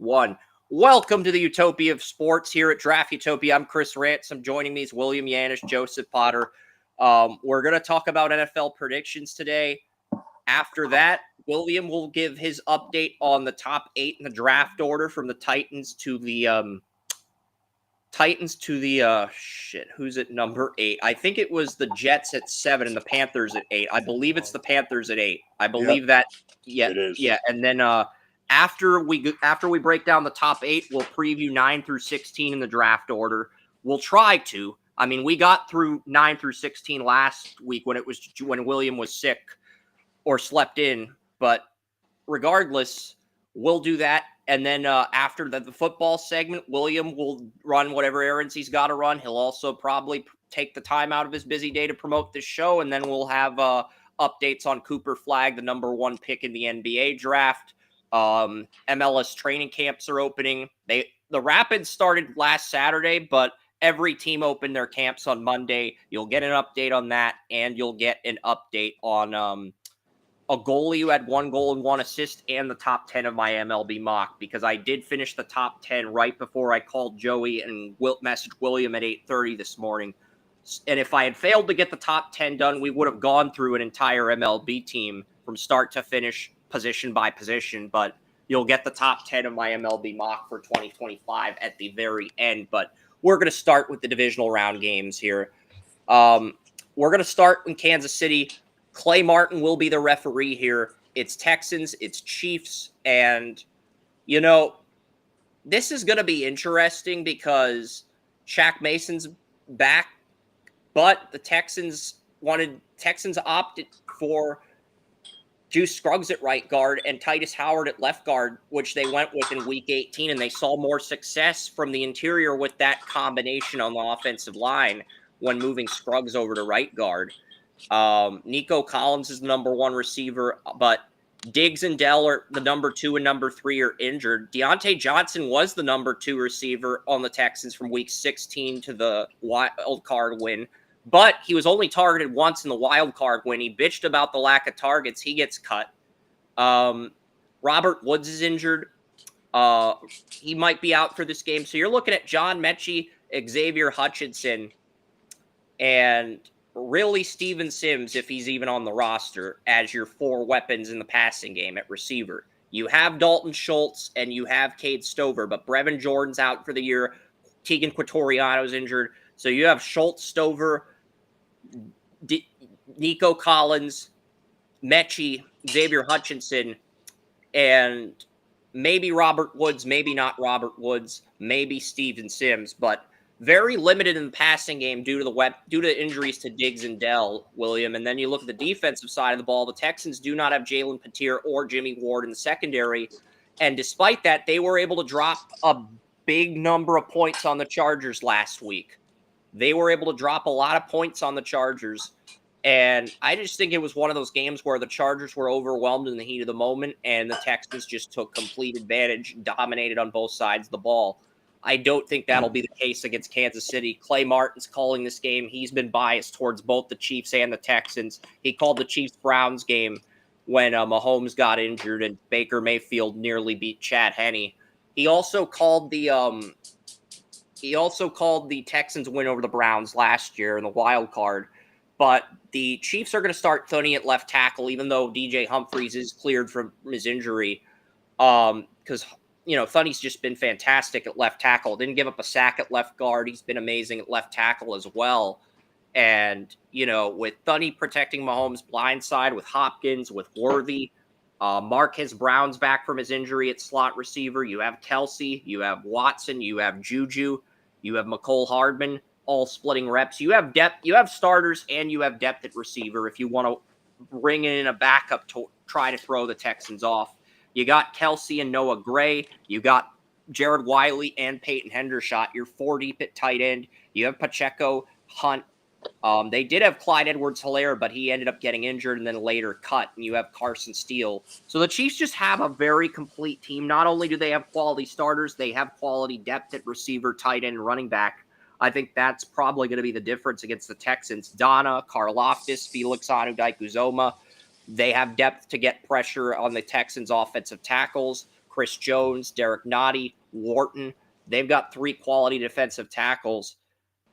1. Welcome to the Utopia of Sports here at Draft Utopia. I'm Chris Ransom. Joining me is William Yanish, Joseph Potter. We're going to talk about NFL predictions today. After that, William will give his update on the top 8 in the draft order from the Titans to the who's at number 8? I think it was the Jets at 7 and the Panthers at 8. I believe it's the Panthers at 8. I believe that. Yeah, it is. Yeah, and then after we break down the top 8, we'll preview 9 through 16 in the draft order. We'll try to. I mean, we got through 9 through 16 last week when William was sick or slept in, but regardless, we'll do that. And then after the football segment, William will run whatever errands he's got to run. He'll also probably take the time out of his busy day to promote this show. And then we'll have updates on Cooper Flagg, the number 1 pick in the NBA draft. MLS training camps are opening. The Rapids started last Saturday, but every team opened their camps on Monday. You'll get an update on that, and you'll get an update on a goalie who had 1 goal and 1 assist, and the top 10 of my MLB mock, because I did finish the top 10 right before I called Joey and messaged William at 8:30 this morning. And if I had failed to get the top 10 done, we would have gone through an entire MLB team from start to finish, position by position. But you'll get the top 10 of my MLB mock for 2025 at the very end. But we're going to start with the divisional round games here. We're going to start in Kansas City. Clay Martin will be the referee here. It's Texans, it's Chiefs, and, this is going to be interesting because Shaq Mason's back, but the Texans opted for Juice Scruggs at right guard and Titus Howard at left guard, which they went with in Week 18, and they saw more success from the interior with that combination on the offensive line when moving Scruggs over to right guard. Nico Collins is the number 1 receiver, but Diggs and Dell are the number 2 and number 3 are injured. Deontay Johnson was the number 2 receiver on the Texans from week 16 to the wild card win, but he was only targeted once in the wild card win. He bitched about the lack of targets. He gets cut. Robert Woods is injured. He might be out for this game. So you're looking at John Mechie, Xavier Hutchinson, and really Steven Sims, if he's even on the roster, as your 4 weapons in the passing game at receiver. You have Dalton Schultz and you have Cade Stover, but Brevin Jordan's out for the year. Tegan Quatoriano's injured. So you have Schultz, Stover, Nico Collins, Mechie, Xavier Hutchinson, and maybe Robert Woods, maybe not Robert Woods, maybe Steven Sims, but very limited in the passing game due to injuries to Diggs and Dell, William. And then you look at the defensive side of the ball. The Texans do not have Jalen Petir or Jimmy Ward in the secondary. And despite that, they were able to drop a big number of points on the Chargers last week. They were able to drop a lot of points on the Chargers. And I just think it was one of those games where the Chargers were overwhelmed in the heat of the moment, and the Texans just took complete advantage, dominated on both sides of the ball. I don't think that'll be the case against Kansas City. Clay Martin's calling this game. He's been biased towards both the Chiefs and the Texans. He called the Chiefs-Browns game when Mahomes got injured and Baker Mayfield nearly beat Chad Henne. He also called the Texans win over the Browns last year in the wild card. But the Chiefs are going to start Thuney at left tackle, even though DJ Humphries is cleared from his injury. Because Thuney's just been fantastic at left tackle. Didn't give up a sack at left guard. He's been amazing at left tackle as well. And, with Thuney protecting Mahomes' blind side, with Hopkins, with Worthy, Marquez Brown's back from his injury at slot receiver. You have Kelsey, you have Watson, you have Juju, you have McCole Hardman, all splitting reps. You have depth, you have starters, and you have depth at receiver if you want to bring in a backup to try to throw the Texans off. You got Kelsey and Noah Gray. You got Jared Wiley and Peyton Hendershot. You're 4 deep at tight end. You have Pacheco, Hunt. They did have Clyde Edwards-Helaire, but he ended up getting injured and then later cut. And you have Carson Steele. So the Chiefs just have a very complete team. Not only do they have quality starters, they have quality depth at receiver, tight end, running back. I think that's probably going to be the difference against the Texans. Donna, Karlaftis, Felix Anudike-Uzomah. They have depth to get pressure on the Texans' offensive tackles. Chris Jones, Derek Nottie, Wharton. They've got 3 quality defensive tackles.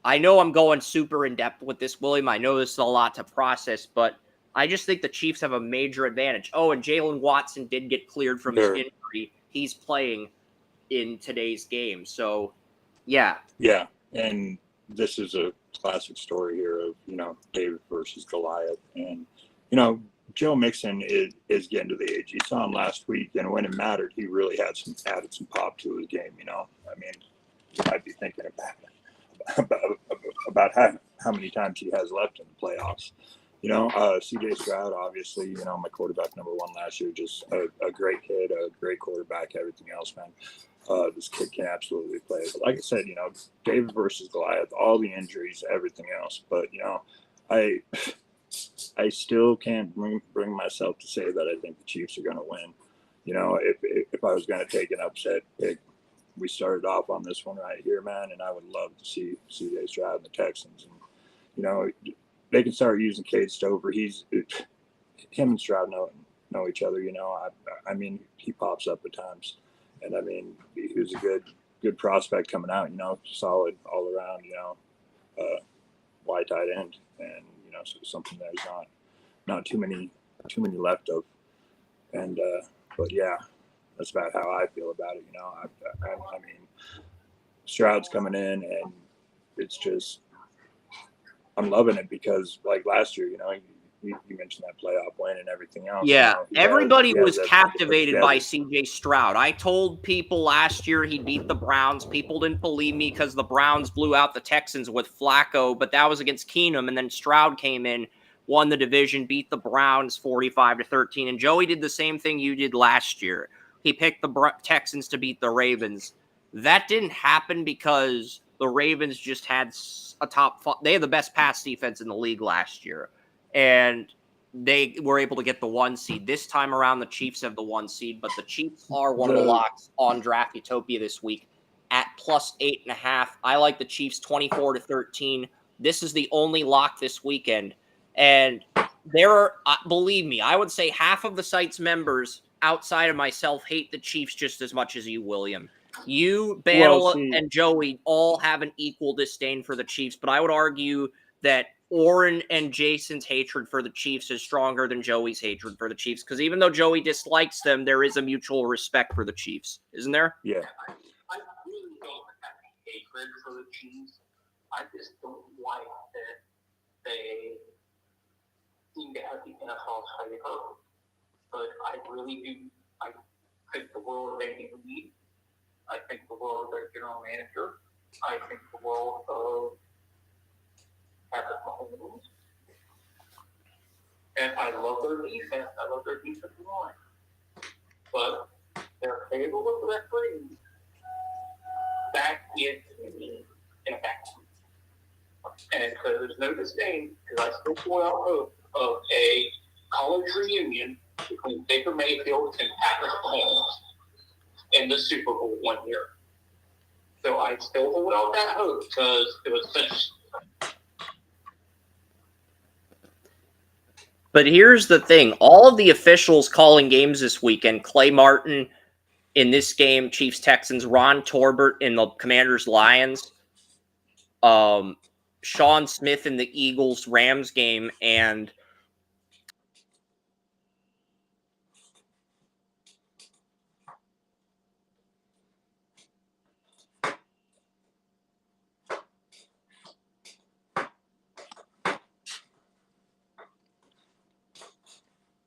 I know I'm going super in depth with this, William. I know this is a lot to process, but I just think the Chiefs have a major advantage. Oh, and Jalen Watson did get cleared from his injury. He's playing in today's game. So, yeah. Yeah, and this is a classic story here of, David versus Goliath. And, Joe Mixon is getting to the age. You saw him last week, and when it mattered, he really added some pop to his game, I mean, you might be thinking about how many times he has left in the playoffs. CJ Stroud, obviously, my quarterback number 1 last year, just a great kid, a great quarterback, everything else, man. This kid can absolutely play. But like I said, David versus Goliath, all the injuries, everything else. But, I still can't bring myself to say that I think the Chiefs are going to win. If I was going to take an upset pick, we started off on this one right here, man, and I would love to see CJ Stroud and the Texans. And, they can start using Cade Stover. Him and Stroud know each other, I mean, he pops up at times. And, I mean, he was a good prospect coming out, solid all around, wide tight end. And, so something there's not too many left of. And, but yeah, that's about how I feel about it. I mean, Stroud's coming in, and it's just, I'm loving it because, like last year, you mentioned that playoff win and everything else. Yeah, everybody was captivated by CJ CJ Stroud. I told people last year he'd beat the Browns. People didn't believe me because the Browns blew out the Texans with Flacco, but that was against Keenum, and then Stroud came in, won the division, beat the Browns 45-13, and Joey did the same thing you did last year. He picked the Texans to beat the Ravens. That didn't happen because the Ravens just had a they had the best pass defense in the league last year, and they were able to get the 1 seed. This time around, the Chiefs have the 1 seed, but the Chiefs are one of the locks on Draft Utopia this week at +8.5. I like the Chiefs 24-13. This is the only lock this weekend. And there are, believe me, I would say half of the site's members outside of myself hate the Chiefs just as much as you, William. You, Battle, and Joey all have an equal disdain for the Chiefs, but I would argue that Oren and Jason's hatred for the Chiefs is stronger than Joey's hatred for the Chiefs, because even though Joey dislikes them, there is a mutual respect for the Chiefs, isn't there? Yeah. I really don't have hatred for the Chiefs. I just don't like that they seem to have the NFL's favor. But I really do. I think the world of Andy Reid. I think the world of their general manager. I think the world of Patrick Mahomes. And I love their defense. I love their defensive line. But they're capable of referees back in a vacuum. And so there's no disdain, because I still hold out hope of a college reunion between Baker Mayfield and Patrick Mahomes in the Super Bowl one year. So I still hold out that hope because it was such. But here's the thing. All of the officials calling games this weekend, Clay Martin in this game, Chiefs-Texans, Ron Torbert in the Commanders-Lions, Sean Smith in the Eagles-Rams game, and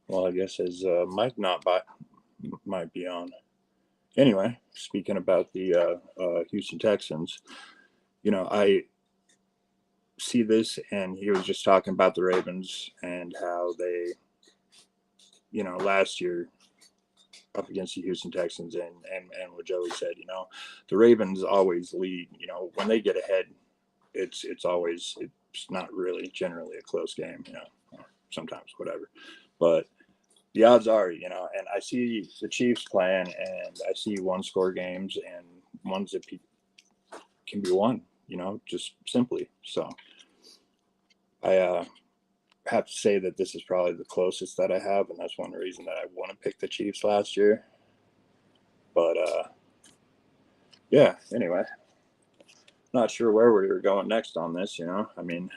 well, I guess his mic might be on. Anyway, speaking about the Houston Texans, I see this, and he was just talking about the Ravens and how they, last year up against the Houston Texans, and what Joey said, the Ravens always lead. When they get ahead, it's not really generally a close game. Sometimes whatever, but the odds are, and I see the Chiefs playing, and I see 1-score games and ones that can be won, just simply. So I have to say that this is probably the closest that I have, and that's one reason that I want to pick the Chiefs last year. But yeah. Anyway, not sure where we were going next on this. I mean,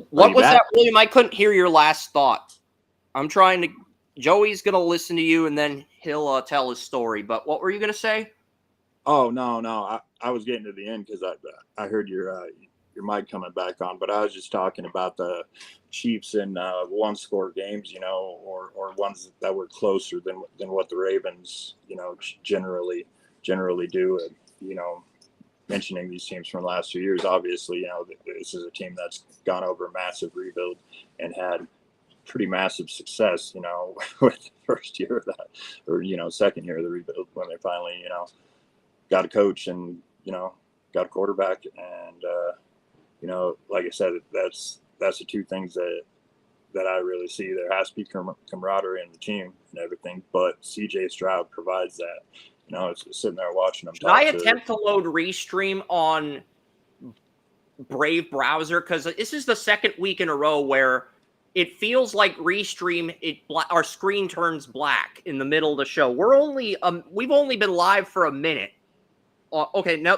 What was back? that, William? I couldn't hear your last thought. I'm trying to. Joey's gonna listen to you, and then he'll tell his story. But what were you gonna say? Oh no. I was getting to the end because I heard your mic coming back on, but I was just talking about the Chiefs in one-score games, or ones that were closer than what the Ravens, generally do. Mentioning these teams from the last 2 years, obviously, this is a team that's gone over a massive rebuild and had pretty massive success, with the first year of that, or second year of the rebuild when they finally, got a coach and got a quarterback, and like I said, that's the two things that I really see. There has to be camaraderie in the team and everything, but CJ Stroud provides that. It's sitting there watching them. Should I attempt to load Restream on Brave browser? Because this is the second week in a row where it feels like Restream, our screen turns black in the middle of the show. We've only been live for a minute. Okay, no.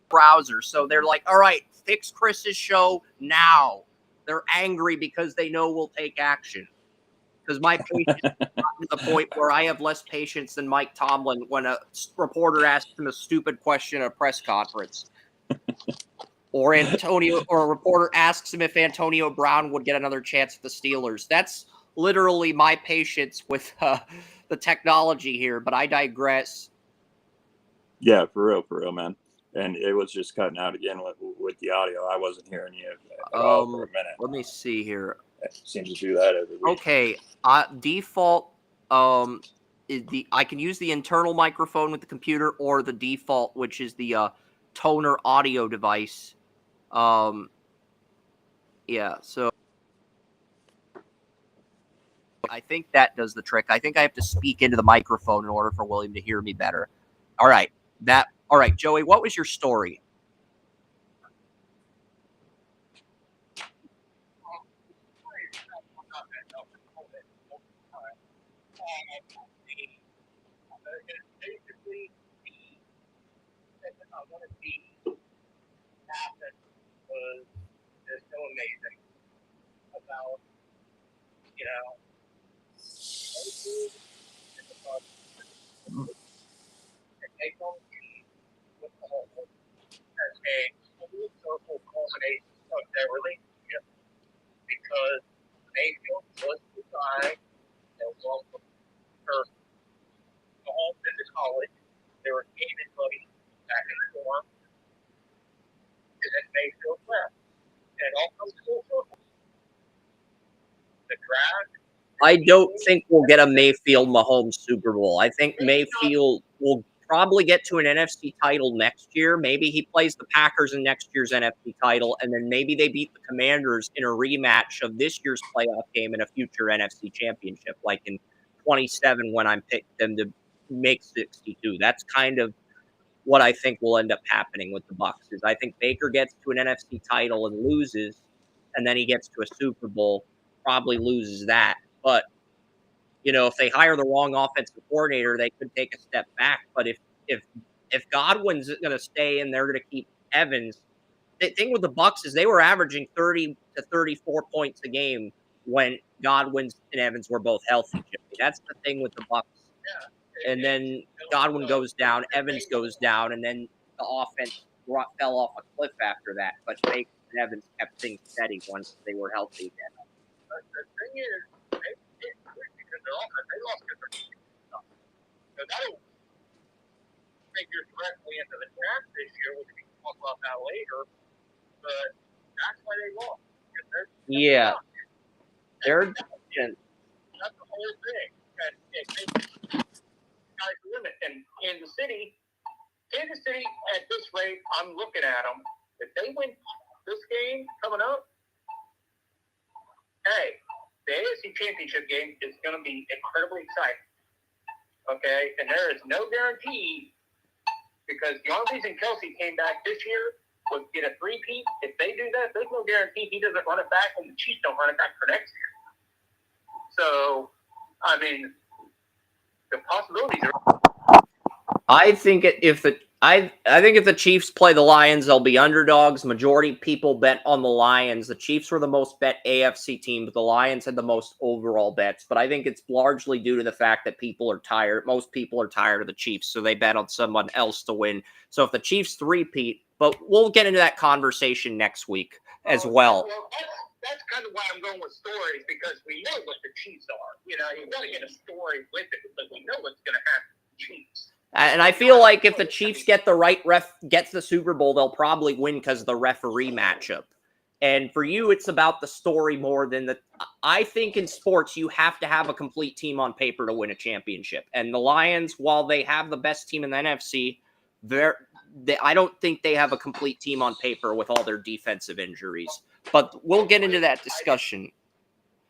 Browser. So they're like, all right, fix Chris's show now. They're angry because they know we'll take action. Because my patience has gotten to the point where I have less patience than Mike Tomlin when a reporter asks him a stupid question at a press conference. Or a reporter asks him if Antonio Brown would get another chance at the Steelers. That's literally my patience with the technology here, but I digress. Yeah, for real, man. And it was just cutting out again with the audio. I wasn't hearing you at all for a minute. Let me see here. It seems to do that every week. Okay, default. I can use the internal microphone with the computer, or the default, which is the toner audio device. Yeah. So I think that does the trick. I think I have to speak into the microphone in order for William to hear me better. All right. All right, Joey. What was your story? Basically, one of the assets is so amazing about, technology with the whole as a full circle culmination of their relationship, because Mayfield was the guy that welcomed her to home visit college. They were gaming buddies back in the dorm, and then Mayfield left. And it all comes full circle. The draft. I don't think we'll get a Mayfield Mahomes Super Bowl. I think Mayfield will probably get to an NFC title next year. Maybe he plays the Packers in next year's NFC title, and then maybe they beat the Commanders in a rematch of this year's playoff game in a future NFC championship, like in 27 when I'm picking them to make 62. That's kind of what I think will end up happening with the Bucs. Is I think Baker gets to an NFC title and loses, and then he gets to a Super Bowl, probably loses that. But if they hire the wrong offensive coordinator, they could take a step back. But if Godwin's going to stay and they're going to keep Evans, the thing with the Bucs is they were averaging 30 to 34 points a game when Godwin and Evans were both healthy. Jimmy. That's the thing with the Bucs. And then Godwin goes down, Evans goes down, and then the offense fell off a cliff after that. But Baker and Evans kept things steady once they were healthy again. The thing is, they lost different stuff. So that'll figure directly into the draft this year, which we can talk about that later. But that's why they lost. Yeah. That's the whole thing. And sky's the limit. And Kansas City, at this rate, I'm looking at them. If they win this game coming up, hey, the AFC Championship game is going to be incredibly exciting. Okay? And there is no guarantee Because the only reason Kelsey came back this year was get a three-peat. If they do that, there's no guarantee he doesn't run it back, and the Chiefs don't run it back for next year. So, I mean, the possibilities are. I think if the Chiefs play the Lions, they'll be underdogs. Majority of people bet on the Lions. The Chiefs were the most bet AFC team, but the Lions had the most overall bets. But I think it's largely due to the fact that people are tired. Most people are tired of the Chiefs, so they bet on someone else to win. So if the Chiefs three-peat, but we'll get into that conversation next week as well. Well, that's kind of why I'm going with stories, because we know what the Chiefs are. You know, you've got to get a story with it, but we know what's going to happen to the Chiefs. And I feel like if the Chiefs get the right gets the Super Bowl, they'll probably win because of the referee matchup. And for you, it's about the story more than the. I think in sports, you have to have a complete team on paper to win a championship. And the Lions, while they have the best team in the NFC, I don't think they have a complete team on paper with all their defensive injuries. But we'll get into that discussion.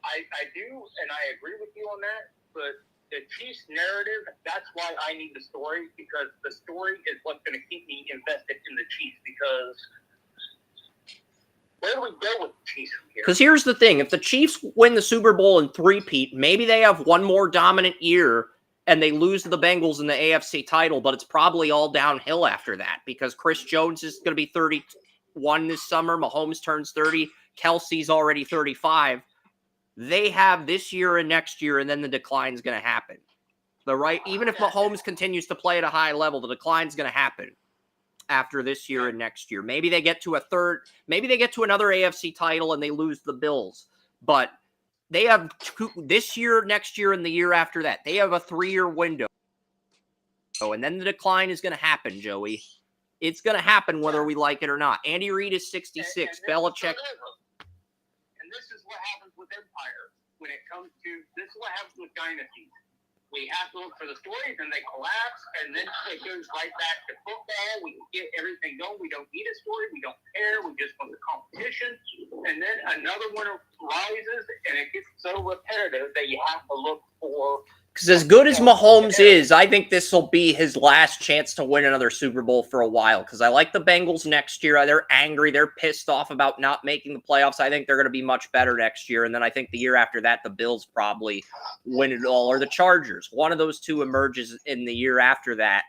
I do, and I agree with you on that. But the Chiefs narrative, that's why I need the story, because the story is what's going to keep me invested in the Chiefs. Because where do we go with the Chiefs from here? Because here's the thing. If the Chiefs win the Super Bowl and three-peat, maybe they have one more dominant year and they lose to the Bengals in the AFC title, but it's probably all downhill after that because Chris Jones is going to be 31 this summer. Mahomes turns 30. Kelsey's already 35. They have this year and next year, and then the decline's going to happen. Even if Mahomes continues to play at a high level, the decline's going to happen after this year and next year. Maybe they get to another AFC title and they lose the Bills. But they have this year, next year, and the year after that. They have a 3-year window. And then the decline is going to happen, Joey. It's going to happen whether we like it or not. Andy Reid is 66. Belichick. And this is what happens with empires when it comes to this is what happens with dynasties. We have to look for the stories, and they collapse, and then it goes right back to football. We get everything going. We don't need a story. We don't care. We just want the competition. And then another one rises, and it gets so repetitive that you have to look for. Because as good as Mahomes is, I think this will be his last chance to win another Super Bowl for a while. Because I like the Bengals next year. They're angry. They're pissed off about not making the playoffs. I think they're going to be much better next year. And then I think the year after that, the Bills probably win it all. Or the Chargers. One of those two emerges in the year after that.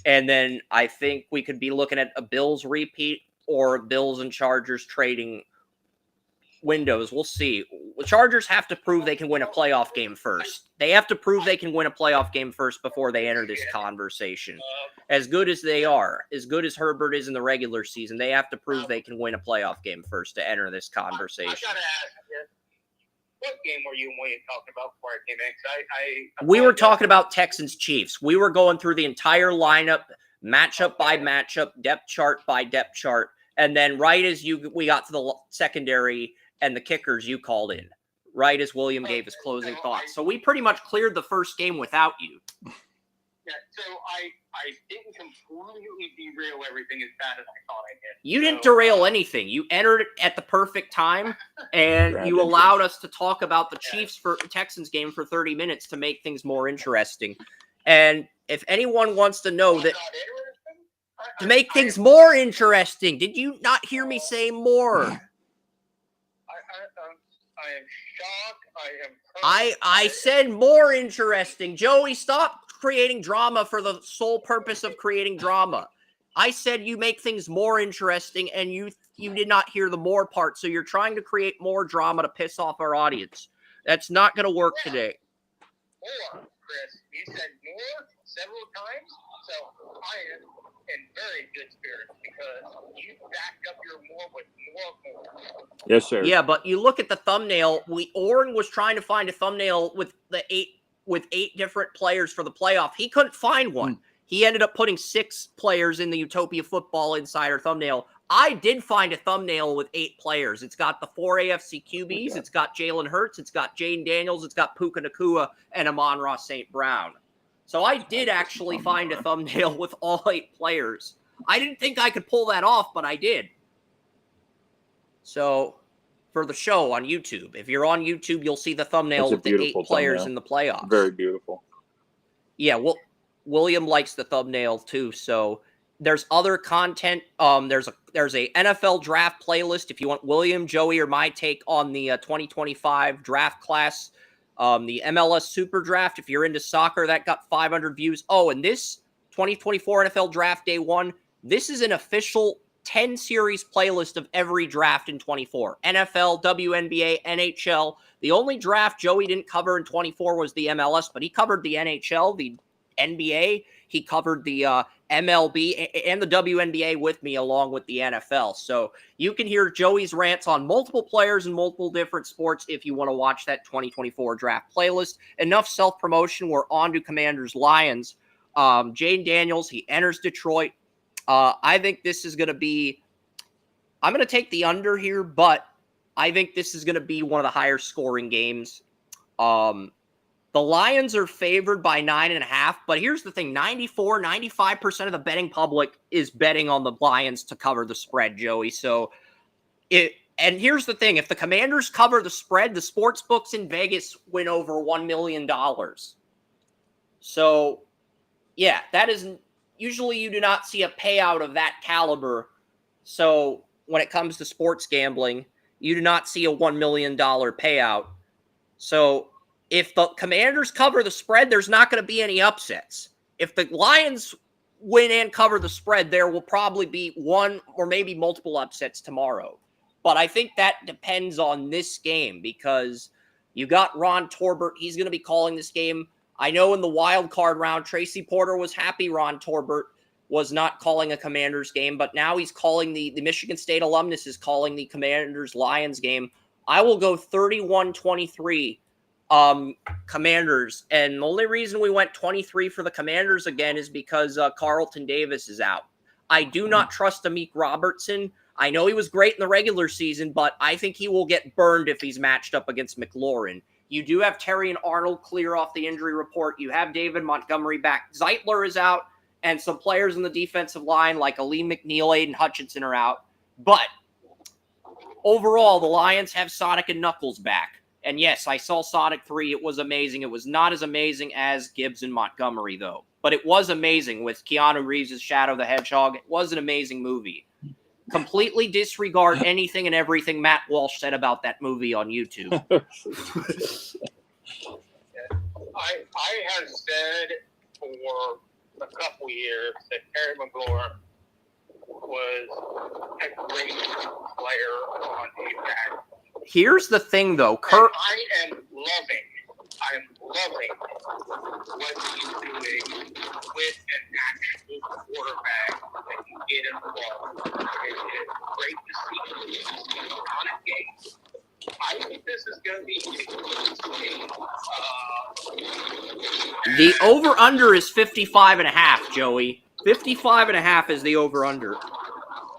And then I think we could be looking at a Bills repeat or Bills and Chargers trading windows. We'll see. The Chargers have to prove they can win a playoff game first. They have to prove they can win a playoff game first before they enter this conversation. As good as they are, as good as Herbert is in the regular season, they have to prove they can win a playoff game first to enter this conversation. I gotta ask you, what game were you and Wayne talking about before I came in? We were talking about Texans Chiefs. We were going through the entire lineup, matchup by matchup, depth chart by depth chart, and then right as we got to the secondary and the kickers, you called in, right as William gave his closing thoughts. So we pretty much cleared the first game without you. Yeah, so I didn't completely derail everything as bad as I thought I did. You didn't derail anything. You entered it at the perfect time, and you allowed us to talk about the Chiefs for Texans game for 30 minutes to make things more interesting. And if anyone wants to know that, to make things more interesting, did you not hear me say more? I am shocked. I said more interesting. Joey, stop creating drama for the sole purpose of creating drama. I said you make things more interesting, and you did not hear the more part, so you're trying to create more drama to piss off our audience. That's not going to work today. More, Chris. You said more several times, so I am in very good spirits because you backed up your more with more. Yes, sir. Yeah, but you look at the thumbnail. Oren was trying to find a thumbnail with eight different players for the playoff. He couldn't find one. He ended up putting 6 players in the Utopia Football Insider thumbnail. I did find a thumbnail with 8 players. It's got the 4 AFC QBs. It's got Jalen Hurts. It's got Jaden Daniels. It's got Puka Nacua and Amon-Ra St. Brown. So I did actually find a thumbnail with all 8 players. I didn't think I could pull that off, but I did. So for the show on YouTube, if you're on YouTube, you'll see the thumbnail with the 8 players in the playoffs. Very beautiful. Yeah, well, William likes the thumbnail too, so There's other content. There's a NFL draft playlist if you want William, Joey, or my take on the 2025 draft class. The MLS Super Draft, if you're into soccer, that got 500 views. Oh, and this 2024 NFL Draft Day 1, this is an official 10-series playlist of every draft in 24. NFL, WNBA, NHL. The only draft Joey didn't cover in 24 was the MLS, but he covered the NHL, the NBA. He covered the MLB and the WNBA with me along with the NFL. So you can hear Joey's rants on multiple players and multiple different sports if you want to watch that 2024 draft playlist. Enough self-promotion. We're on to Commanders Lions. Jane Daniels, he enters Detroit. I think this is going to be, I'm going to take the under here, but I think this is going to be one of the higher scoring games. The Lions are favored by 9.5, but here's the thing, 95% of the betting public is betting on the Lions to cover the spread, Joey. And here's the thing, if the Commanders cover the spread, the sports books in Vegas win over $1 million. So, yeah, that is, usually you do not see a payout of that caliber. So, when it comes to sports gambling, you do not see a $1 million payout. So, if the Commanders cover the spread, there's not going to be any upsets. If the Lions win and cover the spread, there will probably be one or maybe multiple upsets tomorrow. But I think that depends on this game because you got Ron Torbert. He's going to be calling this game. I know in the wild card round, Tracy Porter was happy Ron Torbert was not calling a Commanders game, but now he's calling the Michigan State alumnus is calling the Commanders-Lions game. I will go 31-23 Commanders, and the only reason we went 23 for the Commanders again is because Carlton Davis is out. I do not trust Amik Robertson. I know he was great in the regular season, but I think he will get burned if he's matched up against McLaurin. You do have Terry and Arnold clear off the injury report. You have David Montgomery back. Zeitler is out, and some players in the defensive line like Ali McNeil, Aiden Hutchinson are out. But overall, the Lions have Sonic and Knuckles back. And yes, I saw Sonic 3. It was amazing. It was not as amazing as Gibbs and Montgomery, though. But it was amazing with Keanu Reeves' Shadow the Hedgehog. It was an amazing movie. Completely disregard anything and everything Matt Walsh said about that movie on YouTube. I have said for a couple years that Terry McLaurin was a great player on defense. Here's the thing, though. Kurt, I am loving what he's doing with an actual quarterback that can get involved. It's great to see him on a game. I think this is going to be a close game. The over-under is 55.5, Joey. 55.5 is the over-under.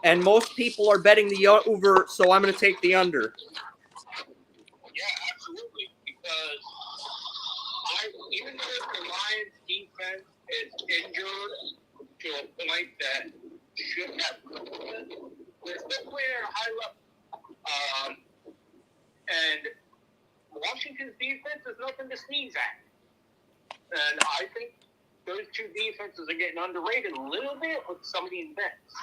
And most people are betting the over, so I'm going to take the under. Yeah, absolutely. Because even though the Lions defense is injured to a point that should have proven, they're still playing at a high level. And Washington's defense is nothing to sneeze at. And I think those two defenses are getting underrated a little bit with some of these bets.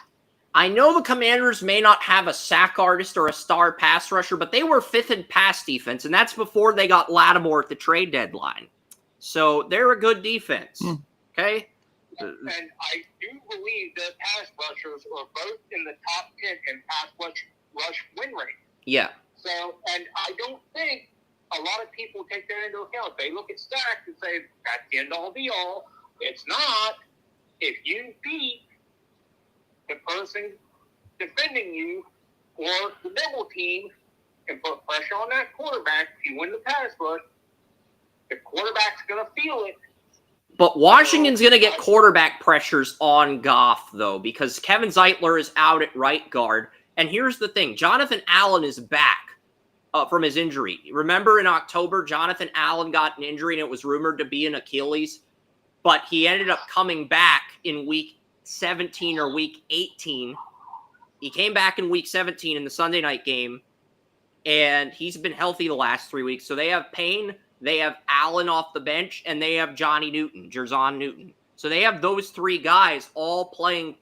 I know the Commanders may not have a sack artist or a star pass rusher, but they were fifth in pass defense, and that's before they got Lattimore at the trade deadline. So they're a good defense, okay? And I do believe that pass rushers are both in the top 10 in pass rush win rate. Yeah. So, and I don't think a lot of people take that into account. They look at sacks and say, that's the end-all, be-all. It's not. If you beat the person defending you or the double team and put pressure on that quarterback, if you win the pass rush, the quarterback's going to feel it. But Washington's going to get quarterback pressures on Goff, though, because Kevin Zeitler is out at right guard. And here's the thing. Jonathan Allen is back from his injury. Remember in October, Jonathan Allen got an injury, and it was rumored to be an Achilles. But he ended up coming back in week 17 or week 18. He came back in week 17 in the Sunday night game, and he's been healthy the last 3 weeks. So they have Payne, they have Allen off the bench, and they have Johnny Newton, Jerzon Newton. So they have those three guys all playing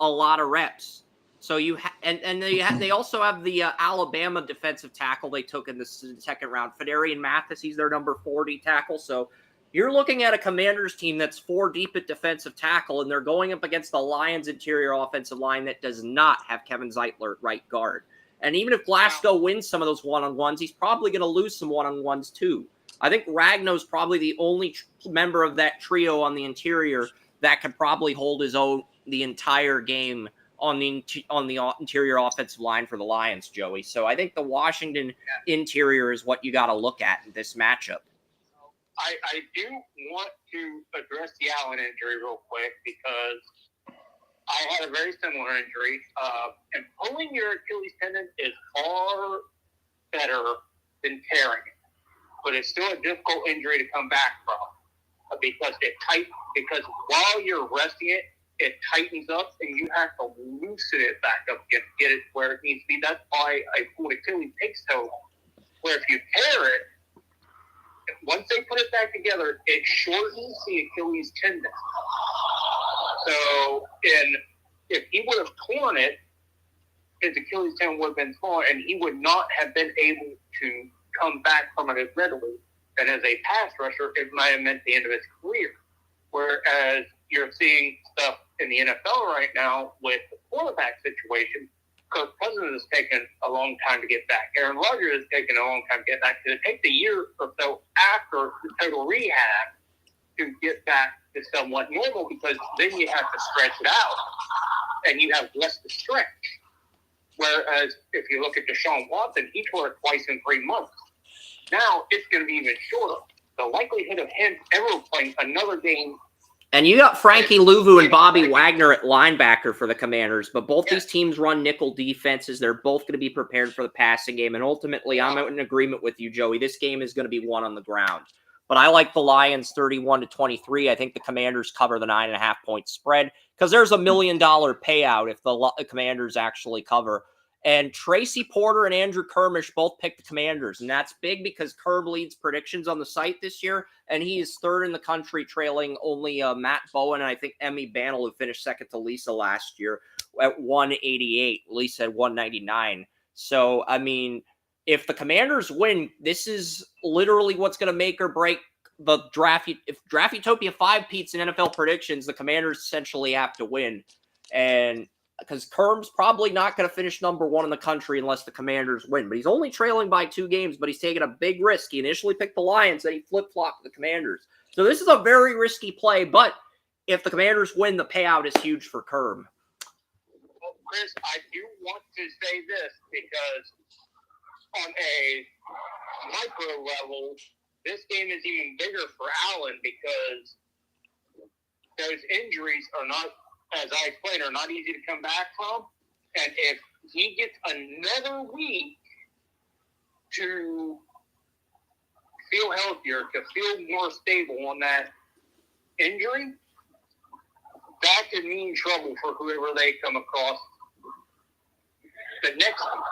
a lot of reps. So they also have the Alabama defensive tackle they took in the second round, Fedarian Mathis. He's their number 40 tackle. So you're looking at a Commanders team that's 4 deep at defensive tackle, and they're going up against the Lions interior offensive line that does not have Kevin Zeitler at right guard. And even if Glasgow wins some of those one-on-ones, he's probably going to lose some one-on-ones too. I think Ragno's probably the only member of that trio on the interior that could probably hold his own the entire game on the interior offensive line for the Lions, Joey. So I think the Washington interior is what you got to look at in this matchup. I do want to address the Allen injury real quick because I had a very similar injury. And pulling your Achilles tendon is far better than tearing it. But it's still a difficult injury to come back from because because while you're resting it, it tightens up and you have to loosen it back up again to get it where it needs to be. That's why a pulled Achilles takes so long. Where if you tear it, once they put it back together, it shortens the Achilles tendon. So, if he would have torn it, his Achilles tendon would have been torn, and he would not have been able to come back from it as readily. And as a pass rusher, it might have meant the end of his career. Whereas you're seeing stuff in the NFL right now with the quarterback situation, Kirk Cousins has taken a long time to get back. Aaron Rodgers has taken a long time to get back. It takes a year or so after the total rehab to get back to somewhat normal because then you have to stretch it out and you have less to stretch. Whereas if you look at Deshaun Watson, he tore it twice in 3 months. Now it's going to be even shorter. The likelihood of him ever playing another game. And you got Frankie Louvu and Bobby Wagner at linebacker for the Commanders, but both these teams run nickel defenses. They're both going to be prepared for the passing game, and ultimately, I'm in agreement with you, Joey. This game is going to be won on the ground. But I like the Lions 31-23. I think the Commanders cover the 9.5-point spread because there's $1 million payout if the Commanders actually cover. And Tracy Porter and Andrew Kermish both picked the Commanders, and that's big because Kerb leads predictions on the site this year, and he is third in the country, trailing only Matt Bowen and I think Emmy Bantle, who finished second to Lisa last year at 188. Lisa had 199. So, I mean, if the Commanders win, this is literally what's going to make or break the draft. If Draft Utopia 5 peats in NFL predictions, the Commanders essentially have to win. And because Kerb's probably not going to finish number 1 in the country unless the Commanders win. But he's only trailing by 2 games, but he's taking a big risk. He initially picked the Lions, then he flip-flopped the Commanders. So this is a very risky play, but if the Commanders win, the payout is huge for Kerb. Well, Chris, I do want to say this because on a micro level, this game is even bigger for Allen because those injuries are not, as I explained, are not easy to come back from. And if he gets another week to feel healthier, to feel more stable on that injury, that could mean trouble for whoever they come across the next week.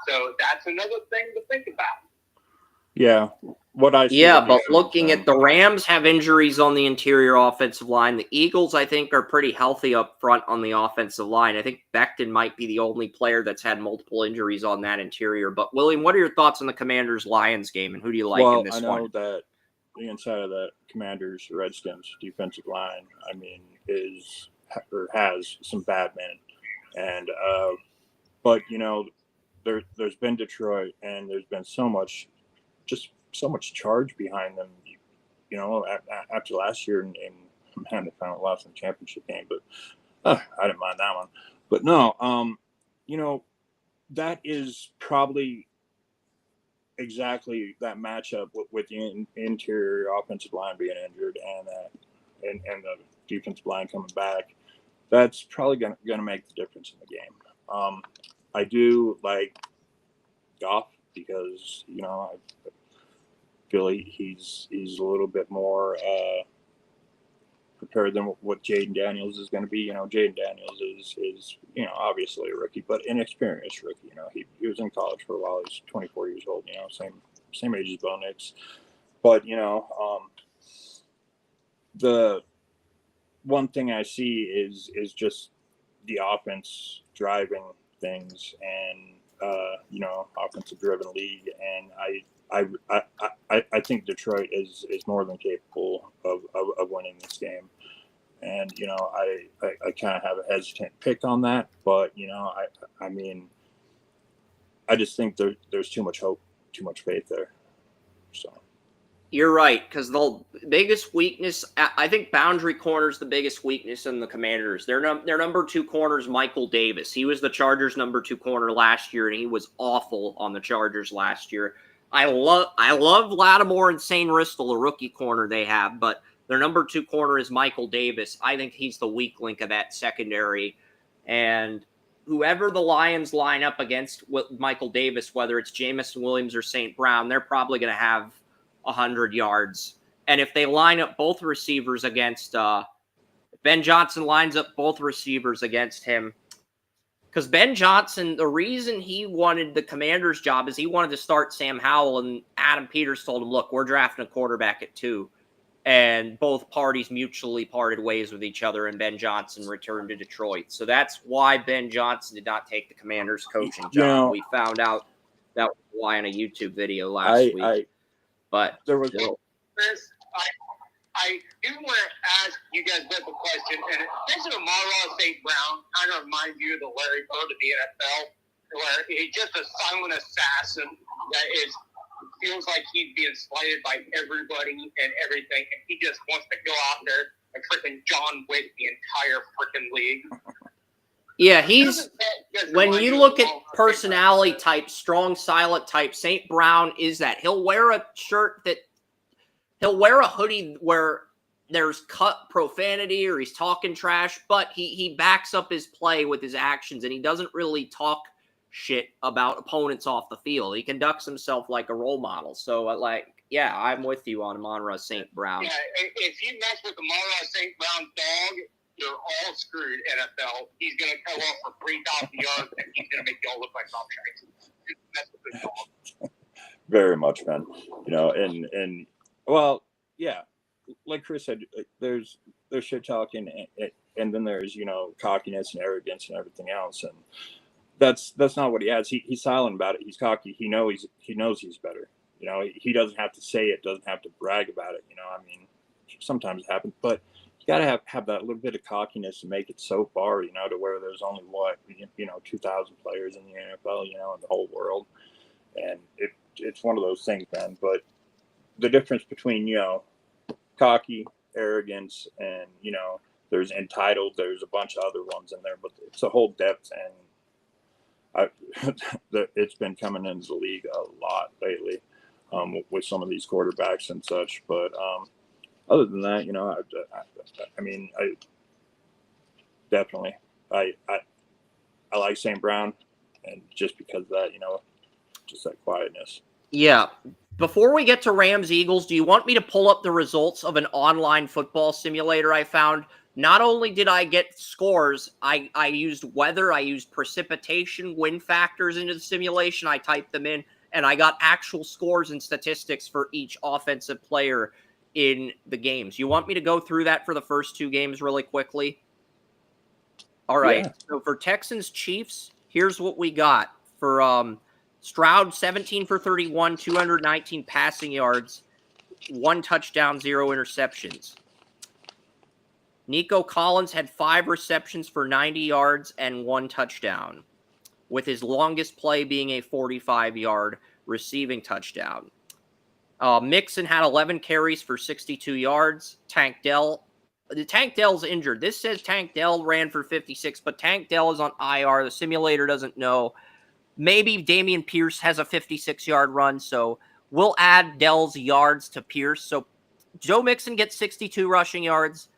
So that's another thing to think about. Yeah. What I see but looking at the Rams have injuries on the interior offensive line. The Eagles, I think, are pretty healthy up front on the offensive line. I think Becton might be the only player that's had multiple injuries on that interior. But, William, what are your thoughts on the Commanders-Lions game, and who do you like in this one? Well, I know that the inside of that Commanders-Redskins defensive line, I mean, has some bad men. And but, you know, there's been Detroit, and there's been so much charge behind them, you know, after last year, and man, they finally lost in the championship game, but I didn't mind that one. But no, you know, that is probably exactly that matchup with the interior offensive line being injured and the defensive line coming back. That's probably going to make the difference in the game. I do like Goff because, you know, I feel he's a little bit more prepared than what Jaden Daniels is going to be. You know, Jaden Daniels is you know, obviously a rookie, but inexperienced rookie. You know, he was in college for a while. He's 24 years old. You know, same age as Bo Nix. But you know, the one thing I see is just the offense driving things, and offensive driven league, and I think Detroit is more than capable of winning this game. And I kind of have a hesitant pick on that, but I mean, I just think there's too much hope, too much faith there. So you're right, because the biggest weakness, I think boundary corner is the biggest weakness in the Commanders. Their number 2 corner is Michael Davis. He was the Chargers' number 2 corner last year, and he was awful on the Chargers last year. I love Lattimore and Sane Ristel, the rookie corner they have, but their number 2 corner is Michael Davis. I think he's the weak link of that secondary, and whoever the Lions line up against with Michael Davis, whether it's Jamison Williams or St. Brown, they're probably going to have 100 yards. And if they line up both receivers against Ben Johnson lines up both receivers against him, because Ben Johnson, the reason he wanted the Commander's job is he wanted to start Sam Howell, and Adam Peters told him, look, we're drafting a quarterback at 2. And both parties mutually parted ways with each other, and Ben Johnson returned to Detroit. So that's why Ben Johnson did not take the Commander's coaching job. We found out that was why in a YouTube video last week. But there was Chris, I do want to ask you guys both a question, and this is Amon-Ra St. Brown kind of reminds you of the Larry Bird of the NFL, where he's just a silent assassin that feels like he's being slighted by everybody and everything, and he just wants to go out there and freaking John Wick the entire freaking league. Yeah, when you look at personality type, strong, silent type, St. Brown is that. He'll wear a hoodie where there's cut profanity or he's talking trash, but he backs up his play with his actions, and he doesn't really talk shit about opponents off the field. He conducts himself like a role model. So, I'm with you on Amon-Ra St. Brown. Yeah, if you mess with Amon-Ra St. Brown's dog, you're all screwed, NFL. He's going to come off for 3,000 yards, and he's going to make y'all look like dog shit. Mess with his dog. Very much, man. And well, yeah, like Chris said, there's shit talking, and then there's cockiness and arrogance and everything else, and that's not what he has. He's silent about it. He's cocky. He knows he's better. He doesn't have to say it. Doesn't have to brag about it. I mean, sometimes it happens, but you got to have that little bit of cockiness to make it so far. To where there's only 2,000 players in the NFL. In the whole world, and it's one of those things, man. But the difference between cocky, arrogance, and there's entitled. There's a bunch of other ones in there, but it's a whole depth, and it's been coming into the league a lot lately with some of these quarterbacks and such. But other than that, I mean, I definitely I like St. Brown, and just because of that, just that quietness. Yeah. Before we get to Rams-Eagles, do you want me to pull up the results of an online football simulator I found? Not only did I get scores, I used weather, I used precipitation, wind factors into the simulation, I typed them in, and I got actual scores and statistics for each offensive player in the games. You want me to go through that for the first 2 games really quickly? All right. Yeah. So for Texans-Chiefs, here's what we got. For Stroud, 17 for 31, 219 passing yards, 1 touchdown, 0 interceptions. Nico Collins had 5 receptions for 90 yards and 1 touchdown, with his longest play being a 45-yard receiving touchdown. Mixon had 11 carries for 62 yards. Tank Dell's injured. This says Tank Dell ran for 56, but Tank Dell is on IR. The simulator doesn't know. Maybe Dameon Pierce has a 56-yard run, so we'll add Dell's yards to Pierce. So Joe Mixon gets 62 rushing yards.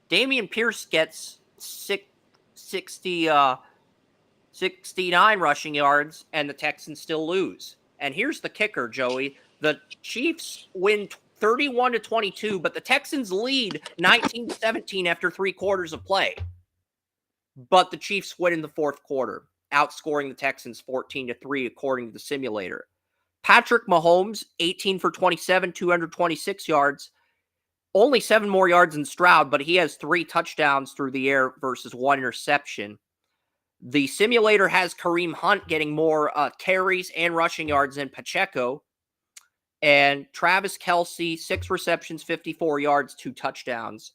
Dameon Pierce gets 69 rushing yards, and the Texans still lose. And here's the kicker, Joey. The Chiefs win 31-22, but the Texans lead 19-17 after 3 quarters of play. But the Chiefs win in the 4th quarter, outscoring the Texans 14-3 according to the simulator. Patrick Mahomes, 18 for 27, 226 yards. only 7 more yards than Stroud, but he has 3 touchdowns through the air versus 1 interception. The simulator has Kareem Hunt getting more carries and rushing yards than Pacheco. And Travis Kelce, 6 receptions, 54 yards, 2 touchdowns.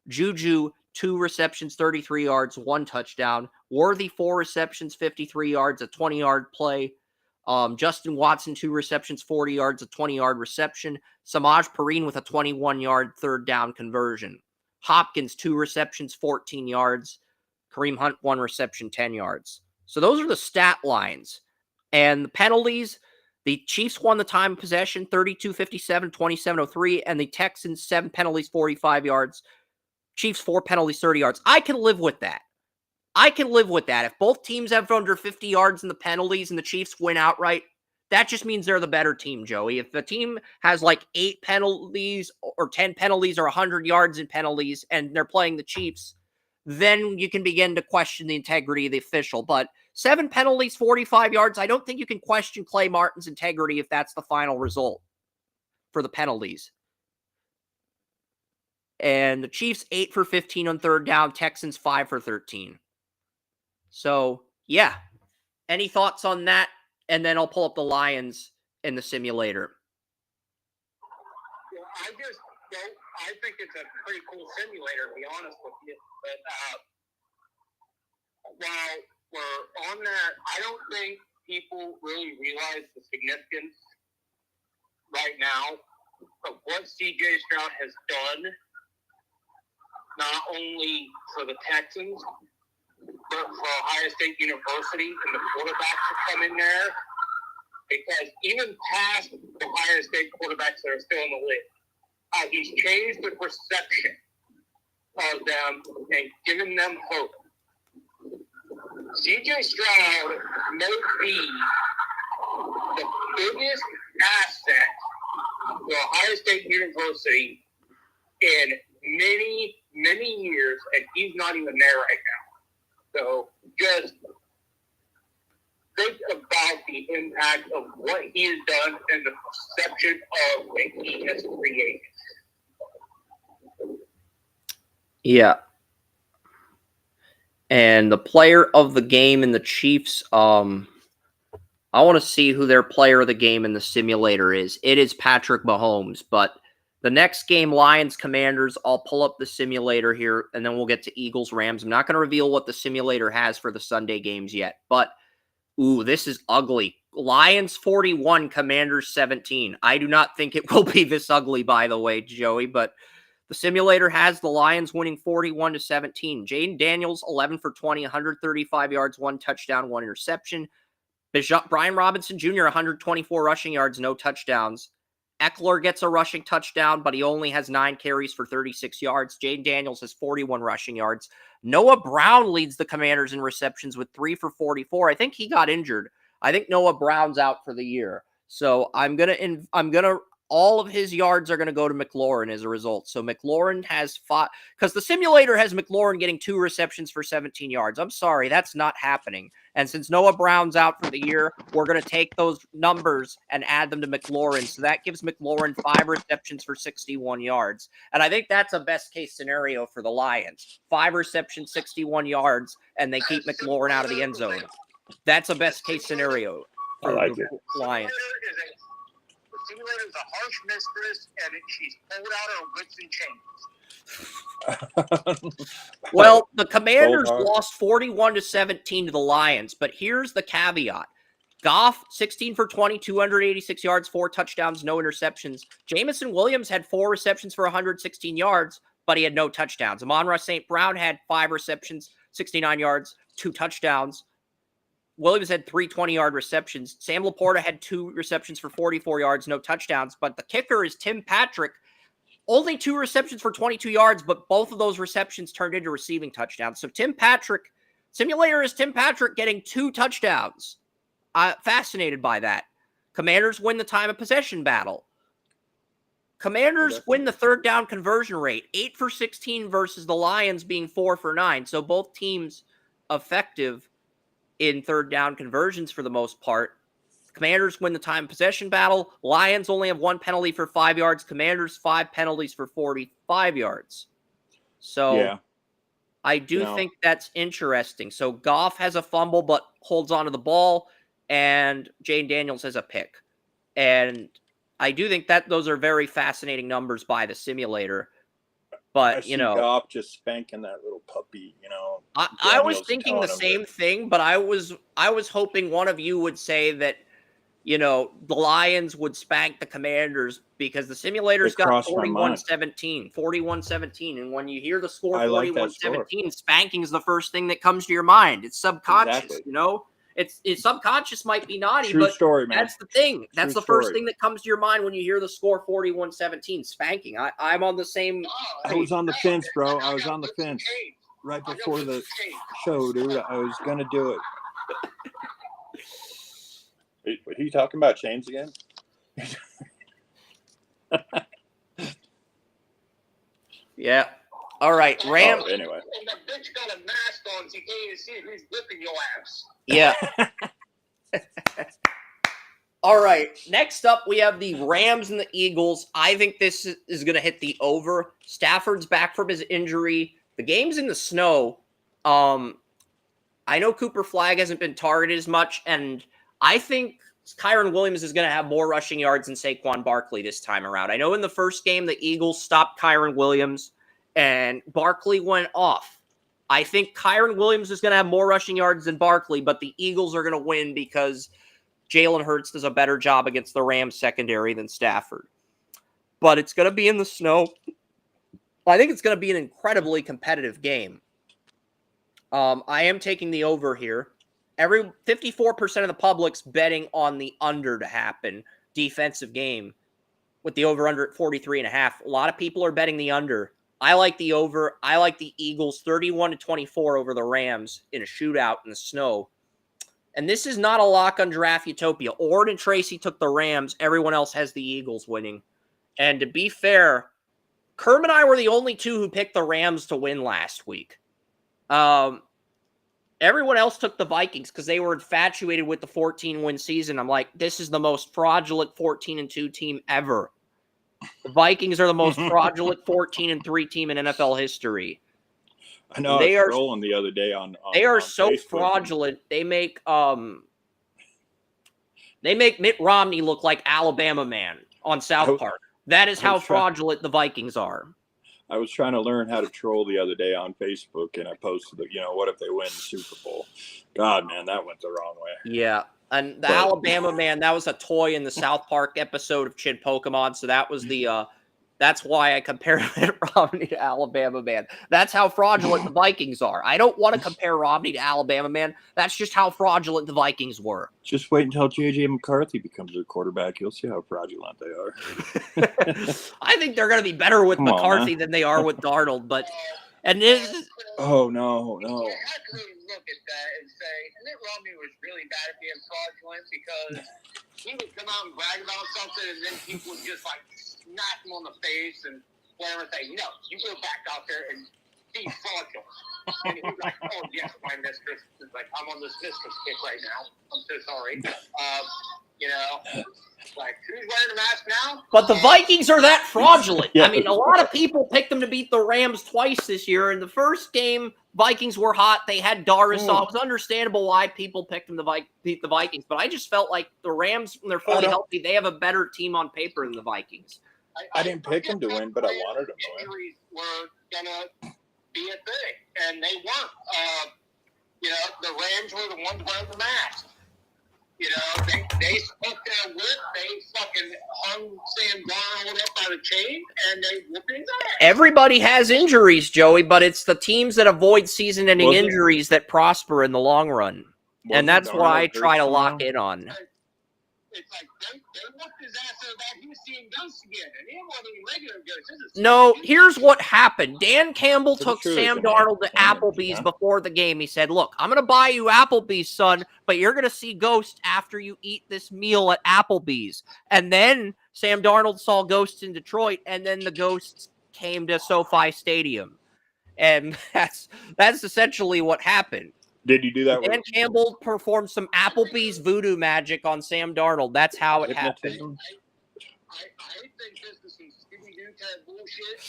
Juju, 2 receptions, 33 yards, 1 touchdown. Worthy, 4 receptions, 53 yards, a 20-yard play. Justin Watson, 2 receptions, 40 yards, a 20-yard reception. Samaj Perine with a 21-yard third down conversion. Hopkins, 2 receptions, 14 yards. Kareem Hunt, 1 reception, 10 yards. So those are the stat lines. And the penalties, the Chiefs won the time of possession, 32-57, 27-03, and the Texans, 7 penalties, 45 yards. Chiefs, 4 penalties, 30 yards. I can live with that. If both teams have under 50 yards in the penalties and the Chiefs win outright, that just means they're the better team, Joey. If the team has like 8 penalties or 10 penalties or 100 yards in penalties and they're playing the Chiefs, then you can begin to question the integrity of the official. But 7 penalties, 45 yards, I don't think you can question Clay Martin's integrity if that's the final result for the penalties. And the Chiefs 8 for 15 on third down, Texans 5 for 13. So, yeah. Any thoughts on that? And then I'll pull up the Lions in the simulator. Well, I think it's a pretty cool simulator, to be honest with you. But while we're on that, I don't think people really realize the significance right now of what C.J. Stroud has done, not only for the Texans, but for Ohio State University and the quarterbacks that come in there. Because even past Ohio State quarterbacks that are still in the league, he's changed the perception of them and given them hope. C.J. Stroud may be the biggest asset to Ohio State University in many, many years, and he's not even there right now. So just think about the impact of what he has done and the perception of what he has created. Yeah. And the player of the game in the Chiefs, I want to see who their player of the game in the simulator is. It is Patrick Mahomes, but the next game, Lions Commanders, I'll pull up the simulator here, and then we'll get to Eagles Rams. I'm not going to reveal what the simulator has for the Sunday games yet, but ooh, this is ugly. Lions 41, Commanders 17. I do not think it will be this ugly, by the way, Joey, but the simulator has the Lions winning 41-17. Jaden Daniels, 11 for 20, 135 yards, 1 touchdown, 1 interception. Brian Robinson Jr., 124 rushing yards, no touchdowns. Eckler gets a rushing touchdown, but he only has 9 carries for 36 yards. Jaden Daniels has 41 rushing yards. Noah Brown leads the Commanders in receptions with 3 for 44. I think he got injured. I think Noah Brown's out for the year. So I'm gonna all of his yards are going to go to McLaurin as a result. So McLaurin has 5, because the simulator has McLaurin getting 2 receptions for 17 yards. I'm sorry, that's not happening. And since Noah Brown's out for the year, we're going to take those numbers and add them to McLaurin. So that gives McLaurin 5 receptions for 61 yards. And I think that's a best case scenario for the Lions. 5 receptions, 61 yards, and they keep McLaurin out of the end zone. That's a best case scenario for the Lions. The simulator is a harsh mistress, and she's pulled out her whips and chains. Well, the Commanders lost 41-17 to the Lions, but here's the caveat. Goff, 16 for 20, 286 yards, 4 touchdowns, no interceptions. Jamison Williams had 4 receptions for 116 yards, but he had no touchdowns. Amon-Ra St. Brown had 5 receptions, 69 yards, 2 touchdowns. Williams had 3 20-yard receptions. Sam Laporta had 2 receptions for 44 yards, no touchdowns. But the kicker is Tim Patrick. Only 2 receptions for 22 yards, but both of those receptions turned into receiving touchdowns. So Tim Patrick, simulator is Tim Patrick getting 2 touchdowns. Fascinated by that. Commanders win the time of possession battle. Commanders win the third down conversion rate, 8 for 16 versus the Lions being 4 for 9. So both teams effective in third down conversions for the most part. Commanders win the time possession battle. Lions only have 1 penalty for 5 yards. Commanders 5 penalties for 45 yards. So Yeah. I do think that's interesting. So Goff has a fumble but holds onto the ball, and Jane Daniels has a pick. And I do think that those are very fascinating numbers by the simulator. But, I see Goff just spanking that little puppy, I was thinking the same thing, but I was hoping one of you would say that, the Lions would spank the Commanders because the simulators got 41-17, 41-17. And when you hear the score 41-17, spanking is the first thing that comes to your mind. It's subconscious, It's subconscious might be naughty, True but story, man. That's the thing. That's the first thing that comes to your mind when you hear the score 41-17, spanking. I'm on the same. I was on the fence, bro. I was on the fence right before the show, dude. I was going to do it. Are you talking about chains again? Yeah. All right, Ram. Oh, anyway. And the bitch got a mask on, so you can't even see who's whipping your ass. Yeah. All right. Next up, we have the Rams and the Eagles. I think this is going to hit the over. Stafford's back from his injury. The game's in the snow. I know Cooper Flagg hasn't been targeted as much, and I think Kyron Williams is going to have more rushing yards than Saquon Barkley this time around. I know in the first game, the Eagles stopped Kyron Williams, and Barkley went off. I think Kyron Williams is going to have more rushing yards than Barkley, but the Eagles are going to win because Jalen Hurts does a better job against the Rams secondary than Stafford. But it's going to be in the snow. I think it's going to be an incredibly competitive game. I am taking the over here. 54% of the public's betting on the under to happen. Defensive game with the over-under at 43.5. A lot of people are betting the under. I like the over. I like the Eagles 31-24 over the Rams in a shootout in the snow. And this is not a lock on Draft Utopia. Ord and Tracy took the Rams. Everyone else has the Eagles winning. And to be fair, Kerm and I were the only two who picked the Rams to win last week. Everyone else took the Vikings because they were infatuated with the 14-win season. I'm like, this is the most fraudulent 14-2 team ever. The Vikings are the most fraudulent 14-3 team in NFL history. I know. I was rolling the other day on they are on so Facebook. Fraudulent. They make Mitt Romney look like Alabama man on South Park. That is how fraudulent the Vikings are. I was trying to learn how to troll the other day on Facebook, and I posted, what if they win the Super Bowl? God, man, that went the wrong way. Yeah, and the Alabama man, that was a toy in the South Park episode of Chin Pokemon, so that was that's why I compared Mitt Romney to Alabama man. That's how fraudulent the Vikings are. I don't want to compare Romney to Alabama man. That's just how fraudulent the Vikings were. Just wait until J.J. McCarthy becomes their quarterback. You'll see how fraudulent they are. I think they're going to be better with McCarthy than they are with Darnold. Oh, no. You have to really look at that and say, Mitt Romney was really bad at being fraudulent because he would come out and brag about something, and then people would just smack him on the face and whatever, and say, no, you go back out there and be fraudulent. And he was like, oh, yes, my mistress is I'm on this mistress kick right now. I'm so sorry. Who's wearing a mask now? But the Vikings are that fraudulent. Yeah. I mean, a lot of people picked them to beat the Rams twice this year. In the first game, Vikings were hot. They had Darisaw. It was understandable why people picked them to beat the Vikings. But I just felt like the Rams, when they're fully healthy, they have a better team on paper than the Vikings. I didn't pick them to win, but I wanted them to win. Injuries were going to be a thing, and they weren't. The Rams were the ones wearing the mask. They spoke their wit. They fucking hung Sam Darnold up by the chain, and they whooped his ass. Everybody has injuries, Joey, but it's the teams that avoid season-ending injuries that prosper in the long run. And that's why I try to lock in on. It's like they whooped his ass so bad he was seeing ghosts again, and he wasn't even regular ghosts. No, here's what happened. Dan Campbell took Sam Darnold to Applebee's before the game. He said, look, I'm going to buy you Applebee's, son, but you're going to see ghosts after you eat this meal at Applebee's. And then Sam Darnold saw ghosts in Detroit, and then the ghosts came to SoFi Stadium. And that's essentially what happened. Did you do that? Dan Campbell performed some Applebee's voodoo magic on Sam Darnold. That's how it happened. Hypnotism? I think this is some Scooby-Doo type bullshit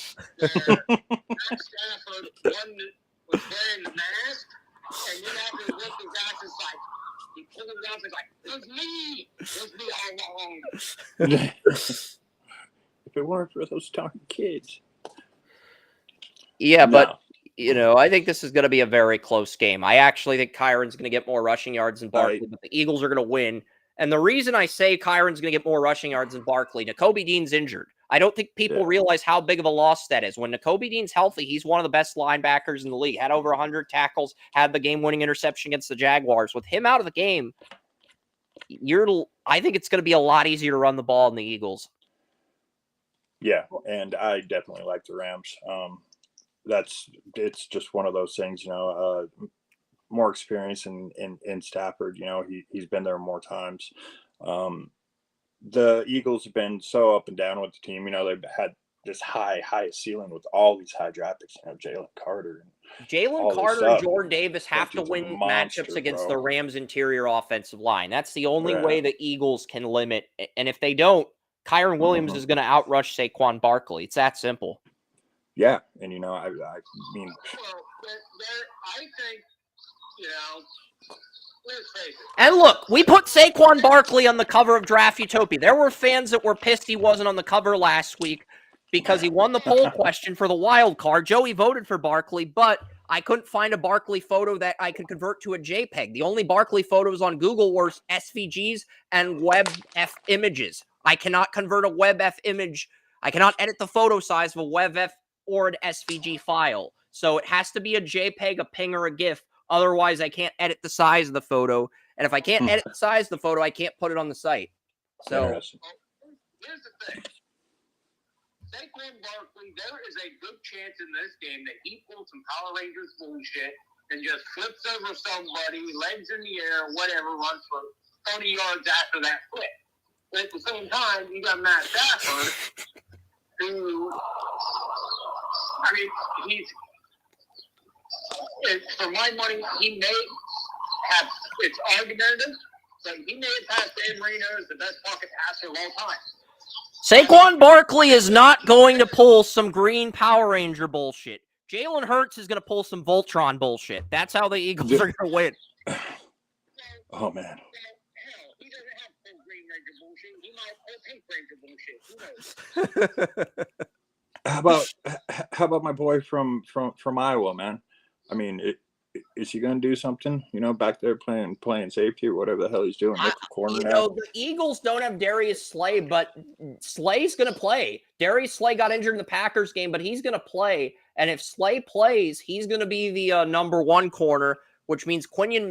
where Matt Stafford was wearing the mask, and then after he ripped his ass, it's like, he pulled it off, it's like, it was me all along. If it weren't for those darn kids. Yeah, No. but, you know, I think this is going to be a very close game. I actually think Kyron's going to get more rushing yards than Barkley, but the Eagles are going to win. And the reason I say Kyron's going to get more rushing yards than Barkley, Nakobe Dean's injured. I don't think people realize how big of a loss that is. When Nakobe Dean's healthy, he's one of the best linebackers in the league. Had over 100 tackles, had the game-winning interception against the Jaguars. With him out of the game, I think it's going to be a lot easier to run the ball in the Eagles. Yeah, and I definitely like the Rams. It's just one of those things, you know, more experience in Stafford, you know, he's been there more times. The Eagles have been so up and down with the team, you know, they've had this high ceiling with all these high draft picks, you know, Jalen Carter and Jordan Davis have to win matchups against the Rams' interior offensive line. That's the only way the Eagles can limit. And if they don't, Kyron Williams is going to outrush Saquon Barkley. It's that simple. Yeah, and you know, I mean, Well, I think, you know, let's face it. And look, we put Saquon Barkley on the cover of Draft Utopia. There were fans that were pissed he wasn't on the cover last week because he won the poll question for the wild card. Joey voted for Barkley, but I couldn't find a Barkley photo that I could convert to a JPEG. The only Barkley photos on Google were SVGs and WebF images. I cannot convert a WebF image. I cannot edit the photo size of a WebF or an SVG file. So it has to be a JPEG, a ping, or a GIF. Otherwise, I can't edit the size of the photo. And if I can't edit the size of the photo, I can't put it on the site. So here's the thing. Saquon Barkley, there is a good chance in this game that he pulls some Power Rangers bullshit and just flips over somebody, legs in the air, whatever, runs for 30 yards after that flip. But at the same time, you got Matt Stafford, who, I mean, for my money, he may have, it's argumentative, but he may have passed Dan Marino as the best pocket passer of all time. Saquon Barkley is not going to pull some green Power Ranger bullshit. Jalen Hurts is going to pull some Voltron bullshit. That's how the Eagles are going to win. Oh, man. Hell, he doesn't have full Green Ranger bullshit. He might pull Pink Ranger bullshit. Who knows? How about my boy from Iowa, man? I mean, is he going to do something? You know, back there playing safety or whatever the hell he's doing. You know, the Eagles don't have Darius Slay, but Slay's going to play. Darius Slay got injured in the Packers game, but he's going to play. And if Slay plays, he's going to be the number one corner, which means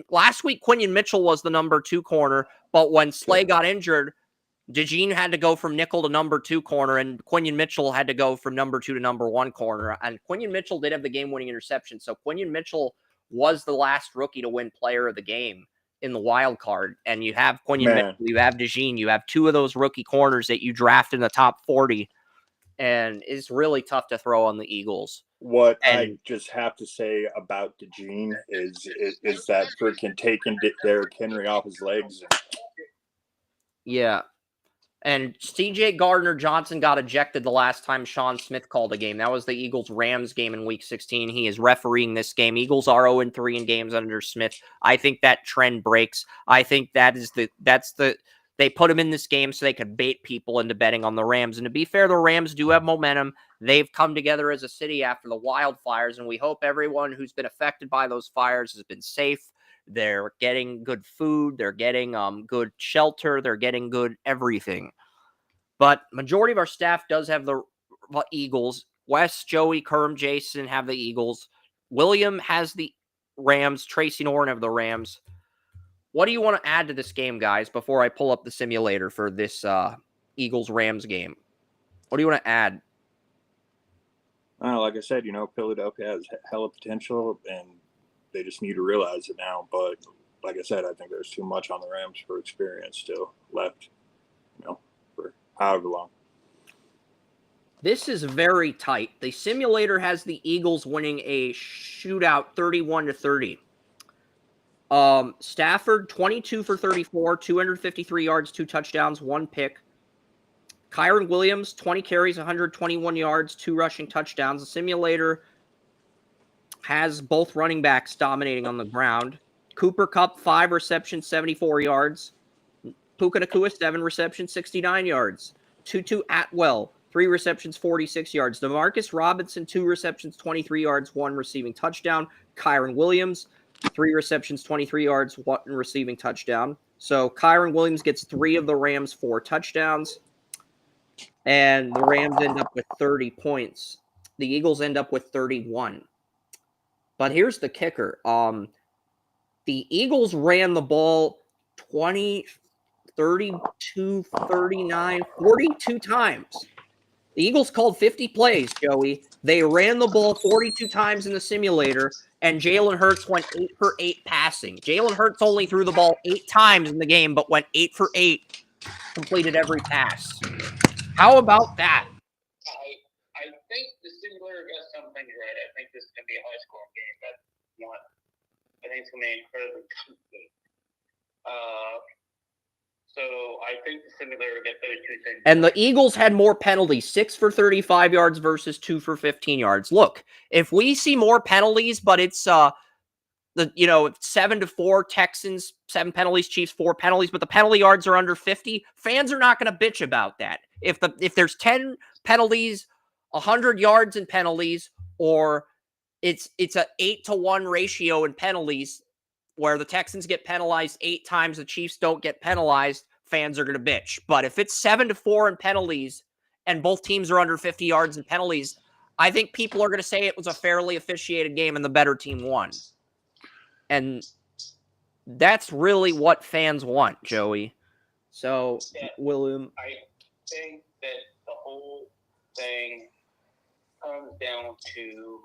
last week Quinion Mitchell was the number two corner, but when Slay got injured, DeJean had to go from nickel to number two corner, and Quinion Mitchell had to go from number two to number one corner. And Quinion Mitchell did have the game-winning interception, so Quinion Mitchell was the last rookie to win player of the game in the wild card. And you have Quinion Mitchell, you have DeJean, you have two of those rookie corners that you draft in the top 40, and it's really tough to throw on the Eagles. What I just have to say about DeJean is that freaking taking Derrick Henry off his legs. Yeah. And CJ Gardner-Johnson got ejected the last time Sean Smith called a game. That was the Eagles-Rams game in Week 16. He is refereeing this game. Eagles are 0-3 in games under Smith. I think that trend breaks. I think they put him in this game so they could bait people into betting on the Rams. And to be fair, the Rams do have momentum. They've come together as a city after the wildfires, and we hope everyone who's been affected by those fires has been safe. They're getting good food. They're getting good shelter. They're getting good everything. But majority of our staff does have the Eagles. Wes, Joey, Kerm, Jason have the Eagles. William has the Rams. Tracy Noren have the Rams. What do you want to add to this game, guys, before I pull up the simulator for this Eagles-Rams game? What do you want to add? Like I said, you know, Philadelphia has hella potential, and they just need to realize it now. But like I said, I think there's too much on the Rams for experience still left, you know, for however long. This is very tight. The simulator has the Eagles winning a shootout 31-30. Stafford, 22 for 34, 253 yards, 2 touchdowns, 1 pick. Kyron Williams, 20 carries, 121 yards, 2 rushing touchdowns. The simulator has both running backs dominating on the ground. Cooper Kupp, 5 receptions, 74 yards. Puka Nacua, 7 receptions, 69 yards. Tutu Atwell, 3 receptions, 46 yards. DeMarcus Robinson, 2 receptions, 23 yards, 1 receiving touchdown. Kyron Williams, 3 receptions, 23 yards, 1 receiving touchdown. So Kyron Williams gets 3 of the Rams' 4 touchdowns. And the Rams end up with 30 points. The Eagles end up with 31. But here's the kicker. The Eagles ran the ball 20, 32, 39, 42 times. The Eagles called 50 plays, Joey. They ran the ball 42 times in the simulator, and Jalen Hurts went 8 for 8 passing. Jalen Hurts only threw the ball 8 times in the game, but went 8 for 8, completed every pass. How about that? I think the simulator got some things right. I think this is going to be a high-scoring game. That's one. I think it's going to be an incredibly tough game. So I think the simulator got those 2 things. And the Eagles had more penalties, 6 for 35 yards versus 2 for 15 yards. Look, if we see more penalties, but it's 7-4 Texans, 7 penalties, Chiefs 4 penalties, but the penalty yards are under 50, fans are not going to bitch about that. If there's 10 penalties, 100 yards in penalties, or it's a 8-to-1 ratio in penalties where the Texans get penalized 8 times, the Chiefs don't get penalized, fans are going to bitch. But if it's 7-4 in penalties and both teams are under 50 yards in penalties, I think people are going to say it was a fairly officiated game and the better team won. And that's really what fans want, Joey. So, yeah, William. I think that the whole thing comes down to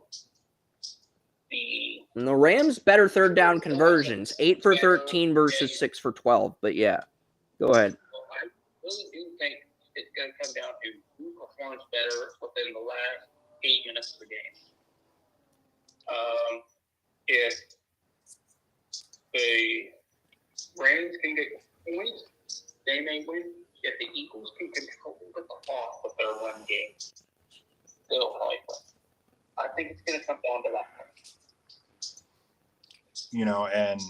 the Rams better third down conversions, 8 for 13 versus 6 for 12. But yeah, go ahead. I really do think it's going to come down to who performs better within the last 8 minutes of the game. If the Rams can get points, they may win. If the Eagles can control the clock with their run game, they'll probably win. I think it's going to come down to that. And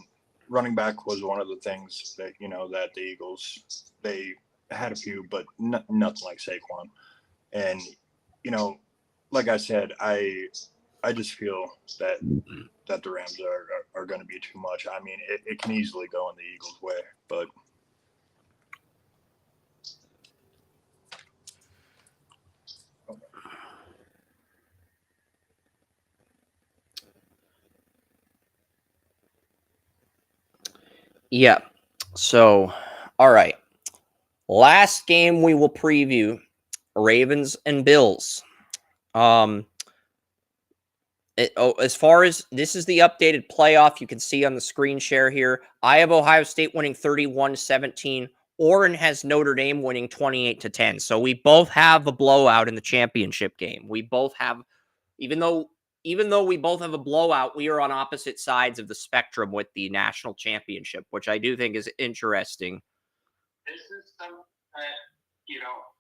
running back was one of the things that, that the Eagles, they had a few, but nothing like Saquon. And, like I said, I just feel that the Rams are going to be too much. I mean, it can easily go in the Eagles' way, but yeah. So, all right. Last game we will preview, Ravens and Bills. As far as this is the updated playoff, you can see on the screen share here. I have Ohio State winning 31-17. Oregon has Notre Dame winning 28-10. So we both have a blowout in the championship game. We both have, even though we both have a blowout, we are on opposite sides of the spectrum with the national championship, which I do think is interesting. This is something that,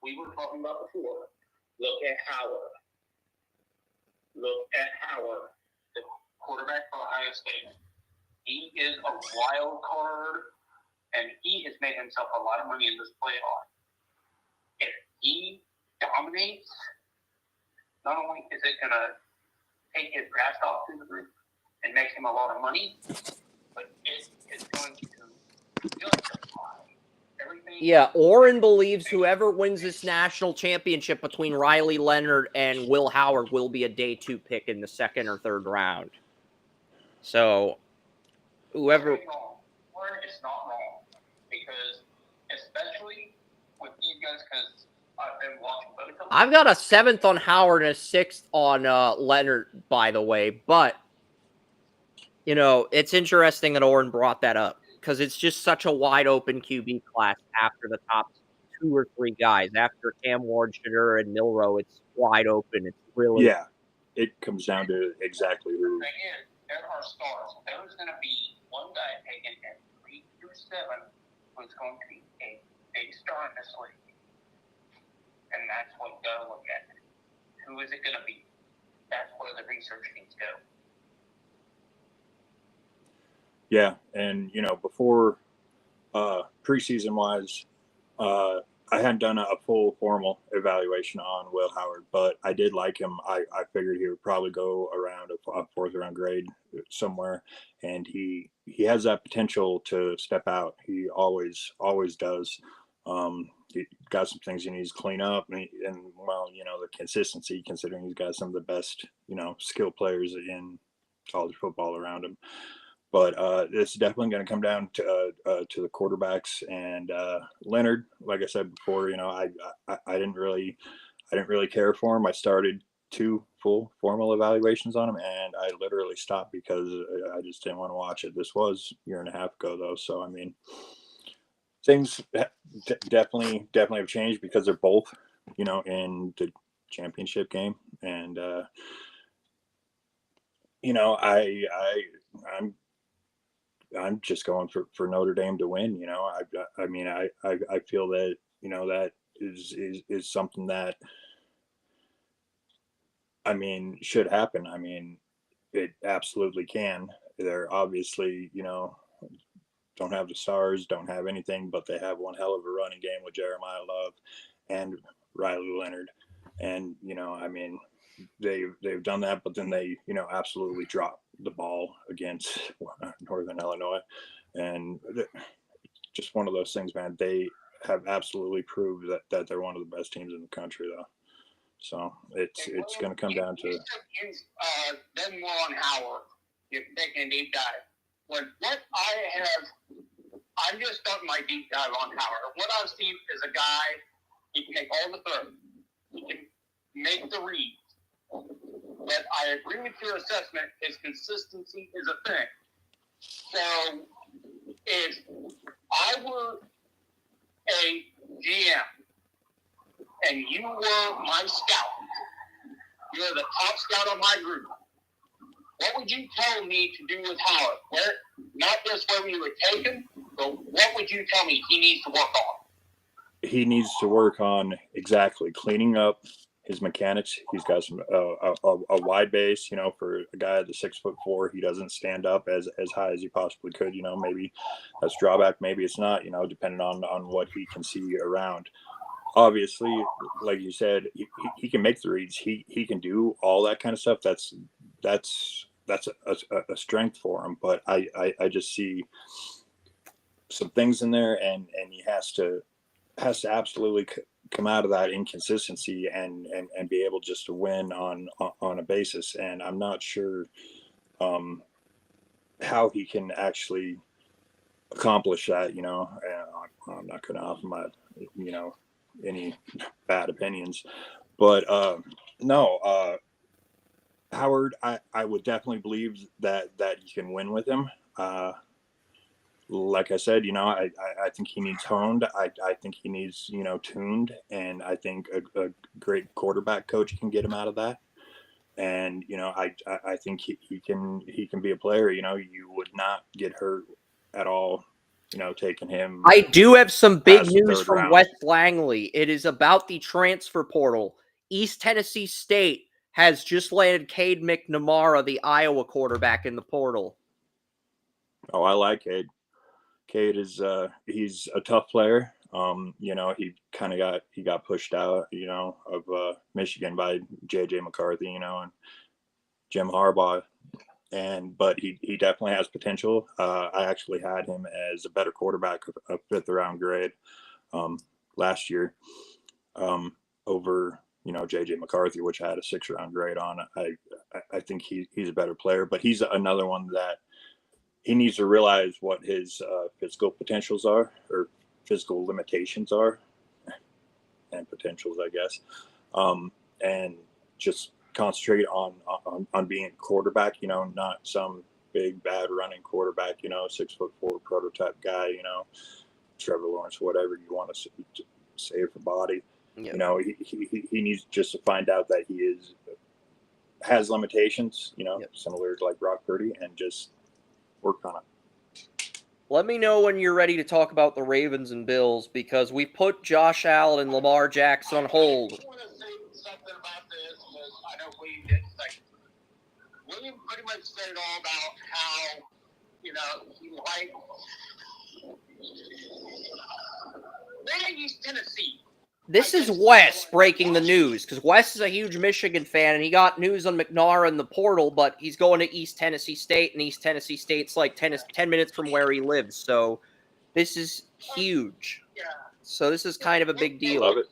we were talking about before. Look at Howard, the quarterback for Ohio State. He is a wild card, and he has made himself a lot of money in this playoff. If he dominates, not only is it going to take his draft off to the roof and make him a lot of money, but it is going to justify everything. Yeah, Oren believes whoever wins this national championship between Riley Leonard and Will Howard will be a day 2 pick in the 2nd or 3rd round. So, whoever... Oren is not wrong, because especially with these guys, because I've been watching both of them. I've got a 7th on Howard and a 6th on Leonard, by the way. But, it's interesting that Oren brought that up because it's just such a wide open QB class after the top 2 or 3 guys. After Cam Ward, Shadur, and Milroe, it's wide open. It's really... Yeah, it comes down to exactly who. The thing is, there are stars. There's going to be one guy taken at 3 through 7 who's going to be a big star in this league. And that's what you got to look at. Who is it going to be? That's where the research needs to go. Yeah, and before preseason wise, I hadn't done a full formal evaluation on Will Howard, but I did like him. I figured he would probably go around a fourth round grade somewhere, and he has that potential to step out. He always does. He got some things he needs to clean up, and the consistency, considering he's got some of the best skilled players in college football around him. But it's definitely going to come down to the quarterbacks and Leonard. Like I said before, I didn't really care for him. I started 2 full formal evaluations on him, and I literally stopped because I just didn't want to watch it. This was a year and a half ago, though, so I mean, things definitely have changed because they're both in the championship game, and I'm just going for Notre Dame to win. I mean, I feel that that is something that should happen. I mean, it absolutely can. They're obviously don't have the stars, don't have anything, but they have one hell of a running game with Jeremiah Love and Riley Leonard, and I mean, they've done that, but then they absolutely drop the ball against Northern Illinois, and just one of those things, man. They have absolutely proved that they're one of the best teams in the country, though. So it's going to come down to then more on Howard. You're taking a deep dive. I'm just starting my deep dive on Howard. What I've seen is a guy, he can make all the throws, he can make the reads. But I agree with your assessment. His consistency is a thing. So if I were a GM and you were my scout, you're the top scout of my group, what would you tell me to do with Howard? Not just where we would take him, but what would you tell me he needs to work on? He needs to work on exactly cleaning up his mechanics. He's got some a wide base, for a guy that's 6'4", he doesn't stand up as high as he possibly could. Maybe that's drawback, maybe it's not. Depending on what he can see around. Obviously, like you said, he can make the reads. He can do all that kind of stuff. That's a strength for him. But I just see some things in there, and he has to absolutely come out of that inconsistency and be able just to win on a basis. And I'm not sure how he can actually accomplish that. I'm not going to offer my any bad opinions, but no, Howard, I would definitely believe that you can win with him. Like I said, I think he needs honed. I think he needs, tuned. And I think a great quarterback coach can get him out of that. And, I think he can be a player. You would not get hurt at all, taking him. I do have some big news from round. West Langley. It is about the transfer portal. East Tennessee State has just landed Cade McNamara, the Iowa quarterback, in the portal. Oh, I like Cade. Cade is he's a tough player. He kind of got pushed out, of Michigan by JJ McCarthy, and Jim Harbaugh, but he definitely has potential. I actually had him as a better quarterback of a 5th round grade last year over JJ McCarthy, which had a 6th round grade on. I think he's a better player, but he's another one that he needs to realize what his physical potentials are, or physical limitations are, and potentials, I guess, and just concentrate on being a quarterback. Not some big bad running quarterback. 6'4" prototype guy. Trevor Lawrence, whatever you want to say for body. Yep. He needs just to find out that he has limitations. Yep. Similar to like Brock Purdy, and just work on it. Let me know when you're ready to talk about the Ravens and Bills, because we put Josh Allen and Lamar Jackson on hold. I want to say something about this because I know William didn't. William pretty much said it all about how, he liked East Tennessee. This is Wes breaking the news, because Wes is a huge Michigan fan, and he got news on McNair in the portal, but he's going to East Tennessee State, and East Tennessee State's like 10 minutes from where he lives, so this is huge. Yeah. So this is kind of a big deal. Love it.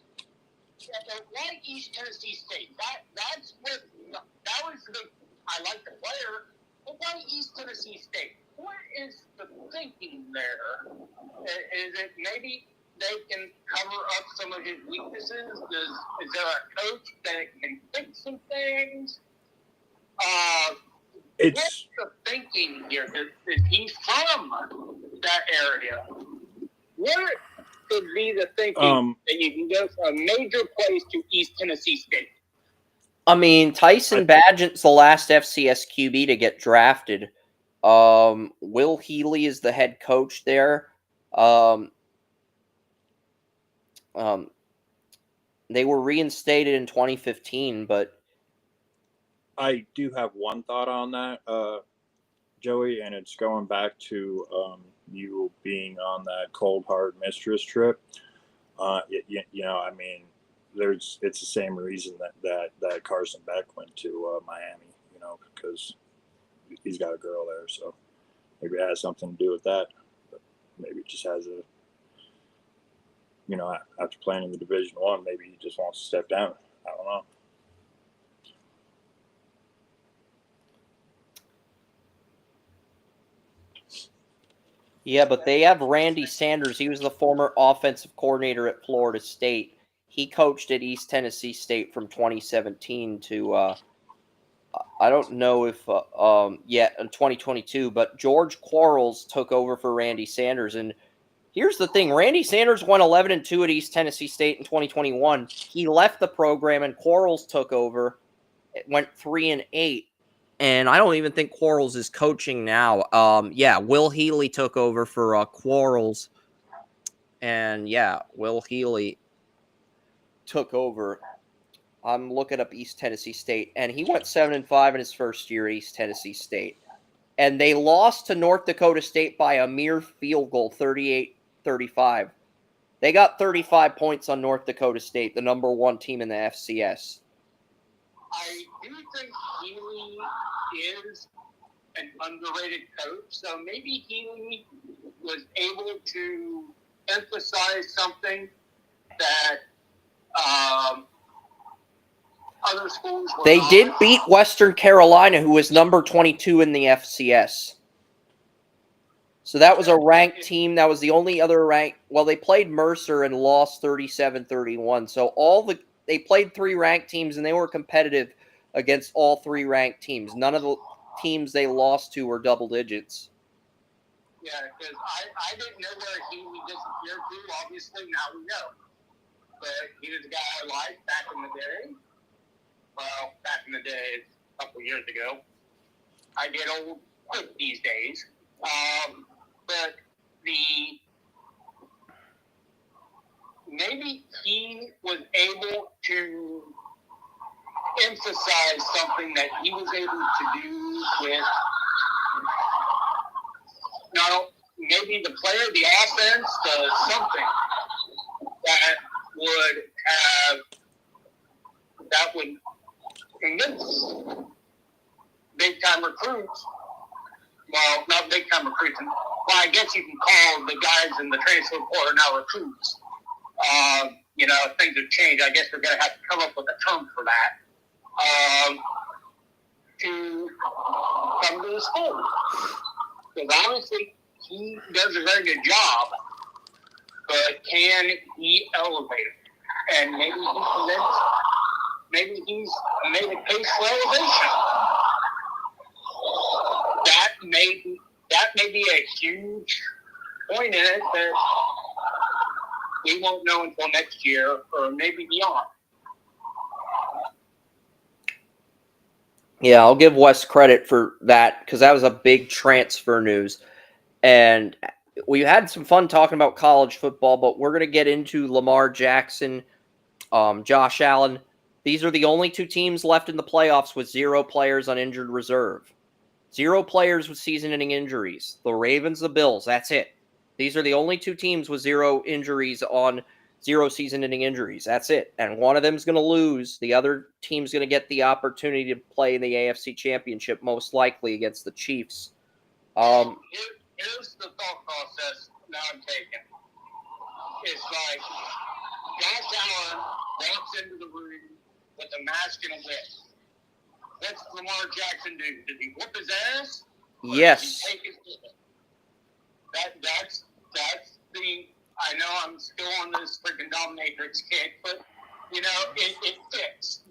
Why East Tennessee State? That was I like the player, but why East Tennessee State? What is the thinking there? Is it maybe they can cover up some of his weaknesses? Is there a coach that can fix some things? What's the thinking here? Is he from that area? What could be the thinking that you can go from a major place to East Tennessee State? I mean, Tyson Bagent's the last FCS QB to get drafted. Will Healy is the head coach there. They were reinstated in 2015, but I do have one thought on that, Joey, and it's going back to you being on that cold hard mistress trip. I mean, it's the same reason that Carson Beck went to Miami, because he's got a girl there, so maybe it has something to do with that. But maybe it just has after playing in the Division, maybe he just wants to step down. I don't know. yeah, but they have Randy Sanders. He was the former offensive coordinator at Florida State. He coached at East Tennessee State from 2017 to, I don't know if yet in 2022, but George Quarles took over for Randy Sanders. And here's the thing. Randy Sanders won 11-2 at East Tennessee State in 2021. He left the program and Quarles took over. It went 3-8. And I don't even think Quarles is coaching now. Will Healy took over for Quarles. And Will Healy took over. I'm looking up East Tennessee State, and he went 7-5 in his first year at East Tennessee State. And they lost to North Dakota State by a mere field goal, 38-35. They got 35 points on North Dakota State, the number one team in the FCS. I do think Healy is an underrated coach, so maybe Healy was able to emphasize something that other schools were They not. did beat Western Carolina, who was number 22 in the FCS. So that was a ranked team. That was the only other ranked. Well, they played Mercer and lost 37-31. So they played three ranked teams, and they were competitive against all three ranked teams. None of the teams they lost to were double digits. Yeah, because I didn't know where Healy disappeared to. Obviously, now we know. But he was a guy I liked back in the day. Well, back in the day, a couple years ago. I get old quick these days. But maybe he was able to emphasize something that he was able to do with maybe the player, the offense, something that would convince big time recruits. Well, not big time recruits. Well, I guess you can call the guys in the transfer portal now recruits. Things have changed. I guess we're going to have to come up with a term for that. To come to the school. Because honestly, he does a very good job. But can he elevate it? And maybe he's made a case for elevation. That may be a huge point in it that we won't know until next year or maybe beyond. Yeah, I'll give Wes credit for that because that was a big transfer news. And we had some fun talking about college football, but we're going to get into Lamar Jackson, Josh Allen. These are the only two teams left in the playoffs with 0 players on injured reserve. 0 players with season-ending injuries. The Ravens, the Bills, that's it. These are the only two teams with 0 injuries on 0 season-ending injuries. That's it. And one of them's going to lose. The other team's going to get the opportunity to play in the AFC Championship, most likely against the Chiefs. Here's the thought process that I'm taking. It's like Josh Allen walks into the room with a mask and a whip. What's Lamar Jackson do? Did he whoop his ass? Yes. Did he take his whip? That's the. I know I'm still on this freaking dominatrix kick, but you know it fits.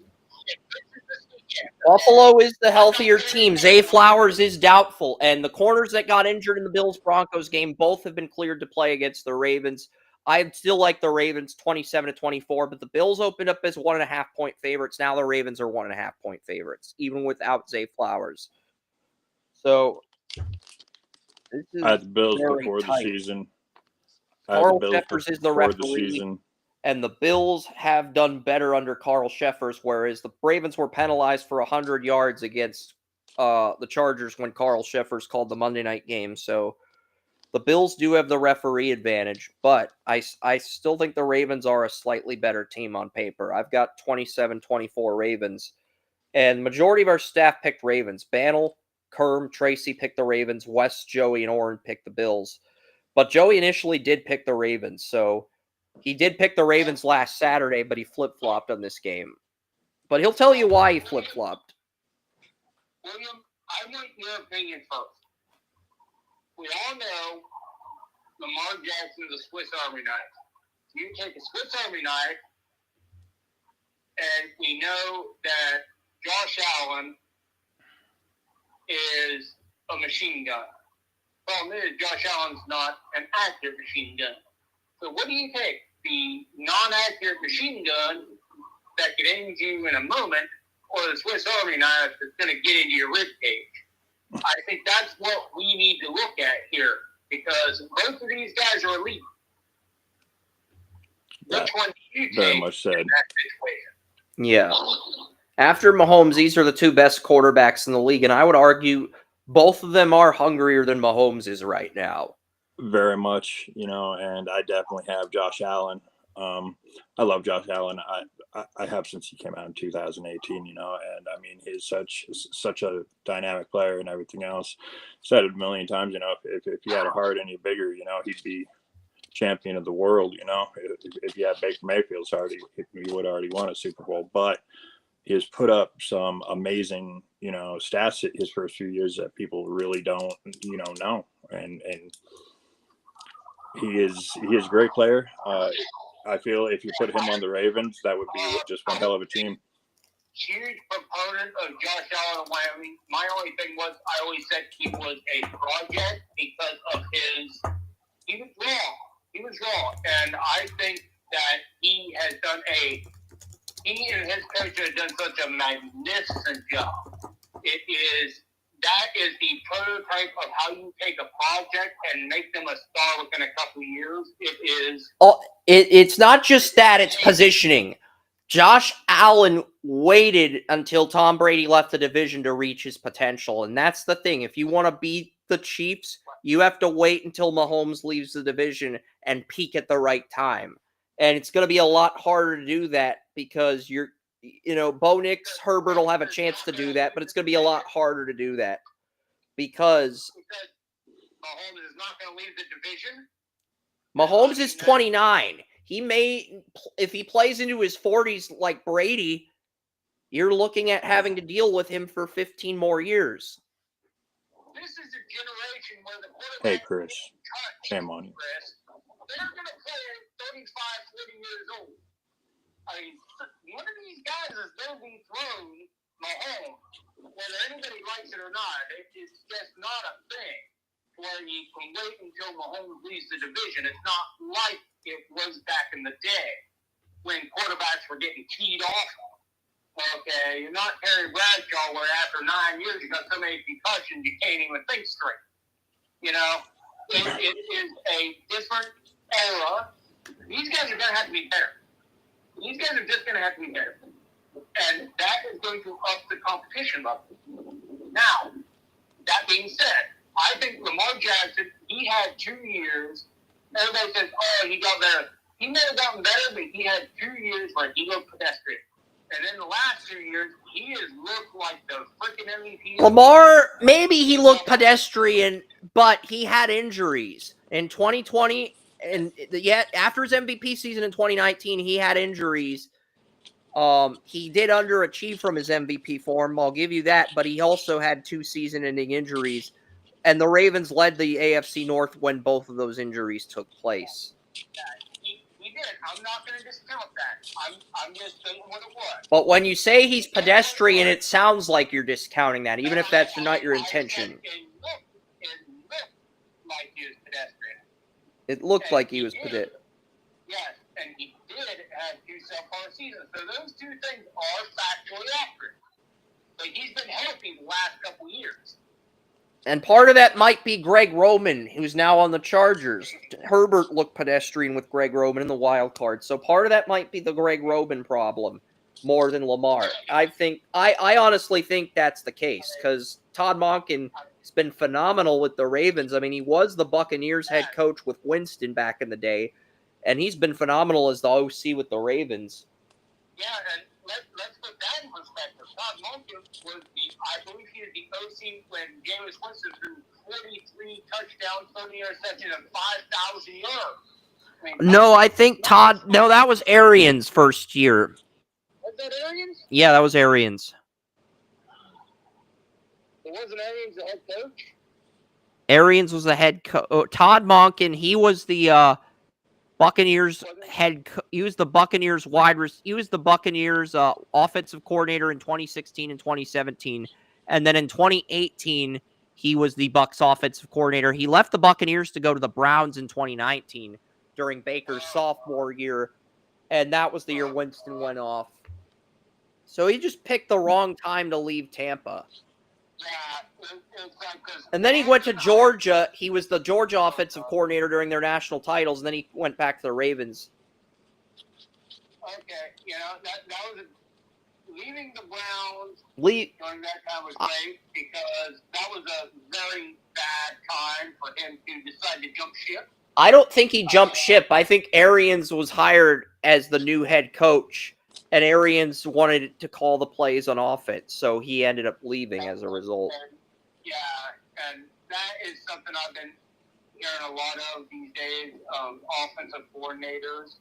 It fits this weekend. Buffalo is the healthier team. Zay Flowers is doubtful, and the corners that got injured in the Bills-Broncos game both have been cleared to play against the Ravens. I still like the Ravens 27-24, but the Bills opened up as 1.5-point favorites. Now the Ravens are 1.5-point favorites, even without Zay Flowers. So this is I had the Bills very before tight. the season. Carl Sheffers is the before referee, and the Bills have done better under Carl Sheffers, whereas the Ravens were penalized for 100 yards against the Chargers when Carl Sheffers called the Monday night game. So the Bills do have the referee advantage, but I still think the Ravens are a slightly better team on paper. I've got 27-24 Ravens, and majority of our staff picked Ravens. Bannell, Kerm, Tracy picked the Ravens. Wes, Joey, and Oren picked the Bills. But Joey initially did pick the Ravens, so he did pick the Ravens last Saturday, but he flip-flopped on this game. But he'll tell you why he flip-flopped. William, I want your opinion first. We all know Lamar Jackson's a Swiss Army knife. You take a Swiss Army knife, and we know that Josh Allen is a machine gun. Problem is, Josh Allen's not an accurate machine gun. So what do you take? The non-accurate machine gun that could end you in a moment, or the Swiss Army knife that's going to get into your rib cage? I think that's what we need to look at here, because both of these guys are elite. Which one do you take very much said. in that situation? Yeah. After Mahomes, these are the two best quarterbacks in the league, and I would argue both of them are hungrier than Mahomes is right now. Very much, and I definitely have Josh Allen. I love Josh Allen. I have since he came out in 2018, and I mean, he's such a dynamic player and everything else. Said it a million times, if he had a heart any bigger, he'd be champion of the world, if he had Baker Mayfield's heart, he would already won a Super Bowl. But he has put up some amazing, stats his first few years that people really don't, know. And he is a great player. I feel if you put him on the Ravens, that would be just one hell of a team. Huge proponent of Josh Allen in Wyoming. My only thing was I always said he was a project because of he was raw. He was raw. And I think that he and his coach have done such a magnificent job. That is the prototype of how you take a project and make them a star within a couple of years. It's not just that, it's positioning. Josh Allen waited until Tom Brady left the division to reach his potential, and that's the thing. If you want to beat the Chiefs, you have to wait until Mahomes leaves the division and peak at the right time. And it's going to be a lot harder to do that because Bo Nix, Herbert will have a chance to do that, but it's going to be a lot harder to do that because Mahomes is not going to leave the division. Mahomes is 29. He may, if he plays into his 40s like Brady, you're looking at having to deal with him for 15 more years. This is a generation where the quarterback... Hey, Chris. Shame on you. They're going to play at 35, 40 years old. I mean, one of these guys is going to be thrown Mahomes. Whether anybody likes it or not, it's just not a thing where you can wait until Mahomes leaves the division. It's not like it was back in the day when quarterbacks were getting teed off. Okay, you're not Terry Bradshaw where after 9 years you got so many concussions you can't even think straight. It is a different era. These guys are going to have to be better. These guys are just going to have to be better. And that is going to up the competition level. Now, that being said, I think Lamar Jackson, he had 2 years. Everybody says, oh, he got better. He may have gotten better, but he had 2 years where he looked pedestrian. And then the last 2 years, he has looked like the freaking MVP. Lamar, maybe he looked pedestrian, but he had injuries. In 2020, and yet after his MVP season in 2019, he had injuries. He did underachieve from his MVP form, I'll give you that, but he also had 2 season-ending injuries. And the Ravens led the AFC North when both of those injuries took place. He did. I'm not going to discount that. I'm just saying what it was. But when you say he's pedestrian, it sounds like you're discounting that, even if that's not your intention. It looked like he was pedestrian. It looked like he was pedestrian. Yes, and he did have 2 subpar seasons. So those 2 things are factually accurate. But he's been healthy the last couple years. And part of that might be Greg Roman, who's now on the Chargers. Herbert looked pedestrian with Greg Roman in the wild card. So part of that might be the Greg Roman problem more than Lamar. I honestly think that's the case because Todd Monken has been phenomenal with the Ravens. I mean, he was the Buccaneers head coach with Winston back in the day, and he's been phenomenal as the OC with the Ravens. Yeah, and let's put that in perspective. Todd Monken was I believe he was the OC when Jameis Winston threw 43 touchdowns, 30 interceptions, and 5,000 yards. No, I think that was Arians' first year. Was that Arians? Yeah, that was Arians. It wasn't Arians the head coach? Arians was the head coach. Todd Monken, he was the Buccaneers he was the Buccaneers offensive coordinator in 2016 and 2017, and then in 2018 he was the Bucs offensive coordinator. He left the Buccaneers to go to the Browns in 2019 during Baker's sophomore year, and that was the year Winston went off. So he just picked the wrong time to leave Tampa. And then he went to Georgia. He was the Georgia offensive coordinator during their national titles, and then he went back to the Ravens. Okay, that was leaving the Browns during that time was great because that was a very bad time for him to decide to jump ship. I don't think he jumped ship. I think Arians was hired as the new head coach, and Arians wanted to call the plays on offense, so he ended up leaving as a result. And that is something I've been hearing a lot of these days, offensive coordinators.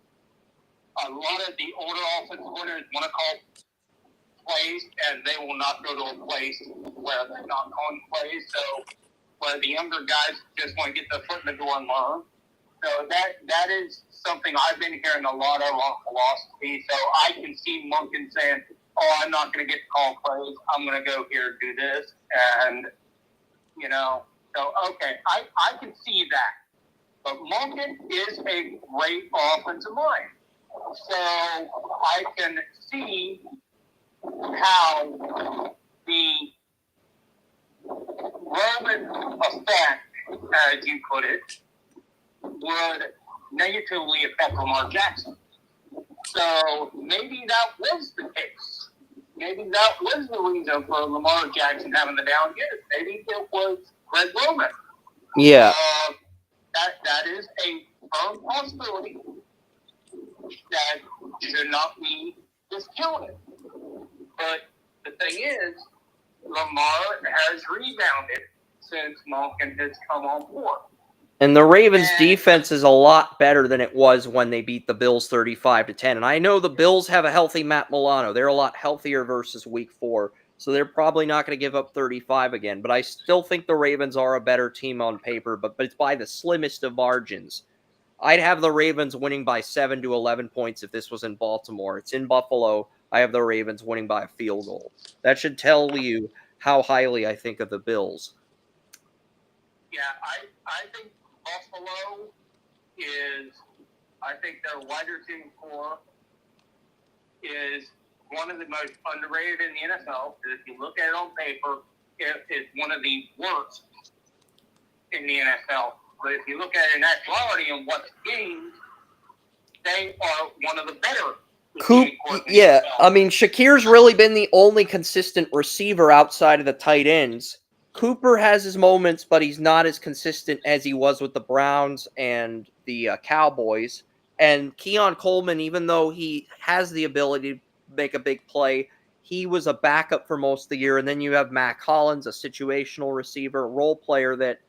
A lot of the older offensive coordinators want to call plays, and they will not go to a place where they're not calling plays. So where the younger guys just want to get their foot in the door and learn. So that is something I've been hearing a lot of on philosophy. So I can see Monken saying, oh, I'm not going to get to call plays. I'm going to go here and do this. And, so, okay, I can see that. But Monken is a great offensive mind. So I can see how the Roman effect, as you put it, would negatively affect Lamar Jackson. So maybe that was the case. Maybe that was the reason for Lamar Jackson having the down years. Maybe it was Greg Roman. Yeah. That is a firm possibility that should not be discounted. But the thing is, Lamar has rebounded since Monken has come on board. And the Ravens' defense is a lot better than it was when they beat the Bills 35-10. And I know the Bills have a healthy Matt Milano. They're a lot healthier versus Week 4, so they're probably not going to give up 35 again. But I still think the Ravens are a better team on paper, but it's by the slimmest of margins. I'd have the Ravens winning by 7 to 11 points if this was in Baltimore. It's in Buffalo. I have the Ravens winning by a field goal. That should tell you how highly I think of the Bills. Yeah, I think Buffalo is, I think their wide receiving core is one of the most underrated in the NFL. If you look at it on paper, it's one of the worst in the NFL. But if you look at it in actuality and what's gained, they are one of the better. Yeah, I mean, Shakir's really been the only consistent receiver outside of the tight ends. Cooper has his moments, but he's not as consistent as he was with the Browns and the Cowboys. And Keon Coleman, even though he has the ability to make a big play, he was a backup for most of the year. And then you have Matt Collins, a situational receiver, role player that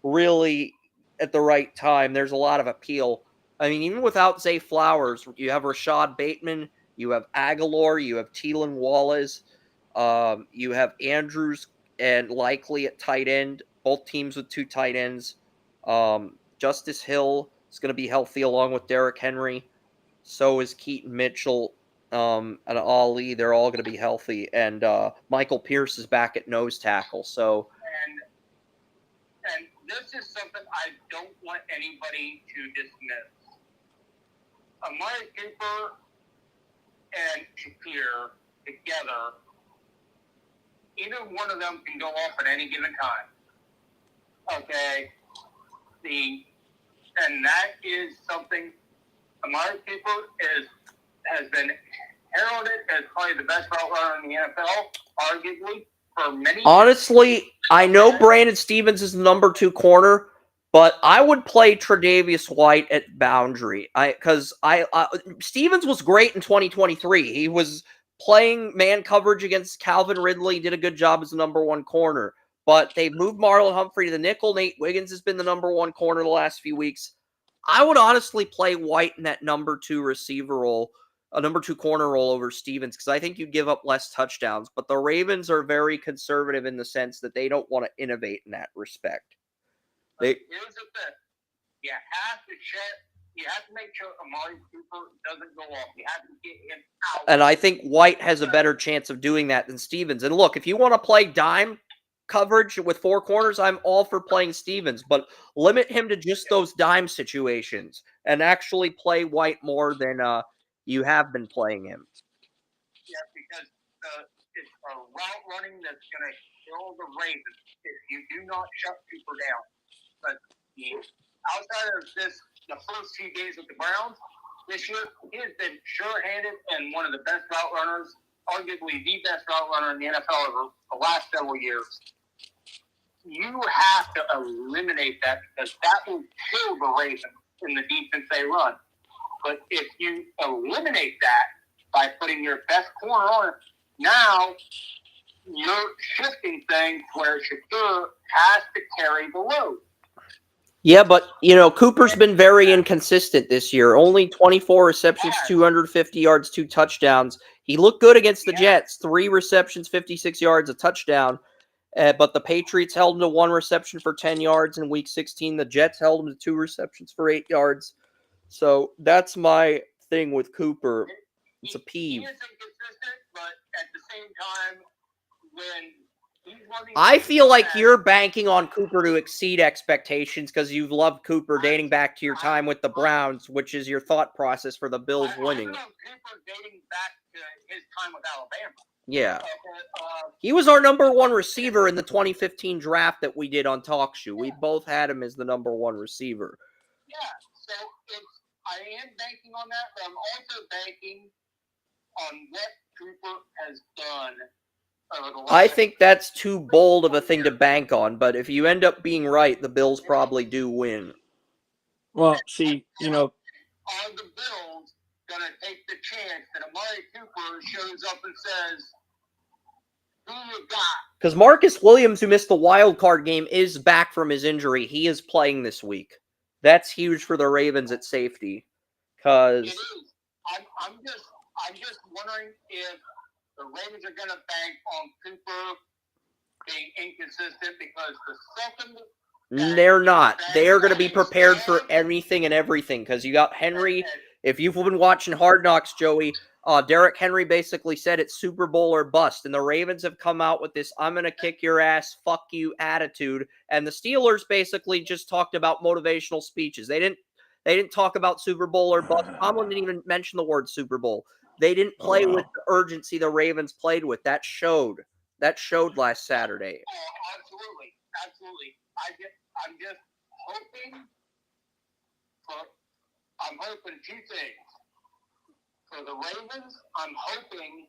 really, at the right time, there's a lot of appeal. I mean, even without Zay Flowers, you have Rashad Bateman, you have Aguilar, you have Teelan Wallace, you have Andrews and Likely at tight end, both teams with 2 tight ends. Justice Hill is going to be healthy along with Derrick Henry. So is Keaton Mitchell and Ali. They're all going to be healthy. And Michael Pierce is back at nose tackle. So, and this is something I don't want anybody to dismiss. Amari Cooper and Shakir together, either one of them can go off at any given time. Okay? And that is something Amari Cooper has been heralded as probably the best route runner in the NFL, arguably, for many honestly, years. I know Brandon Stevens is the number 2 corner, but I would play Tre'Davious White at boundary. Because Stevens was great in 2023. He was playing man coverage against Calvin Ridley, did a good job as the number 1 corner. But they moved Marlon Humphrey to the nickel. Nate Wiggins has been the number 1 corner the last few weeks. I would honestly play White in that number 2 receiver role, a number 2 corner role over Stevens, because I think you give up less touchdowns. But the Ravens are very conservative in the sense that they don't want to innovate in that respect. Here's the thing. You have to make sure Amari Cooper doesn't go off. You have to get him out. And I think White has a better chance of doing that than Stevens. And look, if you want to play dime coverage with 4 corners, I'm all for playing Stevens, but limit him to just those dime situations and actually play White more than you have been playing him. Yeah, because it's a route running that's going to kill the Ravens if you do not shut Cooper down. But outside of the first few days with the Browns this year, he has been sure-handed and one of the best route runners, arguably the best route runner in the NFL over the last several years. You have to eliminate that because that will kill the Ravens in the defense they run. But if you eliminate that by putting your best corner on it, now you're shifting things where Shakir has to carry the load. Yeah, but, Cooper's been very inconsistent this year. Only 24 receptions, 250 yards, 2 touchdowns. He looked good against the Jets. 3 receptions, 56 yards, a touchdown. But the Patriots held him to 1 reception for 10 yards in Week 16. The Jets held him to 2 receptions for 8 yards. So that's my thing with Cooper. It's a peeve. He is inconsistent, but at the same time, when I feel like you're banking on Cooper to exceed expectations because you've loved Cooper dating back to your time with the Browns, which is your thought process for the Bills winning. I love Cooper dating back to his time with Alabama. Yeah. He was our number 1 receiver in the 2015 draft that we did on Talk Show. We both had him as the number 1 receiver. Yeah, so I am banking on that, but I'm also banking on what Cooper has done. I think that's too bold of a thing to bank on, but if you end up being right, the Bills probably do win. Well, see, Are the Bills going to take the chance that Amari Cooper shows up and says, who you got? Because Marcus Williams, who missed the wild card game, is back from his injury. He is playing this week. That's huge for the Ravens at safety. It is. I'm just wondering if the Ravens are going to bank on Cooper being inconsistent because the second... They're not. They're going to be prepared for anything and everything because you got Henry. If you've been watching Hard Knocks, Joey, Derrick Henry basically said it's Super Bowl or bust. And the Ravens have come out with this I'm going to kick your ass, fuck you attitude. And the Steelers basically just talked about motivational speeches. They didn't talk about Super Bowl or bust. Tomlin didn't even mention the word Super Bowl. They didn't play with the urgency the Ravens played with. That showed last Saturday. Oh, absolutely. I'm just hoping two things. For the Ravens, I'm hoping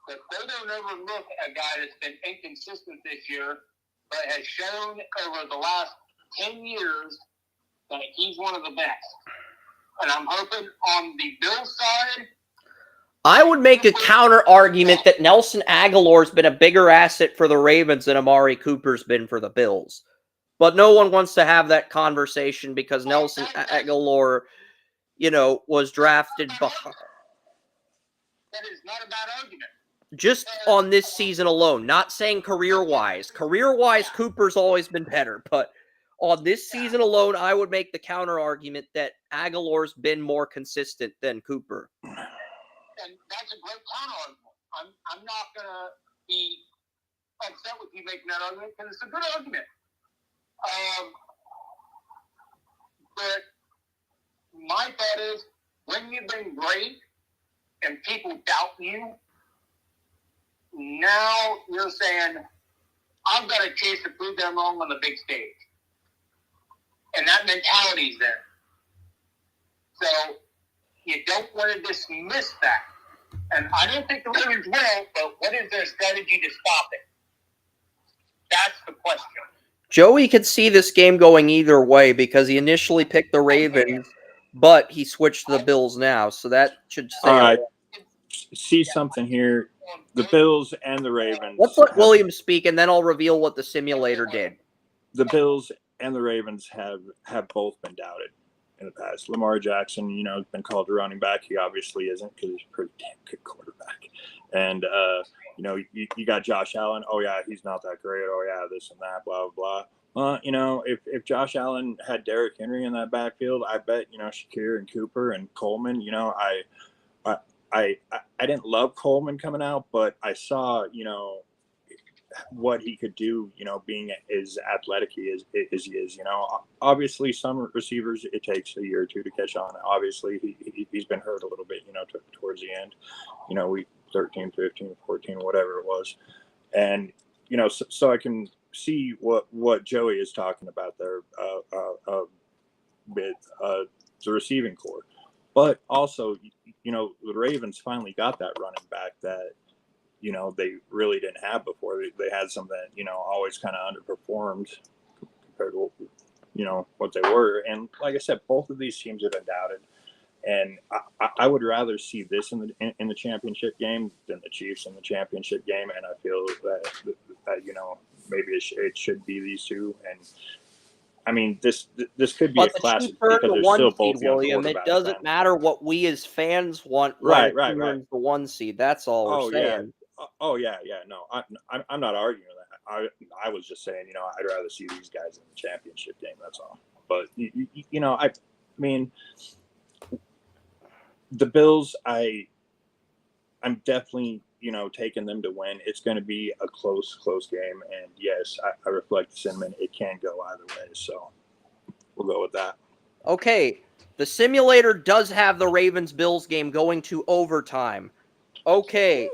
that they don't overlook a guy that's been inconsistent this year, but has shown over the last 10 years that he's one of the best. And I'm hoping on the Bills side, I would make a counter argument that Nelson Aguilar's been a bigger asset for the Ravens than Amari Cooper's been for the Bills. But no one wants to have that conversation because Nelson Aguilar, was drafted behind. that is not a bad argument. Just on this season alone, not saying career-wise. Career-wise, Cooper's always been better, but on this season alone, I would make the counter argument that Aguilar's been more consistent than Cooper. And that's a great counter argument. I'm not going to be upset with you making that argument because it's a good argument. But my thought is, when you've been great and people doubt you, now you're saying, I've got a chance to prove them wrong on the big stage. And that mentality's there. So you don't want to dismiss that. And I don't think the Ravens will, but what is their strategy to stop it? That's the question. Joey could see this game going either way because he initially picked the Ravens, but he switched to the Bills now. So that should say. All right. See something here. The Bills and the Ravens. Let's let William speak, and then I'll reveal what the simulator did. The Bills and the Ravens have both been doubted in the past. Lamar Jackson, has been called a running back. He obviously isn't because he's a pretty damn good quarterback. And, you got Josh Allen. Oh, yeah, he's not that great. Oh, yeah, this and that, blah, blah, blah. If Josh Allen had Derrick Henry in that backfield, I bet, Shakir and Cooper and Coleman, I didn't love Coleman coming out, but I saw, what he could do, being as athletic as he is. Obviously some receivers, it takes a year or two to catch on. Obviously he's been hurt a little bit, towards the end, we 13, 15, 14, whatever it was. And, so I can see what Joey is talking about there with the receiving core. But also, the Ravens finally got that running back that, they really didn't have before. They had some that, always kind of underperformed compared to, what they were. And like I said, both of these teams have been doubted. And I would rather see this in the championship game than the Chiefs in the championship game. And I feel that maybe it should be these two. And I mean, this could be a classic because they're still both young quarterbacks. It doesn't matter what we as fans want. Right. The 1 seed. That's all we're saying. Yeah. No, I'm not arguing that. I was just saying, I'd rather see these guys in the championship game. That's all. But I mean, the Bills, I'm definitely taking them to win. It's going to be a close game, and yes, I reflect the sentiment. It can go either way, so we'll go with that. Okay, the simulator does have the Ravens-Bills game going to overtime. Okay,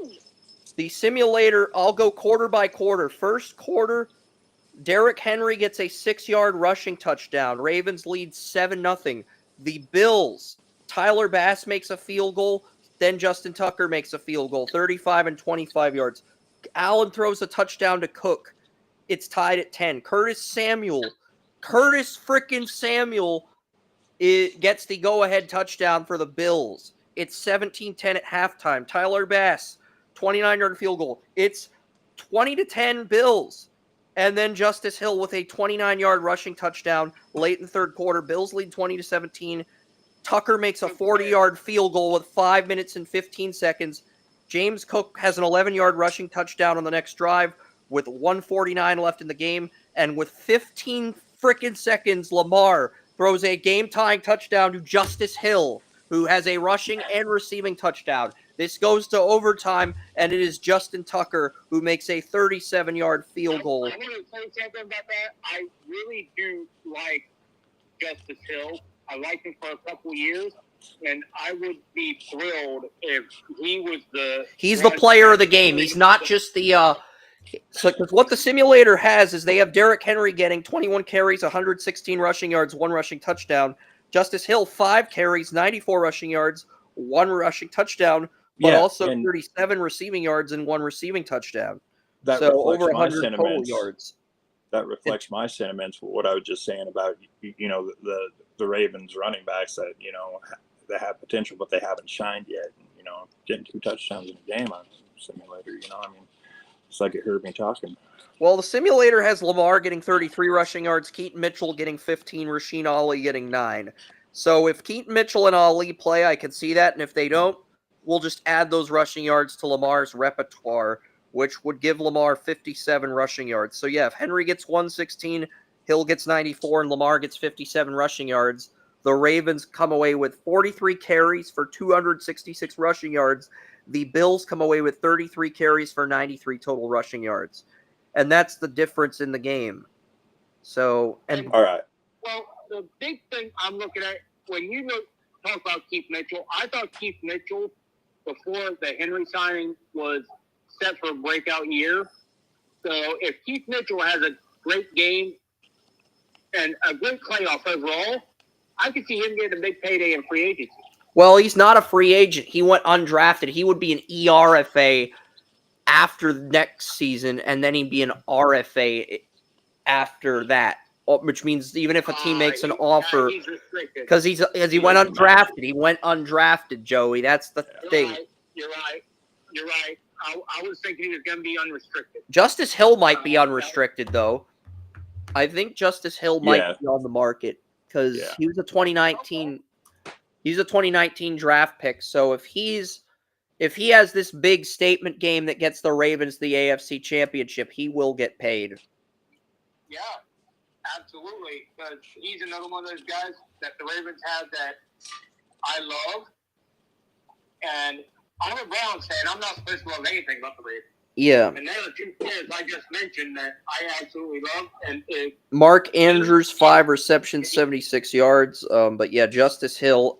the simulator, I'll go quarter by quarter. First quarter, Derrick Henry gets a 6-yard rushing touchdown. Ravens lead 7-0. The Bills, Tyler Bass makes a field goal. Then Justin Tucker makes a field goal, 35 and 25 yards. Allen throws a touchdown to Cook. It's tied at 10. Curtis freaking Samuel gets the go-ahead touchdown for the Bills. It's 17-10 at halftime. Tyler Bass, 29-yard field goal. It's 20-10 Bills. And then Justice Hill with a 29-yard rushing touchdown late in the third quarter. Bills lead 20-17. Tucker makes a 40-yard field goal with 5 minutes and 15 seconds. James Cook has an 11-yard rushing touchdown on the next drive with 1:49 left in the game. And with 15 freaking seconds, Lamar throws a game-tying touchdown to Justice Hill, who has a rushing and receiving touchdown. This goes to overtime, and it is Justin Tucker who makes a 37-yard field goal. I'm going to say something about that. I really do like Justice Hill. I liked him for a couple years, and I would be thrilled if he was the... He's the player of the game. He's not just the So, because what the simulator has is they have Derrick Henry getting 21 carries, 116 rushing yards, 1 rushing touchdown. Justice Hill, 5 carries, 94 rushing yards, 1 rushing touchdown, but also 37 receiving yards and 1 receiving touchdown. That So reflects over my 100 total sentiments. yards. That reflects my sentiments for what I was just saying about, the Ravens running backs that, they have potential, but they haven't shined yet. Getting 2 touchdowns in a game on a simulator, it's like it heard me talking. Well, the simulator has Lamar getting 33 rushing yards, Keaton Mitchell getting 15, Rasheen Ali getting 9. So if Keaton Mitchell and Ali play, I can see that. And if they don't, we'll just add those rushing yards to Lamar's repertoire, which would give Lamar 57 rushing yards. So yeah, if Henry gets 116, Hill gets 94, and Lamar gets 57 rushing yards, the Ravens come away with 43 carries for 266 rushing yards. The Bills come away with 33 carries for 93 total rushing yards. And that's the difference in the game. So, and all right. Well, the big thing I'm looking at, when you talk about Keith Mitchell, I thought Keith Mitchell, before the Henry signing, was set for a breakout year. So if Keith Mitchell has a great game and a great playoff overall, I could see him getting a big payday in free agency. Well, he's not a free agent. He went undrafted. He would be an ERFA after next season, and then he'd be an RFA after that, which means even if a team makes an offer, because he went undrafted. He went undrafted, Joey. That's the thing. You're right. I was thinking he was going to be unrestricted. Justice Hill might be unrestricted, though. I think Justice Hill might be on the market because he was a 2019. He's a 2019 draft pick. So if he has this big statement game that gets the Ravens the AFC Championship, he will get paid. Yeah, absolutely. Because he's another one of those guys that the Ravens have that I love. And I'm a Browns fan. I'm not supposed to love anything about the Ravens. Yeah. And there are 2 players I just mentioned that I absolutely love. And Mark Andrews, 5 receptions, 76 yards. But yeah, Justice Hill.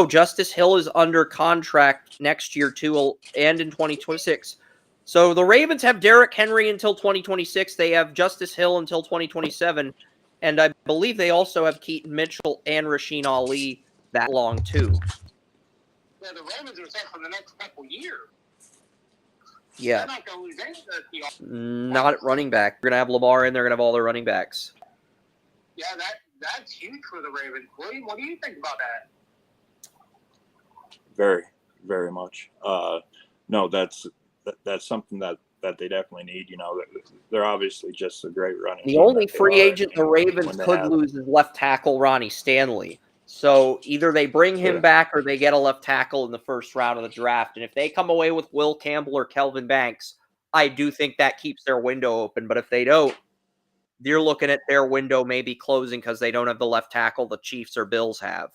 Justice Hill is under contract next year too, and in 2026. So the Ravens have Derrick Henry until 2026. They have Justice Hill until 2027. And I believe they also have Keaton Mitchell and Rasheen Ali that long too. Yeah, the Ravens are set for the next couple years. Yeah. They're not going to lose any. Not at running back. We're going to have Lamar in. They're going to have all their running backs. Yeah, that's huge for the Ravens. William, what do you think about that? Very, very much. No, that's something that they definitely need. They're obviously just a great running The team only free agent the Ravens could lose is left tackle Ronnie Stanley. So either they bring him back or they get a left tackle in the first round of the draft. And if they come away with Will Campbell or Kelvin Banks, I do think that keeps their window open. But if they don't, you're looking at their window maybe closing because they don't have the left tackle the Chiefs or Bills have.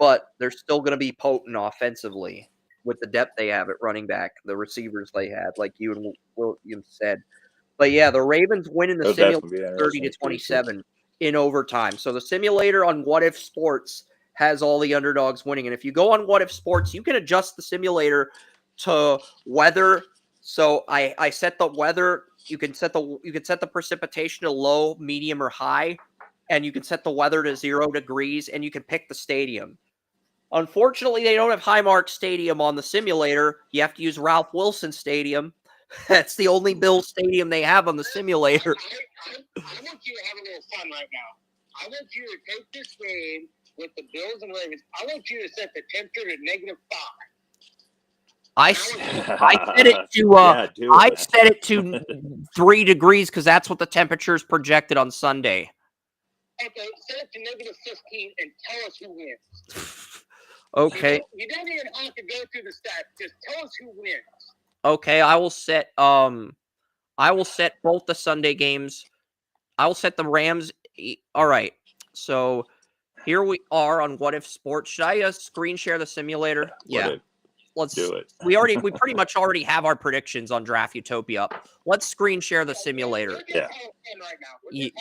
But they're still going to be potent offensively with the depth they have at running back, the receivers they had, like you and William said. But yeah, the Ravens win in the simulator 30-27 in overtime. So the simulator on What If Sports has all the underdogs winning. And if you go on What If Sports, you can adjust the simulator to weather. So I set the weather. You can set the precipitation to low, medium, or high, and you can set the weather to 0 degrees, and you can pick the stadium. Unfortunately, they don't have Highmark Stadium on the simulator. You have to use Ralph Wilson Stadium. That's the only Bills stadium they have on the simulator. I want you to have a little fun right now. I want you to take this game with the Bills and Ravens. I want you to set the temperature to -5. I set it to 3 degrees because that's what the temperature is projected on Sunday. Okay, set it to -15 and tell us who wins. Okay. You don't even have to go through the stats. Just tell us who wins. Okay, I will set both the Sunday games. I will set the Rams. All right. So here we are on What If Sports. Should I screen share the simulator? Yeah. Let's do it. We pretty much already have our predictions on Draft Utopia. Let's screen share the simulator.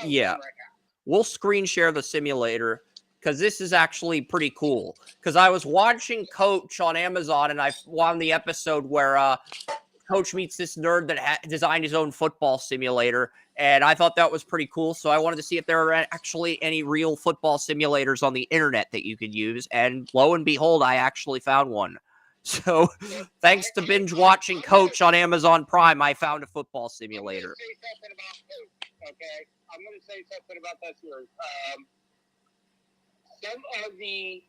Yeah. We'll screen share the simulator because this is actually pretty cool. Because I was watching Coach on Amazon, and I found the episode where Coach meets this nerd that designed his own football simulator, and I thought that was pretty cool. So I wanted to see if there are actually any real football simulators on the internet that you could use, and lo and behold, I actually found one. So thanks to binge watching Coach on Amazon Prime, I found a football simulator. Okay, I'm going to say something about that series. Some of the...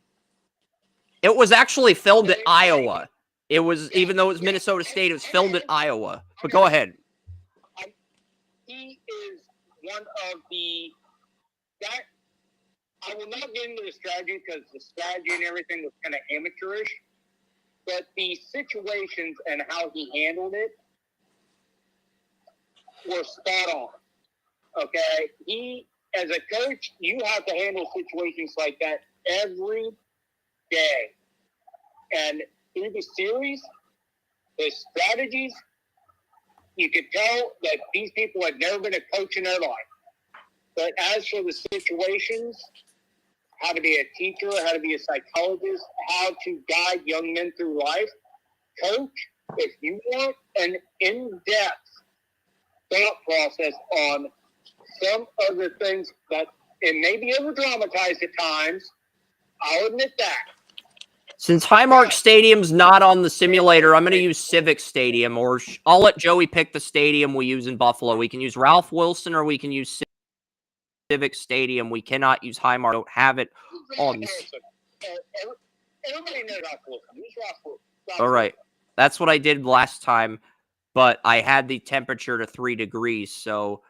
It was actually filmed at Iowa. It was, even though it was Minnesota State, it was filmed at Iowa. But go ahead. He is one of the... I will not get into the strategy because the strategy and everything was kind of amateurish. But the situations and how he handled it were spot on. Okay? He, as a coach, you have to handle situations like that every day. And through the series, the strategies, you could tell that these people had never been a coach in their life. But as for the situations, how to be a teacher, how to be a psychologist, how to guide young men through life, Coach, if you want an in-depth thought process on some of the things that it may be over-dramatized at times, I'll admit that. Since Highmark Stadium's not on the simulator, I'm going to use Civic Stadium, or I'll let Joey pick the stadium we use in Buffalo. We can use Ralph Wilson, or we can use Civic Stadium. We cannot use Highmark. Don't have it on. Everybody knows Ralph Wilson. Use Ralph Wilson. All right. That's what I did last time, but I had the temperature to 3 degrees. So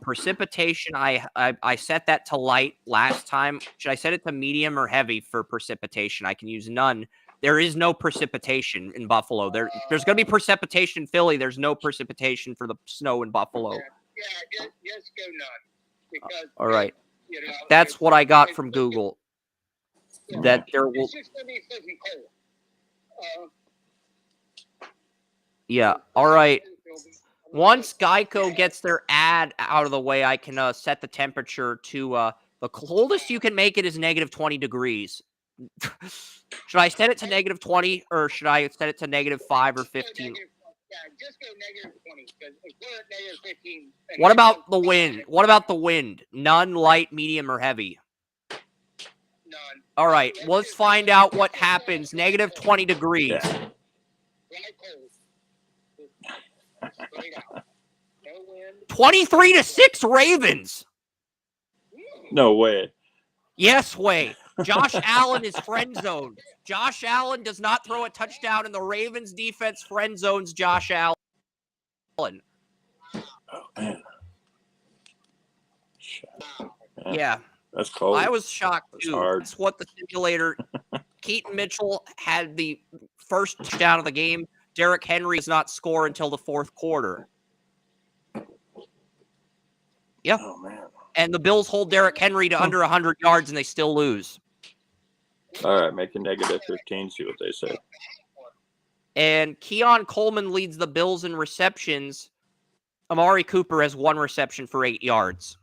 precipitation, I set that to light last time. Should I set it to medium or heavy for precipitation? I can use none. There is no precipitation in Buffalo. There's going to be precipitation in Philly. There's no precipitation for the snow in Buffalo. Yeah, just go none. Because, all right. You know, that's what I got from Google. That there will. It's just going to be freaking cold. Yeah. All right. Once Geico gets their ad out of the way, I can set the temperature to the coldest you can make it is negative 20 degrees. Should I set it to negative 20 or should I set it to negative 5 or 15? Just go negative 20 because if we're at negative 15. What about the wind? What about the wind? None, light, medium, or heavy? None. All right. Let's find out what happens. Negative 20 degrees. Yeah. 23-6 Ravens. No way. Yes way. Josh Allen is friend zoned. Josh Allen does not throw a touchdown, and the Ravens defense friend zones Josh Allen. Oh man. Yeah. That's cold. I was shocked too. Hard. That's what the simulator. Keaton Mitchell had the first touchdown of the game. Derrick Henry does not score until the fourth quarter. Yep. Oh man. And the Bills hold Derrick Henry to under 100 yards, and they still lose. All right, make a negative 15. See what they say. And Keon Coleman leads the Bills in receptions. Amari Cooper has 1 reception for 8 yards.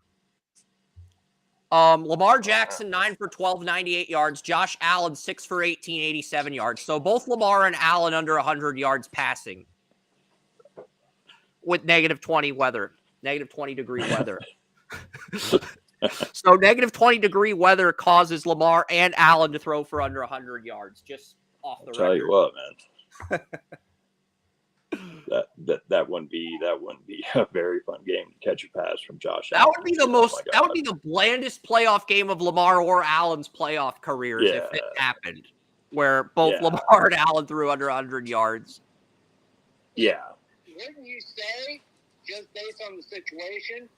Lamar Jackson, 9 for 12, 98 yards. Josh Allen, 6 for 18, 87 yards. So both Lamar and Allen under 100 yards passing with negative 20 weather, negative 20-degree weather. So negative 20-degree weather causes Lamar and Allen to throw for under 100 yards, just off the record. Tell you what, man. that wouldn't be a very fun game to catch a pass from Josh Allen. That would be the most. That would be the blandest playoff game of Lamar or Allen's playoff careers if it happened, where both Lamar and Allen threw under 100 yards. Yeah. Wouldn't you say, just based on the situation,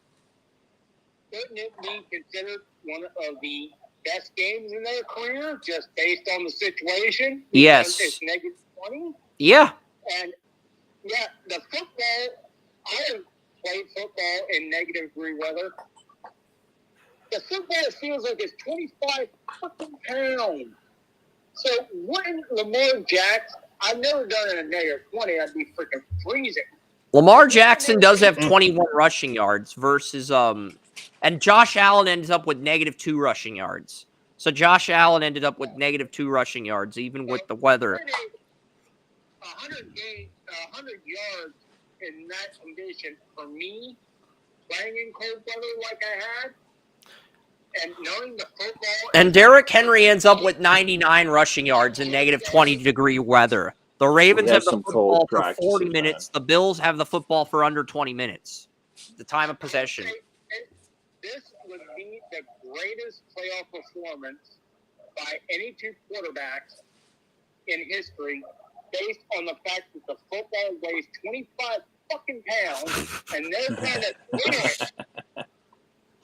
couldn't it be considered one of the best games in their career, just based on the situation? Yes. It's negative 20. Yeah. And yeah, the football, I have played football in negative degree weather. The football feels like it's 25 fucking pounds. So when Lamar Jackson, I've never done it in a negative 20, I'd be freaking freezing. Lamar Jackson does have 21 rushing yards versus and Josh Allen ends up with negative 2 rushing yards. So Josh Allen ended up with -2 rushing yards, even with the weather. 100 yards in that condition for me, playing in cold weather like I had, and knowing the football. And Derrick Henry ends up with 99 rushing yards in -20-degree weather. The Ravens have the football for 40 minutes. The Bills have the football for under 20 minutes. The time of possession. This would be the greatest playoff performance by any two quarterbacks in history, based on the fact that the football weighs 25 fucking pounds, and they're trying to throw it.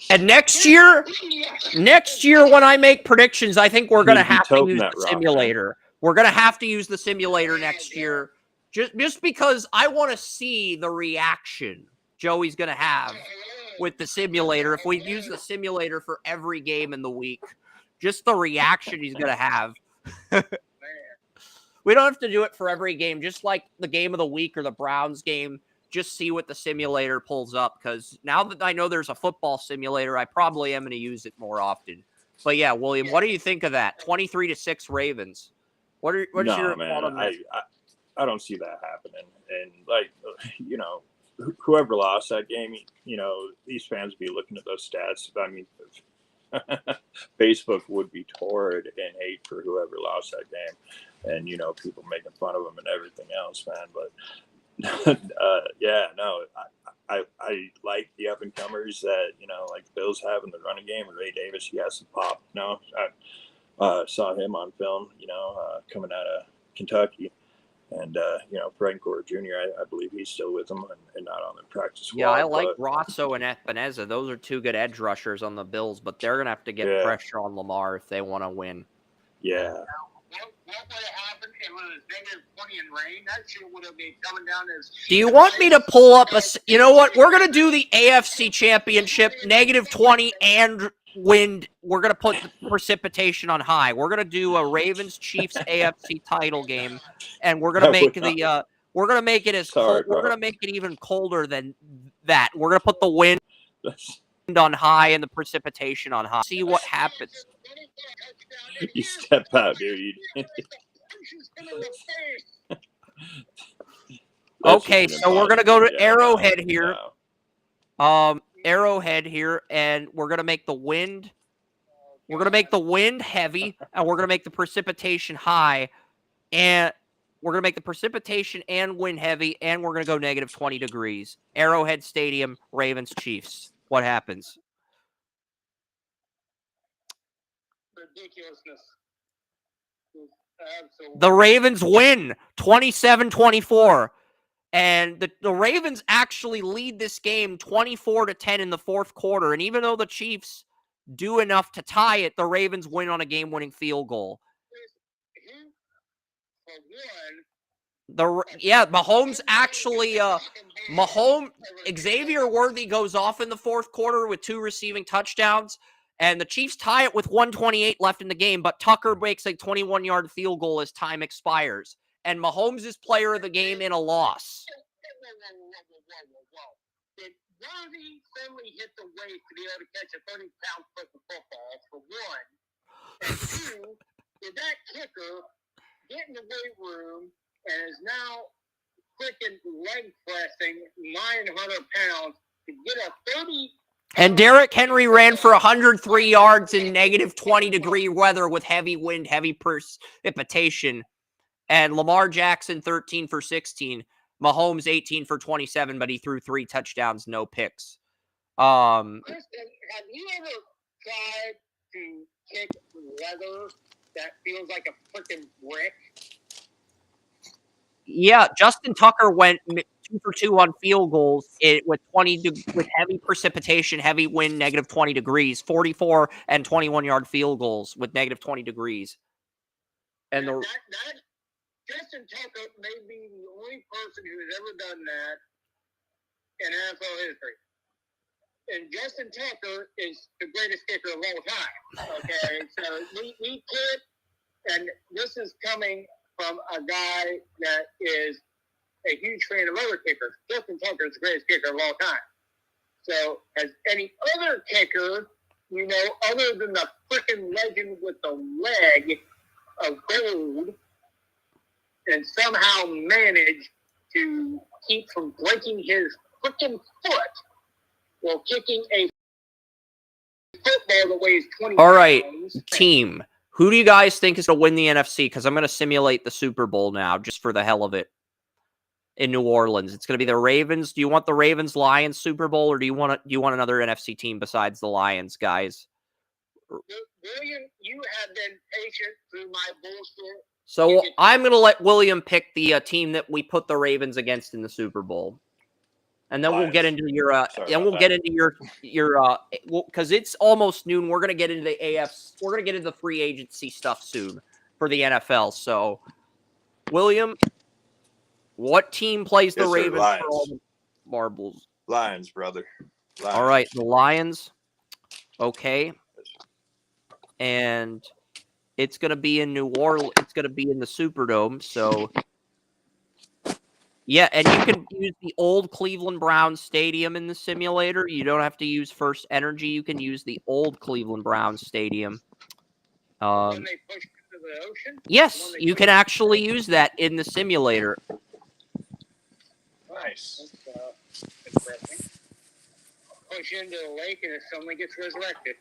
And next year, when I make predictions, I think we're going to have to use the simulator. We're going to have to use the simulator next year, just because I want to see the reaction Joey's going to have with the simulator. If we use the simulator for every game in the week, just the reaction he's going to have. We don't have to do it for every game, just like the game of the week or the Browns game. Just see what the simulator pulls up, because now that I know there's a football simulator, I probably am going to use it more often. But yeah, William, what do you think of that? 23-6 Ravens. What's your thought on that? I don't see that happening. And whoever lost that game, these fans would be looking at those stats. I mean, Facebook would be torrid and hate for whoever lost that game, and people making fun of them and everything else, man. But I like the up and comers that like the Bills have in the running game. Ray Davis, he has some pop. I saw him on film, coming out of Kentucky, and Francoeur Jr. I believe he's still with them and not on the practice squad. Yeah, I like Rosso and Espinoza. Those are two good edge rushers on the Bills, but they're gonna have to get pressure on Lamar if they want to win. Yeah. What would have happened if it was -20 and rain? That shit would have been coming down as. Do you want me to pull up a? You know what? We're gonna do the AFC Championship -20 and wind. We're gonna put the precipitation on high. We're gonna do a Ravens Chiefs AFC title game, and we're gonna make the. We're gonna make it cold. We're gonna make it even colder than that. We're gonna put the wind on high and the precipitation on high. See what happens. You step out, dude. Okay, so we're gonna go to Arrowhead here. Arrowhead here, and we're gonna make the wind. We're gonna make the wind heavy, and we're gonna make the precipitation high, and we're gonna make the precipitation and wind heavy, and we're gonna go -20 degrees. Arrowhead Stadium, Ravens Chiefs. What happens? Ridiculousness. The Ravens win 27-24. And the Ravens actually lead this game 24-10 in the fourth quarter. And even though the Chiefs do enough to tie it, the Ravens win on a game-winning field goal. Mahomes actually Xavier Worthy goes off in the fourth quarter with 2 receiving touchdowns, and the Chiefs tie it with 1:28 left in the game, but Tucker makes a 21-yard field goal as time expires, and Mahomes is player of the game in a loss. Did Worthy suddenly hit the weight to be able to catch a 30-pound football, for one? And two, did that kicker get in the weight room and is now freaking leg pressing 900 pounds to get a 30? And Derrick Henry ran for 103 yards in -20-degree weather with heavy wind, heavy precipitation. And Lamar Jackson, 13 for 16. Mahomes, 18 for 27, but he threw 3 touchdowns, no picks. Kristen, have you ever tried to kick leather that feels like a freaking brick? Yeah, Justin Tucker went 2 for 2 on field goals with heavy precipitation, heavy wind, -20 degrees, 44 and 21-yard field goals with -20 degrees. And Justin Tucker may be the only person who has ever done that in NFL history. And Justin Tucker is the greatest kicker of all time. Okay, so we could, and this is coming from a guy that is a huge fan of other kickers. Justin Tucker is the greatest kicker of all time. So, has any other kicker you know, other than the freaking legend with the leg of gold, and somehow managed to keep from breaking his freaking foot while kicking a football that weighs 20 All right, pounds. team. Who do you guys think is going to win the NFC? Because I'm going to simulate the Super Bowl now, just for the hell of it, in New Orleans. It's going to be the Ravens. Do you want the Ravens-Lions Super Bowl, or do you want another NFC team besides the Lions, guys? William, you have been patient through my bullshit. So I'm going to let William pick the team that we put the Ravens against in the Super Bowl. And then Lions. we'll get into your because it's almost noon. We're gonna get into the AFs. We're gonna get into the free agency stuff soon for the NFL. So, William, what team plays the Ravens for all the marbles? Lions, brother. Lions. All right, the Lions. Okay, and it's gonna be in New Orleans. It's gonna be in the Superdome. So. Yeah, and you can use the old Cleveland Browns Stadium in the simulator. You don't have to use First Energy. You can use the old Cleveland Browns Stadium. When they push into the ocean? Yes, you can actually use that in the simulator. Nice. That's interesting. Push into the lake and it suddenly gets resurrected.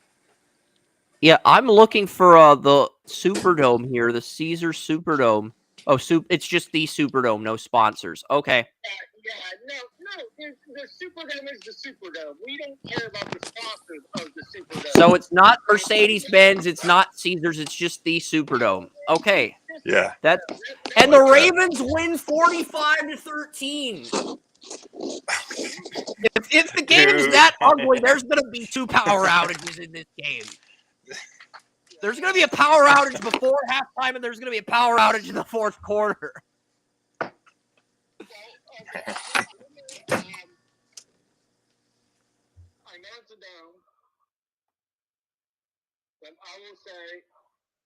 Yeah, I'm looking for the Superdome here, the Caesars Superdome. Oh, it's just the Superdome, no sponsors. Okay. The Superdome is the Superdome. We don't care about the sponsors of the Superdome. So it's not Mercedes-Benz, it's not Caesars, it's just the Superdome. Okay. Yeah. And the Ravens win 45-13. If the game is that ugly, there's going to be 2 power outages in this game. There's going to be a power outage before halftime, and there's going to be a power outage in the fourth quarter. I know it's a dome, but I will say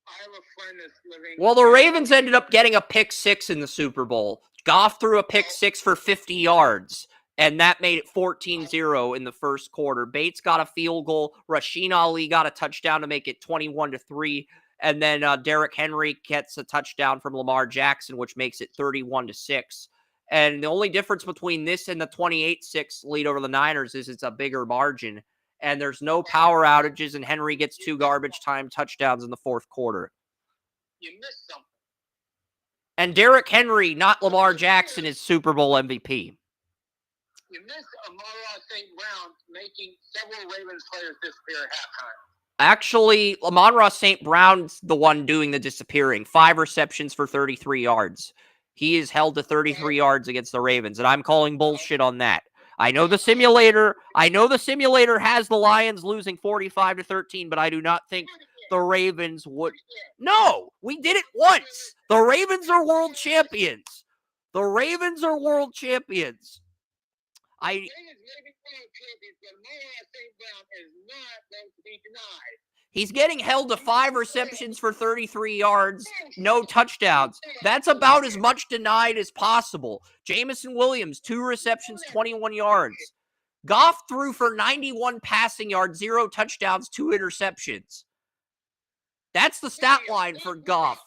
I have a friend that's living. Well, the Ravens ended up getting a pick 6 in the Super Bowl. Goff threw a pick 6 for 50 yards, and that made it 14-0 in the first quarter. Bates got a field goal. Rasheen Ali got a touchdown to make it 21-3. And then Derrick Henry gets a touchdown from Lamar Jackson, which makes it 31-6. And the only difference between this and the 28-6 lead over the Niners is it's a bigger margin. And there's no power outages, and Henry gets 2 garbage time touchdowns in the fourth quarter. You missed something. And Derrick Henry, not Lamar Jackson, is Super Bowl MVP. You missed Amon-Ra St. Brown making several Ravens players disappear at halftime. Actually, Amon-Ra St. Brown's the one doing the disappearing. 5 receptions for 33 yards. He is held to 33 yards against the Ravens, and I'm calling bullshit on that. I know the simulator has the Lions losing 45-13, but I do not think the Ravens would. No, we did it once. The Ravens are world champions. The Ravens are world champions. He's getting held to 5 receptions for 33 yards, no touchdowns. That's about as much denied as possible. Jamison Williams, 2 receptions, 21 yards. Goff threw for 91 passing yards, 0 touchdowns, 2 interceptions. That's the stat line for Goff.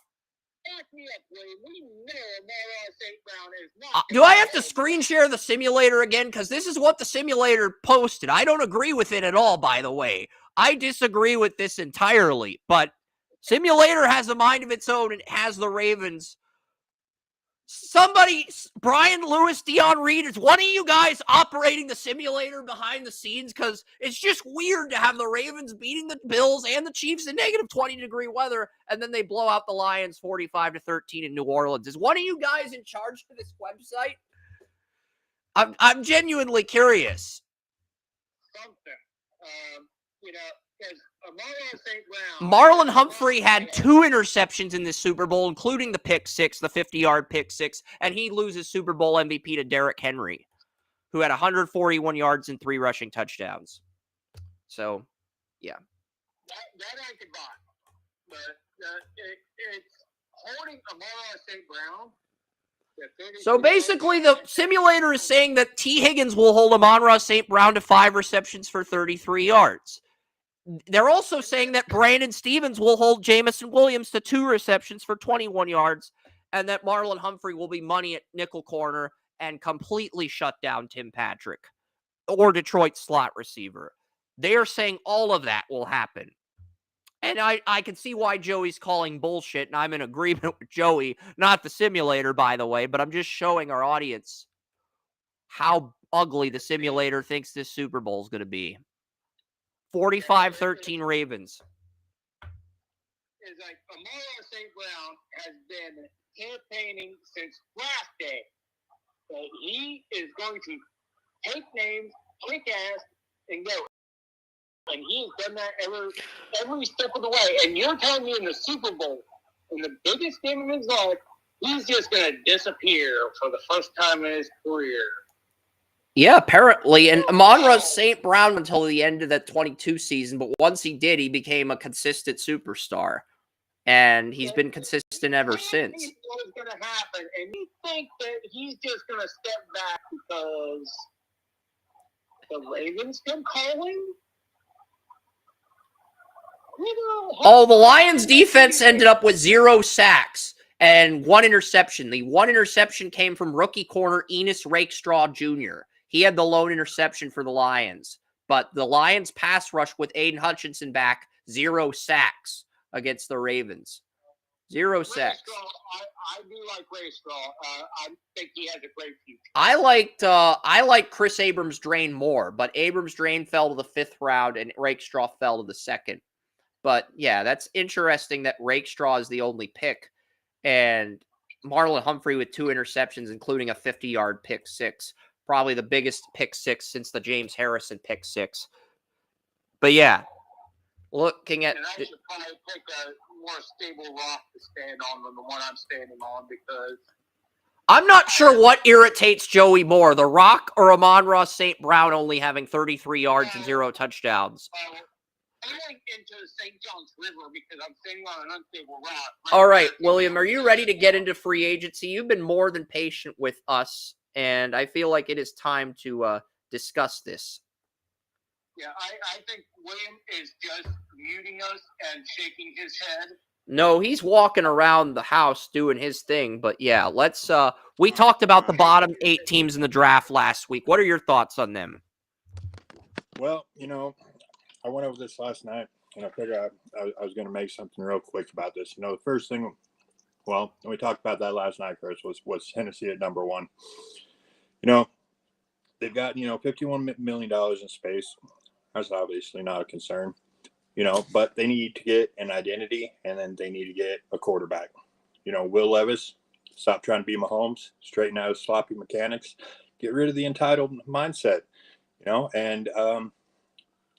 Do I have to screen share the simulator again? Because this is what the simulator posted. I don't agree with it at all, by the way. I disagree with this entirely. But simulator has a mind of its own and it has the Ravens. Somebody, Brian Lewis, Dion Reed, is one of you guys operating the simulator behind the scenes? Because it's just weird to have the Ravens beating the Bills and the Chiefs in negative 20-degree weather, and then they blow out the Lions 45-13 in New Orleans. Is one of you guys in charge for this website? I'm genuinely curious. Something. Because Amon-Ra St. Brown. Marlon Humphrey had 2 interceptions in this Super Bowl, including the pick 6, the 50-yard pick 6, and he loses Super Bowl MVP to Derrick Henry, who had 141 yards and 3 rushing touchdowns. So, yeah. That I could buy. But it's holding Amon-Ra St. Brown. So basically, the simulator is saying that T. Higgins will hold Amon-Ra St. Brown to 5 receptions for 33 yards. they're also saying that Brandon Stevens will hold Jamison Williams to 2 receptions for 21 yards, and that Marlon Humphrey will be money at nickel corner and completely shut down Tim Patrick or Detroit's slot receiver. They are saying all of that will happen. And I can see why Joey's calling bullshit, and I'm in agreement with Joey. Not the simulator, by the way, but I'm just showing our audience how ugly the simulator thinks this Super Bowl is going to be. 45-13 Ravens. It's like Amara St. Brown has been campaigning since draft day that he is going to take names, kick ass, and go. And he's done that every step of the way. And you're telling me in the Super Bowl, in the biggest game of his life, he's just going to disappear for the first time in his career. Yeah, apparently. And Amon-Ra St. Brown until the end of that 22 season, but once he did, he became a consistent superstar. And he's been consistent ever since. What was going to happen? And you think that he's just going to step back because the Ravens come calling? Oh, the Lions defense ended up with 0 sacks and 1 interception. The 1 interception came from rookie corner Enos Rakestraw Jr. He had the lone interception for the Lions. But the Lions pass rush with Aiden Hutchinson back, 0 sacks against the Ravens. 0 sacks. I do like Rakestraw. I think he has a great future. I like Chris Abrams-Drain more, but Abrams-Drain fell to the 5th round and Rakestraw fell to the 2nd. But yeah, that's interesting that Rakestraw is the only pick. And Marlon Humphrey with 2 interceptions, including a 50-yard pick 6. Probably the biggest pick 6 since the James Harrison pick 6. But yeah, looking at... And I should probably pick a more stable rock to stand on than the one I'm standing on because... I'm not sure what irritates Joey more, the Rock or Amon-Ra St. Brown only having 33 yards and 0 touchdowns. I went into St. John's River because I'm sitting on an unstable rock. All right, William, are you ready to get into free agency? You've been more than patient with us, and I feel like it is time to discuss this. Yeah, I think William is just muting us and shaking his head. No, he's walking around the house doing his thing, but yeah, let's we talked about the bottom 8 teams in the draft last week. What are your thoughts on them? Well, I went over this last night, and I figured I was going to make something real quick about this. The first thing, well, we talked about that last night, Chris, was Tennessee at number 1. They've got, $51 million in space. That's obviously not a concern, but they need to get an identity, and then they need to get a quarterback. Will Levis, stop trying to be Mahomes, straighten out his sloppy mechanics, get rid of the entitled mindset, and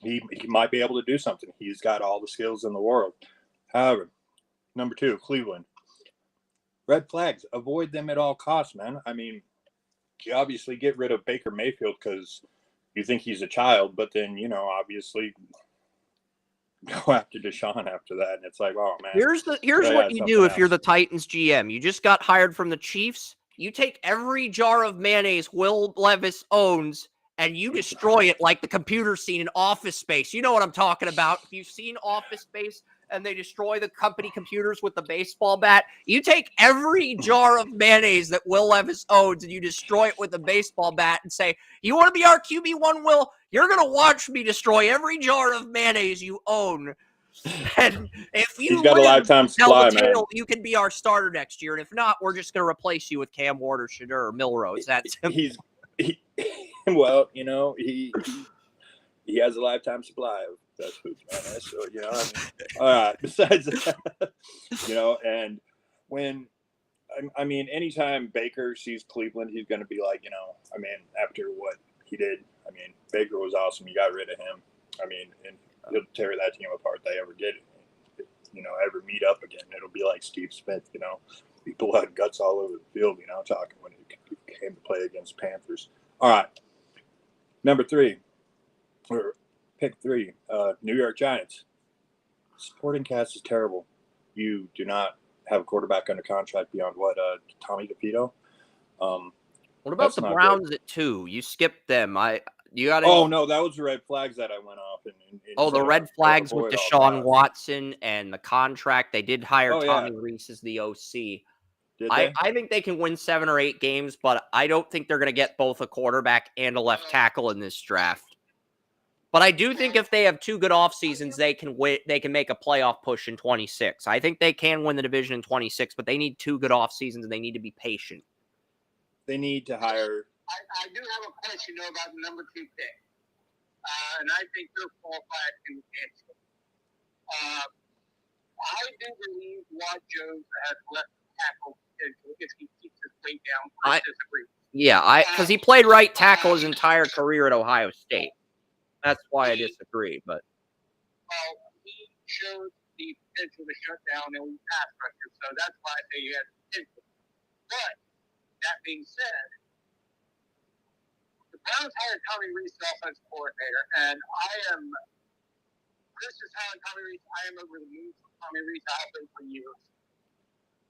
he might be able to do something. He's got all the skills in the world. However, number 2, Cleveland. Red flags. Avoid them at all costs, man. I mean, you obviously get rid of Baker Mayfield because you think he's a child, but then, obviously go after Deshaun after that. And it's like, oh, man. Here's what you do if you're the Titans GM. You just got hired from the Chiefs. You take every jar of mayonnaise Will Levis owns and you destroy it like the computer scene in Office Space. You know what I'm talking about. If you've seen Office Space and they destroy the company computers with the baseball bat, you take every jar of mayonnaise that Will Levis owns and you destroy it with a baseball bat and say, you want to be our QB1, Will? You're going to watch me destroy every jar of mayonnaise you own. And if you He's got a lifetime supply, man. You can be our starter next year. And if not, we're just going to replace you with Cam Ward or Shadur or Milrose. That's well, he has a lifetime supply of best foods, man. So, all right. Besides that, and when, anytime Baker sees Cleveland, he's going to be like, after what he did, Baker was awesome. You got rid of him. And he'll tear that team apart. They ever did, ever meet up again. It'll be like Steve Smith, be blood and guts all over the field, talking when he came to play against Panthers. All right. Number 3, or pick 3, New York Giants. Supporting cast is terrible. You do not have a quarterback under contract beyond what, Tommy DeVito? What about the Browns at 2? You skipped them. You got Oh no, that was the red flags that I went off. the red flags with avoid all Deshaun that. Watson and the contract. They did hire Oh, yeah. Tommy Reese as the OC. Did they? I think they can win 7 or 8 games, but I don't think they're going to get both a quarterback and a left tackle in this draft. But I do think if they have 2 good off seasons, they can win. They can make a playoff push in 26. I think they can win the division in 26, but they need 2 good off seasons and they need to be patient. They need to hire. I do have a question though about the number 2 pick, and I think they're qualified to answer. I do believe Watt Jones has left tackle potential if he keeps his weight down. I disagree. Yeah, because he played right tackle his entire career at Ohio State. That's why I disagree. But he showed the potential to shut down elite pass rushers, so that's why I say he has potential. But that being said, the Browns hired Tommy Reese, offensive coordinator, and Chris is hiring Tommy Reese. I am over the moon for Tommy Reese. I've been for years.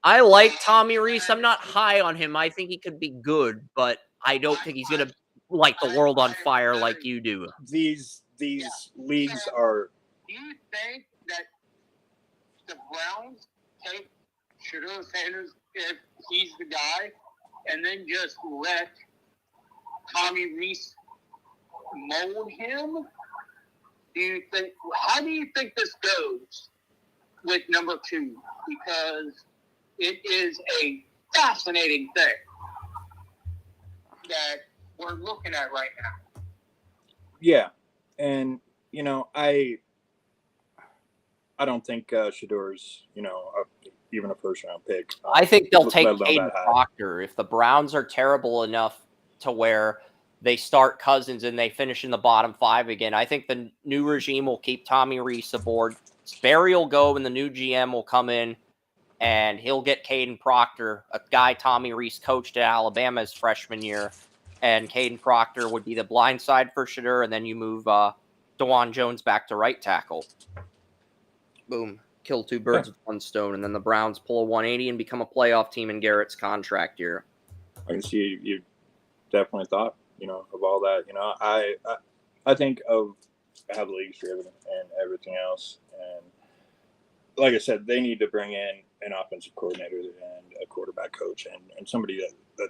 I like Tommy Reese. I'm not high on him. I think he could be good, but I don't think he's going to light the world on fire like you do. These leagues are. Do you think that the Browns take Shedeur Sanders if he's the guy, and then just let Tommy Reese mold him? How do you think this goes with number 2? Because it is a fascinating thing that we're looking at right now. Yeah, and I don't think Shedeur's even a first round pick. I think they'll take Caden Proctor if the Browns are terrible enough to where they start Cousins and they finish in the bottom 5 again. I think the new regime will keep Tommy Reese aboard. Sperry will go and the new GM will come in and he'll get Caden Proctor, a guy Tommy Reese coached at Alabama his freshman year. And Caden Proctor would be the blind side for Shedeur, and then you move DeJuan Jones back to right tackle. Boom. Kill 2 birds with 1 stone, and then the Browns pull a 180 and become a playoff team in Garrett's contract year. I can see you definitely thought, of all that. I think of how the league's driven and everything else. And like I said, they need to bring in an offensive coordinator and a quarterback coach and somebody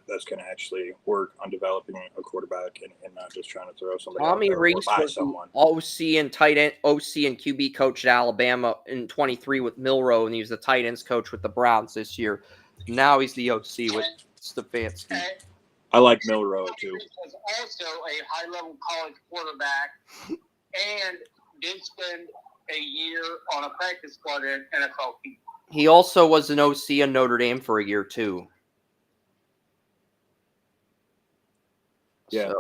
that's going to actually work on developing a quarterback and not just trying to throw somebody Tommy out there Reese or buy was someone. OC and QB coach at Alabama in 23 with Milroe, and he was the tight ends coach with the Browns this year. Now he's the OC with Stefanski. I like Milroe too. He was also a high-level college quarterback and did spend a year on a practice squad in NFL team. He also was an OC in Notre Dame for a year too. Yeah,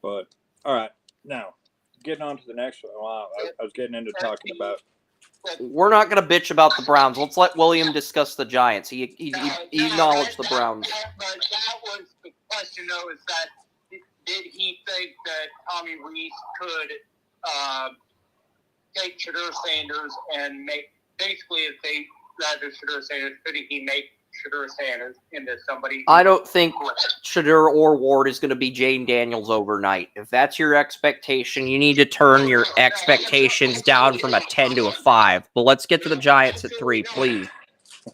but all right. Now, getting on to the next one. Wow, I was getting into talking about. We're not going to bitch about the Browns. Let's let William discuss the Giants. He acknowledged the Browns. But that was the question, though, is that did he think that Tommy Reese could take Shedeur Sanders and make basically if they rather Shedeur Sanders, could he make Shedeur Sanders into somebody? I don't think Shedeur or Ward is going to be Jane Daniels overnight. If that's your expectation, you need to turn your expectations down from a 10 to a 5. But let's get to the Giants at 3, please.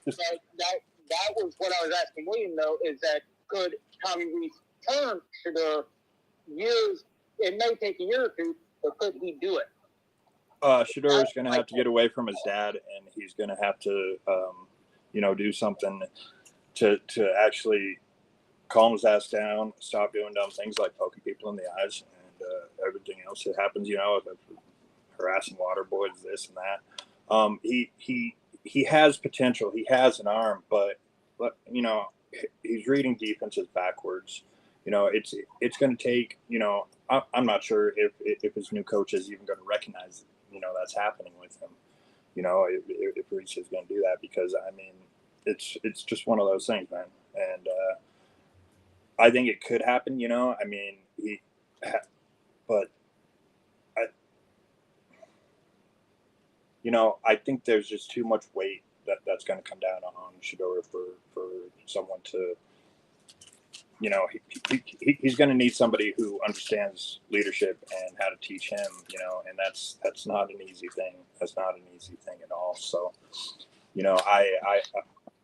That was what I was asking William, though, is that could Tommy Reese turn Shedeur years? It may take a year or 2, but could he do it? Shedeur is going to have to get away from his dad, and he's going to have to, do something to actually calm his ass down, stop doing dumb things like poking people in the eyes and everything else that happens, harassing water boys, this and that. He has potential. He has an arm, but he's reading defenses backwards. It's going to take, I'm not sure if his new coach is even going to recognize, that's happening with him. If Reese is going to do that, because it's just one of those things, man. And I think it could happen. I think there's just too much weight that's going to come down on Shedeur for someone to he's going to need somebody who understands leadership and how to teach him, and that's not an easy thing. That's not an easy thing at all. So,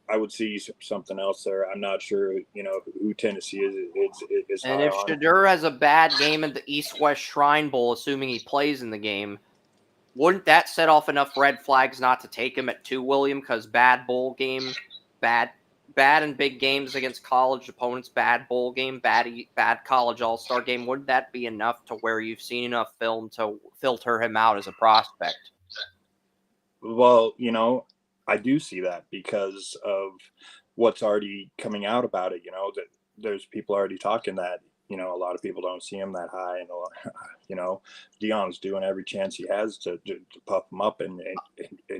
I would see something else there. I'm not sure, who Tennessee is And high if on. Shadur has a bad game at the East-West Shrine Bowl, assuming he plays in the game, wouldn't that set off enough red flags not to take him at 2, William? Because bad bowl game, bad in big games against college opponents, bad bowl game, bad college all-star game. Wouldn't that be enough to where you've seen enough film to filter him out as a prospect? Well, I do see that because of what's already coming out about it. That there's people already talking that a lot of people don't see him that high, and Deion's doing every chance he has to puff him up and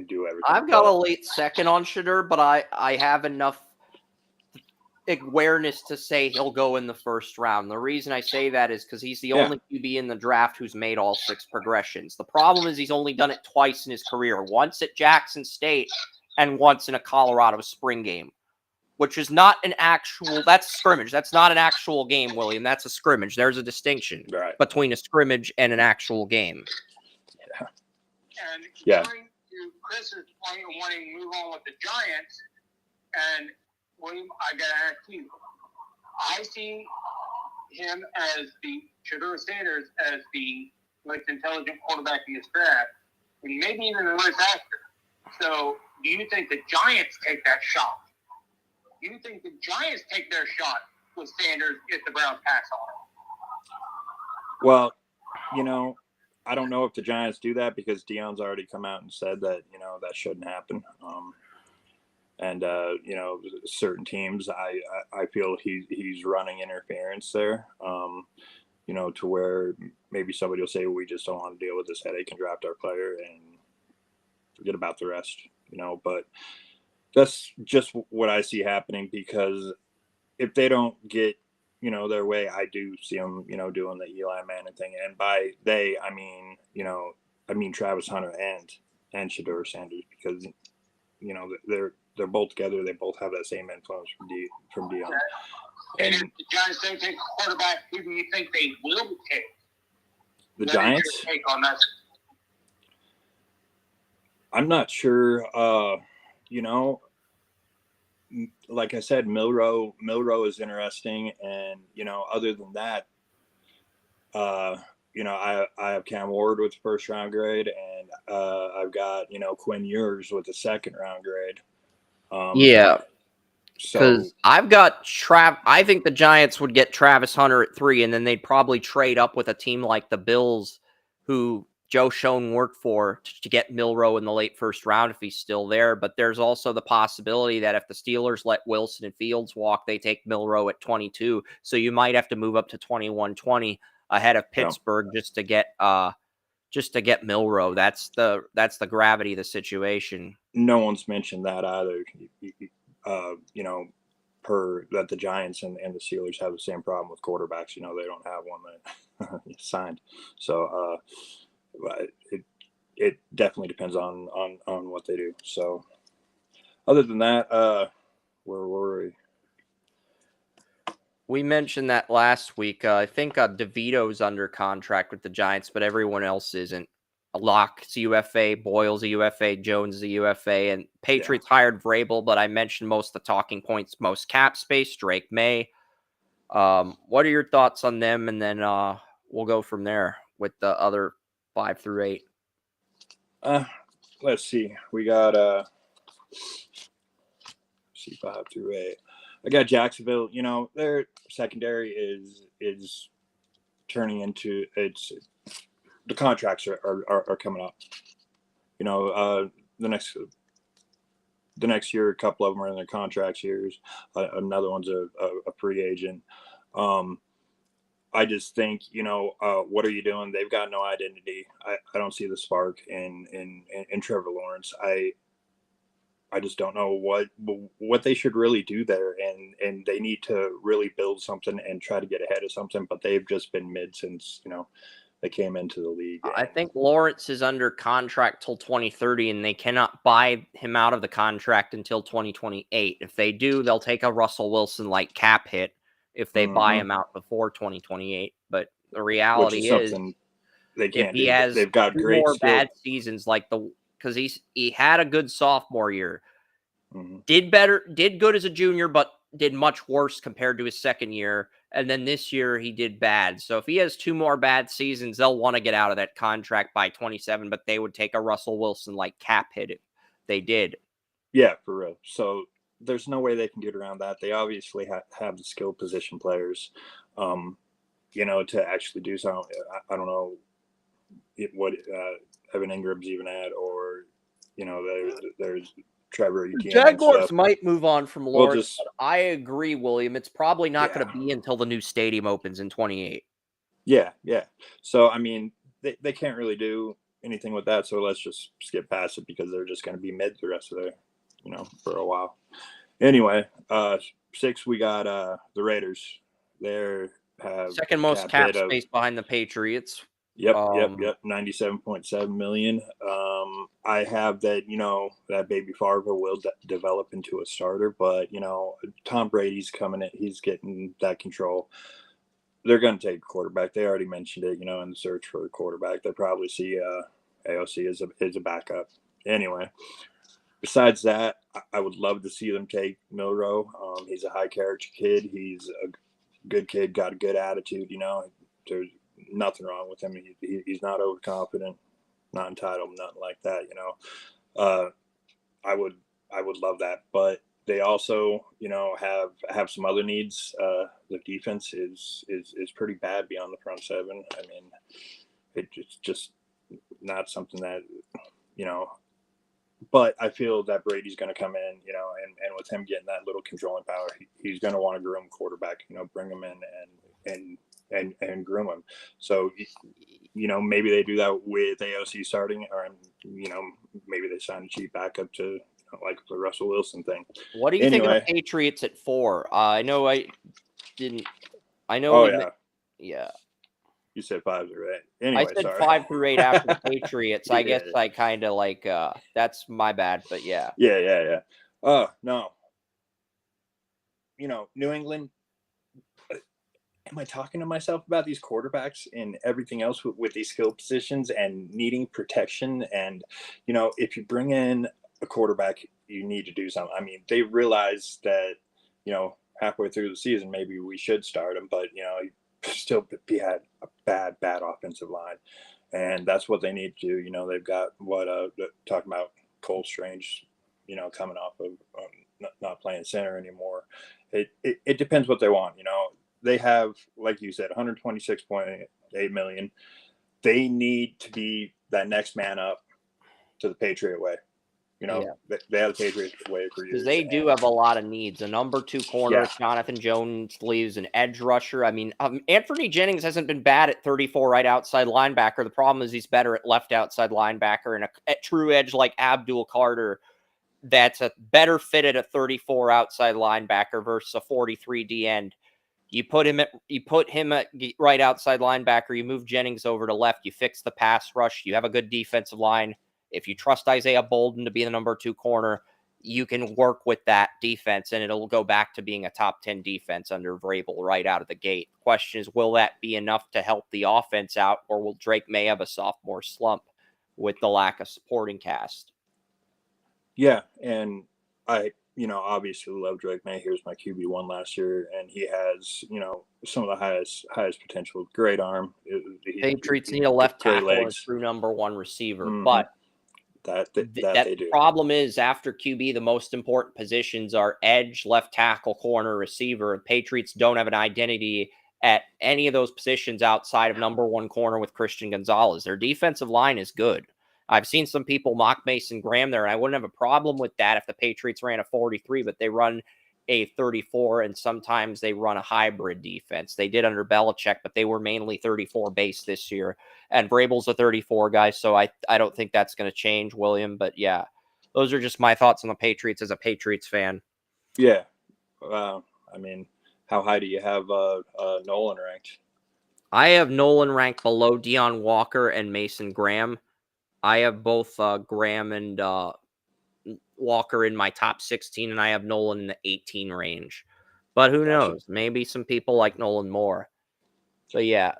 do everything. I've got a late second on Shadur, but I have enough awareness to say he'll go in the first round. The reason I say that is because he's the only QB in the draft who's made all 6 progressions. The problem is he's only done it twice in his career, once at Jackson State and once in a Colorado spring game, which is not an actual, that's scrimmage. That's not an actual game, William. That's a scrimmage. There's a distinction between a scrimmage and an actual game. And Yeah. going to Chris's point of wanting to move on with the Giants, and William, I got to ask you, I see him as Shadur Sanders as the most intelligent quarterback in this draft, and maybe even the most active. So, do you think the Giants take that shot? Do you think the Giants take their shot with Sanders if the Browns pass on him? Well, I don't know if the Giants do that because Deion's already come out and said that, that shouldn't happen. And certain teams, I feel he's running interference there, to where maybe somebody will say, well, we just don't want to deal with this headache and draft our player and forget about the rest, but that's just what I see happening, because if they don't get, their way, I do see them, doing the Eli Manning thing. And by they, I mean Travis Hunter and Shadur Sanders, because, they're both together. They both have that same influence from Deion. And if the Giants don't take a quarterback, who do you think they will take? The Giants? Take on that? I'm not sure. Like I said, Milroe is interesting, and other than that, I have Cam Ward with the 1st round grade, and I've got Quinn Ewers with the 2nd round grade. Yeah, so because I've got I think the Giants would get Travis Hunter at 3, and then they'd probably trade up with a team like the Bills, who Joe Schoen worked for, to get Milroe in the late 1st round if he's still there. But there's also the possibility that if the Steelers let Wilson and Fields walk, they take Milroe at 22. So you might have to move up to 21-20 ahead of Pittsburgh just to get Milroe. That's the gravity of the situation. No one's mentioned that either. Per that the Giants and the Steelers have the same problem with quarterbacks. They don't have one that signed. So it definitely depends on what they do. So other than that, where were we? We mentioned that last week. I think DeVito's under contract with the Giants, but everyone else isn't. Locke's a UFA, Boyle's a UFA, Jones is a UFA, and Patriots hired Vrabel, but I mentioned most of the talking points, most cap space, Drake May. What are your thoughts on them? And then we'll go from there with the other 5 through 8. Let's see. We got 5 through 8. I got Jacksonville. Their secondary is turning into the contracts are coming up. The next year, a couple of them are in their contracts years. Another one's a free agent. I just think, what are you doing? They've got no identity. I don't see the spark in Trevor Lawrence. I just don't know what they should really do there, and they need to really build something and try to get ahead of something. But they've just been mid since they came into the league. I think Lawrence is under contract till 2030, and they cannot buy him out of the contract until 2028. If they do, they'll take a Russell Wilson-like cap hit if they buy Mhm. him out before 2028. But the Which reality is is, something they if can't he do. has They've got 2 great more skill. bad seasons because he had a good sophomore year, Mhm. did good as a junior, but did much worse compared to his second year. And then this year he did bad. So if he has 2 more bad seasons, they'll want to get out of that contract by 27, but they would take a Russell Wilson like cap hit if they did. Yeah, for real. So there's no way they can get around that. They obviously have the skilled position players, to actually do something. I don't know what Evan Ingram's even at, or there's Trevor The Etienne and Jaguars stuff. might move on from We'll Lawrence, just but I agree, William. It's probably not yeah, going to be until the new stadium opens in 28. yeah. So I mean, they can't really do anything with that. So let's just skip past it because they're just going to be mid the rest of their, for a while. Anyway, 6 we got the Raiders. They're have Second most cap hit of space behind the Patriots. Yep. 97.7 million. I have that, that baby Favre will develop into a starter, but Tom Brady's coming in, he's getting that control. They're going to take a quarterback. They already mentioned it, in the search for a quarterback. They probably see AOC as a backup. Anyway, besides that, I would love to see them take Milroe. He's a high character kid. He's a good kid, got a good attitude. There's nothing wrong with him. He's not overconfident, not entitled, nothing like that. I would love that, but they also have some other needs. The defense is pretty bad beyond the front seven. I mean, it's just not something that But I feel that Brady's going to come in, and with him getting that little controlling power, he's going to want to groom quarterback, bring him in and groom him. So, maybe they do that with AOC starting, or maybe they sign a cheap backup to like the Russell Wilson thing. What do you think of the Patriots at 4? I know I didn't. I know. Oh yeah. You said 5, right? Anyway, I said sorry. 5 through 8 after the Patriots. I guess Yeah. I kind of that's my bad, but yeah. Yeah. No. New England. Am I talking to myself about these quarterbacks and everything else with these skill positions and needing protection? And, if you bring in a quarterback, you need to do something. I mean, they realize that, halfway through the season, maybe we should start him, but, still be had a bad offensive line. And that's what they need to do. They've got talking about Cole Strange, coming off of not playing center anymore. It depends what they want. They have, like you said, 126.8 million. They need to be that next man up to the Patriot way. They have the Patriot way for years. Because they do have a lot of needs. A number 2 corner, if Jonathan Jones leaves, an edge rusher. I mean, Anthony Jennings hasn't been bad at 34 right outside linebacker. The problem is he's better at left outside linebacker, and a true edge like Abdul Carter that's a better fit at a 34 outside linebacker versus a 43 D end. You put him at right outside linebacker. You move Jennings over to left. You fix the pass rush. You have a good defensive line. If you trust Isaiah Bolden to be the number 2 corner, you can work with that defense, and it'll go back to being a top 10 defense under Vrabel right out of the gate. The question is, will that be enough to help the offense out, or will Drake May have a sophomore slump with the lack of supporting cast? Yeah, and I obviously love Drake May. Here's my QB1 last year, and he has some of the highest potential. Great arm. Patriots need a left tackle and a true number 1 receiver, but that they do. Problem is, after QB, the most important positions are edge, left tackle, corner, receiver. Patriots don't have an identity at any of those positions outside of number 1 corner with Christian Gonzalez. Their defensive line is good. I've seen some people mock Mason Graham there, and I wouldn't have a problem with that if the Patriots ran a 43, but they run a 34, and sometimes they run a hybrid defense. They did under Belichick, but they were mainly 34 base this year. And Vrabel's a 34 guy, so I don't think that's going to change, William. But yeah, those are just my thoughts on the Patriots as a Patriots fan. Yeah. I mean, how high do you have Nolan ranked? I have Nolan ranked below Deion Walker and Mason Graham. I have both Graham and Walker in my top 16, and I have Nolan in the 18 range. But who Gotcha. knows? Maybe some people like Nolan Moore. So yeah,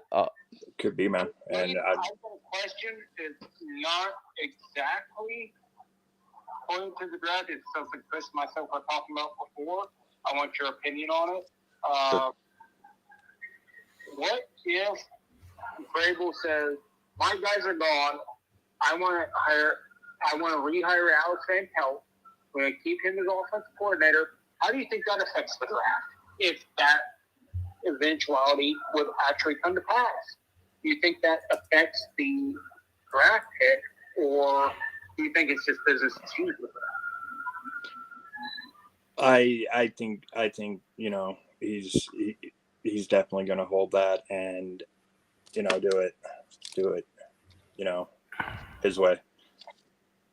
Could be, man. And I have a question. It's not exactly according to the draft. It's something Chris and myself were talking about before. I want your opinion on it. Sure. What if Vrabel says, "My guys are gone. I want to rehire Alex Van Pelt. We're going to keep him as offensive coordinator." How do you think that affects the draft if that eventuality would actually come to pass? Do you think that affects the draft pick, or do you think it's just business as usual? I think he's definitely going to hold that and do it his way.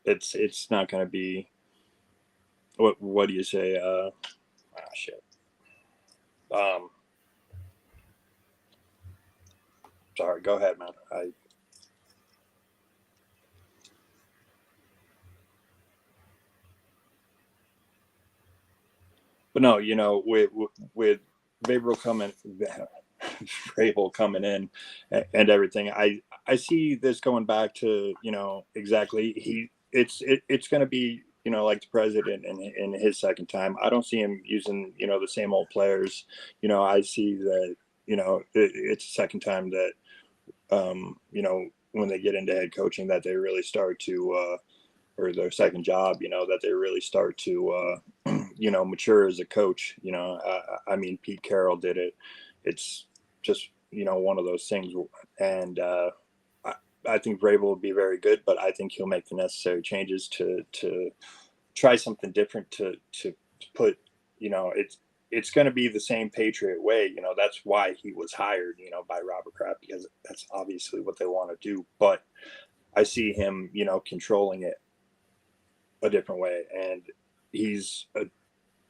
It's not going to be what do you say? Shit. Sorry, go ahead, man. But no, with Vrabel coming in and everything, I see this going back to exactly it's going to be like the president in his second time. I don't see him using the same old players. I see that it's the second time that when they get into head coaching that they really start to or their second job, that they really start to mature as a coach. I mean, Pete Carroll did it. It's just one of those things, and I think Vrabel will be very good, but I think he'll make the necessary changes to try something different to put it's going to be the same Patriot way. That's why he was hired by Robert Kraft, because that's obviously what they want to do. But I see him controlling it a different way, and he's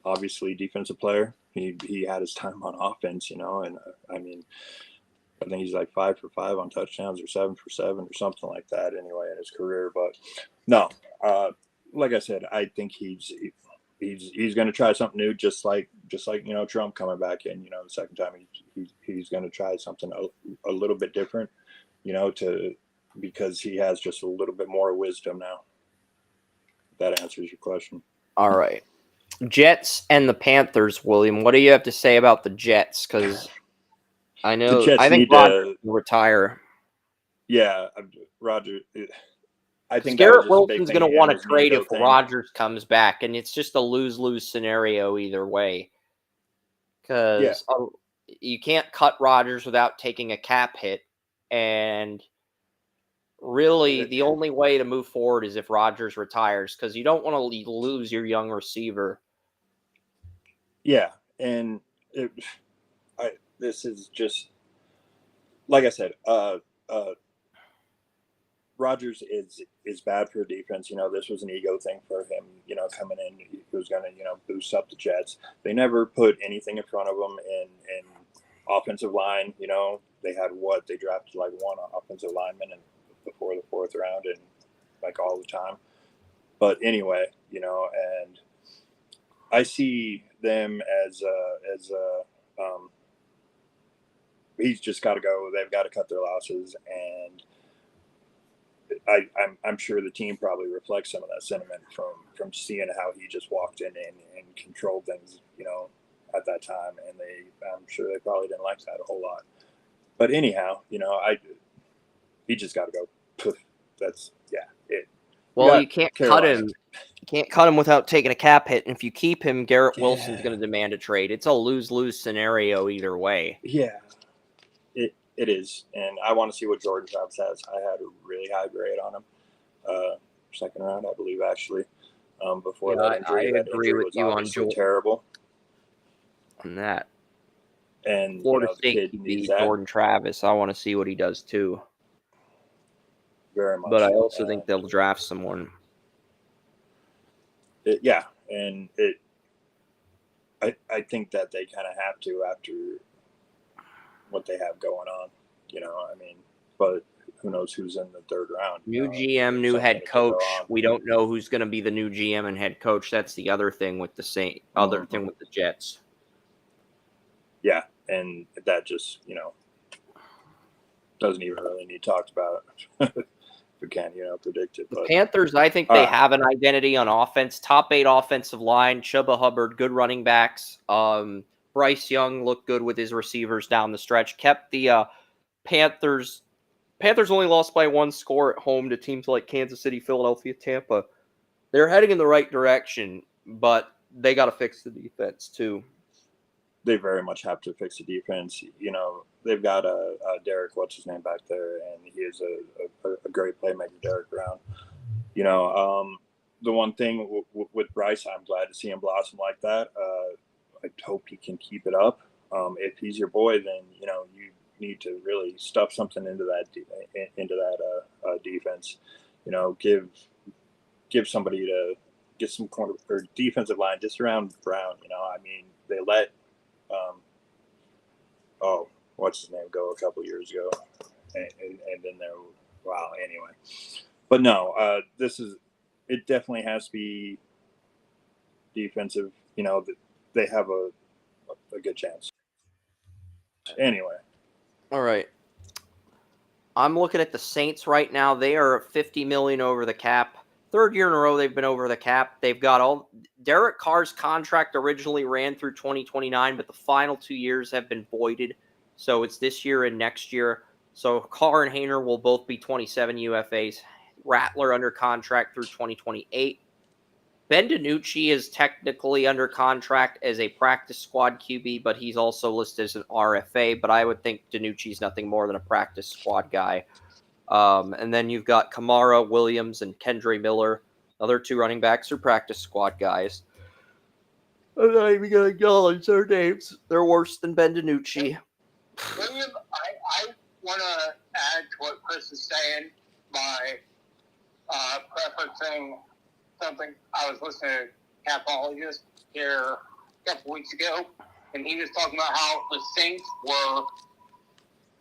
obviously a defensive player. He had his time on offense, and I mean, I think he's like 5 for 5 on touchdowns or 7 for 7 or something like that anyway in his career. But no, like I said, I think he's going to try something new, just like Trump coming back in. The second time he's going to try something a little bit different, because he has just a little bit more wisdom now. That answers your question. all right. Jets and the Panthers, William. What do you have to say about the Jets? Because I know The Jets I think need Rodgers to will retire. Yeah, Roger. I think that was Garrett just a Wilson's big thing. going to want to It was an trade ego if thing. Rodgers comes back, and it's just a lose-lose scenario either way. Because you can't cut Rodgers without taking a cap hit, and really the only way to move forward is if Rodgers retires, because you don't want to lose your young receiver. Yeah, and this is just like I said. Rodgers is bad for defense. This was an ego thing for him. Coming in, he was going to boost up the Jets. They never put anything in front of him in offensive line. They had they drafted like one offensive lineman before the fourth round and like all the time. But anyway, and I see them as he's just got to go. They've got to cut their losses, and I'm sure the team probably reflects some of that sentiment from seeing how he just walked in and controlled things, at that time, and I'm sure they probably didn't like that a whole lot. But anyhow, he just got to go. That's it. Well, you can't cut him. You can't cut him without taking a cap hit. And if you keep him, Garrett Wilson's going to demand a trade. It's a lose-lose scenario either way. Yeah, it is. And I want to see what Jordan Travis has. I had a really high grade on him. Second round, I believe, actually. Before that injury. I agree with you on Jordan. Terrible. On that. And Florida the State kid beat Jordan Travis. I want to see what he does too. Very much. But I also think they'll draft someone. And I think that they kind of have to after what they have going on. I mean, but who knows who's in the third round? New GM, new head coach. We don't know who's going to be the new GM and head coach. That's the other thing with the thing with the Jets. yeah, and that just doesn't even really need talked about. We can predict it. The But Panthers, I think they have an identity on offense. Top 8 offensive line, Chuba Hubbard, good running backs. Bryce Young looked good with his receivers down the stretch. Kept the Panthers. Panthers only lost by 1 score at home to teams like Kansas City, Philadelphia, Tampa. They're heading in the right direction, but they got to fix the defense too. They very much have to fix the defense. They've got a Derek, what's his name, back there, and he is a great playmaker, Derek Brown. The one thing with Bryce, I'm glad to see him blossom like that. I hope he can keep it up. If he's your boy, then you need to really stuff something into that defense. Give somebody to get some corner or defensive line just around Brown. They let what's his name go a couple years ago, and then they're wow. Anyway, but no, it definitely has to be defensive. They have a good chance. Anyway, all right. I'm looking at the Saints right now. They are $50 million over the cap. 3rd year in a row they've been over the cap. They've got Derek Carr's contract originally ran through 2029, but the final 2 years have been voided. So it's this year and next year. So Carr and Hayner will both be 27 UFAs. Rattler under contract through 2028. Ben DiNucci is technically under contract as a practice squad QB, but he's also listed as an RFA. But I would think DiNucci's nothing more than a practice squad guy. And then you've got Kamara, Williams, and Kendre Miller. Other 2 running backs are practice squad guys. I'm not even going to acknowledge their names. They're worse than Ben DiNucci. William, I want to add to what Chris is saying by preferencing something. I was listening to Capologist here a couple weeks ago, and he was talking about how the Saints were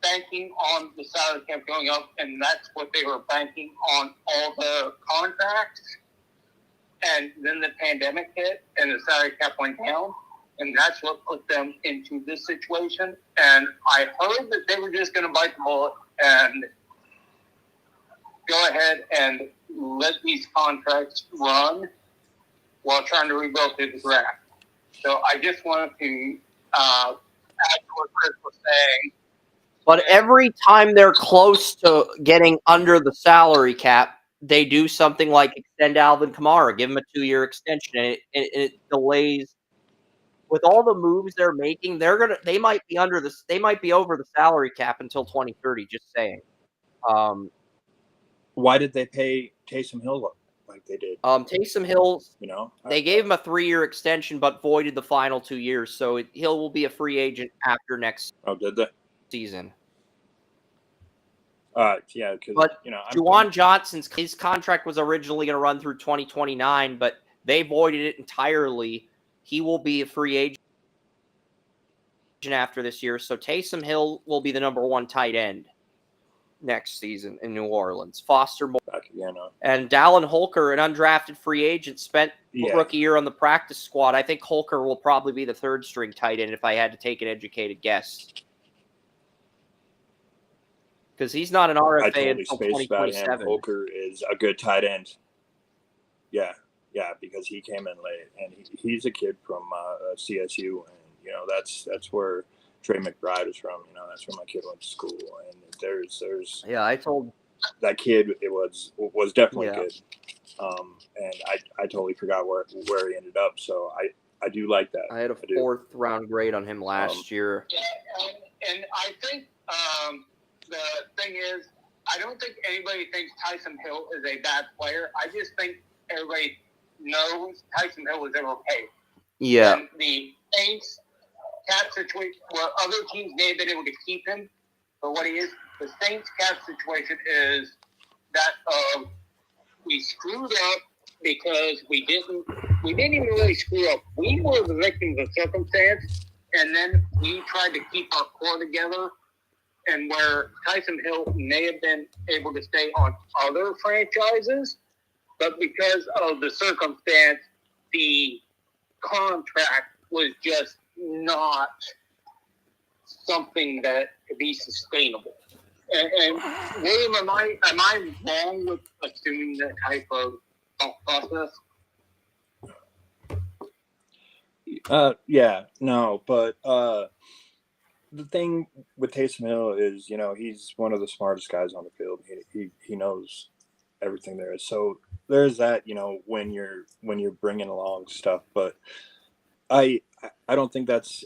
banking on the salary cap going up, and that's what they were banking on all the contracts. And then the pandemic hit, and the salary cap went down, and that's what put them into this situation. And I heard that they were just going to bite the bullet and go ahead and let these contracts run while trying to rebuild through the draft. So I just wanted to add to what Chris was saying. But every time they're close to getting under the salary cap, they do something like extend Alvin Kamara, give him a 2-year extension, and it delays. With all the moves they're making, they might be over the salary cap until 2030. Just saying. why did they pay Taysom Hill like they did? Taysom Hill, they gave him a 3-year extension, but voided the final 2 years, so Hill will be a free agent after next did they? season. Yeah, because But Juwan Johnson's his contract was originally going to run through 2029, but they voided it entirely. He will be a free agent after this year, so Taysom Hill will be the number 1 tight end next season in New Orleans. Foster Moore back again. and Dallin Holker, an undrafted free agent, spent rookie year on the practice squad. I think Holker will probably be the 3rd string tight end if I had to take an educated guess. Because he's not an RFA until 2027. Holker is a good tight end. Yeah, because he came in late, and he's a kid from CSU, and that's where Trey McBride is from. That's where my kid went to school, and there's I told that kid it was definitely good. And I totally forgot where he ended up. So I do like that. I had a 4th round grade on him last year. Yeah, and I think the thing is, I don't think anybody thinks Taysom Hill is a bad player. I just think everybody knows Taysom Hill was overpaid. Yeah. And the Saints cap situation, where other teams may have been able to keep him for what he is, the Saints cap situation is that we screwed up because we didn't even really screw up. We were the victims of circumstance, and then we tried to keep our core together. And where Taysom Hill may have been able to stay on other franchises, but because of the circumstance, the contract was just not something that could be sustainable. And William, am I wrong with assuming that type of thought process? Yeah, no, but the thing with Taysom Hill is, he's one of the smartest guys on the field. He knows everything there is. So there's that, when you're bringing along stuff. But I don't think that's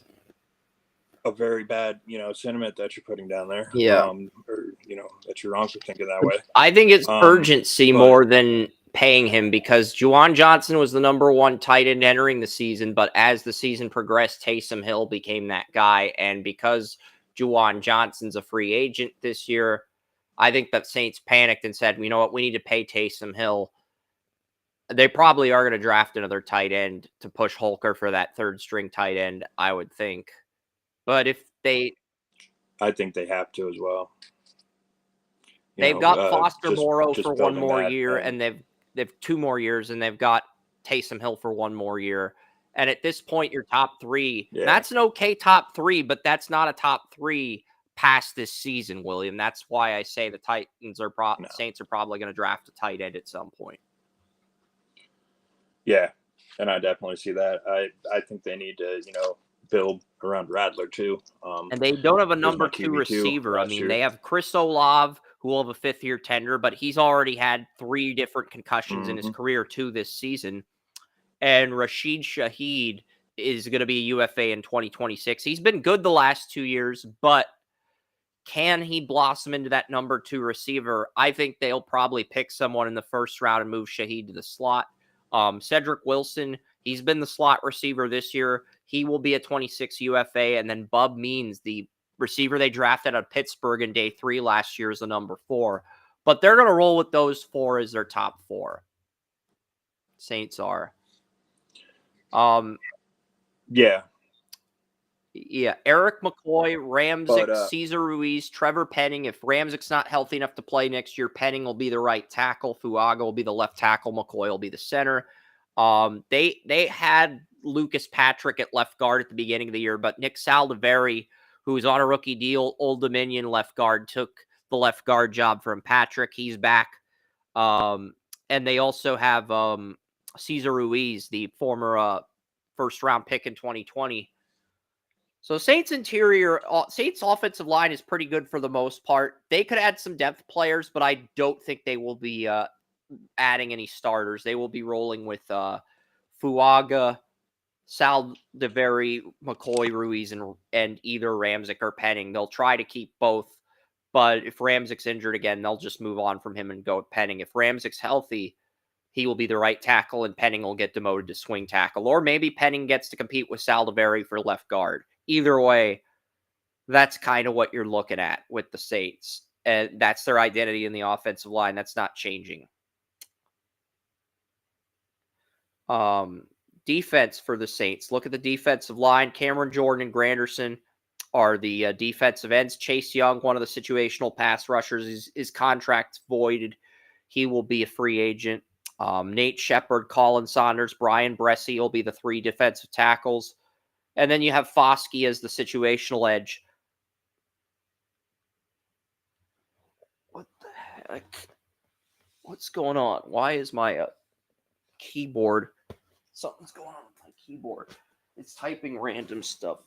a very bad, sentiment that you're putting down there. Yeah. Or that you're wrong for thinking that way. I think it's urgency but- more than paying him, because Juwan Johnson was the number one tight end entering the season, but as the season progressed, Taysom Hill became that guy. And because Juwan Johnson's a free agent this year, I think that Saints panicked and said, you know what, we need to pay Taysom Hill. They probably are going to draft another tight end to push Holker for that third string tight end, I would think. But if I think they have to as well. They've got Foster just Moreau for one building more that, year, and they've 2 more years, and they've got Taysom Hill for 1 more year. And at this point, your top 3, that's an okay top 3, but that's not a top 3 past this season, William. That's why I say the Titans are Saints are probably going to draft a tight end at some point. Yeah, and I definitely see that. I think they need to, build around Radler too. And they don't have a number 2 receiver. I mean, they have Chris Olave, who will have a 5th-year tender, but he's already had 3 different concussions in his career, 2 this season. And Rashid Shaheed is going to be a UFA in 2026. He's been good the last 2 years, but can he blossom into that number 2 receiver? I think they'll probably pick someone in the first round and move Shaheed to the slot. Cedric Wilson, he's been the slot receiver this year. He will be a 26 UFA. And then Bub Means, the receiver they drafted out of Pittsburgh in day 3 last year, is the number 4. But they're going to roll with those 4 as their top 4. Saints are. Yeah. Yeah, Eric McCoy, Ramczyk, Cesar Ruiz, Trevor Penning. If Ramczyk's not healthy enough to play next year, Penning will be the right tackle. Fuaga will be the left tackle. McCoy will be the center. They had Lucas Patrick at left guard at the beginning of the year, but Nick Saldiveri, who's on a rookie deal, Old Dominion left guard, took the left guard job from Patrick. He's back. And they also have Cesar Ruiz, the former first-round pick in 2020. So Saints offensive line is pretty good for the most part. They could add some depth players, but I don't think they will be adding any starters. They will be rolling with Fuaga, Saldiveri, McCoy, Ruiz, and either Ramczyk or Penning. They'll try to keep both, but if Ramczyk's injured again, they'll just move on from him and go with Penning. If Ramczyk's healthy, he will be the right tackle, and Penning will get demoted to swing tackle. Or maybe Penning gets to compete with Saldiveri for left guard. Either way, that's kind of what you're looking at with the Saints. And that's their identity in the offensive line. That's not changing. Defense for the Saints. Look at the defensive line. Cameron Jordan and Granderson are the defensive ends. Chase Young, one of the situational pass rushers, his contract's voided. He will be a free agent. Nate Shepard, Colin Saunders, Brian Bressie will be the 3 defensive tackles. And then you have Foskey as the situational edge. What the heck? What's going on? Why is my keyboard? Something's going on with my keyboard. It's typing random stuff.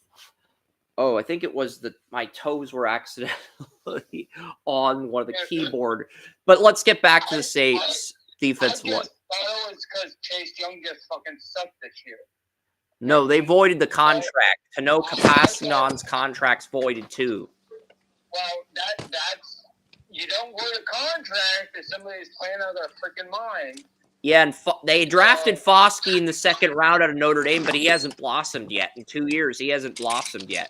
Oh, I think it was my toes were accidentally on one of the keyboard. But let's get back to the Saints defensive line. I know it's because Chase Young just fucking sucked this year. No, they voided the contract. Tano Kapasinon's contract's voided too. Well, that's you don't void a contract if somebody's playing out of their freaking mind. Yeah, and they drafted Foskey in the 2nd round out of Notre Dame, but he hasn't blossomed yet. In 2 years, he hasn't blossomed yet.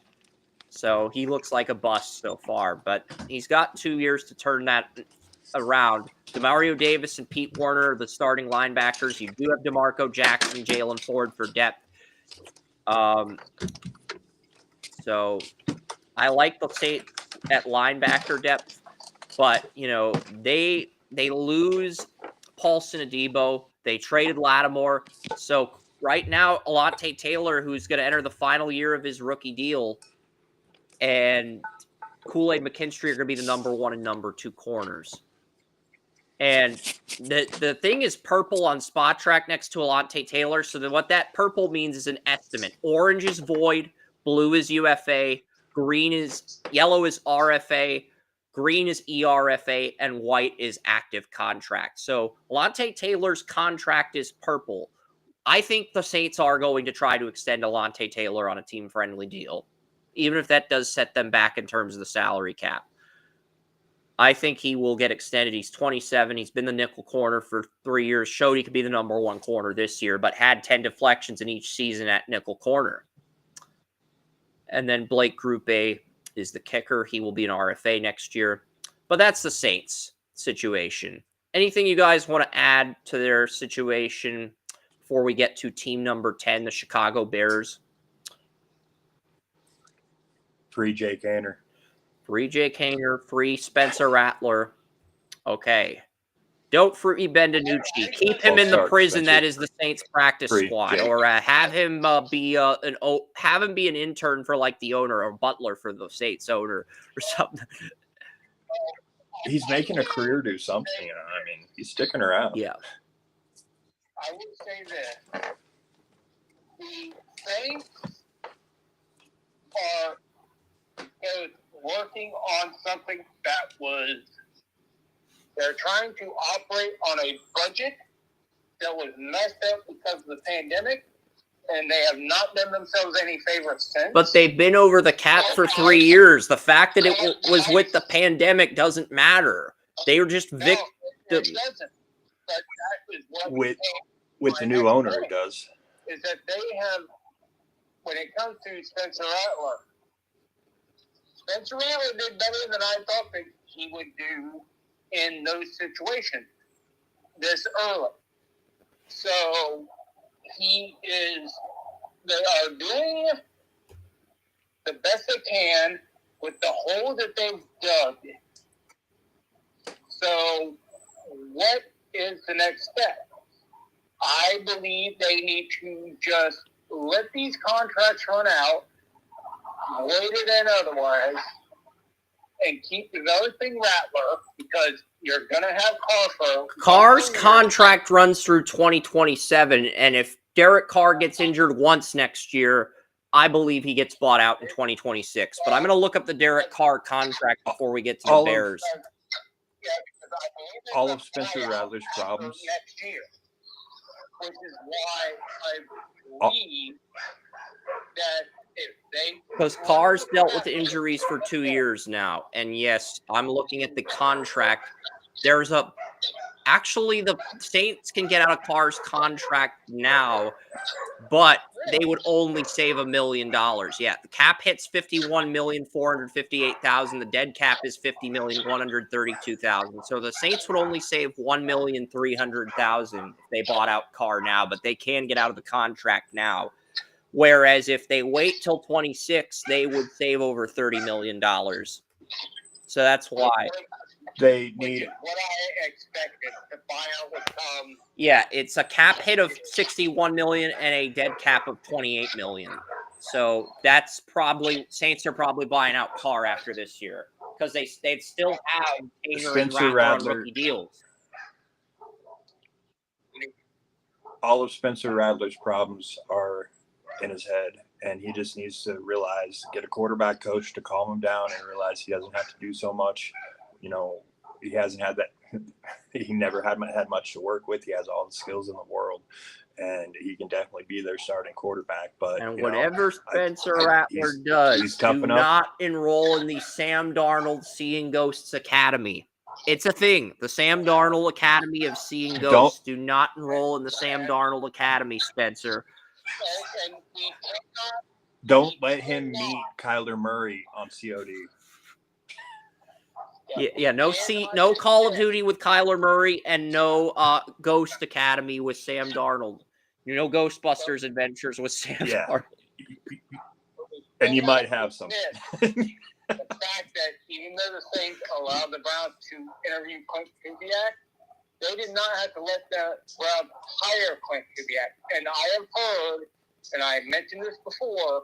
So he looks like a bust so far, but he's got 2 years to turn that around. Demario Davis and Pete Werner are the starting linebackers. You do have DeMarco Jackson, Jalen Ford for depth. So I like the Saints at linebacker depth, but they lose Paulson Adebo. They traded Lattimore. So right now, Alante Taylor, who's going to enter the final year of his rookie deal, and Kool-Aid McKinstry are going to be the number 1 and number 2 corners. And the thing is purple on Spot Track next to Alontae Taylor. So what that purple means is an estimate. Orange is void, blue is UFA, yellow is RFA, green is ERFA, and white is active contract. So Alontae Taylor's contract is purple. I think the Saints are going to try to extend Alontae Taylor on a team-friendly deal, even if that does set them back in terms of the salary cap. I think he will get extended. He's 27. He's been the nickel corner for 3 years. Showed he could be the number 1 corner this year, but had 10 deflections in each season at nickel corner. And then Blake Grupe is the kicker. He will be an RFA next year. But that's the Saints situation. Anything you guys want to add to their situation before we get to team number 10, the Chicago Bears? Free Jake Haener. Free Jake Haener, free Spencer Rattler. Okay. Don't free Ben DiNucci. Keep him in the prison that is the Saints practice squad, Jake. or have him be an intern for like the owner or butler for the Saints owner or something. He's making a career do something. You know, I mean, he's sticking around. Yeah. I would say this: the Saints are working on something that was. They're trying to operate on a budget that was messed up because of the pandemic, and they have not done themselves any favors since. But they've been over the cap for 3 years. The fact that it was with the pandemic doesn't matter. They were just victims. It doesn't. But that is what with the new owner, it does. Is that they have, when it comes to Spencer Rattler did better than I thought that he would do in those situations this early. So they are doing the best they can with the hole that they've dug. So what is the next step? I believe they need to just let these contracts run out, weighted and otherwise, and keep developing Rattler, because you're going to have Carr. Carr's contract runs through 2027, and if Derek Carr gets injured once next year, I believe he gets bought out in 2026. But I'm going to look up the Derek Carr contract before we get to the Bears. All of Spencer Rattler's problems. Next year, which is why I believe that because Carr's dealt with injuries for 2 years now. And yes, I'm looking at the contract. Actually, the Saints can get out of Carr's contract now, but they would only save $1 million. Yeah, the cap hits $51,458,000. The dead cap is $50,132,000. So the Saints would only save $1,300,000 if they bought out Carr now, but they can get out of the contract now. Whereas if they wait till 26, they would save over $30 million. So that's why they need what I expected. The buyout would come. Yeah, it's a cap hit of $61 million and a dead cap of $28 million. So that's probably Saints are probably buying out Carr after this year because they'd still have Haener and Rattler on rookie deals. All of Spencer Rattler's problems are in his head, and he just needs to get a quarterback coach to calm him down and realize he doesn't have to do so much. You know, he hasn't had that. He never had much to work with. He has all the skills in the world, and he can definitely be their starting quarterback. But whatever Spencer Rattler does, do not enroll in the Sam Darnold Seeing Ghosts Academy. It's a thing. The Sam Darnold Academy of Seeing Ghosts. Do not enroll in the Sam Darnold Academy, Spencer. Don't let him meet Kyler Murray on COD. Yeah, no Call of Duty with Kyler Murray, and no Ghost Academy with Sam Darnold. Ghostbusters Adventures with Sam Darnold. And you might have some. The fact that even though the Saints allowed the Browns to interview Clint Kubiak, they did not have to let the Browns hire Clint Kubiak. And I have heard, and I mentioned this before,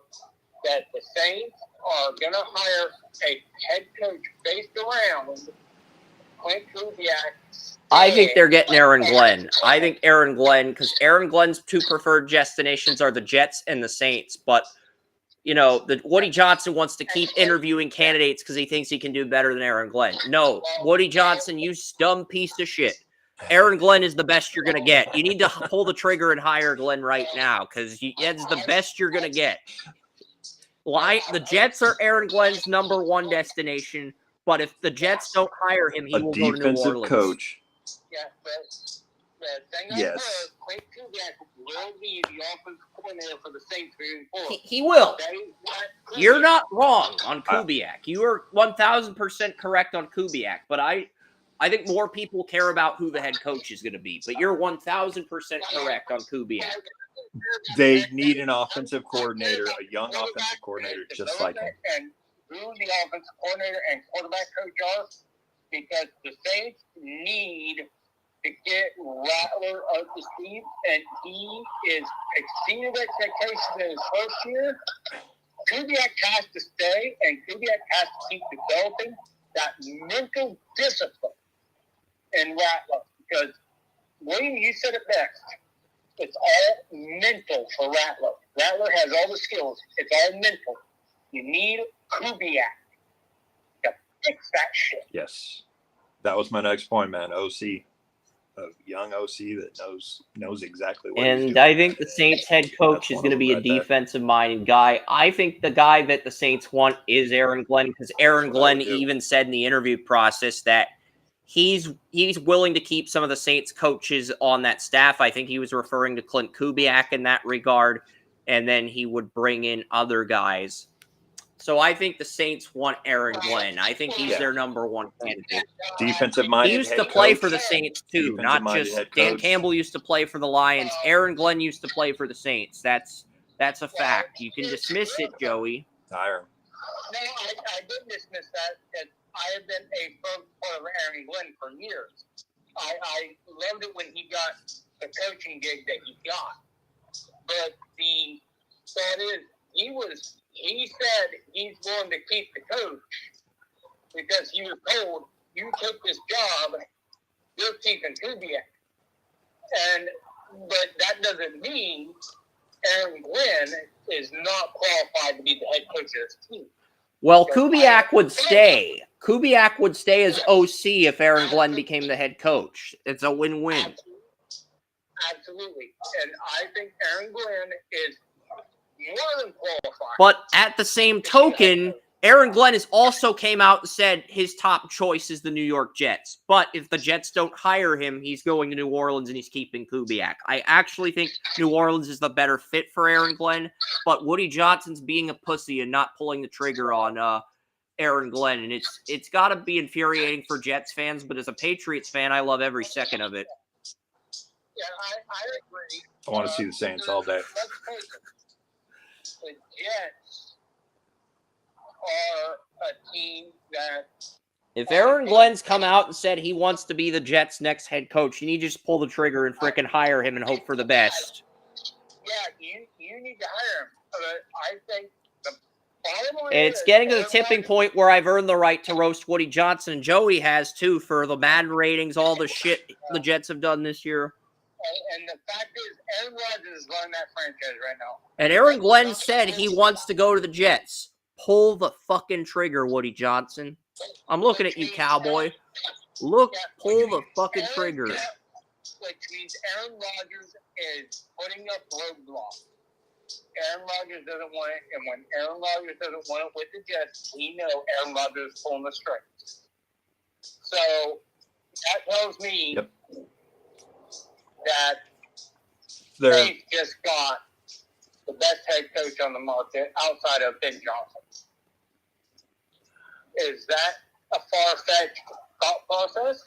that the Saints are going to hire a head coach based around Clint Kubiak. I think they're getting Aaron Glenn. I think Aaron Glenn, because Aaron Glenn's two preferred destinations are the Jets and the Saints. But, you know, Woody Johnson wants to keep interviewing candidates because he thinks he can do better than Aaron Glenn. No, Woody Johnson, you dumb piece of shit. Aaron Glenn is the best you're going to get. You need to pull the trigger and hire Glenn right now because that's the best you're going to get. The Jets are Aaron Glenn's number one destination, but if the Jets don't hire him, he will go to New Orleans. A defensive coach. Yeah, but thing I Yes. heard, Clint Kubiak will be the offensive coordinator for the Saints moving forward. He will. They want Kubiak. You're not wrong on Kubiak. You are 1,000% correct on Kubiak, but I think more people care about who the head coach is going to be. But you're 1,000% correct on Kubiak. They need an offensive coordinator, a young offensive coordinator just like him. And who the offensive coordinator and quarterback coach are, because the Saints need to get Rattler up to speed, and he is exceeded expectations in his first year. Kubiak has to stay, and Kubiak has to keep developing that mental discipline in Rattler. Because, William, you said it best. It's all mental for Rattler. Rattler has all the skills. It's all mental. You need Kubiak to fix that shit. Yes. That was my next point, man. OC. A young OC that knows exactly what he's doing. And I think the Saints head coach is going to be a defensive-minded guy. I think the guy that the Saints want is Aaron Glenn, because Aaron Glenn even said in the interview process that he's willing to keep some of the Saints coaches on that staff. I think he was referring to Clint Kubiak in that regard, and then he would bring in other guys. So I think the Saints want Aaron Glenn. I think he's their number one candidate. Defensive-minded. He used to play for the Saints too, not just Dan Campbell used to play for the Lions. Aaron Glenn used to play for the Saints. That's a fact. You can dismiss it, Joey. Hire him. No, I did dismiss that. And I have been a firm supporter of Aaron Glenn for years. I loved it when he got the coaching gig that he got. But the thought is, he said he's willing to keep the coach because he was told, you take this job, you're keeping Kubiak. But that doesn't mean Aaron Glenn is not qualified to be the head coach of this team. Well, Kubiak would stay. Kubiak would stay as OC if Aaron Glenn became the head coach. It's a win-win. Absolutely. And I think Aaron Glenn is more than qualified. But at the same token, Aaron Glenn has also came out and said his top choice is the New York Jets. But if the Jets don't hire him, he's going to New Orleans and he's keeping Kubiak. I actually think New Orleans is the better fit for Aaron Glenn, but Woody Johnson's being a pussy and not pulling the trigger on Aaron Glenn. And it's got to be infuriating for Jets fans, but as a Patriots fan, I love every second of it. Yeah, I agree. I want to see the Saints all day. The Jets are a team that... If Aaron Glenn's come out and said he wants to be the Jets' next head coach, you need to just pull the trigger and freaking hire him and hope for the best. Yeah, you need to hire him. I think the bottom line It's getting to the tipping point where I've earned the right to roast Woody Johnson, and Joey has too, for the Madden ratings, all the shit the Jets have done this year. And the fact is, Aaron Rodgers is running that franchise right now. And Aaron Glenn said he wants to go to the Jets. Pull the fucking trigger, Woody Johnson. I'm looking at you, cowboy. Pull the fucking trigger. Which means Aaron Rodgers is putting up roadblocks. Aaron Rodgers doesn't want it, and when Aaron Rodgers doesn't want it with the Jets, we know Aaron Rodgers is pulling the strings. So that tells me that they just got the best head coach on the market outside of Ben Johnson. Is that a far-fetched thought process?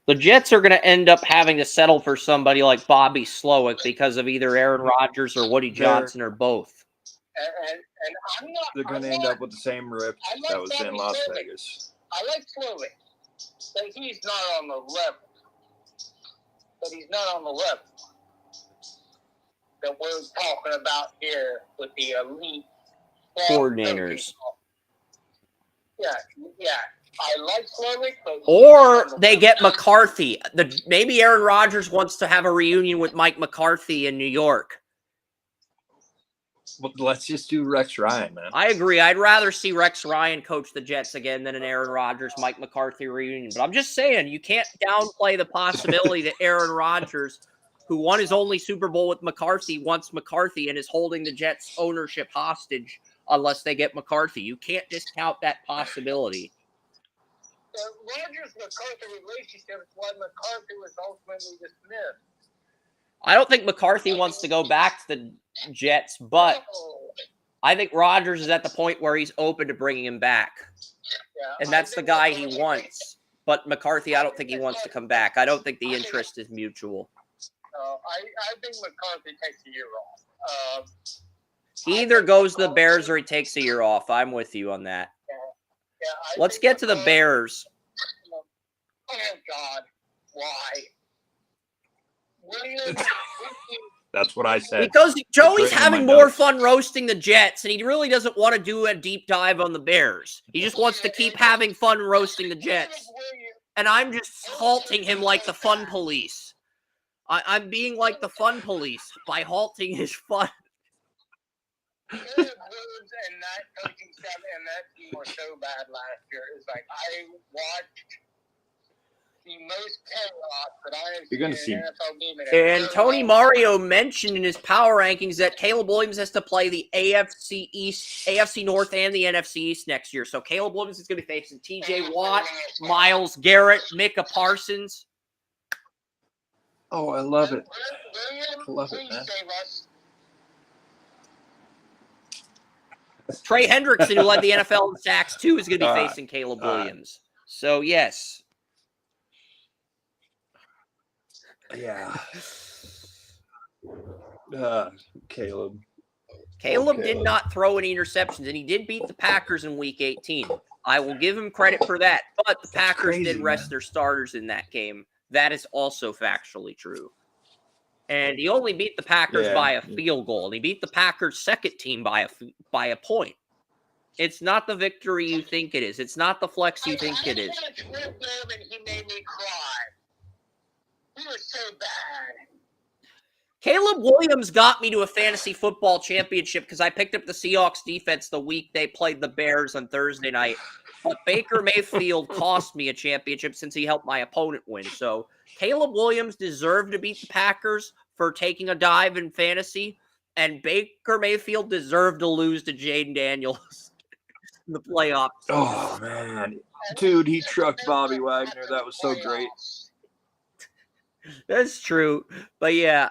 The Jets are going to end up having to settle for somebody like Bobby Slowick because of either Aaron Rodgers or Woody Johnson or both. And I'm not. They're going to end up with the same rip that was in Las Vegas. I like Slowick, but he's not on the level. that we're talking about here with the elite Coordinators. Yeah. I like Slovic, but or they get McCarthy. Maybe Aaron Rodgers wants to have a reunion with Mike McCarthy in New York. Well, let's just do Rex Ryan, man. I agree. I'd rather see Rex Ryan coach the Jets again than an Aaron Rodgers, Mike McCarthy reunion. But I'm just saying, you can't downplay the possibility that Aaron Rodgers, who won his only Super Bowl with McCarthy, wants McCarthy and is holding the Jets ownership hostage unless they get McCarthy. You can't discount that possibility. The Rodgers-McCarthy relationship is why McCarthy was ultimately dismissed. I don't think McCarthy wants to go back to the Jets, but I think Rodgers is at the point where he's open to bringing him back. Yeah, And that's the guy he wants. But McCarthy, I don't think he wants to come back. I don't think the interest is mutual. I think McCarthy takes a year off. He either goes to the Bears or he takes a year off. I'm with you on that. Yeah, Let's get to the Bears. Oh, God. Why? That's what I said. Because Joey's written in having my more notes. fun roasting the Jets, and he really doesn't want to do a deep dive on the Bears. He just wants to keep having fun roasting the Jets. And I'm just halting him like the fun police. I'm being like the fun police by halting his fun. And that coaching staff and that team were so bad last year. It's like I watched the most chaos that I have You're gonna seen in see- an NFL game. In a And Tony Mario mentioned in his power rankings that Caleb Williams has to play the AFC East, AFC North, and the NFC East next year. So Caleb Williams is going to be facing TJ Watt, Myles Garrett, Micah Parsons. Oh, I love it. William, Love it, please man. save us. Trey Hendrickson, who led the NFL in sacks too, is going to be facing Caleb all right. Williams. So yes. Yeah. Caleb. Caleb Okay. did not throw any interceptions, and he did beat the Packers in Week 18. I will give him credit for that, but the Packers crazy, did rest man. their starters in that game. That is also factually true. And he only beat the Packers by a field goal, and he beat the Packers' second team by a point. It's not the victory you think it is. It's not the flex you think it is. I watched Rip Norman, he made me cry. He was so bad. Caleb Williams got me to a fantasy football championship because I picked up the Seahawks defense the week they played the Bears on Thursday night. But Baker Mayfield cost me a championship since he helped my opponent win. So Caleb Williams deserved to beat the Packers for taking a dive in fantasy, and Baker Mayfield deserved to lose to Jaden Daniels in the playoffs. Oh, man. Dude, he trucked Bobby Wagner. That was so great. That's true. But yeah,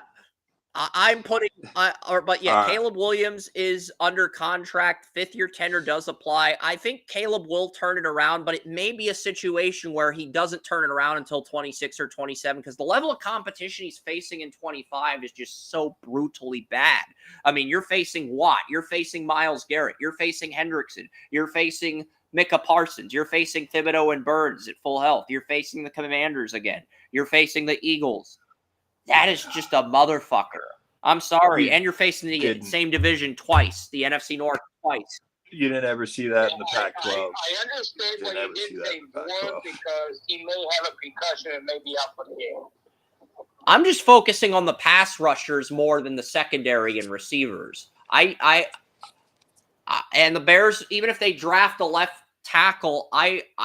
Caleb Williams is under contract. 5-year tender does apply. I think Caleb will turn it around, but it may be a situation where he doesn't turn it around until 26 or 27 because the level of competition he's facing in 25 is just so brutally bad. I mean, you're facing Watt, you're facing Myles Garrett, you're facing Hendrickson, you're facing Micah Parsons, you're facing Thibodeau and Burns at full health, you're facing the Commanders again, you're facing the Eagles. That is just a motherfucker. I'm sorry. And you're facing the same division twice, the NFC North twice. You didn't ever see that in the Pac-12. I understood when you did say one because he may have a concussion and may be out for the game. I'm just focusing on the pass rushers more than the secondary and receivers. And the Bears, even if they draft a left tackle,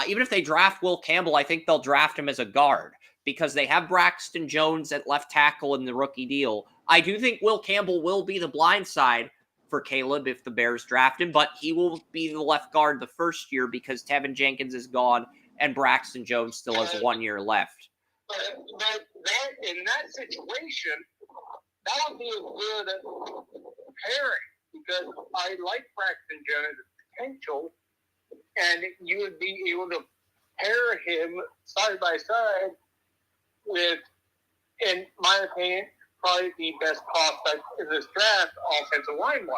even if they draft Will Campbell, I think they'll draft him as a guard because they have Braxton Jones at left tackle in the rookie deal. I do think Will Campbell will be the blind side for Caleb if the Bears draft him, but he will be the left guard the first year because Tevin Jenkins is gone and Braxton Jones still has 1 year left. But that, in that situation, that would be a good pairing because I like Braxton Jones' potential, and you would be able to pair him side by side with, in my opinion, probably the best prospect in this draft, offensive line-wise.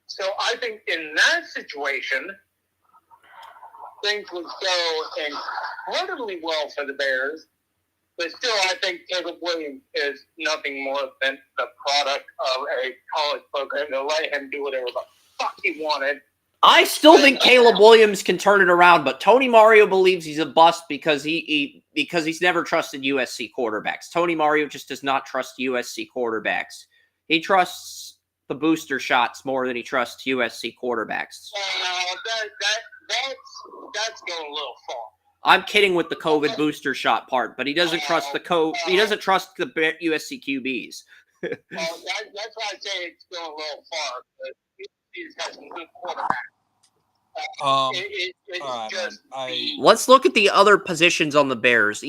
So I think in that situation, things would go incredibly well for the Bears But still, I think Caleb Williams is nothing more than the product of a college program to let him do whatever the fuck he wanted. I still think Caleb Williams can turn it around, but Tony Mario believes he's a bust because he's never trusted USC quarterbacks. Tony Mario just does not trust USC quarterbacks. He trusts the booster shots more than he trusts USC quarterbacks. That's going a little far. I'm kidding with the COVID booster shot part, but he doesn't trust he doesn't trust the USC QBs. That's why I say it's going a little far. But he's got some good quarterbacks. Let's look at the other positions on the Bears.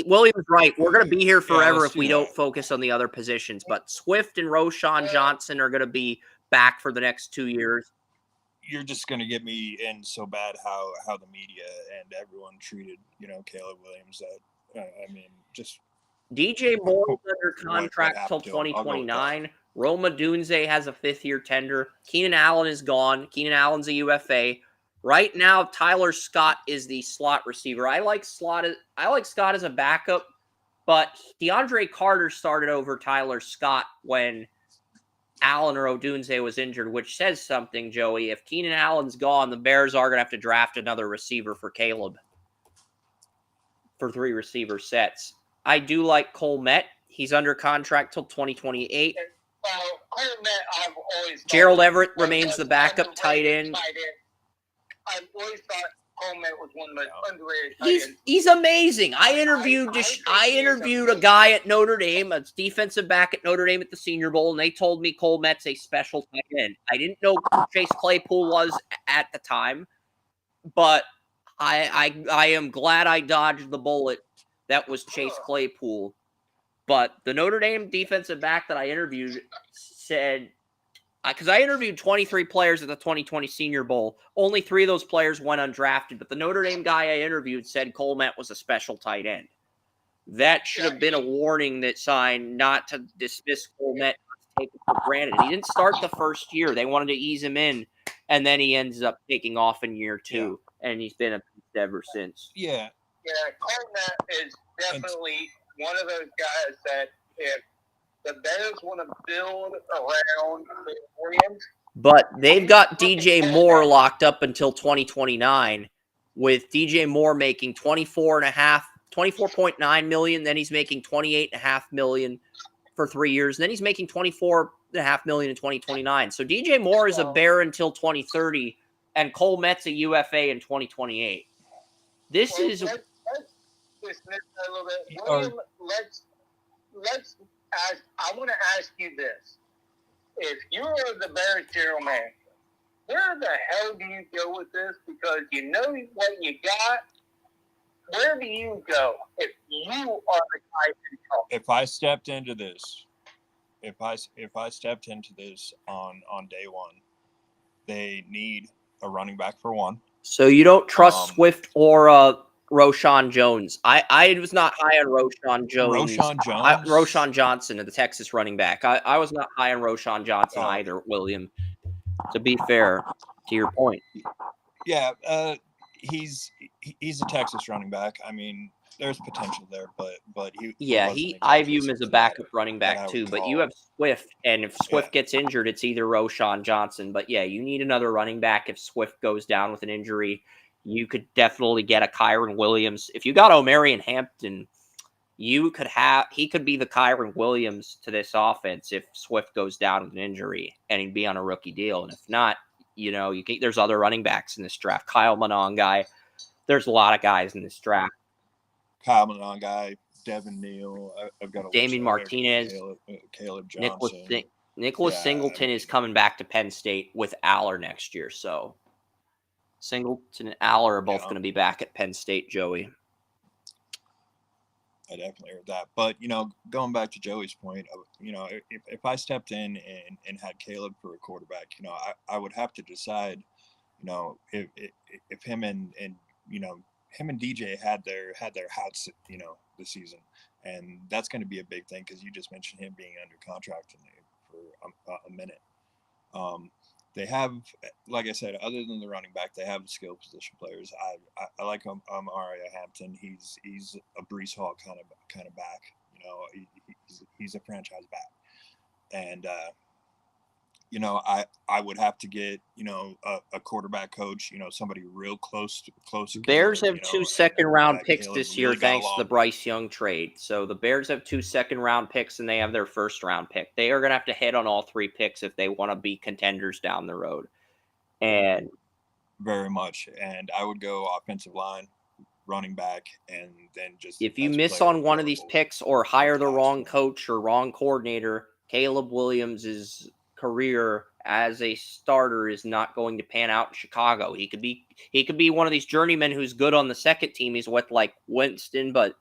Williams right. We're going to be here forever if we don't focus on the other positions. But Swift and Roshan Johnson are going to be back for the next 2 years. You're just going to get me in so bad how the media and everyone treated, Caleb Williams. That just DJ Moore's under contract till 2029. Roma Dunze has a 5th-year tender. Keenan Allen is gone. Keenan Allen's a UFA. Right now, Tyler Scott is the slot receiver. I like Scott as a backup, but DeAndre Carter started over Tyler Scott when Allen or Odunze was injured, which says something, Joey. If Keenan Allen's gone, the Bears are going to have to draft another receiver for Caleb for 3 receiver sets. I do like Cole Met. He's under contract till 2028. Cole Met, I've always thought Gerald Everett remains the backup tight end. I've always thought Cole Met was one of the most underrated tight ends. He's amazing. I interviewed a guy at Notre Dame, a defensive back at Notre Dame at the Senior Bowl, and they told me Cole Met's a special tight end. I didn't know who Chase Claypool was at the time, but I am glad I dodged the bullet. That was Chase Claypool. But the Notre Dame defensive back that I interviewed said, because I interviewed 23 players at the 2020 Senior Bowl, only 3 of those players went undrafted. But the Notre Dame guy I interviewed said Cole Met was a special tight end. That should have been a warning that sign not to dismiss Cole Met, take it for granted. He didn't start the first year. They wanted to ease him in, and then he ends up taking off in year 2, and he's been a beast ever since. Yeah. Yeah, Cole Met is definitely one of those guys that if the Bears want to build around Williams. But they've got DJ Moore locked up until 2029, with DJ Moore making $24.9 million. Then he's making $28.5 million for 3 years. And then he's making $24.5 million in 2029. So DJ Moore is a Bear until 2030, and Cole Met's a UFA in 2028. Let's dismiss that a little bit. William, let's ask. I want to ask you this: if you're the Bears general manager, where the hell do you go with this? Because you know what you got. Where do you go if you are the guy in control? If I stepped into this, on day one, they need a running back for one. So you don't trust Swift or Roshan Jones. I was not high on Roshan Jones. Roshan Johnson, the Texas running back. I was not high on Roshan Johnson either, William. To be fair to your point. Yeah, he's a Texas running back. I mean, there's potential there, but I view him as a backup running back too. But you have Swift, and if Swift gets injured, it's either Roshan Johnson. But yeah, you need another running back if Swift goes down with an injury. You could definitely get a Kyron Williams. If you got Omarion Hampton, he could be the Kyron Williams to this offense if Swift goes down with an injury, and he'd be on a rookie deal. And if not, there's other running backs in this draft. Kyle Monongai. There's a lot of guys in this draft. Kyle Monongai, Devin Neal. I've got Damian Martinez, Caleb Johnson. Nicholas Singleton is coming back to Penn State with Aller next year, so Singleton and Aller are both going to be back at Penn State, Joey. I definitely heard that. But, going back to Joey's point, if I stepped in and had Caleb for a quarterback, I would have to decide, if him and DJ had their house, this season. And that's going to be a big thing because you just mentioned him being under contract for a minute. they have, like I said, other than the running back, they have the skill position players. I like Mario Hampton. He's a Brees Hall kind of back. You know, he's a franchise back, and I would have to get a quarterback coach. Somebody real close to Bears Caleb, have two second-round picks Caleb this year really got thanks to along the Bryce Young trade. So the Bears have two second-round picks, and they have their first-round pick. They are going to have to hit on all three picks if they want to be contenders down the road. And very much. And I would go offensive line, running back, and then just if you best miss player on one of these available. picks or hire the last wrong one. coach or wrong coordinator, Caleb Williams' career as a starter is not going to pan out in Chicago. He could be one of these journeymen who's good on the second team. He's with like Winston, but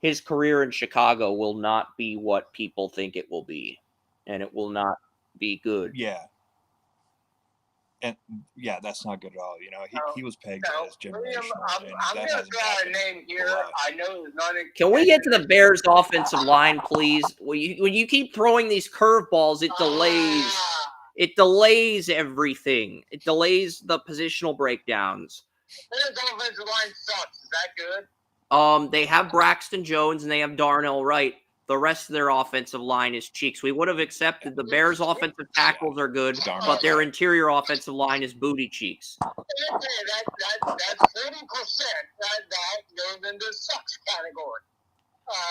his career in Chicago will not be what people think it will be, and it will not be good. Yeah. And yeah, that's not good at all. He was pegged as William, generational, and I'm that going to hasn't throw out a happened name here. a lot. I know it's not. Can we get to the Bears' offensive line, please? When you keep throwing these curveballs, it delays. It delays everything. It delays the positional breakdowns. Bears offensive line sucks. Is that good? They have Braxton Jones and they have Darnell Wright. The rest of their offensive line is cheeks. We would have accepted the Bears' offensive tackles are good, but their interior offensive line is booty cheeks. That's 40%. That goes into sucks category.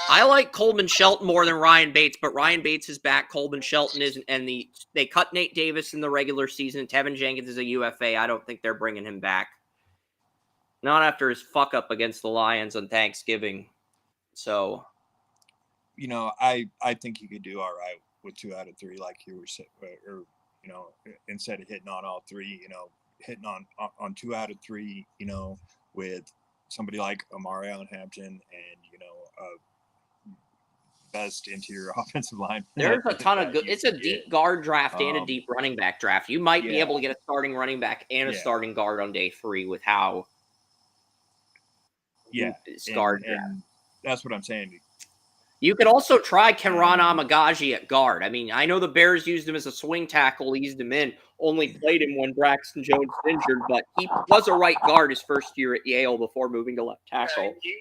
I like Coleman Shelton more than Ryan Bates, but Ryan Bates is back. Coleman Shelton isn't, and they cut Nate Davis in the regular season. Tevin Jenkins is a UFA. I don't think they're bringing him back. Not after his fuck up against the Lions on Thanksgiving. So, I think he could do all right with 2 out of 3, like you were saying, or instead of hitting on all 3, hitting on 2 out of 3, with somebody like Mario Hampton and best interior offensive line. There's a ton of good. It's a deep guard draft and a deep running back draft. You might be able to get a starting running back and a starting guard on day 3 with how. Guard draft. And that's what I'm saying. You could also try Kenron Amagaji at guard. I mean, I know the Bears used him as a swing tackle, eased him in, only played him when Braxton Jones was injured, but he was a right guard his first year at Yale before moving to left tackle. You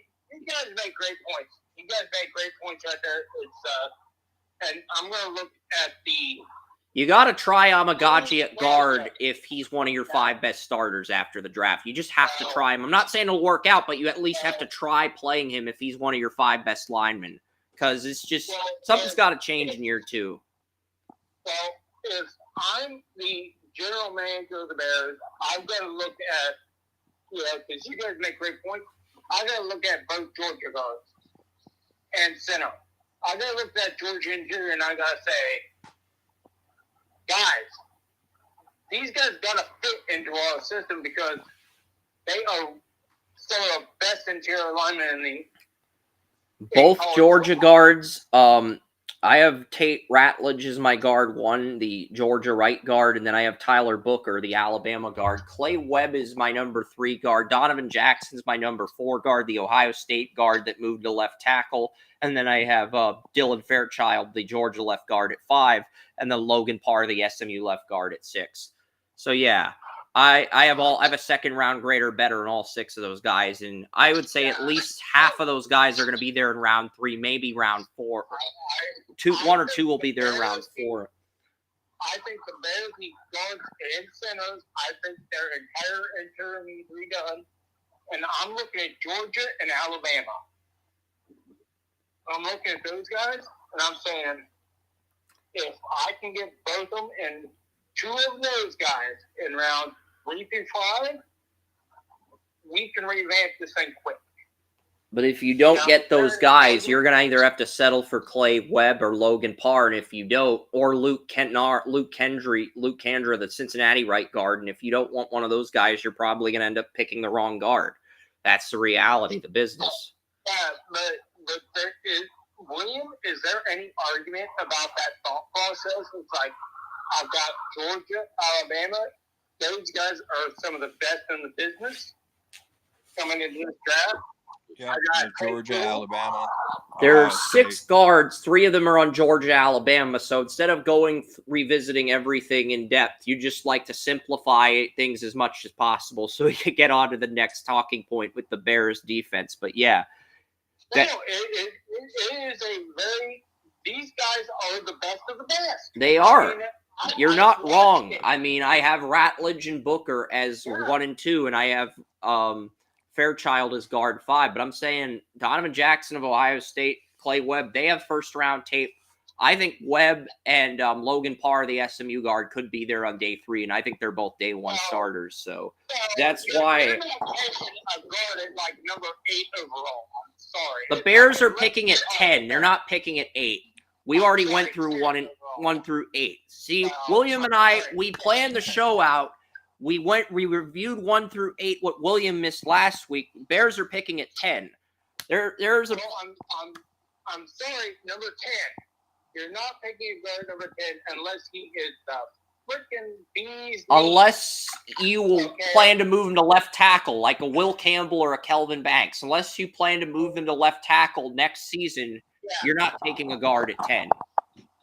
guys make great points. You guys make great points right there. It's and I'm going to look at the. You got to try Amagaji at guard if he's one of your 5 best starters after the draft. You just have to try him. I'm not saying it'll work out, but you at least have to try playing him if he's one of your 5 best linemen. Because it's just something's got to change in year 2. Well, if I'm the general manager of the Bears, I've got to look at, because you guys make great points, I've got to look at both Georgia guards and center. I've got to look at Georgia interior, and I got to say, guys, these guys got to fit into our system because they are some of the best interior linemen in the. Both Georgia guards. I have Tate Ratledge as my guard 1, the Georgia right guard, and then I have Tyler Booker, the Alabama guard. Clay Webb is my number 3 guard. Donovan Jackson's my number 4 guard, the Ohio State guard that moved to left tackle. And then I have Dylan Fairchild, the Georgia left guard at 5, and then Logan Parr, the SMU left guard at 6. So yeah, I have a second round grade or better in all 6 of those guys, and I would say at least half of those guys are going to be there in round 3, maybe round 4. 1 or 2 will be there in round 4. I think the Bears need guards and centers. I think their entire interior needs redone, and I'm looking at Georgia and Alabama. I'm looking at those guys, and I'm saying, if I can get both of them and 2 of those guys in round 3 through 5, we can revamp this thing quick. But if you don't get those guys, you're going to either have to settle for Clay Webb or Logan Parr, and if you don't, or Luke Kendra, the Cincinnati right guard, and if you don't want one of those guys, you're probably going to end up picking the wrong guard. That's the reality, the business. Yeah, but there is, William, is there any argument about that thought process? It's like, I've got Georgia, Alabama. Those guys are some of the best in the business coming into this draft. Yeah, got Georgia, Tate Alabama. There's Ohio 6 State. guards. 3 of them are on Georgia, Alabama. So instead of revisiting everything in depth, you just like to simplify things as much as possible so we could get on to the next talking point with the Bears defense. But yeah, No, it is a very. These guys are the best of the best. they are. I mean, You're I not watched wrong. it. I mean, I have Ratledge and Booker as Yeah. 1 and 2, and I have Fairchild as guard 5. But I'm saying Donovan Jackson of Ohio State, Clay Webb, they have first-round tape. I think Webb and Logan Parr, the SMU guard, could be there on day 3, and I think they're both day 1 starters. So that's why You're not taking a guard at like number 8 overall. I'm sorry. the Bears are picking at 10. They're not picking at 8. We already went through 1 through 8. See, William and I, we planned the show out. We reviewed 1 through 8, what William missed last week. Bears are picking at 10. There's a. Well, I'm sorry, number 10. You're not picking a guard number 10 unless he is the freaking bee's knees. Unless you plan to move him to left tackle, like a Will Campbell or a Kelvin Banks. Unless you plan to move him to left tackle next season, you're not taking a guard at 10.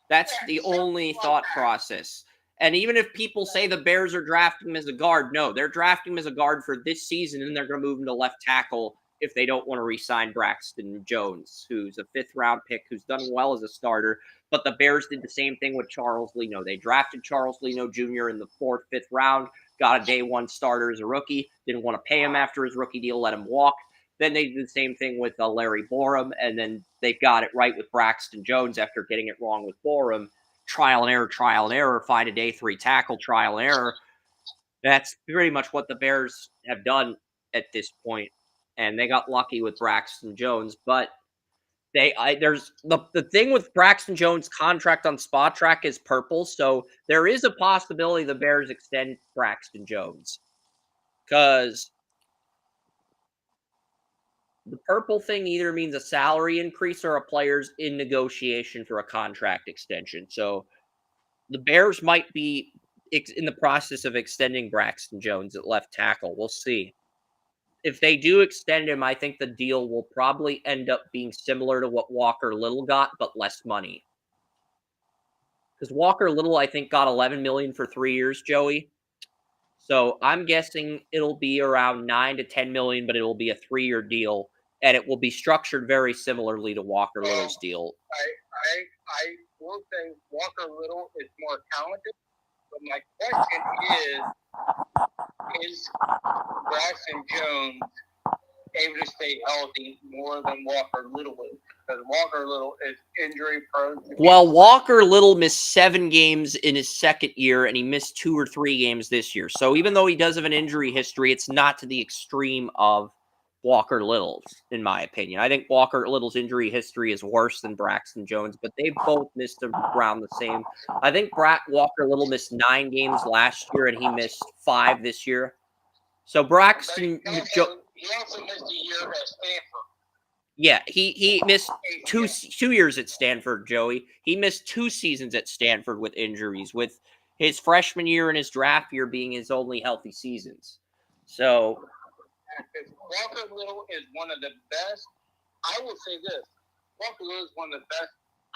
That's the only thought process. And even if people say the Bears are drafting him as a guard, no, they're drafting him as a guard for this season, and they're going to move him to left tackle if they don't want to re-sign Braxton Jones, who's a 5th-round pick, who's done well as a starter. But the Bears did the same thing with Charles Leno. They drafted Charles Leno Jr. in the 4th, 5th round, got a day 1 starter as a rookie, didn't want to pay him after his rookie deal, let him walk. Then they did the same thing with Larry Borum, and then they got it right with Braxton Jones after getting it wrong with Borum. Trial and error, find a day 3 tackle, trial and error. That's pretty much what the Bears have done at this point, and they got lucky with Braxton Jones. But there's the thing with Braxton Jones' contract on Spot Track is purple, so there is a possibility the Bears extend Braxton Jones because the purple thing either means a salary increase or a player's in negotiation for a contract extension. So the Bears might be in the process of extending Braxton Jones at left tackle. We'll see. If they do extend him, I think the deal will probably end up being similar to what Walker Little got, but less money. Because Walker Little, I think, got $11 million for 3 years, Joey. So I'm guessing it'll be around $9 to $10 million, but it will be a 3-year deal, and it will be structured very similarly to Walker Little's deal. I will say Walker Little is more talented, but my question is Braxton Jones able to stay healthy more than Walker Little is? Because Walker Little is injury prone. Well, Walker Little missed 7 games in his 2nd year, and he missed 2 or 3 games this year. So even though he does have an injury history, it's not to the extreme of Walker Little's, in my opinion. I think Walker Little's injury history is worse than Braxton Jones, but they both missed around the same. I think Walker Little missed 9 games last year, and he missed 5 this year. So Braxton... He also missed a year at Stanford. Yeah, he missed 2 years at Stanford, Joey. He missed 2 seasons at Stanford with injuries, with his freshman year and his draft year being his only healthy seasons. So... Walker Little is one of the best. I will say this. Walker Little is one of the best.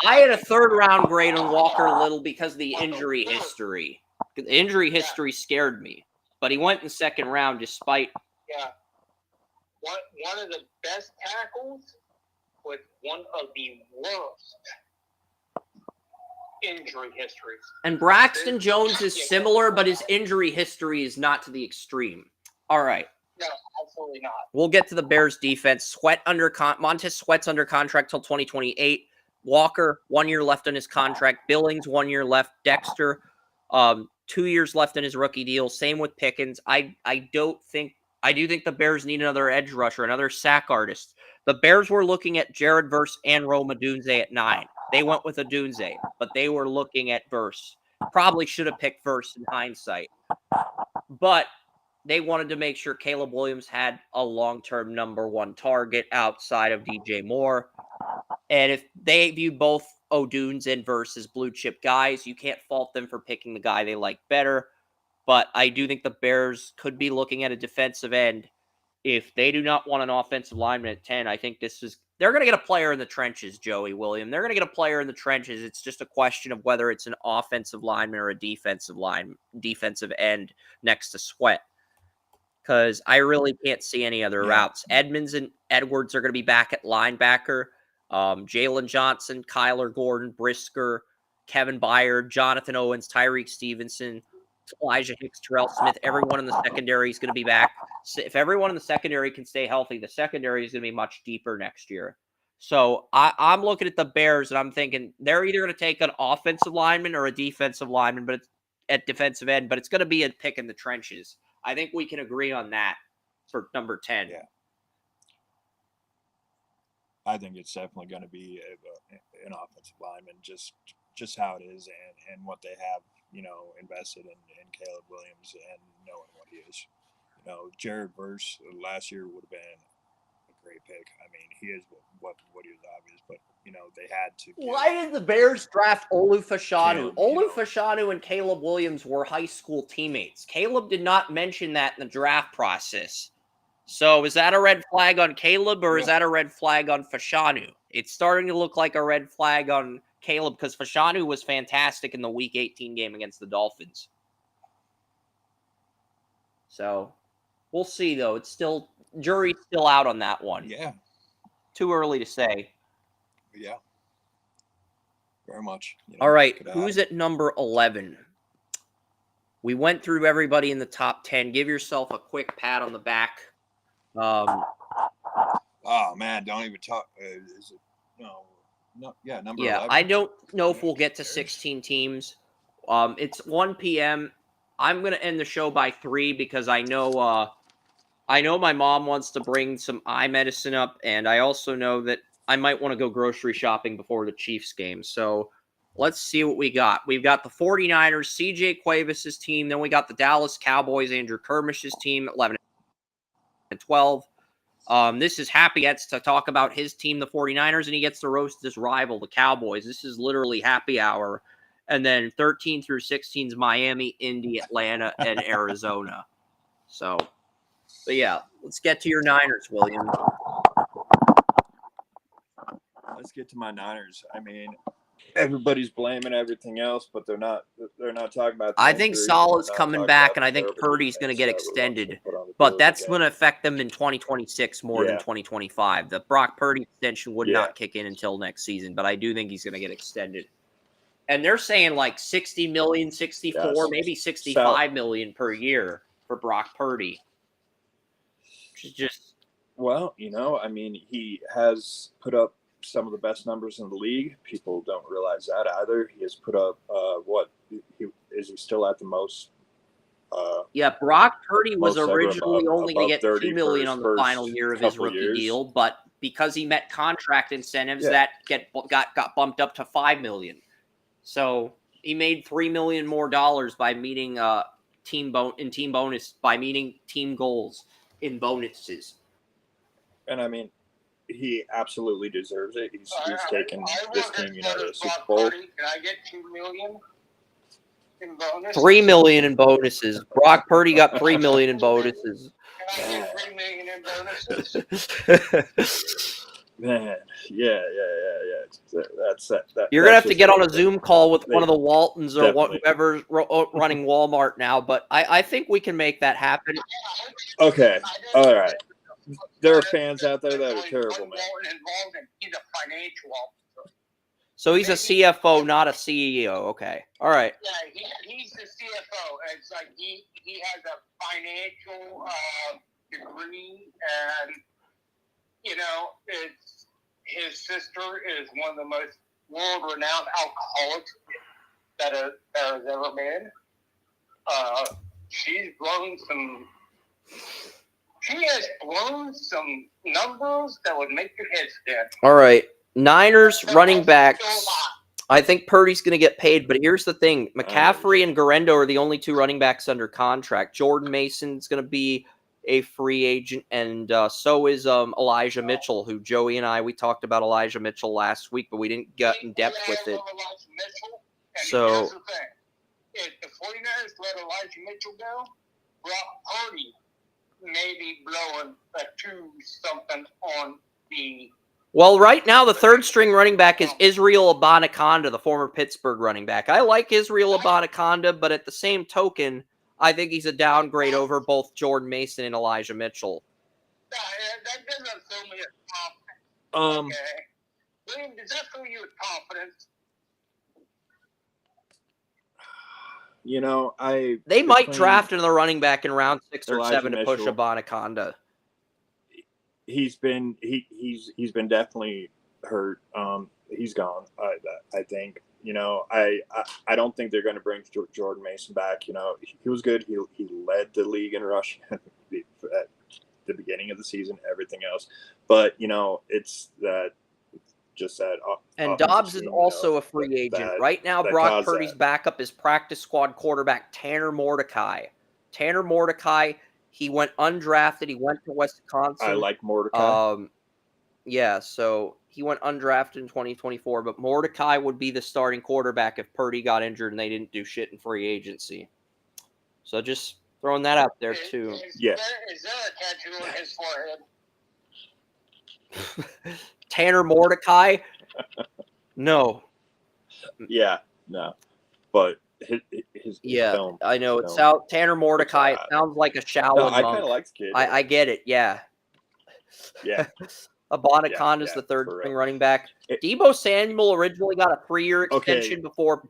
I had a 3rd-round grade on Walker Little because of the injury history. The injury history scared me. But he went in the 2nd round despite... Yeah. One of the best tackles with one of the worst injury histories. And Braxton Jones is similar, but his injury history is not to the extreme. All right. No, absolutely not. We'll get to the Bears defense. Montez Sweat's under contract till 2028. Walker, 1 year left on his contract. Billings, 1 year left. Dexter, 2 years left in his rookie deal. Same with Pickens. I do think the Bears need another edge rusher, another sack artist. The Bears were looking at Jared Verse and Rome Odunze at 9. They went with Odunze, but they were looking at Verse. Probably should have picked Verse in hindsight. But they wanted to make sure Caleb Williams had a long-term number 1 target outside of DJ Moore. And if they view both O'Dunes and Verse as blue-chip guys, you can't fault them for picking the guy they like better. But I do think the Bears could be looking at a defensive end if they do not want an offensive lineman at 10, I think they're going to get a player in the trenches, Joey William. They're going to get a player in the trenches. It's just a question of whether it's an offensive lineman or a defensive end next to Sweat. Because I really can't see any other routes. Edmonds and Edwards are going to be back at linebacker. Jalen Johnson, Kyler Gordon, Brisker, Kevin Byard, Jonathan Owens, Tyreek Stevenson, Elijah Hicks, Terrell Smith. Everyone in the secondary is going to be back. So if everyone in the secondary can stay healthy, the secondary is going to be much deeper next year. So I'm looking at the Bears and I'm thinking they're either going to take an offensive lineman or a defensive lineman, but it's at defensive end, but it's going to be a pick in the trenches. I think we can agree on that for number 10. Yeah. I think it's definitely going to be an offensive lineman, just how it is and what they have, invested in Caleb Williams and knowing what he is. Jared Verse last year would have been a great pick. I mean, he is what he was obvious, but they had to. Why did the Bears draft Olu Fashanu? Olu Fashanu and Caleb Williams were high school teammates. Caleb did not mention that in the draft process. So is that a red flag on Caleb or is that a red flag on Fashanu? It's starting to look like a red flag on Caleb because Fashanu was fantastic in the Week 18 game against the Dolphins. So we'll see, though. It's still jury's still out on that one. Yeah. Too early to say. Yeah. Very much. All right. Who's at number 11? We went through everybody in the top 10. Give yourself a quick pat on the back. Oh man, don't even talk. Is it no? Yeah, number 11. I don't know if we'll get to 16 teams. It's 1 p.m. I'm gonna end the show by 3 because I know my mom wants to bring some eye medicine up, and I also know that I might want to go grocery shopping before the Chiefs game. So let's see what we got. We've got the 49ers, CJ Cuevas' team. Then we got the Dallas Cowboys, Andrew Kermish's team at 11 and 12. This is Happy gets to talk about his team, the 49ers, and he gets to roast his rival, the Cowboys. This is literally happy hour. And then 13 through 16 is Miami, Indy, Atlanta, and Arizona. So, but yeah, let's get to your Niners, William. Let's get to my Niners. I mean, everybody's blaming everything else, but they're not talking about. I think Salah's coming back, and I think Purdy's going to get extended, but that's going to affect them in 2026 more than 2025. The Brock Purdy extension would not kick in until next season, but I do think he's going to get extended. And they're saying like 60 million, 64, maybe 65 million per year for Brock Purdy. Which is just. Well, I mean, he has put up some of the best numbers in the league. People don't realize that either. He has put up is he still at the most? Brock Purdy was originally only going to get $2 million on the final year of his rookie deal, but because he met contract incentives, that got bumped up to $5 million. So he made $3 million more by meeting team bonus by meeting team goals in bonuses. And I mean, he absolutely deserves it. He's taken this team, to the Super Bowl. Can I get $2 million in bonus? $3 million in bonuses. Brock Purdy got $3 million in bonuses. Can I get $3 million in bonuses? Man, yeah. That's. You're gonna have to get on a Zoom call with one of the Waltons or whoever's running Walmart now. But I think we can make that happen. Okay, all right. There are fans out there that are terrible, man. He's a financial officer. So he's a CFO, not a CEO. Okay. All right. Yeah, he's the CFO. It's like he has a financial degree, and it's his sister is one of the most world-renowned alcoholics that has ever been. She has blown some numbers that would make your head spin. All right. Niners running backs. I think Purdy's going to get paid, but here's the thing. McCaffrey and Garendo are the only two running backs under contract. Jordan Mason's going to be a free agent, and so is Elijah Mitchell, who Joey and we talked about Elijah Mitchell last week, but we didn't get in depth with it. So here's the thing. If the 49ers let Elijah Mitchell go, Brock Purdy maybe blowing a 2-something on the. Well, right now the third string running back is Israel Abanaconda, the former Pittsburgh running back. I like Israel Abanaconda, but at the same token, I think he's a downgrade over both Jordan Mason and Elijah Mitchell. That doesn't fill me with confidence. Okay. William, does that fill you with confidence? You know, they might draft another running back in round 6 or Elijah 7 to push Mitchell. Abanaconda. He's been definitely hurt. He's gone. I think. You know, I don't think they're going to bring Jordan Mason back. You know, he was good. He led the league in rushing at the beginning of the season. Everything else, but you know, it's that. Just that. And Dobbs is also a free agent. Right now, Brock Purdy's backup is practice squad quarterback Tanner Mordecai. Tanner Mordecai, he went undrafted. He went to Wisconsin. I like Mordecai. Yeah, so he went undrafted in 2024, but Mordecai would be the starting quarterback if Purdy got injured and they didn't do shit in free agency. So just throwing that out there, too. Is there a tattoo on his forehead? Tanner Mordecai? No. Yeah, no. But his film. I know. It's Tanner Mordecai. It sounds like a Shaolin monk. I kind of like the kid. I get it, yeah. Yeah. Abanaconda is the third string running back. Deebo Samuel originally got a 3-year extension before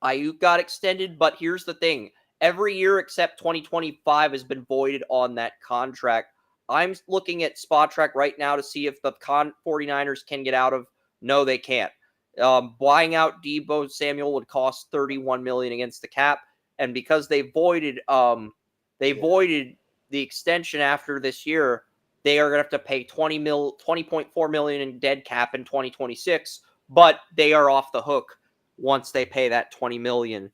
Ayuk got extended, but here's the thing. Every year except 2025 has been voided on that contract. I'm looking at Spot Track right now to see if the 49ers can get out of. No, they can't. Buying out Deebo Samuel would cost $31 million against the cap, and because they voided the extension after this year, they are going to have to pay $20.4 million in dead cap in 2026. But they are off the hook once they pay that $20 million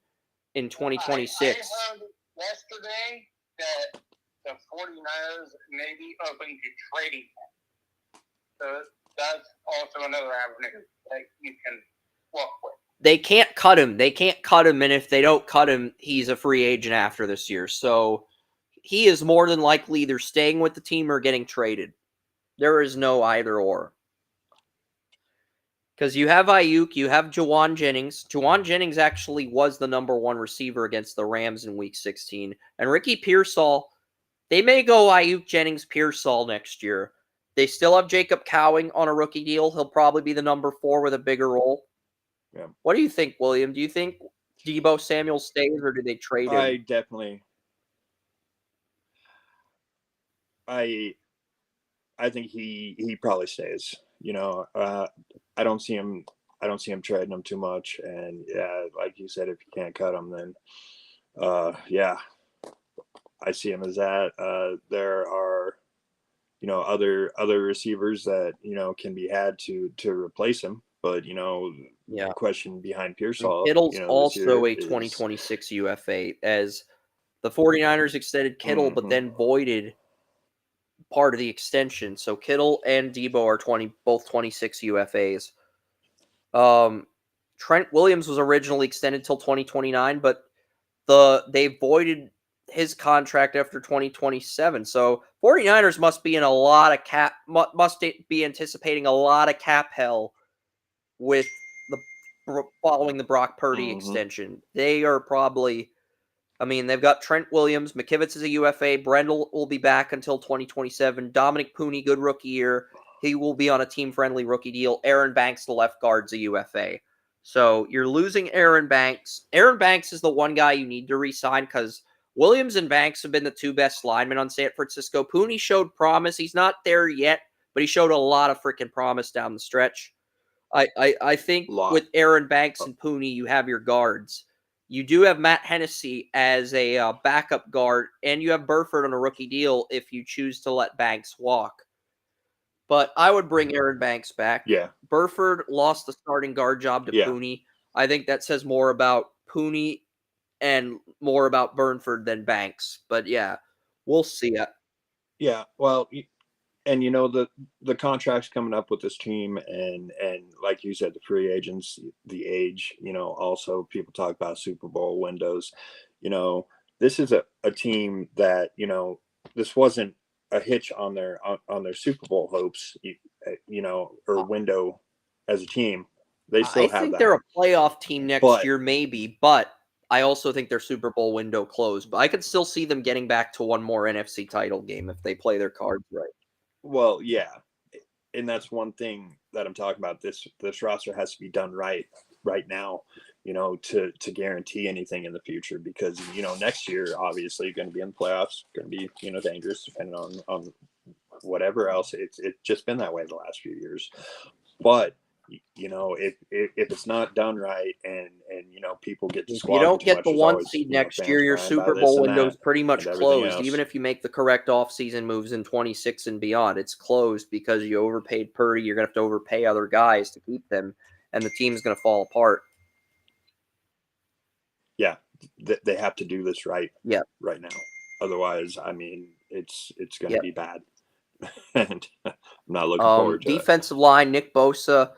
in 2026. I heard yesterday that the 49ers may be open to trading him. So that's also another avenue that you can work with. They can't cut him. And if they don't cut him, he's a free agent after this year. So he is more than likely either staying with the team or getting traded. There is no either or. Because you have Ayuk, you have Juwan Jennings. Juwan Jennings actually was the number 1 receiver against the Rams in Week 16. And Ricky Pearsall, they may go Ayuk, Jennings, Pearsall next year. They still have Jacob Cowing on a rookie deal. He'll probably be the number 4 with a bigger role. Yeah. What do you think, William? Do you think Deebo Samuel stays or do they trade him? I think he probably stays. You know, I don't see him trading him too much. And yeah, like you said, if you can't cut him, then I see him as that. There are, you know, other receivers that, you know, can be had to replace him. But, you know, the question behind Pearsall. Kittle's also a 2026 UFA, as the 49ers extended Kittle, but then voided part of the extension. So Kittle and Deebo are both 26 UFAs. Trent Williams was originally extended till 2029, but they voided his contract after 2027. So 49ers must be anticipating a lot of cap hell with following the Brock Purdy extension. They are probably, they've got Trent Williams, McKivitz is a UFA, Brendel will be back until 2027, Dominic Pooney, good rookie year, he will be on a team-friendly rookie deal, Aaron Banks, the left guard's a UFA. So you're losing Aaron Banks. Aaron Banks is the one guy you need to re-sign because Williams and Banks have been the 2 best linemen on San Francisco. Pooney showed promise. He's not there yet, but he showed a lot of freaking promise down the stretch. I think with Aaron Banks and Pooney, you have your guards. You do have Matt Hennessy as a backup guard, and you have Burford on a rookie deal if you choose to let Banks walk. But I would bring Aaron Banks back. Yeah. Burford lost the starting guard job to Pooney. I think that says more about Pooney and more about Burnford than Banks. But yeah, we'll see it. Yeah, well, and you know the contracts coming up with this team, and like you said, the free agents, the age. You know, also people talk about Super Bowl windows. You know, this is a team that, you know, this wasn't a hitch on their Super Bowl hopes, or window as a team. They still I have think that. they're a playoff team next But- year, maybe, but I also think their Super Bowl window closed. But I could still see them getting back to one more NFC title game if they play their cards right. Well, yeah, and that's one thing that I'm talking about. This roster has to be done right now, to guarantee anything in the future, because next year obviously going to be in the playoffs, going to be dangerous depending on whatever else. It's just been that way the last few years, but if it's not done right and people get If you don't get the one seed next year, your Super Bowl window is pretty much closed. Even if you make the correct offseason moves in 26 and beyond, it's closed because you overpaid Purdy. You're going to have to overpay other guys to keep them, and the team's going to fall apart. Yeah, they have to do this right. Yeah, right now. Otherwise, I mean, it's going to be bad, and I'm not looking forward to defensive line, Nick Bosa.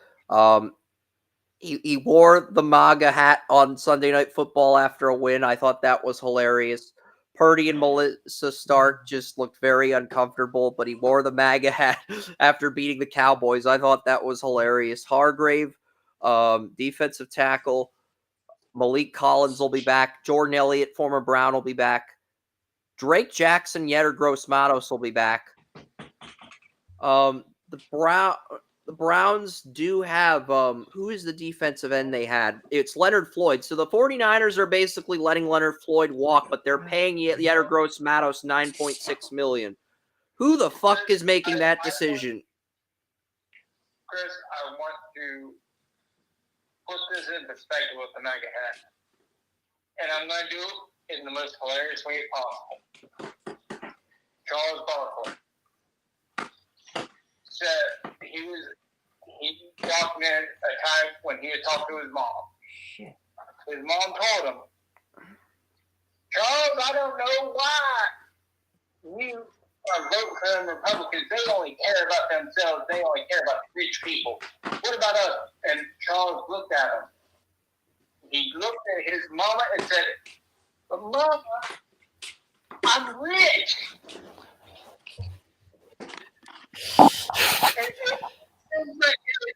He wore the MAGA hat on Sunday Night Football after a win. I thought that was hilarious. Purdy and Melissa Stark just looked very uncomfortable, but he wore the MAGA hat after beating the Cowboys. I thought that was hilarious. Hargrave, defensive tackle. Malik Collins will be back. Jordan Elliott, former Brown, will be back. Drake Jackson, Yetter Gross-Matos will be back. The Browns do have, who is the defensive end they had? It's Leonard Floyd. So the 49ers are basically letting Leonard Floyd walk, but they're paying Yetter Gross-Matos $9.6 million. Who the fuck is making that decision? Chris, I want to put this in perspective with the MAGA hat. And I'm going to do it in the most hilarious way possible. Charles Barkley said he walked in a time when he had talked to his mom. His mom told him, Charles, I don't know why you are voting for them Republicans. They only care about themselves. They only care about rich people. What about us? And Charles looked at him. He looked at his mama and said, but Mama, I'm rich.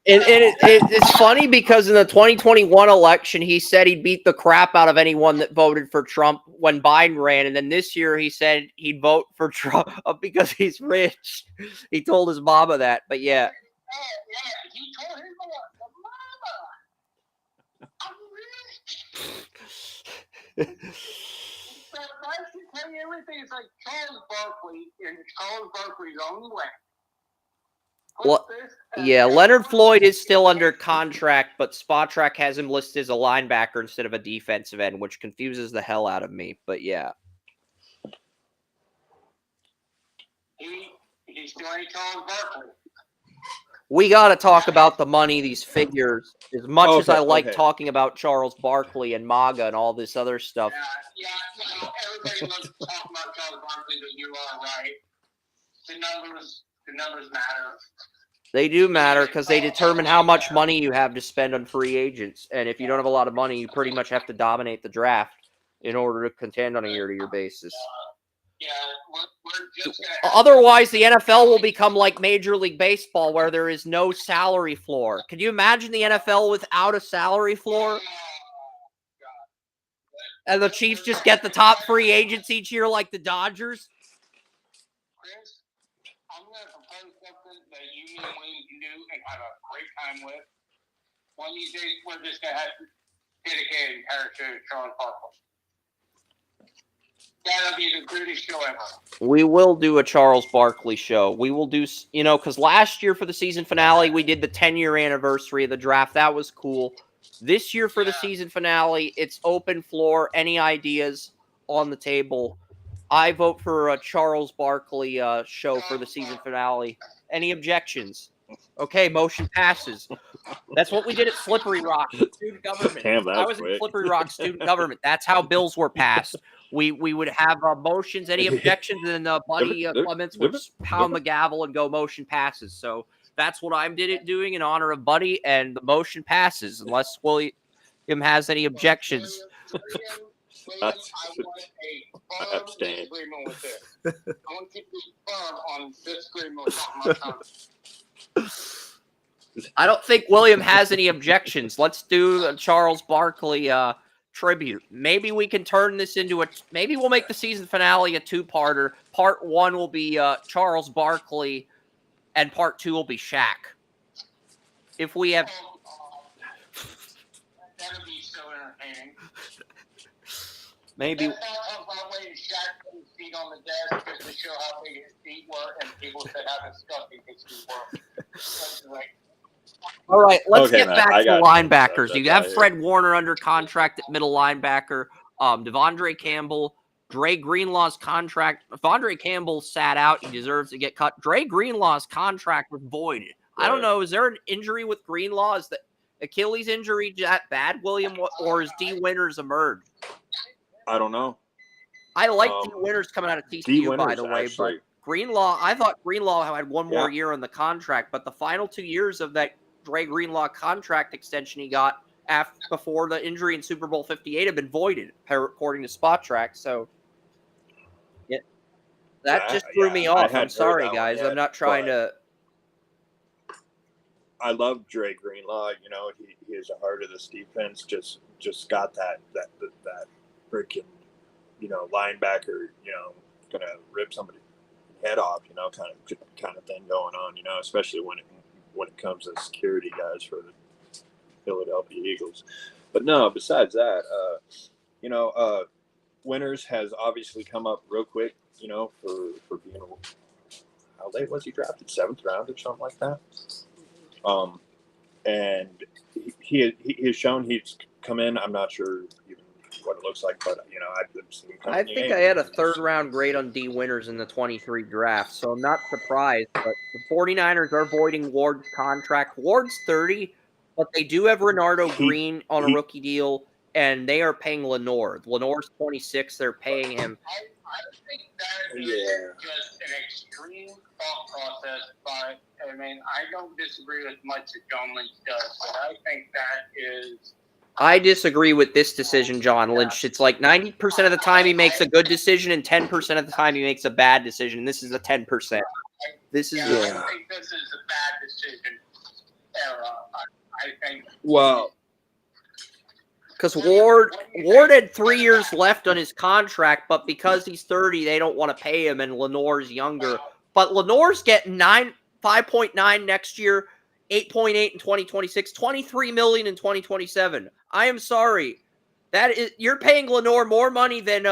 It's funny because in the 2021 election, he said he'd beat the crap out of anyone that voted for Trump when Biden ran. And then this year he said he'd vote for Trump because he's rich. He told his mama that. But yeah. He told his mama, I'm rich. But I should tell you everything. It's like Charles Barkley and Charles Barkley's own way. Well, yeah, Leonard Floyd is still under contract, but Spotrac has him listed as a linebacker instead of a defensive end, which confuses the hell out of me. But yeah. He's still ain't Charles Barkley. We got to talk about the money, these figures. As much as I like talking about Charles Barkley and MAGA and all this other stuff. Yeah, everybody loves to talk about Charles Barkley, but you are right. The numbers matter. They do matter because they determine how much money you have to spend on free agents. And if you don't have a lot of money, you pretty much have to dominate the draft in order to contend on a year-to-year basis. Yeah, we're just Otherwise, the NFL will become like Major League Baseball, where there is no salary floor. Can you imagine the NFL without a salary floor? And the Chiefs just get the top free agents each year like the Dodgers? Chris, I'm going to propose something that you and William can do and have a great time with. One of these days, we're just going to have to dedicate an entire show to Charles Barkley. That'll be the greatest show ever. We will do a Charles Barkley show. We will do, because last year for the season finale, we did the 10-year anniversary of the draft. That was cool. This year for the season finale, it's open floor. Any ideas on the table? I vote for a Charles Barkley show for the season finale. Any objections? Okay, motion passes. That's what we did at Slippery Rock student government. Damn, I was in Slippery Rock student government. That's how bills were passed. We would have motions, any objections, and then Buddy Clements would pound the gavel and go motion passes. So that's what I'm doing in honor of Buddy, and the motion passes unless William has any objections. That's I want a firm abstain. disagreement with this. I want you to be firm on disagreement with my comments. I don't think William has any objections. Let's do a Charles Barkley tribute. Maybe we can turn this into maybe we'll make the season finale a two-parter. Part 1 will be Charles Barkley, and part 2 will be Shaq. If we have... That'll be so entertaining. Maybe... That was my way to Shaq put his feet on the desk just to show how big his feet were, and people said how disgusting his feet were. All right, let's Okay, get man, back I to the got you. linebackers. That's You have right Fred Warner under contract at middle linebacker. Devondre Campbell, Dre Greenlaw's contract. Devondre Campbell sat out. He deserves to get cut. Dre Greenlaw's contract was voided. I don't know. Is there an injury with Greenlaw? Is the Achilles injury that bad, William, or is D. Winters emerged? I don't know. I like D. Winters coming out of TCU, by the way, actually, but Greenlaw, I thought Greenlaw had one more year on the contract, but the final 2 years of that Dre Greenlaw contract extension he got before the injury in Super Bowl 58 had been voided, according to Spot Track. So, yeah, that just threw me off. I'm sorry, guys. I'm not trying to. I love Dre Greenlaw. You know, he is a heart of this defense. Just got that freaking, you know, linebacker, you know, gonna rip somebody's head off, you know, kind of thing going on, you know, especially when it comes to security guys for the Philadelphia Eagles. But no, besides that, you know, Winters has obviously come up real quick, you know, for being how late was he drafted? 7th round or something like that. And he has shown he's come in. I'm not sure even what it looks like, but you know, I've seen him come I think I had a 3rd round grade on D. Winters in the 23 draft, so I'm not surprised. But the 49ers are voiding Ward's contract. Ward's 30, but they do have Renardo Green on a rookie deal, and they are paying Lenore. Lenore's 26. They're paying him. I think that is just an extreme thought process, but I mean, I don't disagree with much that John Lynch does, but I think that is. I disagree with this decision, John Lynch. It's like 90% of the time he makes a good decision, and 10% of the time he makes a bad decision. This is a 10%. This is. I think this is a bad decision. I think. Well. Because Ward had 3 years left on his contract, but because he's 30, they don't want to pay him, and Lenore's younger. But Lenore's getting 5.9 next year, 8.8 in 2026, $23 million in 2027. I am sorry. You're paying Lenore more money than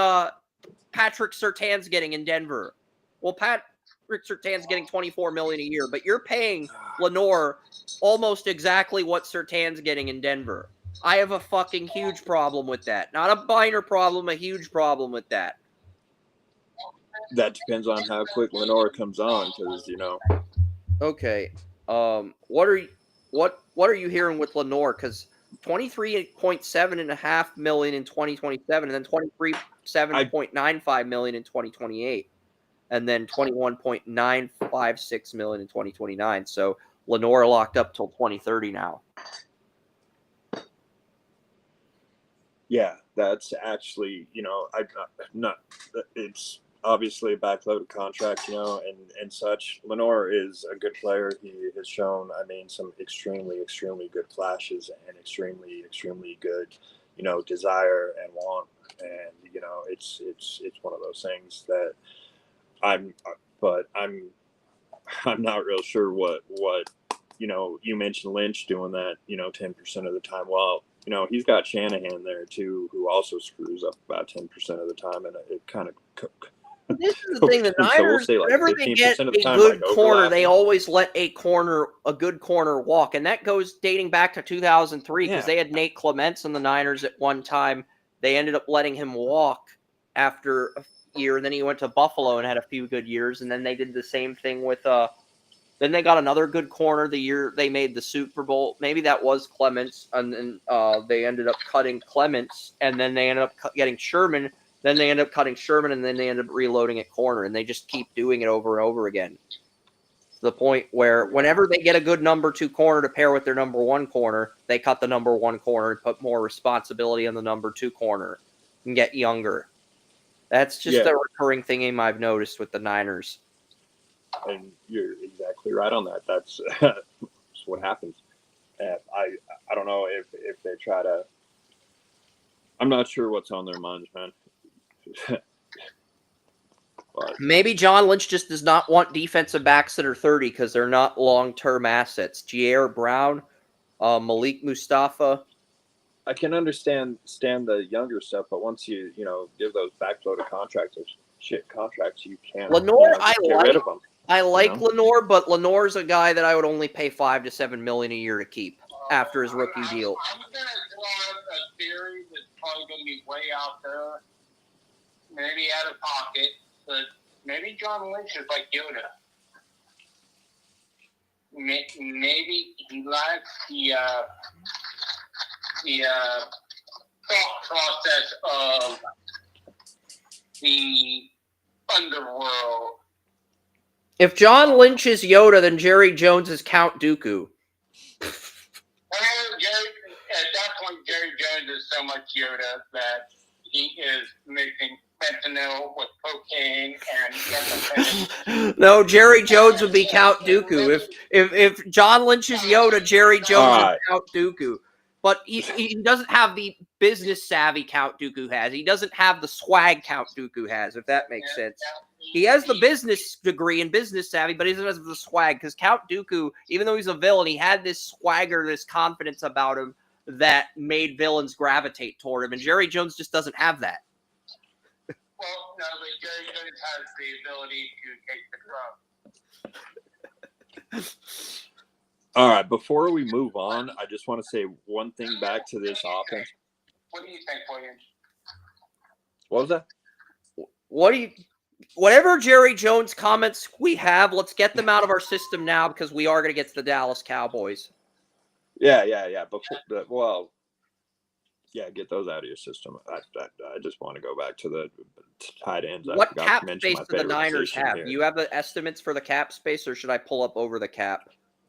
Patrick Surtain's getting in Denver. Well, Patrick Surtain's getting $24 million a year, but you're paying Lenore almost exactly what Surtain's getting in Denver. I have a fucking huge problem with that. Not a minor problem, a huge problem with that. That depends on how quick Lenore comes on, because you know. Okay. What are you hearing with Lenore? Because $23.7.5 million in 2027, and then $27.95 million in 2028, and then $21.956 million in 2029. So Lenore locked up till 2030 now. Yeah, that's actually, you know, it's obviously a backloaded contract, you know, and such. Lenore is a good player. He has shown, I mean, some extremely, extremely good flashes and extremely, extremely good, you know, desire and want. And, you know, it's one of those things that I'm not real sure what, you know, you mentioned Lynch doing that, you know, 10% of the time. Well, you know, he's got Shanahan there too, who also screws up about 10% of the time, and it kind of. This is the thing: the Niners, so we'll like whenever they get a good corner, they always let a good corner walk, and that goes dating back to 2003 because they had Nate Clements in the Niners at one time. They ended up letting him walk after a year, and then he went to Buffalo and had a few good years, and then they did the same thing with. Then they got another good corner the year they made the Super Bowl. Maybe that was Clements, and then they ended up cutting Clements, and then they ended up getting Sherman. Then they ended up cutting Sherman, and then they ended up reloading at corner, and they just keep doing it over and over again. To the point where whenever they get a good number 2 corner to pair with their number 1 corner, they cut the number 1 corner and put more responsibility on the number 2 corner. and get younger. That's just a recurring thing I've noticed with the Niners. And you're exactly right on that. That's, that's what happens. And I don't know if they try to. I'm not sure what's on their minds, man. But Maybe John Lynch just does not want defensive backs that are 30 because they're not long-term assets. Jair Brown, Malik Mustafa. I can understand the younger stuff, but once you give those backloaded contracts or shit contracts, you can't Lenore, get rid of them. I like Lenore, but Lenore's a guy that I would only pay $5 to $7 million a year to keep after his rookie deal. I'm going to throw out a theory that's probably going to be way out there, maybe out of pocket, but maybe John Lynch is like Yoda. Maybe he lacks the thought process of the underworld. If John Lynch is Yoda, then Jerry Jones is Count Dooku. Well, at that point, Jerry Jones is so much Yoda that he is mixing fentanyl with cocaine and No, Jerry Jones would be Count Dooku. If John Lynch is Yoda, Jerry Jones is Count Dooku. But he doesn't have the business savvy Count Dooku has. He doesn't have the swag Count Dooku has, if that makes sense. He has the business degree and business savvy, but he doesn't have the swag. Because Count Dooku, even though he's a villain, he had this swagger, this confidence about him that made villains gravitate toward him. And Jerry Jones just doesn't have that. Well, no, but Jerry Jones has the ability to take the drum. All right, before we move on, I just want to say one thing back to this offense. What do you think, William? What was that? Whatever Jerry Jones comments we have, let's get them out of our system now because we are going to get to the Dallas Cowboys. Yeah. Get those out of your system. I just want to go back to the tight ends. What cap space do the Niners have? Do you have the estimates for the cap space, or should I pull up over the cap?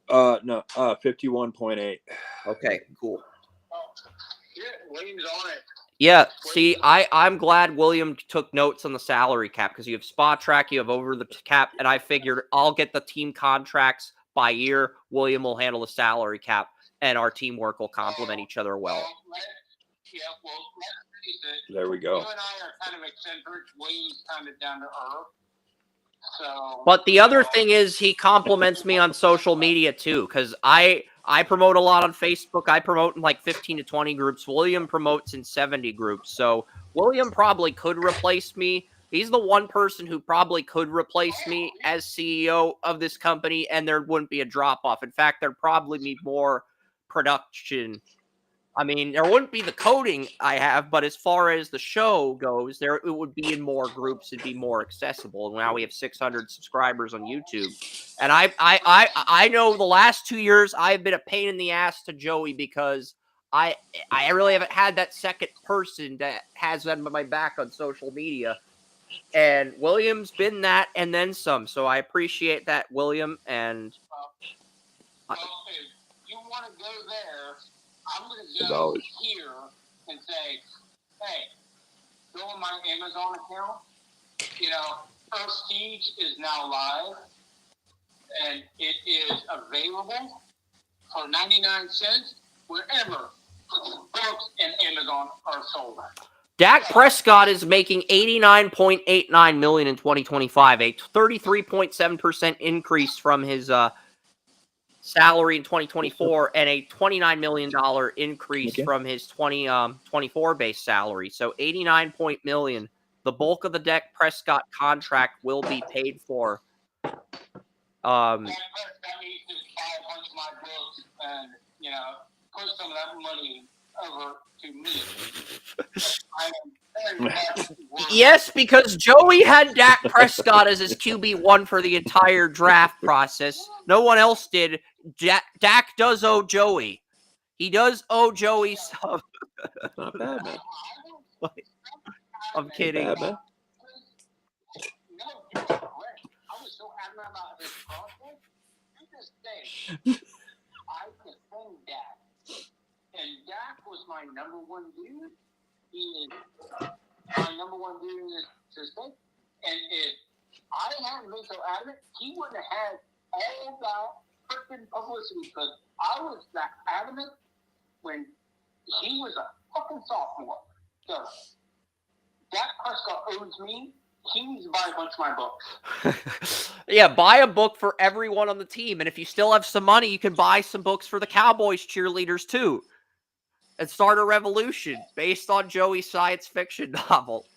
No, 51.8. Okay, cool. Yeah, William's on it. Yeah, see, I'm glad William took notes on the salary cap because you have spot track, you have over the cap, and I figured I'll get the team contracts by year. William will handle the salary cap, and our teamwork will complement each other well. There we go. You and I are kind of eccentric. William's kind of down to earth. So, but the other thing is he compliments me on social media too, because I promote a lot on Facebook. I promote in like 15 to 20 groups. William promotes in 70 groups. So William probably could replace me. He's the one person who probably could replace me as CEO of this company, and there wouldn't be a drop-off. In fact, there'd probably be more production. I mean, there wouldn't be the coding I have, but as far as the show goes, it would be in more groups. It'd be more accessible. And now we have 600 subscribers on YouTube. And I know the last 2 years I've been a pain in the ass to Joey because I really haven't had that second person that has been my back on social media. And William's been that and then some. So I appreciate that, William. And if you want to go there, I'm going to go here and say, hey, go on my Amazon account. Earth Siege is now live, and it is available for 99 cents wherever books and Amazon are sold. Dak Prescott is making $89.89 million in 2025, a 33.7% increase from his salary in 2024 and a $29 million increase from his 2024 base salary. So $89 million. The bulk of the Dak Prescott contract will be paid for. Dak Prescott needs to buy a bunch of my books and, put some of that money over to me. Yes, because Joey had Dak Prescott as his QB1 for the entire draft process. No one else did. Dak does owe Joey. He does owe Joey some. Not bad, man. I'm kidding. Not bad, man. No, you're correct. I was so adamant about his process. To this day, I defend Dak. And Dak was my number one dude. He is on doing this thing. And if I hadn't been so adamant, he wouldn't have had all that freaking publicity because I was that adamant when he was a fucking sophomore. So, Dak Prescott owes me. He needs to buy a bunch of my books. Yeah, buy a book for everyone on the team. And if you still have some money, you can buy some books for the Cowboys cheerleaders too. And start a revolution based on Joey's science fiction novel.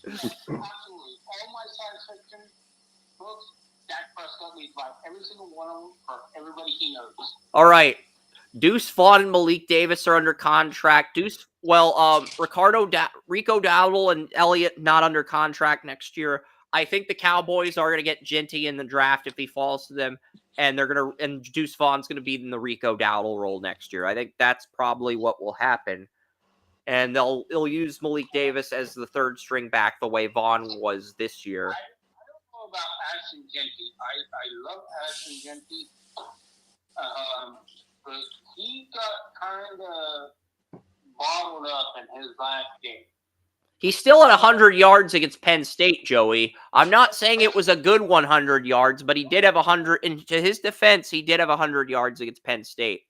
Absolutely. All my science fiction books, Dak Prescott needs to buy every single one of them for everybody he knows. All right. Deuce Vaughn and Malik Davis are under contract. Rico Dowdle and Elliott not under contract next year. I think the Cowboys are going to get Ginty in the draft if he falls to them, and Deuce Vaughn's going to be in the Rico Dowdle role next year. I think that's probably what will happen, and they'll use Malik Davis as the third string back the way Vaughn was this year. I don't know about Ashton Ginty. I love Ashton Ginty. But he got kind of bottled up in his last game. He's still at 100 yards against Penn State, Joey. I'm not saying it was a good 100 yards, but he did have 100. And to his defense, he did have 100 yards against Penn State.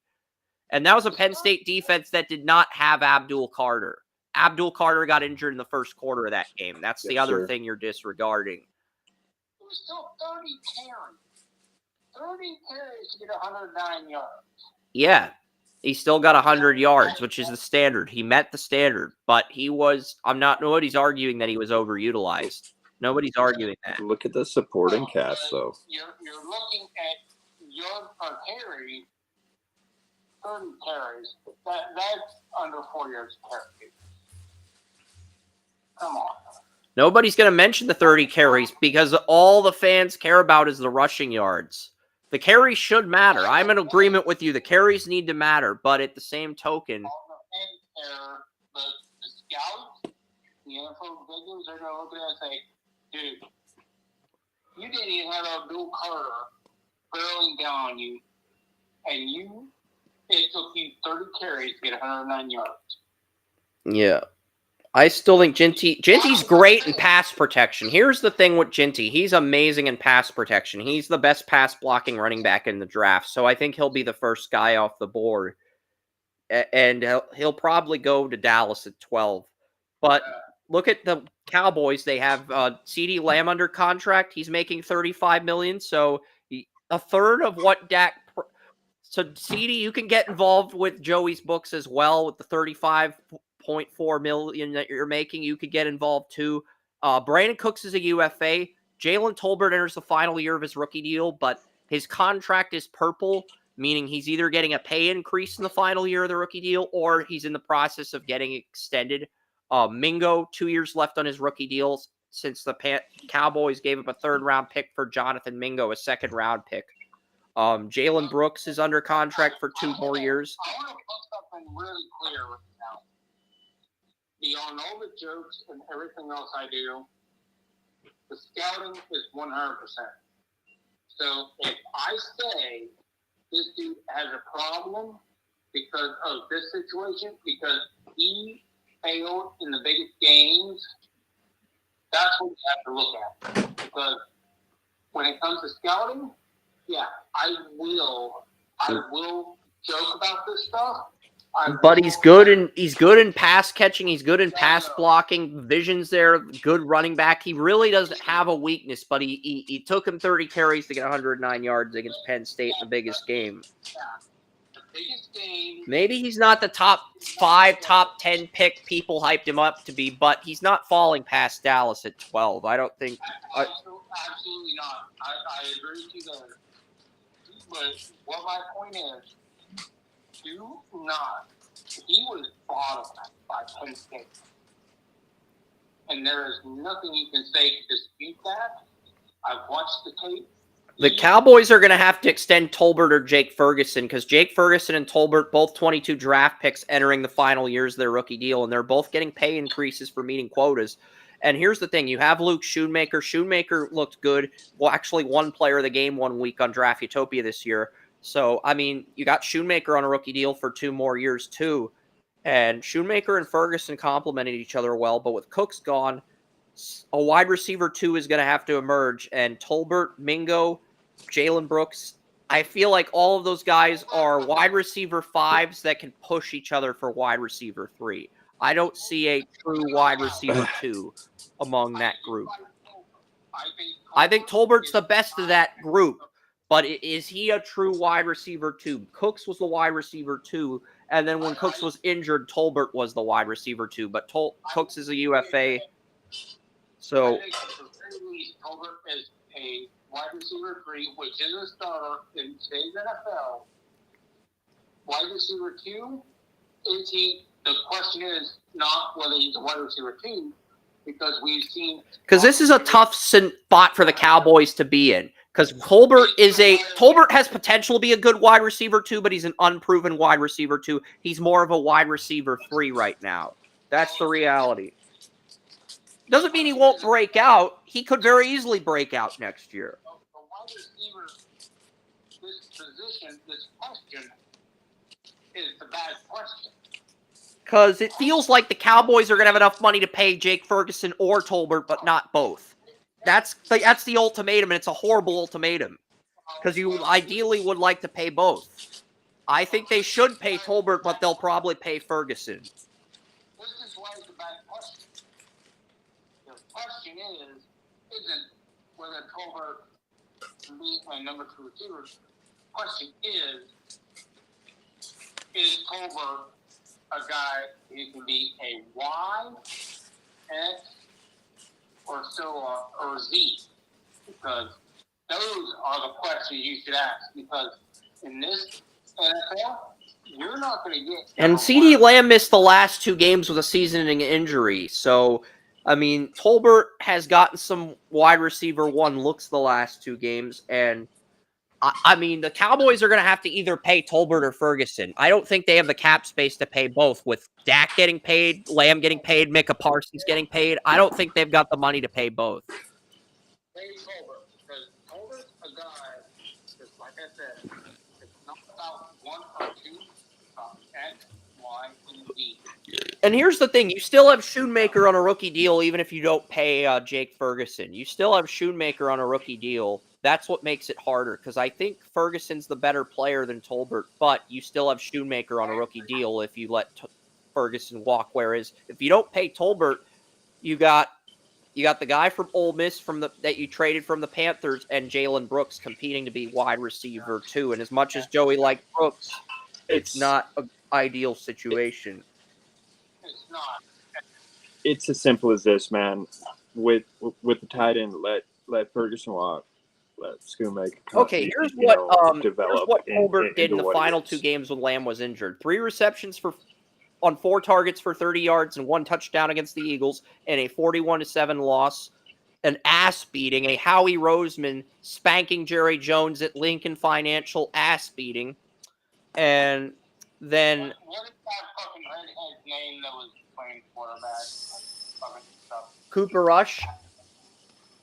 And that was a Penn State defense that did not have Abdul Carter. Abdul Carter got injured in the first quarter of that game. That's the other thing you're disregarding. It was still 30 carries. 30 carries to get 109 yards. Yeah, he still got 100 yards, which is the standard. He met the standard, but nobody's arguing that he was overutilized. Nobody's arguing that. Look at the supporting cast, though. You're looking at yards per carry, 30 carries. That's under 4 yards per carry. Come on. Nobody's going to mention the 30 carries because all the fans care about is the rushing yards. The carries should matter. I'm in agreement with you. The carries need to matter, but at the same token, The scouts, the NFL executives are going to look at it and say, dude, you didn't even have Abdul Carter barreling down on you, and it took you 30 carries to get 109 yards. yeah. I still think Ginty's great in pass protection. Here's the thing with Ginty. He's amazing in pass protection. He's the best pass blocking running back in the draft. So I think he'll be the first guy off the board. And he'll probably go to Dallas at 12. But look at the Cowboys. They have CeeDee Lamb under contract. He's making $35 million. So a third of what Dak... So CeeDee, you can get involved with Joey's books as well with the $35.4 million that you're making. You could get involved too. Brandon Cooks is a UFA. Jalen Tolbert enters the final year of his rookie deal, but his contract is purple, meaning he's either getting a pay increase in the final year of the rookie deal or he's in the process of getting extended. Mingo, 2 years left on his rookie deals since the Cowboys gave up a third-round pick for Jonathan Mingo, a second-round pick. Jalen Brooks is under contract for 2 more years. I want to put something really clear right now. Beyond all the jokes and everything else I do, the scouting is 100%. So if I say this dude has a problem because of this situation, because he failed in the biggest games, that's what you have to look at. Because when it comes to scouting, yeah, I will joke about this stuff. But he's good in pass catching. He's good in pass blocking. Vision's there. Good running back. He really doesn't have a weakness, but he took him 30 carries to get 109 yards against Penn State in the biggest game. The biggest game. Maybe he's not the top 5, top 10 pick people hyped him up to be, but he's not falling past Dallas at 12. I don't think. Absolutely not. I agree with you there. But what my point is, do not. He was bottom by Penn State. And there is nothing you can say to dispute that. I've watched the tape. The Cowboys are going to have to extend Tolbert or Jake Ferguson because Jake Ferguson and Tolbert, both 22 draft picks entering the final years of their rookie deal, and they're both getting pay increases for meeting quotas. And here's the thing. You have Luke Schoonmaker. Schoonmaker looked good. Well, actually one player of the game 1 week on Draft Utopia this year. So, I mean, you got Schoonmaker on a rookie deal for 2 more years, too. And Shoemaker and Ferguson complemented each other well, but with Cooks gone, a wide receiver 2 is going to have to emerge. And Tolbert, Mingo, Jalen Brooks, I feel like all of those guys are wide receiver 5s that can push each other for wide receiver 3. I don't see a true wide receiver 2 among that group. I think Tolbert's the best of that group, but is he a true wide receiver 2? Cooks was the wide receiver 2, and then when Cooks was injured, Tolbert was the wide receiver 2, but Cooks is a UFA. So I think at the very least, Tolbert is a wide receiver 3, which is a starter in today's NFL. Wide receiver 2, is he? The question is not whether he's a wide receiver 2, because we've seen. Because this is a tough spot for the Cowboys to be in. Because Tolbert has potential to be a good wide receiver 2, but he's an unproven wide receiver 2. He's more of a wide receiver 3 right now. That's the reality. Doesn't mean he won't break out. He could very easily break out next year. A wide receiver, this position, this question is the bad question. Because it feels like the Cowboys are going to have enough money to pay Jake Ferguson or Tolbert, but not both. That's the ultimatum, and it's a horrible ultimatum. Because you ideally would like to pay both. I think they should pay Tolbert, but they'll probably pay Ferguson. This is why it's a bad question. The question isn't whether Tolbert can be a number 2 receiver. The question is Tolbert a guy who can be a Y, X, or Z? Because those are the questions you should ask. Because in this NFL, you're not going to get. And CeeDee Lamb missed the last 2 games with a season-ending injury. So, I mean, Tolbert has gotten some wide receiver 1 looks the last 2 games. And, I mean, the Cowboys are going to have to either pay Tolbert or Ferguson. I don't think they have the cap space to pay both. With Dak getting paid, Lamb getting paid, Micah Parsons getting paid, I don't think they've got the money to pay both. Pay Tolbert, because Tolbert's a guy, just like I said, it's not about 1 or 2, X, Y, and Z. And here's the thing. You still have Shoemaker on a rookie deal, even if you don't pay Jake Ferguson. You still have Shoemaker on a rookie deal. That's what makes it harder, because I think Ferguson's the better player than Tolbert, but you still have Shoemaker on a rookie deal if you let Ferguson walk. Whereas if you don't pay Tolbert, you got the guy from Ole Miss that you traded from the Panthers and Jalen Brooks competing to be wide receiver 2. And as much as Joey liked Brooks, it's not an ideal situation. It's not. It's as simple as this, man. With the tight end, let Ferguson walk. Let Shoemaker come. Okay, here's what Tolbert did in the final 2 games when Lamb was injured. 3 receptions on 4 targets for 30 yards and 1 touchdown against the Eagles, and a 41-7 loss. An ass beating, a Howie Roseman spanking Jerry Jones at Lincoln Financial ass beating. And then What is that fucking redhead's name that was playing quarterback? Fucking stuff. Cooper Rush.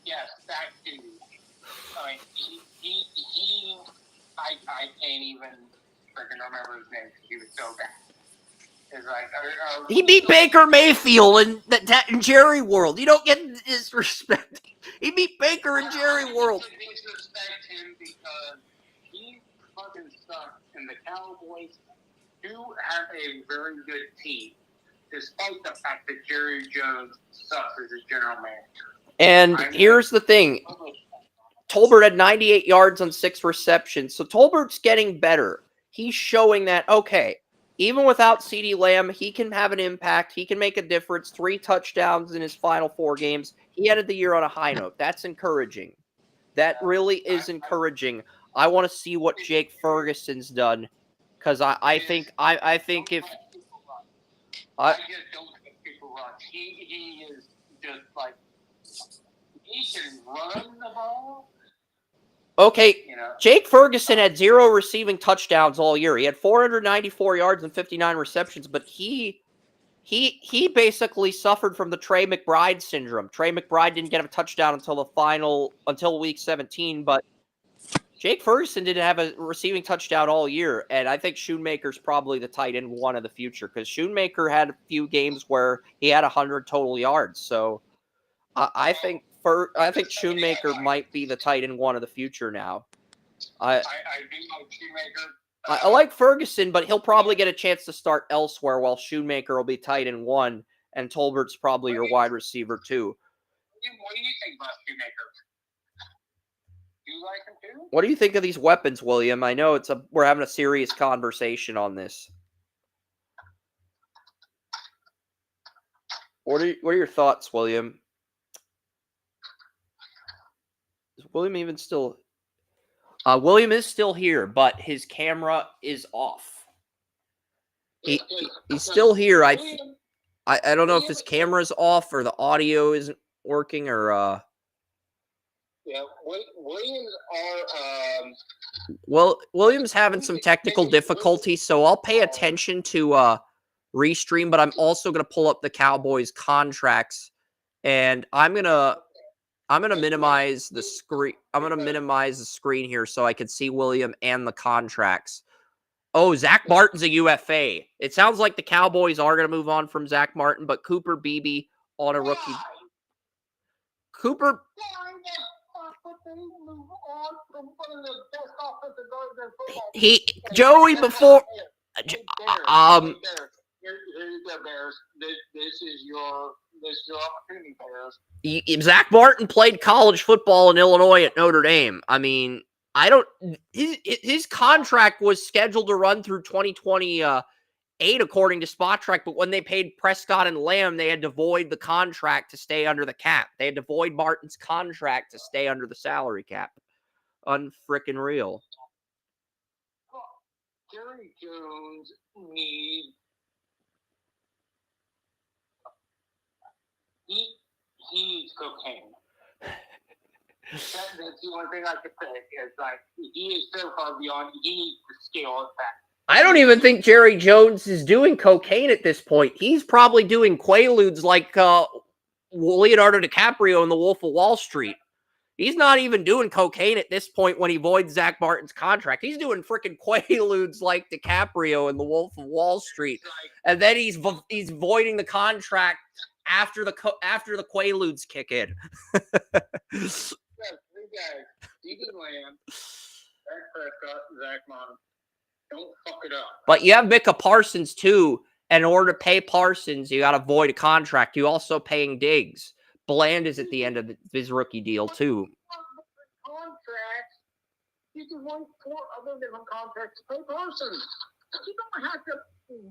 Yes, that dude. I mean, I can't even freaking remember his name because he was so bad. It's like, He beat Baker Mayfield in Jerry World. You don't get disrespect. He beat Baker in Jerry World. I disrespect him because he fucking sucks, and the Cowboys do have a very good team, despite the fact that Jerry Jones sucks as a general manager. And here's the thing. Tolbert had 98 yards on 6 receptions. So Tolbert's getting better. He's showing that, okay, even without CeeDee Lamb, he can have an impact. He can make a difference. 3 touchdowns in his final 4 games. He ended the year on a high note. That's encouraging. That really is encouraging. I want to see what Jake Ferguson's done. Because I think if... I just don't think people rush. He is just like... He can run the ball. Okay, Jake Ferguson had 0 receiving touchdowns all year. He had 494 yards and 59 receptions, but he basically suffered from the Trey McBride syndrome. Trey McBride didn't get a touchdown until week 17, but Jake Ferguson didn't have a receiving touchdown all year, and I think Schoonmaker's probably the tight end one of the future because Schoonmaker had a few games where he had 100 total yards. So I think Schoonmaker might be the tight end one of the future now. I do like Shoemaker. I like Ferguson, but he'll probably get a chance to start elsewhere while Schoonmaker will be tight end one, and Tolbert's probably your wide receiver two. What do you think about Shoemaker? Do you like him too? What do you think of these weapons, William? I know we're having a serious conversation on this. What are your thoughts, William? Is William even still? William is still here, but his camera is off. He's still here. I don't know if his camera's off or the audio isn't working or. Yeah, Williams Well, William's having some technical difficulties, so I'll pay attention to restream, but I'm also going to pull up the Cowboys contracts, and I'm gonna minimize the screen. I'm gonna minimize the screen here so I can see William and the contracts. Oh, Zach Martin's a UFA. It sounds like the Cowboys are going to move on from Zach Martin, but Cooper Beebe on a rookie. Cooper. Joey before. Here you go, Bears. This is your opportunity, Bears. Zach Martin played college football in Illinois at Notre Dame. I mean, his contract was scheduled to run through 2028 according to Spot Track, but when they paid Prescott and Lamb, they had to void the contract to stay under the cap. They had to void Martin's contract to stay under the salary cap. Unfrickin' real. Jerry Jones needs he needs cocaine. That's the only thing I could say is like he is so far beyond. He needs to scale it back. I don't even think Jerry Jones is doing cocaine at this point. He's probably doing Quaaludes like Leonardo DiCaprio in The Wolf of Wall Street. He's not even doing cocaine at this point when he voids Zach Martin's contract. He's doing freaking Quaaludes like DiCaprio in The Wolf of Wall Street, and then he's voiding the contract after the Quaaludes kick in. Three guys: Deacon Lamb, Dak Prescott, Zach Martin. Don't fuck it up. But you have Micah Parsons too. And in order to pay Parsons, you got to void a contract. You also paying Diggs. Bland is at the end of his rookie deal too. Contracts. You can want 4 other different contracts to pay Parsons. You don't have to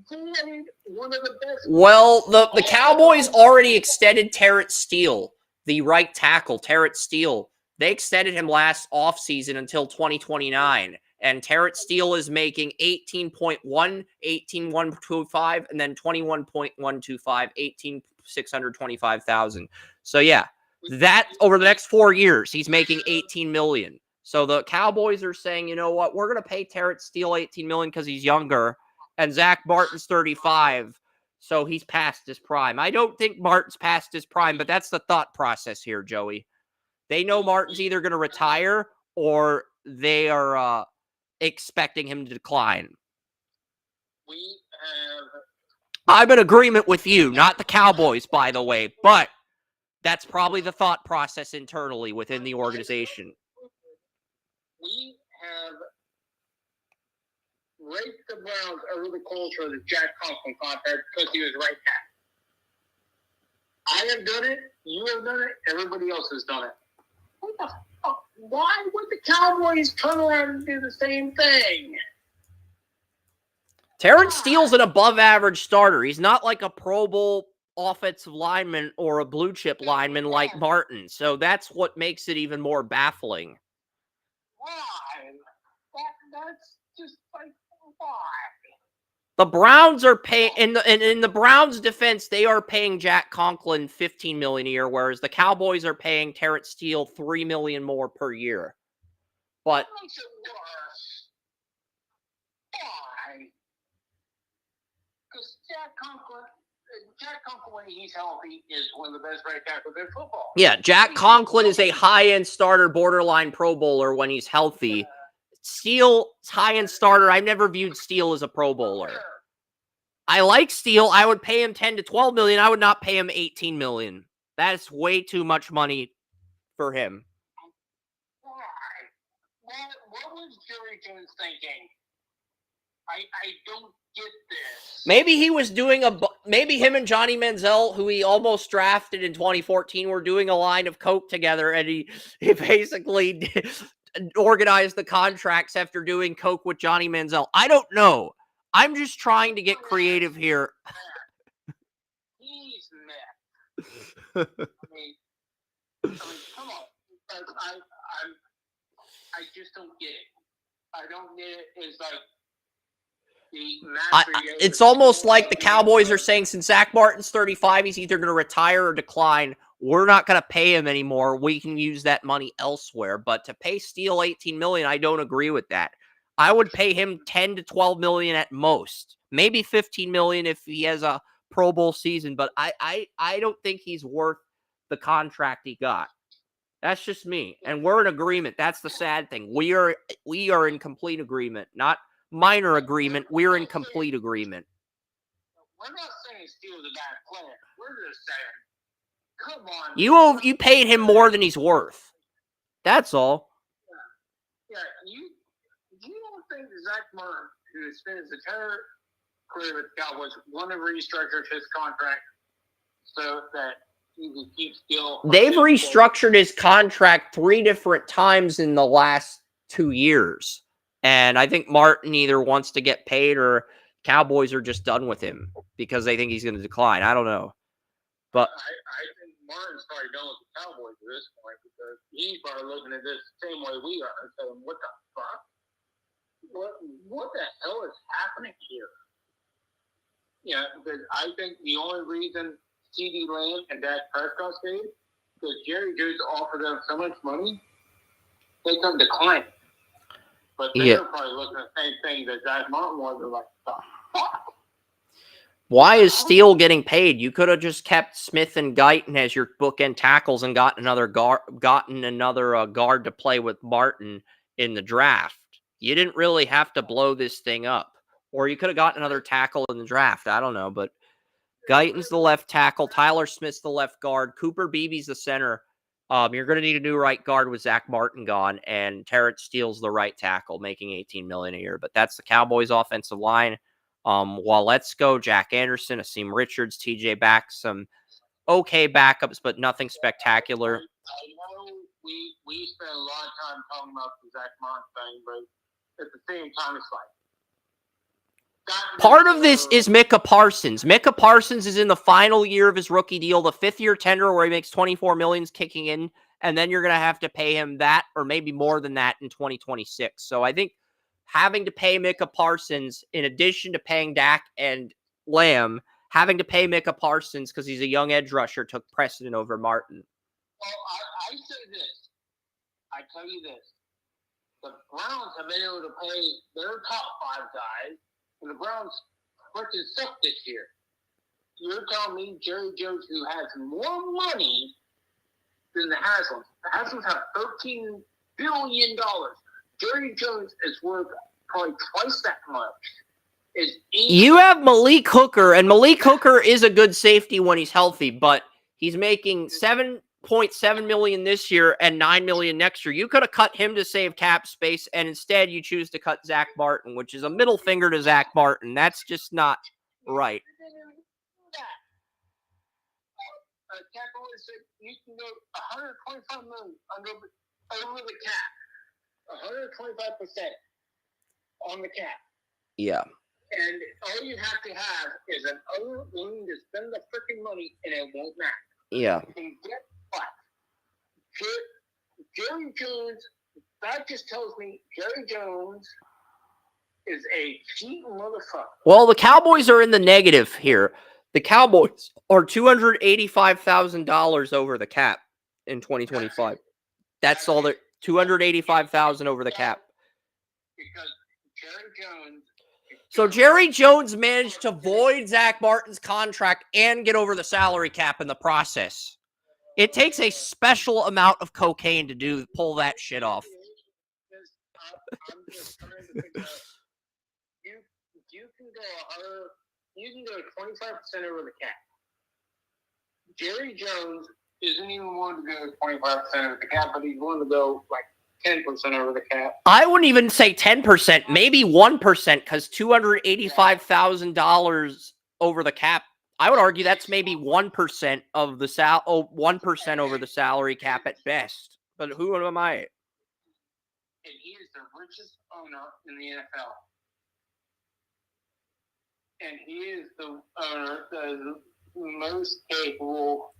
void one of the best. Well, the Cowboys already extended Terrence Steele, the right tackle. Terrence Steele. They extended him last offseason until 2029. And Terrence Steele is making 18.1, 18,125, and then 21.125, 18,625,000. So yeah, that over the next 4 years, he's making 18 million. So the Cowboys are saying, you know what, we're going to pay Terrence Steele 18 million because he's younger, and Zach Martin's 35, so he's past his prime. I don't think Martin's past his prime, but that's the thought process here, Joey. They know Martin's either going to retire or they are expecting him to decline. I'm in agreement with you, not the Cowboys, by the way, but that's probably the thought process internally within the organization. We have raped the Browns over the culture of the Jack Conklin contract because he was right tackle. I have done it. You have done it. Everybody else has done it. What the fuck? Why would the Cowboys turn around and do the same thing? Terrence Steele's an above-average starter. He's not like a Pro Bowl offensive lineman or a blue-chip lineman like Martin. So that's what makes it even more baffling. Why? That's just like, why? The Browns are paying, in the Browns' defense, they are paying Jack Conklin $15 million a year, whereas the Cowboys are paying Terrence Steele $3 million more per year. But What makes it worse? Why? Because Jack Conklin, when he's healthy, is one of the best right tackles in football. yeah, Jack Conklin is a high-end starter, borderline Pro Bowler when he's healthy. Steele, high-end starter. I've never viewed Steele as a Pro Bowler. I like Steele. I would pay him 10 to 12 million. I would not pay him 18 million. That's way too much money for him. Why? What was Jerry Jones thinking? I don't get this. Maybe he was doing maybe him and Johnny Manziel, who he almost drafted in 2014, were doing a line of coke together, and he basically organized the contracts after doing coke with Johnny Manziel. I don't know. I'm just trying to get creative here. He's mad. I mean, come on. I just don't get it. I don't get it. It's like it's almost like the Cowboys are saying, since Zach Martin's 35, he's either going to retire or decline. We're not going to pay him anymore. We can use that money elsewhere. But to pay Steele 18 million, I don't agree with that. I would pay him 10 to 12 million at most, maybe 15 million if he has a Pro Bowl season. But I don't think he's worth the contract he got. That's just me, and we're in agreement. That's the sad thing. We are in complete agreement, not minor agreement. We're in complete agreement. We're not saying Steele's a bad player. We're just saying, come on. You paid him more than he's worth. That's all. Yeah, you don't think Zach Martin, who spent his entire career with the Cowboys, want to restructure his contract so that he can keep Steele? They've restructured his contract 3 different times in the last 2 years. And I think Martin either wants to get paid or Cowboys are just done with him because they think he's going to decline. I don't know. But I think Martin's probably done with the Cowboys at this point because he's probably looking at this the same way we are and saying, what the fuck? What the hell is happening here? Yeah, because I think the only reason CD Lamb and Dak Prescott stayed because Jerry Jones offered them so much money, they couldn't decline it. But they're probably looking at the same thing that Zach Martin was. They're like, fuck. Why is Steele getting paid? You could have just kept Smith and Guyton as your bookend tackles and gotten another guard to play with Martin in the draft. You didn't really have to blow this thing up. Or you could have gotten another tackle in the draft. I don't know. But Guyton's the left tackle. Tyler Smith's the left guard. Cooper Beebe's the center. You're going to need a new right guard with Zach Martin gone, and Terrence Steele's the right tackle, making $18 million a year. But that's the Cowboys' offensive line. While let's go, Jack Anderson, Asim Richards, TJ Back, some okay backups, but nothing spectacular. I know we spent a lot of time talking about the Zach Martin thing, but at the same time, it's like, part of this is Micah Parsons. Micah Parsons is in the final year of his rookie deal, the 5th-year tender where he makes $24 million kicking in, and then you're going to have to pay him that or maybe more than that in 2026. So I think having to pay Micah Parsons, in addition to paying Dak and Lamb, having to pay Micah Parsons because he's a young edge rusher took precedent over Martin. Well, I say this. I tell you this. The Browns have been able to pay their top 5 guys, and the Browns fucking suck this year. You're telling me Jerry Jones, who has more money than the Haslams. The Haslams have $13 billion. Jerry Jones is worth probably twice that much. You have Malik Hooker, and Malik Hooker is a good safety when he's healthy, but he's making $7.7 million this year and $9 million next year. You could have cut him to save cap space, and instead you choose to cut Zach Martin, which is a middle finger to Zach Martin. That's just not right. Cap always said you can go $125 million over the cap, 125% on the cap. Yeah. And all you have to have is an other willing to spend the freaking money, and it won't matter. Yeah. And guess what? Jerry Jones, that just tells me Jerry Jones is a cheating motherfucker. Well, the Cowboys are in the negative here. The Cowboys are $285,000 over the cap in 2025. That's all. They're $285,000 over the cap. Because Jerry Jones. So Jerry Jones managed to void Zach Martin's contract and get over the salary cap in the process. It takes a special amount of cocaine to pull that shit off. I'm just trying to figure out. You can go 25% over the cap. Jerry Jones isn't even willing to go 25% over the cap, but he's willing to go like 10% over the cap. I wouldn't even say 10%, maybe 1%, because $285,000 over the cap. I would argue that's maybe 1% of the 1% over the salary cap at best. But who am I? And he is the richest owner in the NFL. And he is the owner that is most capable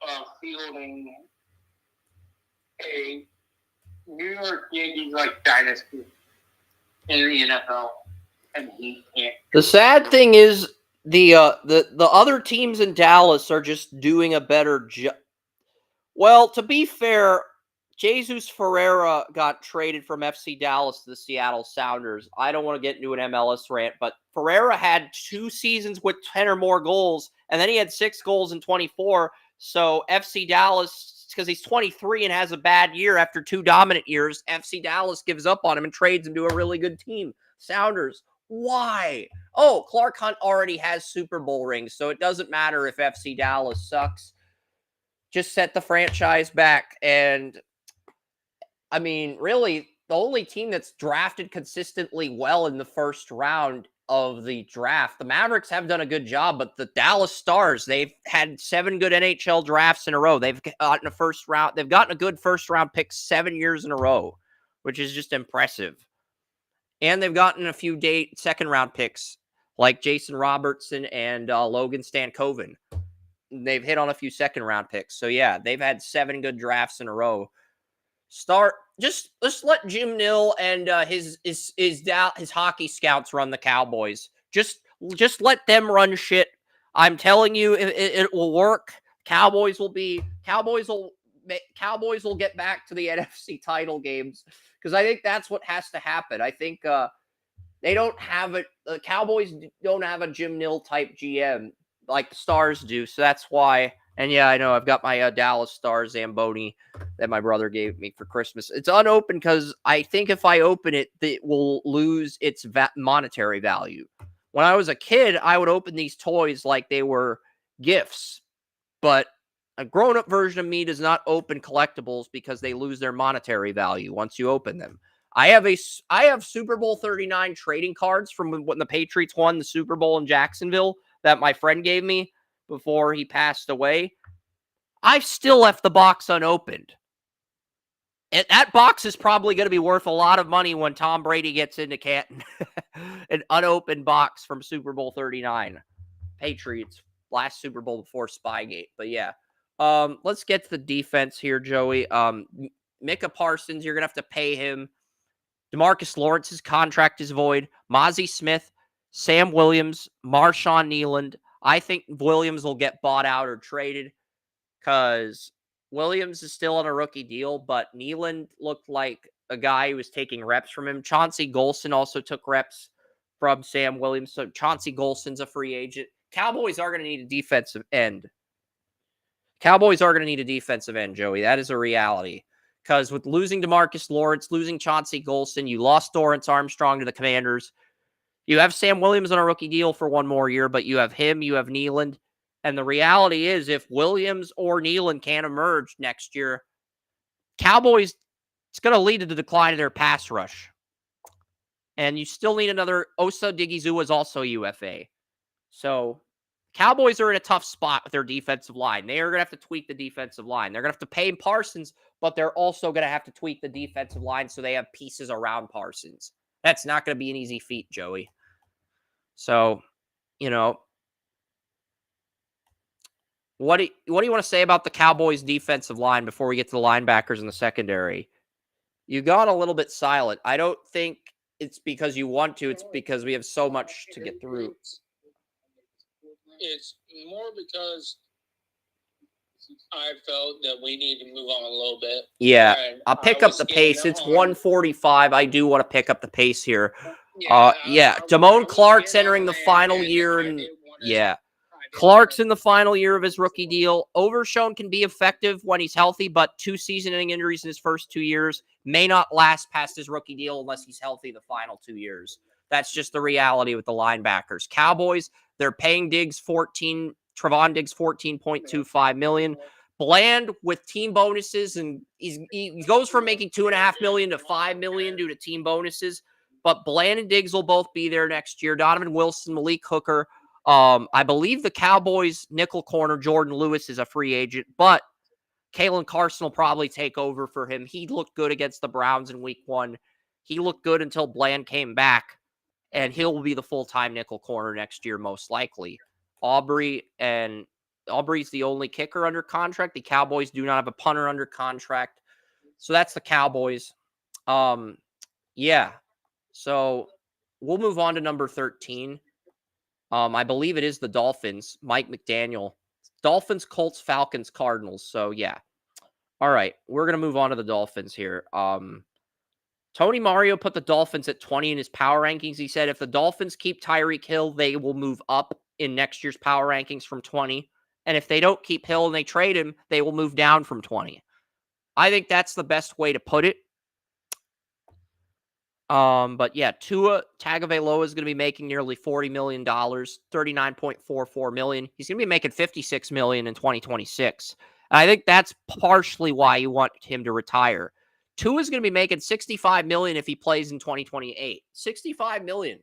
of fielding a New York Yankees like dynasty in the NFL, and he can't. The sad thing is the other teams in Dallas are just doing a better job. Well, to be fair, Jesus Ferreira got traded from FC Dallas to the Seattle Sounders. I don't want to get into an MLS rant, but Ferreira had 2 seasons with 10 or more goals, and then he had 6 goals in 24. So FC Dallas, because he's 23 and has a bad year after 2 dominant years, FC Dallas gives up on him and trades him to a really good team. Sounders, why? Oh, Clark Hunt already has Super Bowl rings, so it doesn't matter if FC Dallas sucks. Just set the franchise back. And I mean, really, the only team that's drafted consistently well in the first round of the draft, the Mavericks have done a good job, but the Dallas Stars, they've had 7 good NHL drafts in a row. They've gotten a good first round pick 7 years in a row, which is just impressive. And they've gotten a few second round picks like Jason Robertson and Logan Stankoven. They've hit on a few second round picks. So yeah, they've had 7 good drafts in a row. Just let Jim Nill and his hockey scouts run the Cowboys. Just let them run shit. I'm telling you, it will work. Cowboys will get back to the NFC title games, because I think that's what has to happen. I think the Cowboys don't have a Jim Nill type GM like the Stars do, so that's why. And yeah, I know I've got my Dallas Stars Zamboni that my brother gave me for Christmas. It's unopened because I think if I open it, it will lose its monetary value. When I was a kid, I would open these toys like they were gifts, but a grown-up version of me does not open collectibles because they lose their monetary value once you open them. I have Super Bowl 39 trading cards from when the Patriots won the Super Bowl in Jacksonville that my friend gave me before he passed away. I've still left the box unopened. And that box is probably going to be worth a lot of money when Tom Brady gets into Canton. An unopened box from Super Bowl 39. Patriots, last Super Bowl before Spygate. But yeah, let's get to the defense here, Joey. Micah Parsons, you're going to have to pay him. DeMarcus Lawrence's contract is void. Mozzie Smith, Sam Williams, Marshawn Kneeland. I think Williams will get bought out or traded because Williams is still on a rookie deal, but Kneeland looked like a guy who was taking reps from him. Chauncey Golson also took reps from Sam Williams, so Chauncey Golson's a free agent. Cowboys are going to need a defensive end. Joey. That is a reality. Because with losing DeMarcus Lawrence, losing Chauncey Golson, you lost Dorrance Armstrong to the Commanders. You have Sam Williams on a rookie deal for 1 more year, but you have him, you have Kneeland. And the reality is, if Williams or Kneeland can't emerge next year, Cowboys, it's going to lead to the decline of their pass rush. And you still need another. Osa Digizua is also UFA. So Cowboys are in a tough spot with their defensive line. They are going to have to tweak the defensive line. They're going to have to pay Parsons, but they're also going to have to tweak the defensive line so they have pieces around Parsons. That's not going to be an easy feat, Joey. So, what do you want to say about the Cowboys' defensive line before we get to the linebackers in the secondary? You got a little bit silent. I don't think it's because you want to. It's because we have so much to get through. It's more because I felt that we need to move on a little bit. Yeah, I'll pick up the pace. It's 1:45. I do want to pick up the pace here. Damone Clark's entering the final year, and yeah. Clark's in the final year of his rookie deal. Overshown can be effective when he's healthy, but 2 season-ending injuries in his first 2 years may not last past his rookie deal unless he's healthy the final 2 years. That's just the reality with the linebackers. Cowboys, they're paying Trevon Diggs $14.25 million. Bland with team bonuses, and he goes from making $2.5 million to $5 million due to team bonuses. But Bland and Diggs will both be there next year. Donovan Wilson, Malik Hooker. I believe the Cowboys nickel corner Jordan Lewis is a free agent, but Kalen Carson will probably take over for him. He looked good against the Browns in week 1. He looked good until Bland came back, and he'll be the full-time nickel corner next year, most likely. Aubrey's the only kicker under contract. The Cowboys do not have a punter under contract. So that's the Cowboys. Yeah. So we'll move on to number 13. I believe it is the Dolphins. Mike McDaniel. Dolphins, Colts, Falcons, Cardinals. So yeah. All right. We're going to move on to the Dolphins here. Tony Mario put the Dolphins at 20 in his power rankings. He said if the Dolphins keep Tyreek Hill, they will move up in next year's power rankings from 20. And if they don't keep Hill and they trade him, they will move down from 20. I think that's the best way to put it. But yeah, Tua Tagovailoa is going to be making nearly $40 million, $39.44 million. He's going to be making $56 million in 2026. And I think that's partially why you want him to retire. Tua is going to be making $65 million if he plays in 2028. $65 million.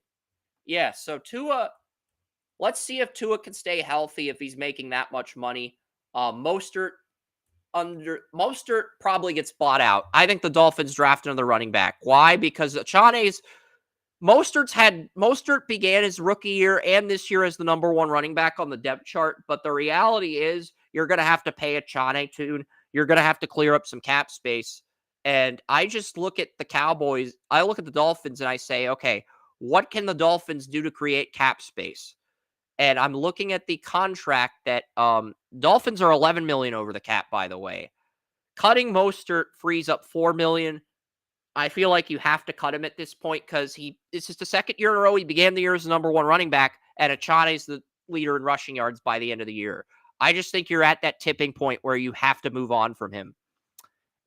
Yeah, so Tua, let's see if Tua can stay healthy if he's making that much money. Mostert probably gets bought out. I think the Dolphins draft another running back. Why? Because Mostert began his rookie year and this year as the number 1 running back on the depth chart. But the reality is you're going to have to pay Achane tune. You're going to have to clear up some cap space. And I just look at the Cowboys. I look at the Dolphins and I say, okay, what can the Dolphins do to create cap space? And I'm looking at the contract that Dolphins are $11 million over the cap, by the way. Cutting Mostert frees up $4 million. I feel like you have to cut him at this point because it's just the second year in a row he began the year as the number 1 running back, and Achane's the leader in rushing yards by the end of the year. I just think you're at that tipping point where you have to move on from him.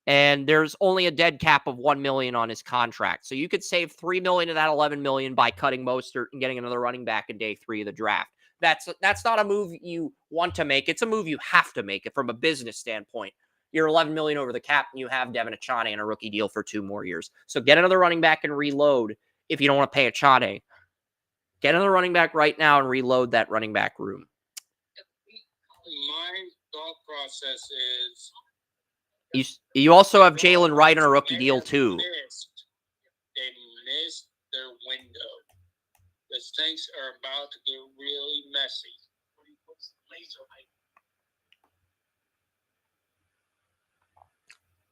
And there's only a dead cap of $1 million on his contract. So you could save $3 million of that $11 million by cutting Mostert and getting another running back in day 3 of the draft. That's not a move you want to make. It's a move you have to make it from a business standpoint. You're $11 million over the cap, and you have Devin Achane in a rookie deal for 2 more years. So get another running back and reload if you don't want to pay Achane. Get another running back right now and reload that running back room. My thought process is you also have Jalen Wright on a rookie deal too. They missed their window. Because things are about to get really messy.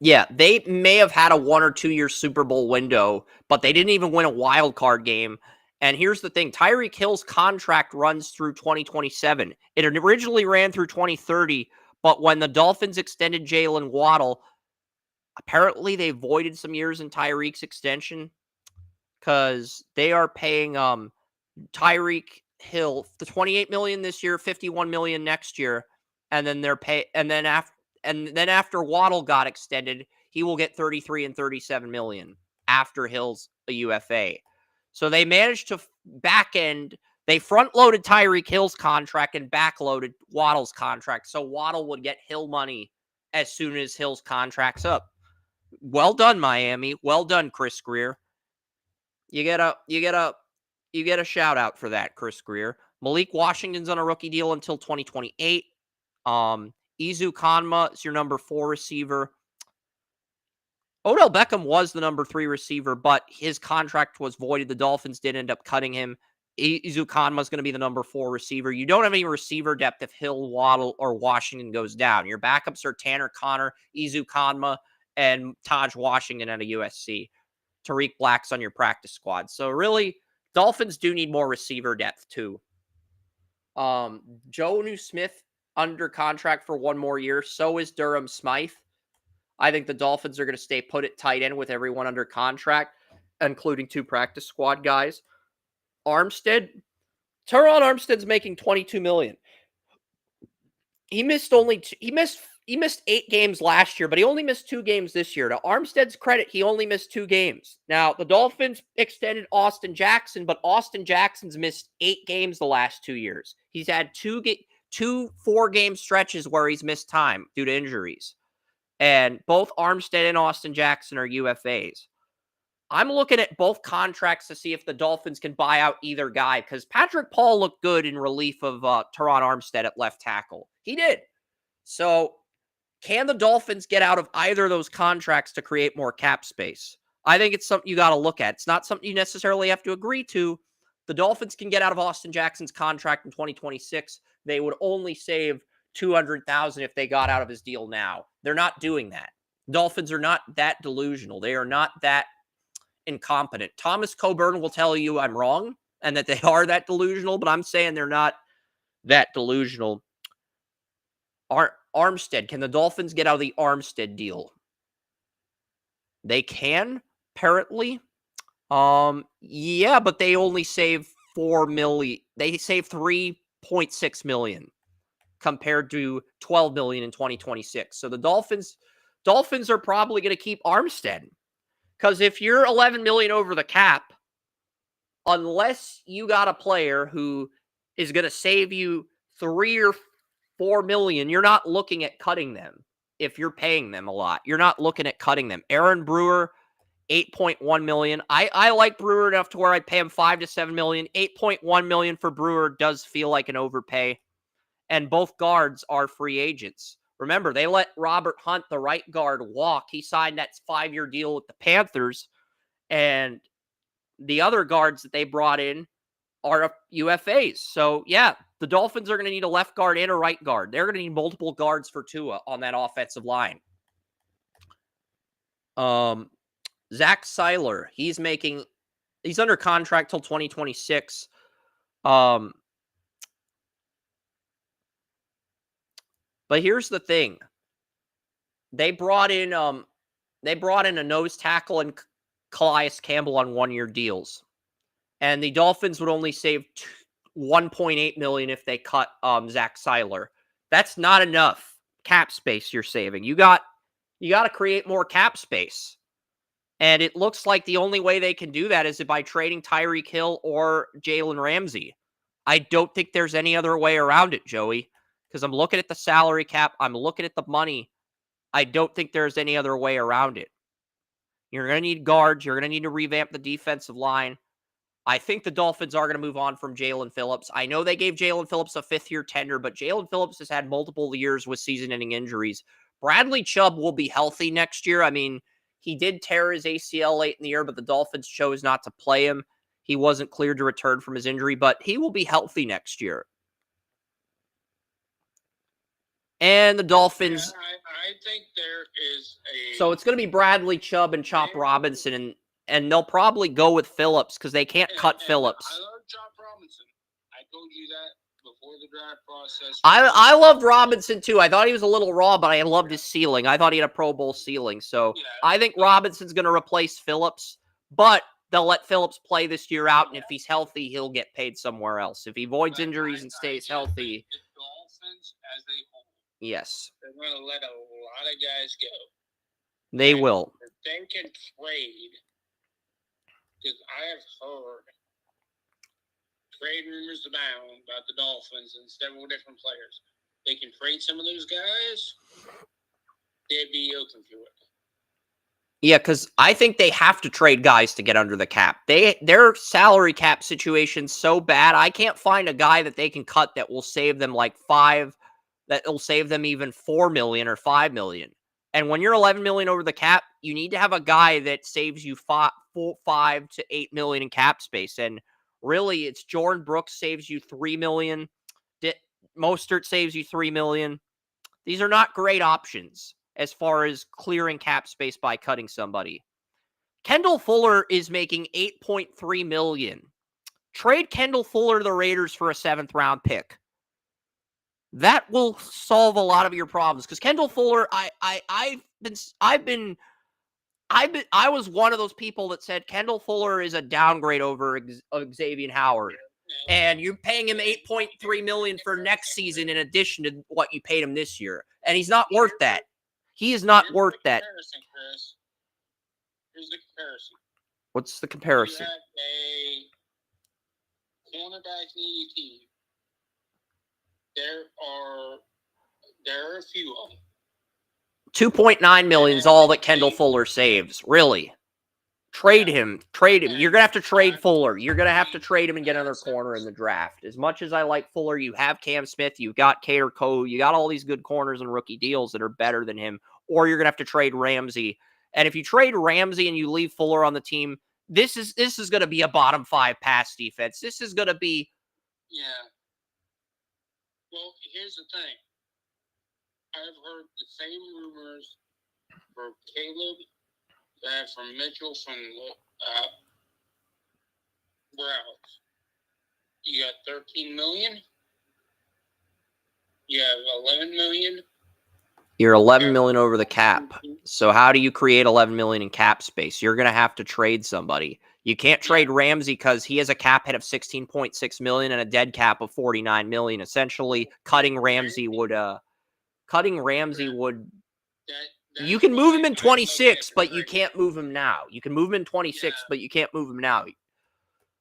Yeah, they may have had a 1 or 2 year Super Bowl window, but they didn't even win a wild card game. And here's the thing. Tyreek Hill's contract runs through 2027. It originally ran through 2030, but when the Dolphins extended Jalen Waddle, apparently they voided some years in Tyreek's extension because they are paying Tyreek Hill the $28 million this year, $51 million next year, and then after Waddle got extended, he will get $33 and $37 million after Hill's a UFA. So they managed to they front-loaded Tyreek Hill's contract and back-loaded Waddle's contract, so Waddle would get Hill money as soon as Hill's contract's up. Well done, Miami. Well done, Chris Greer. You get a shout out for that, Chris Greer. Malik Washington's on a rookie deal until 2028. Izu Kanma is your number 4 receiver. Odell Beckham was the number 3 receiver, but his contract was voided. The Dolphins did end up cutting him. Izu Kanma is going to be the number 4 receiver. You don't have any receiver depth if Hill, Waddle, or Washington goes down. Your backups are Tanner Connor, Izu Kanma, and Taj Washington at a USC. Tariq Black's on your practice squad. So really, Dolphins do need more receiver depth too. Jonnu Smith under contract for 1 more year. So is Durham Smythe. I think the Dolphins are going to stay put at tight end with everyone under contract, including 2 practice squad guys. Teron Armstead's making $22 million. He missed only he missed 8 games last year, but he only missed 2 games this year. To Armstead's credit, he only missed 2 games. Now, the Dolphins extended Austin Jackson, but Austin Jackson's missed 8 games the last 2 years. He's had 2 4-game stretches where he's missed time due to injuries. And both Armstead and Austin Jackson are UFAs. I'm looking at both contracts to see if the Dolphins can buy out either guy, because Patrick Paul looked good in relief of Teron Armstead at left tackle. He did. So can the Dolphins get out of either of those contracts to create more cap space? I think it's something you got to look at. It's not something you necessarily have to agree to. The Dolphins can get out of Austin Jackson's contract in 2026. They would only save $200,000 if they got out of his deal now. They're not doing that. Dolphins are not that delusional. They are not that incompetent. Thomas Coburn will tell you I'm wrong and that they are that delusional, but I'm saying they're not that delusional. Armstead, can the Dolphins get out of the Armstead deal? They can, apparently. Yeah, but they only save $4 million. They save $3.6 million compared to $12 million in 2026. So the Dolphins are probably going to keep Armstead. Because if you're $11 million over the cap, unless you got a player who is going to save you $3 or $4 million, you're not looking at cutting them. If you're paying them a lot, you're not looking at cutting them. Aaron Brewer, $8.1 million. I like Brewer enough to where I'd pay him $5 to $7 million. $8.1 million for Brewer does feel like an overpay. And both guards are free agents. Remember, they let Robert Hunt, the right guard, walk. He signed that 5-year deal with the Panthers. And the other guards that they brought in are UFAs. So, yeah, the Dolphins are going to need a left guard and a right guard. They're going to need multiple guards for Tua on that offensive line. Zach Seiler, he's under contract till 2026. But here's the thing. They brought in a nose tackle and Calais Campbell on 1-year deals. And the Dolphins would only save $1.8 million if they cut Zach Seiler. That's not enough cap space you're saving. You got to create more cap space. And it looks like the only way they can do that is by trading Tyreek Hill or Jalen Ramsey. I don't think there's any other way around it, Joey. Because I'm looking at the salary cap. I'm looking at the money. I don't think there's any other way around it. You're going to need guards. You're going to need to revamp the defensive line. I think the Dolphins are going to move on from Jalen Phillips. I know they gave Jalen Phillips a 5th-year tender, but Jalen Phillips has had multiple years with season-ending injuries. Bradley Chubb will be healthy next year. I mean, he did tear his ACL late in the year, but the Dolphins chose not to play him. He wasn't cleared to return from his injury, but he will be healthy next year. And the Dolphins... Yeah, I think there is a... So it's going to be Bradley Chubb and Chop Robinson, and they'll probably go with Phillips because they can't cut Phillips. I love Chop Robinson. I told you that before the draft process. I loved Robinson too. I thought he was a little raw, but I loved his ceiling. I thought he had a Pro Bowl ceiling. So I think Robinson's going to replace Phillips, but they'll let Phillips play this year out, and if he's healthy, he'll get paid somewhere else. If he avoids injuries and stays healthy. The Dolphins, as they hold, yes. they're going to let a lot of guys go. They will. If they can trade, because I have heard trade rumors abound about the Dolphins and several different players. They can trade some of those guys, they'd be open to it. Yeah, because I think they have to trade guys to get under the cap. Their salary cap situation's so bad, I can't find a guy that they can cut that will save them like that will save them even $4 million or $5 million. And when you're $11 million over the cap, you need to have a guy that saves you $5 to $8 million in cap space. And really, it's Jordan Brooks saves you $3 million. Mostert saves you $3 million. These are not great options as far as clearing cap space by cutting somebody. Kendall Fuller is making $8.3 million. Trade Kendall Fuller to the Raiders for a 7th-round pick. That will solve a lot of your problems because Kendall Fuller, I was one of those people that said Kendall Fuller is a downgrade over Xavier Howard. and you're paying him $8.3 million for next season in addition to what you paid him this year, and he's not worth that. He is not worth that. Chris. Here's the comparison. What's the comparison? You have a cornerback needy team. There are a few of them. $2.9 million is all that Kendall Fuller saves. Really. Trade him. Trade him. You're going to have to trade Fuller. You're going to have to trade him and get another corner in the draft. As much as I like Fuller, you have Cam Smith, you've got Cater Coe, you got all these good corners and rookie deals that are better than him, or you're going to have to trade Ramsey. And if you trade Ramsey and you leave Fuller on the team, this is going to be a bottom 5 pass defense. This is going to be... Yeah. Well, here's the thing. I've heard the same rumors for Caleb that from Mitchell from Browns. You got $13 million. You have $11 million. You're $11 million over the cap. So how do you create $11 million in cap space? You're going to have to trade somebody. You can't trade Ramsey because he has a cap hit of $16.6 million and a dead cap of $49 million. Essentially, cutting Ramsey would. You can move him in 26, but you can't move him now. You can move him in 26, but you can't move him now.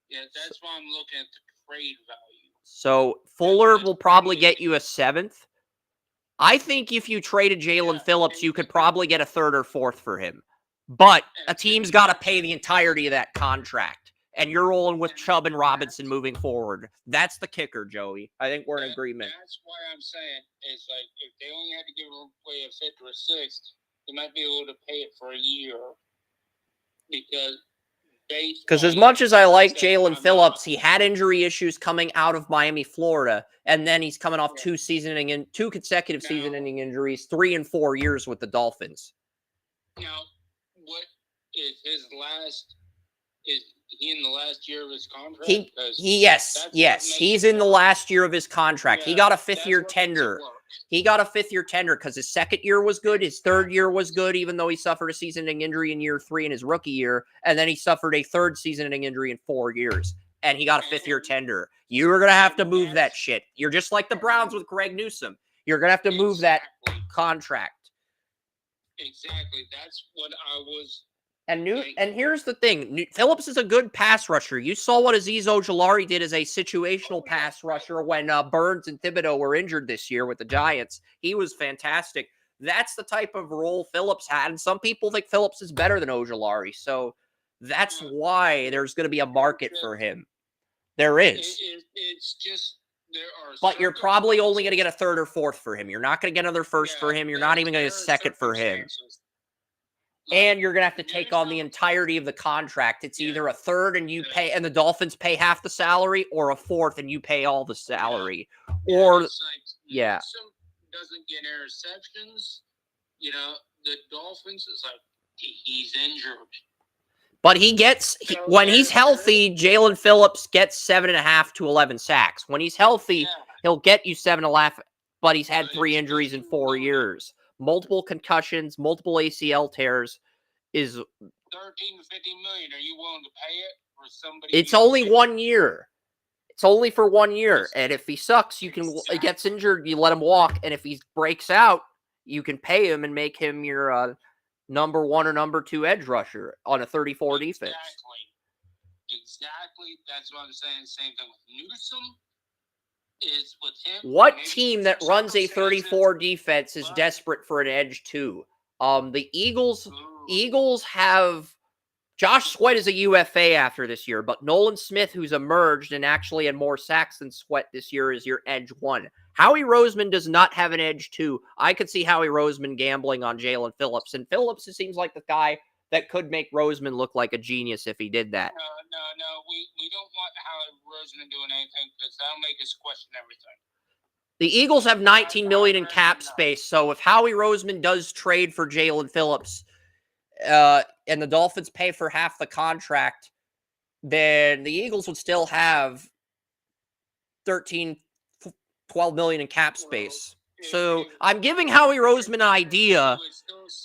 Yeah, that's why I'm looking at the trade value. So Fuller will probably get you a 7th. I think if you traded Jalen Phillips, you could probably get a 3rd or 4th for him. But a team's got to pay the entirety of that contract. And you're rolling with Chubb and Robinson moving forward. That's the kicker, Joey. I think we're in agreement. That's why I'm saying it's like if they only had to give away a 5th or a 6th, they might be able to pay it for a year. Because as much as I like Jalen Phillips, he had injury issues coming out of Miami, Florida, and then he's coming off 2 consecutive season-ending injuries, 3 and 4 years with the Dolphins. Now, what is his last? Is he in the last year of his contract? Yes. He's in the last year of his contract. He got a 5th-year tender. He got a 5th-year tender because his 2nd year was good. His 3rd year was good, even though he suffered a season-ending injury in year 3 in his rookie year. And then he suffered a 3rd season-ending injury in 4 years. And he got a 5th-year tender. You're going to have to move that shit. You're just like the Browns with Greg Newsome. You're going to have to move that contract. Exactly. That's what I was... And here's the thing. Phillips is a good pass rusher. You saw what Azeez Ojulari did as a situational pass rusher when Burns and Thibodeau were injured this year with the Giants. He was fantastic. That's the type of role Phillips had. And some people think Phillips is better than Ojulari. So that's why there's going to be a market for him. There is. It's just... But you're probably only going to get a 3rd or 4th for him. You're not going to get another 1st for him. You're not even going to get a 2nd for him. And you're going to have to take on the entirety of the contract. It's either a 3rd and you pay, and the Dolphins pay half the salary, or a 4th and you pay all the salary. Or, Newsome doesn't get interceptions. The Dolphins is like, he's injured. But when he's healthy, Jalen Phillips gets 7.5 to 11 sacks. When he's healthy, he'll get you 7.5, but he's had 3 injuries in 4 years. Multiple concussions, multiple ACL tears is 13 to 15 million. Are you willing to pay it for somebody? It's only 1 year. It's only for 1 year. And if he sucks, he gets injured, you let him walk. And if he breaks out, you can pay him and make him your number 1 or number 2 edge rusher on a 34 defense. Exactly. That's what I'm saying. Same thing with Newsome. Is with him. What team that runs a 34 defense is desperate for an edge too? The Eagles have Josh Sweat is a UFA after this year, but Nolan Smith, who's emerged and actually had more sacks than Sweat this year, is your edge 1. Howie Roseman does not have an edge 2. I could see Howie Roseman gambling on Jalen Phillips, and Phillips, it seems like the guy that could make Roseman look like a genius if he did that. No. We don't want Howie Roseman doing anything because that'll make us question everything. The Eagles have $19 million in cap space, so if Howie Roseman does trade for Jalen Phillips, and the Dolphins pay for half the contract, then the Eagles would still have $12 million in cap space. So I'm giving Howie Roseman an idea.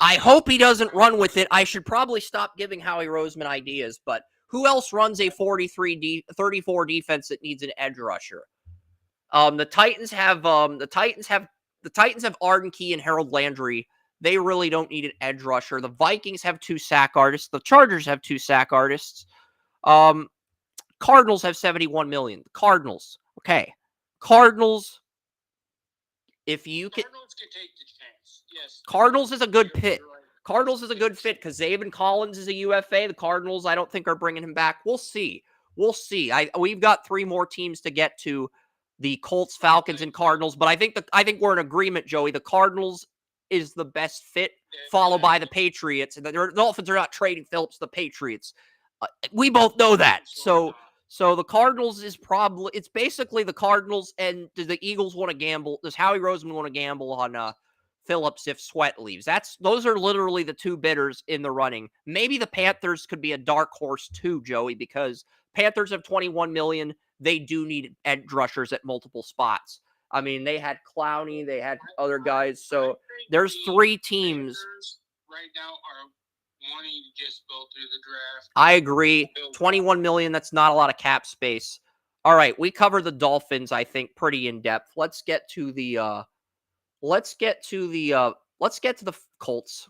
I hope he doesn't run with it. I should probably stop giving Howie Roseman ideas, but Who else runs a 34 defense that needs an edge rusher? The Titans have Arden Key and Harold Landry. They really don't need an edge rusher. The Vikings have 2 sack artists. The Chargers have 2 sack artists. Cardinals have 71 million. Cardinals. Okay. Cardinals. If you can, Cardinals can take the chance. Yes. Cardinals is a good pick. Cardinals is a good fit because Zaven Collins is a UFA. The Cardinals, I don't think, are bringing him back. We'll see. We'll see. We've got 3 more teams to get to, the Colts, Falcons, and Cardinals. But I think we're in agreement, Joey. The Cardinals is the best fit, followed by the Patriots. And the Dolphins are not trading Phillips to the Patriots. We both know that. So the Cardinals is probably, it's basically the Cardinals, and do the Eagles want to gamble? Does Howie Roseman want to gamble on Phillips if Sweat leaves? Those are literally the 2 bidders in the running. Maybe the Panthers could be a dark horse too, Joey, because Panthers have 21 million. They do need edge rushers at multiple spots. I mean, they had Clowney, they had other guys. So there's 3 teams right now are wanting to just go through the draft. I agree. 21 million, that's not a lot of cap space. All right, we covered the Dolphins, I think, pretty in depth. Let's get to the Colts.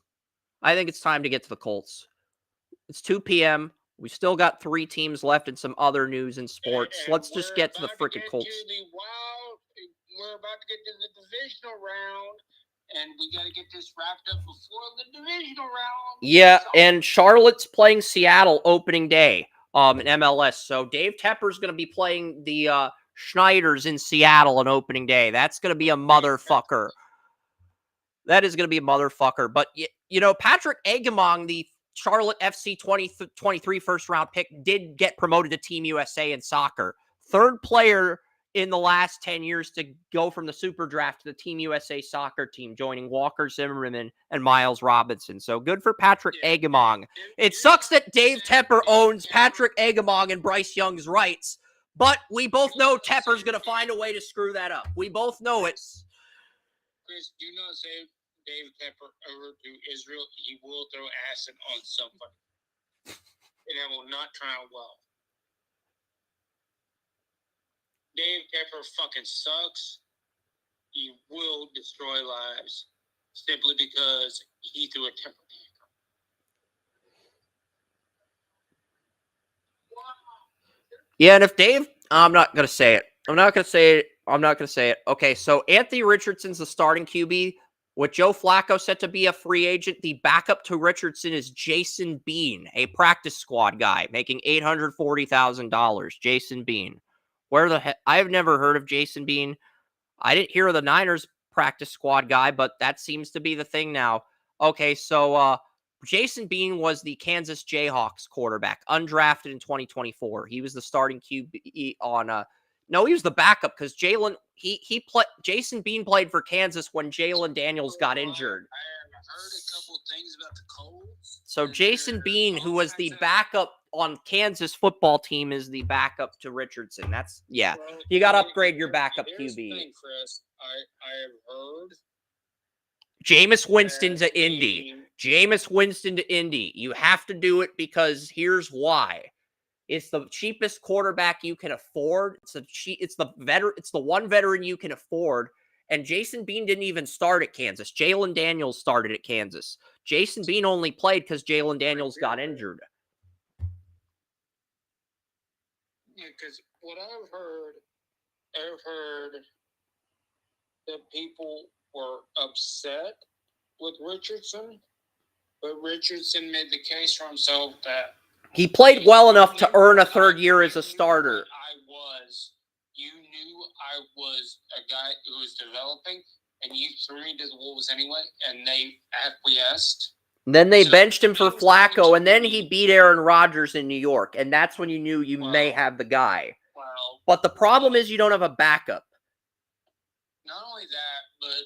I think it's time to get to the Colts. It's 2 p.m. We still got 3 teams left and some other news in sports. And Let's just get to the freaking Colts. We're about to get to the divisional round, and we got to get this wrapped up before the divisional round. Yeah, and Charlotte's playing Seattle opening day in MLS. So Dave Tepper's going to be playing the Schneiders in Seattle on opening day. That's going to be a motherfucker. That is going to be a motherfucker. But, Patrick Agamong, the Charlotte FC 2023 first-round pick, did get promoted to Team USA in soccer. 3rd player in the last 10 years to go from the Super Draft to the Team USA soccer team, joining Walker Zimmerman and Miles Robinson. So good for Patrick Agamong. It sucks that Dave Tepper owns Patrick Agamong and Bryce Young's rights, but we both know Tepper's going to find a way to screw that up. We both know it. Chris, do not say Dave Tepper over to Israel. He will throw acid on somebody, and it will not turn out well. Dave Tepper fucking sucks. He will destroy lives simply because he threw a temper tantrum. Yeah, and if Dave, I'm not going to say it. Okay, so Anthony Richardson's the starting QB. With Joe Flacco set to be a free agent, the backup to Richardson is Jason Bean, a practice squad guy, making $840,000. Jason Bean. Where the heck? I have never heard of Jason Bean. I didn't hear of the Niners practice squad guy, but that seems to be the thing now. Okay, so Jason Bean was the Kansas Jayhawks quarterback, undrafted in 2024. He was the starting QB on no, he was the backup because Jason Bean played for Kansas when Jalen Daniels got injured. I have heard a couple of things about the Colts. So Jason Bean, who was the backup on Kansas football team, is the backup to Richardson. That's, yeah. You got to upgrade your backup QB. Thing, Chris, I have heard Jameis Winston to Indy. Jameis Winston to Indy. You have to do it because here's why. It's the cheapest quarterback you can afford. It's the one veteran you can afford. And Jason Bean didn't even start at Kansas. Jalen Daniels started at Kansas. Jason Bean only played because Jalen Daniels got injured. Yeah, because what I've heard that people were upset with Richardson, but Richardson made the case for himself that he played well enough to earn a 3rd year as a starter. You knew I was a guy who was developing, and you threw me to the wolves anyway, and they acquiesced. Then they benched him for Flacco, and then he beat Aaron Rodgers in New York, and that's when you knew you may have the guy. But the problem is you don't have a backup. Not only that, but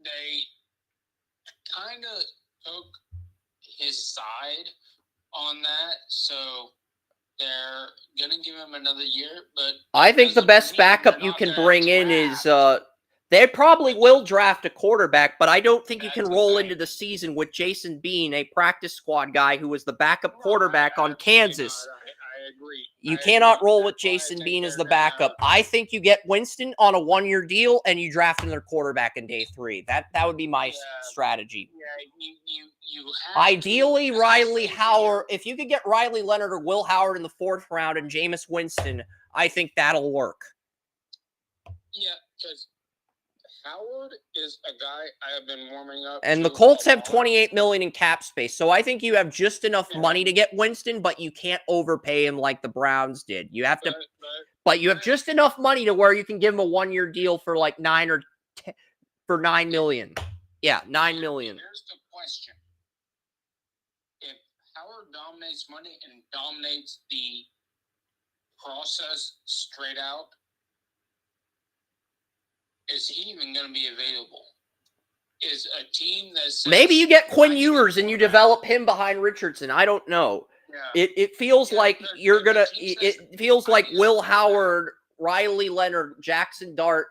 they kind of took his side on that, so they're gonna give him another year. But I think the best backup you can bring in is They probably will draft a quarterback, but I don't think you That's can the roll thing. into the season with Jason Bean, a practice squad guy who was the backup quarterback on Kansas. I agree. You I cannot agree. roll with That's why I Jason think Bean as they're the gonna backup. I think you get Winston on a 1-year deal and you draft another quarterback in day 3. That would be my strategy. Yeah, you have Ideally, to, Riley Howard. If you could get Riley Leonard or Will Howard in the 4th round and Jameis Winston, I think that'll work. Yeah, because Howard is a guy I have been warming up. And to the Colts a have lot. $28 million in cap space, so I think you have just enough money to get Winston, but you can't overpay him like the Browns did. You have to, but you have just enough money to where you can give him a 1-year deal for like $9 million. Yeah, $9 million. Here's the question: if Howard dominates money and dominates the process straight out, is he even going to be available? Is a team that says, Maybe you get Quinn I need a Ewers and you quarterback. develop him behind Richardson. I don't know. Yeah. It feels Yeah, like but you're if the gonna. team It says, feels I like need a Will quarterback. Howard, Riley Leonard, Jackson Dart,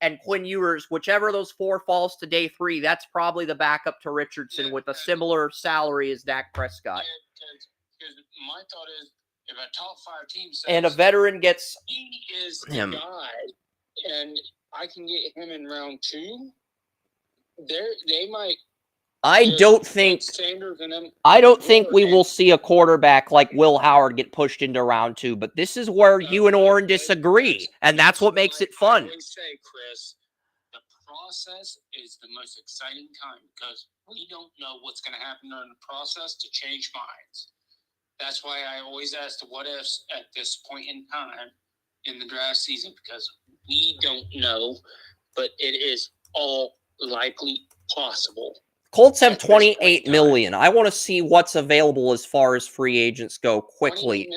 and Quinn Ewers, whichever of those 4 falls to day 3, that's probably the backup to Richardson with a similar salary as Dak Prescott. Because my thought is, if a top 5 team says, And a veteran gets he is him. the guy, and I can get him in round 2, they might. I don't think Sanders and them we will see a quarterback like Will Howard get pushed into round 2, but this is where you and Oren disagree, and that's what makes it fun. I always say, Chris, the process is the most exciting time because we don't know what's going to happen during the process to change minds. That's why I always ask the what ifs at this point in time in the draft season because we don't know, but it is all likely possible. Colts have $28 million. I want to see what's available as far as free agents go quickly.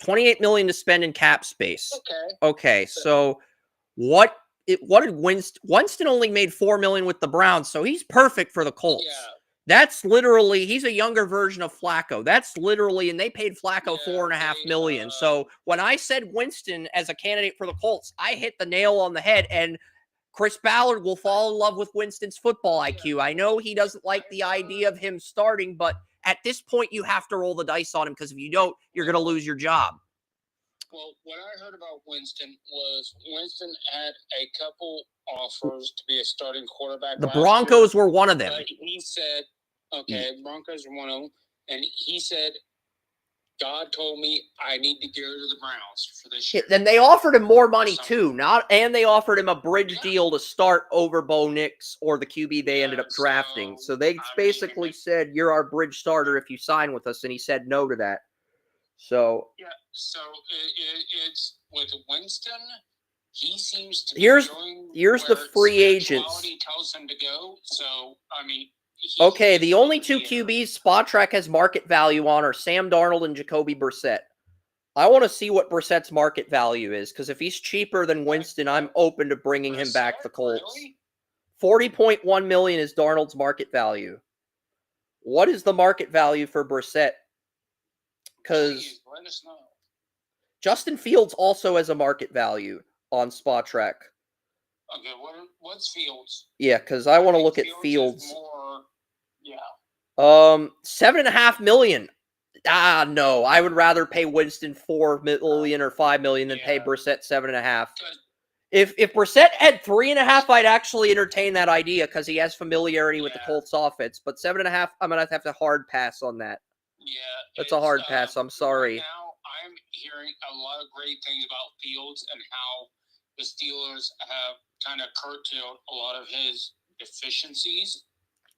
$28 million to spend in cap space. Okay. So what did Winston only made $4 million with the Browns, so he's perfect for the Colts. Yeah. That's literally, he's a younger version of Flacco. That's literally, and they paid Flacco $4.5 million. So when I said Winston as a candidate for the Colts, I hit the nail on the head, and Chris Ballard will fall in love with Winston's football IQ. I know he doesn't like the idea of him starting, but at this point, you have to roll the dice on him because if you don't, you're going to lose your job. Well, what I heard about Winston was Winston had a couple offers to be a starting quarterback. The Broncos were one of them. But he said, Broncos were one of them, and he said, God told me I need to go to the Browns for this year. Then they offered him more money too, and they offered him a bridge deal to start over Bo Nix or the QB they ended up drafting. So they basically said, "You're our bridge starter if you sign with us," and he said no to that. So so it's with Winston. He seems to be here's the free agents. Tells him to go. So I mean. Okay, the only 2 QBs SpotTrack has market value on are Sam Darnold and Jacoby Brissett. I want to see what Brissett's market value is, because if he's cheaper than Winston, I'm open to bringing him back to the Colts. $40.1 million is Darnold's market value. What is the market value for Brissett? Because let us know. Justin Fields also has a market value on SpotTrack. Okay, what's Fields? Yeah, because I want to look at Fields. Yeah. $7.5 million. No, I would rather pay Winston $4 million or $5 million than pay Brissett $7.5. If Brissett had $3.5, I'd actually entertain that idea because he has familiarity with the Colts offense. But $7.5, I'm gonna have to hard pass on that. Yeah, that's a hard pass. I'm sorry. Right now, I'm hearing a lot of great things about Fields and how the Steelers have kind of curtailed a lot of his deficiencies.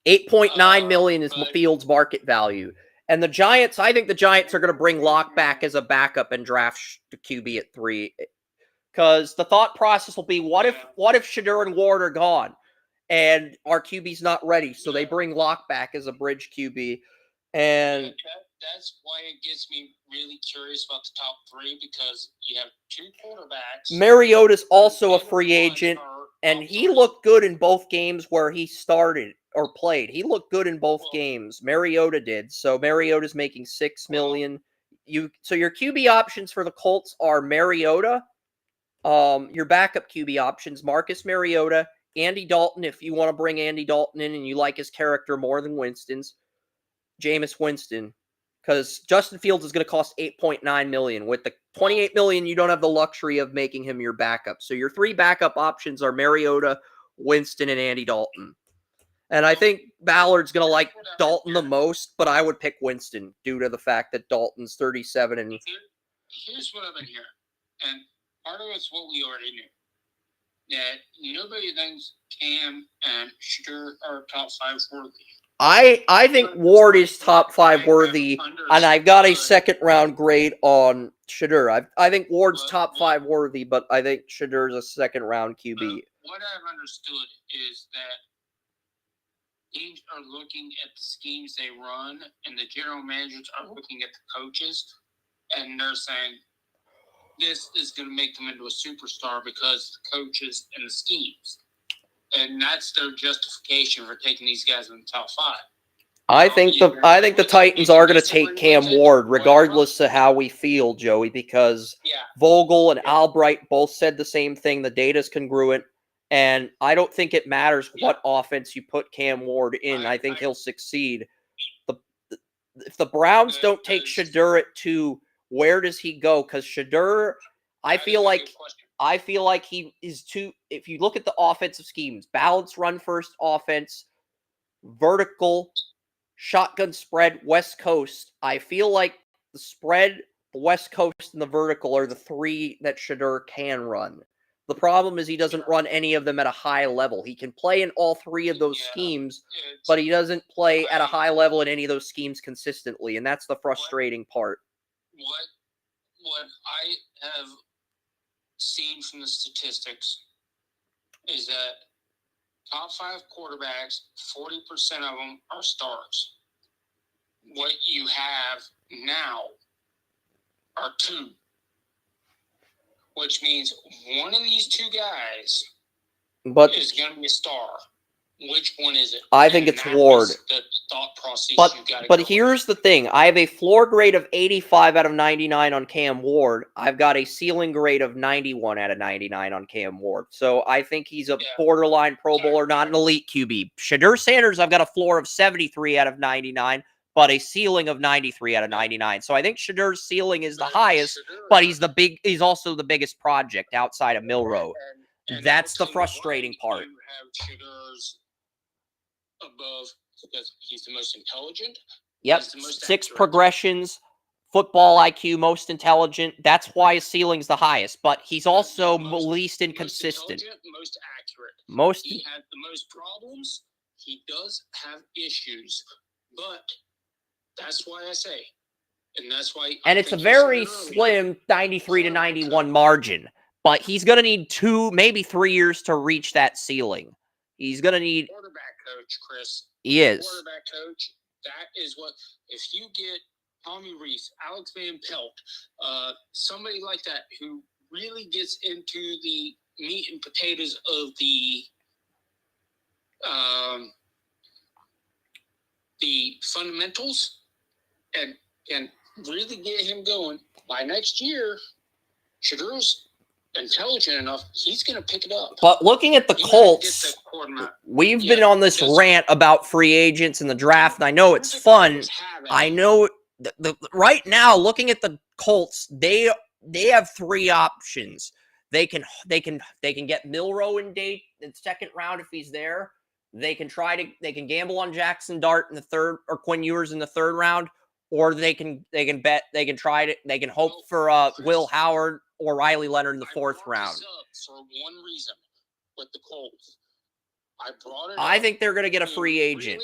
$8.9 million is Fields' market value. And the Giants, I think the Giants are going to bring Locke back as a backup and draft the QB at 3. Because the thought process will be, what if Shedeur and Ward are gone and our QB's not ready? So they bring Locke back as a bridge QB. And that's why it gets me really curious about the top 3, because you have 2 quarterbacks. Mariota's also a free agent, and he looked good in both games where he started or played. He looked good in both games. Mariota did. So Mariota's making $6 million. So your QB options for the Colts are Mariota. Your backup QB options: Marcus Mariota, Andy Dalton, if you want to bring Andy Dalton in and you like his character more than Winston's, Jameis Winston, because Justin Fields is going to cost $8.9 million. With the $28 million, you don't have the luxury of making him your backup. So your three backup options are Mariota, Winston, and Andy Dalton. And I think Ballard's going to like Dalton the most, but I would pick Winston due to the fact that Dalton's 37 and here's what I've been hearing, and part of it's what we already knew, that nobody thinks Cam and Shedeur are top 5 worthy. I think Ward is top 5 worthy, and I've got a second round grade on Shedeur. I think Ward's top 5 worthy, but I think Shedeur's a second round QB. What I've understood is that teams are looking at the schemes they run, and the general managers are looking at the coaches, and they're saying this is going to make them into a superstar because the coaches and the schemes. And that's their justification for taking these guys in the top 5. I think the Titans are going to take Cam Ward, regardless of how we feel, Joey, because Vogel and Albright both said the same thing. The data's congruent, and I don't think it matters what offense you put Cam Ward in. I think he'll succeed. If the Browns don't take Shedeur at 2, where does he go? Because Shedeur, I feel like he is too. If you look at the offensive schemes, balanced run first offense, vertical, shotgun spread, West Coast. I feel like the spread, the West Coast, and the vertical are the 3 that Shedeur can run. The problem is he doesn't run any of them at a high level. He can play in all 3 of those schemes, but he doesn't play at a high level in any of those schemes consistently, and that's the frustrating part. What I have seen from the statistics is that top 5 quarterbacks, 40% of them are stars. What you have now are 2, which means one of these 2 guys is going to be a star. Which one is it? I think it's Ward. The thought process but here's the thing. I have a floor grade of 85 out of 99 on Cam Ward. I've got a ceiling grade of 91 out of 99 on Cam Ward. So I think he's a borderline Pro Bowler, not an elite QB. Shedeur Sanders, I've got a floor of 73 out of 99, but a ceiling of 93 out of 99. So I think Shedeur's ceiling is the highest, but he's also the biggest project outside of Milroe. That's the frustrating part. You have Shedeur's above because he's the most intelligent. Yep, 6 progressions, football IQ, most intelligent. That's why his ceiling's the highest. But he's also least inconsistent. Most accurate. He has the most problems. He does have issues, but that's why I say, and that's why. And it's a very slim 93 to 91 margin. But he's going to need 2, maybe 3 years to reach that ceiling. He's going to need quarterback coach, Chris. He is. Quarterback coach. That is what, if you get Tommy Reese, Alex Van Pelt, somebody like that who really gets into the meat and potatoes of the fundamentals and can really get him going by next year, Shedeur's intelligent enough, he's going to pick it up. But looking at the Colts, we've been on this rant about free agents in the draft, and I know it's fun. I know right now, looking at the Colts, they have 3 options. They can get Milroe in the second round if he's there. They can gamble on Jackson Dart in the 3rd or Quinn Ewers in the 3rd round, or they can hope for Will Howard or Riley Leonard in the 4th round. For one reason, with the Colts, I think they're going to get a free agent.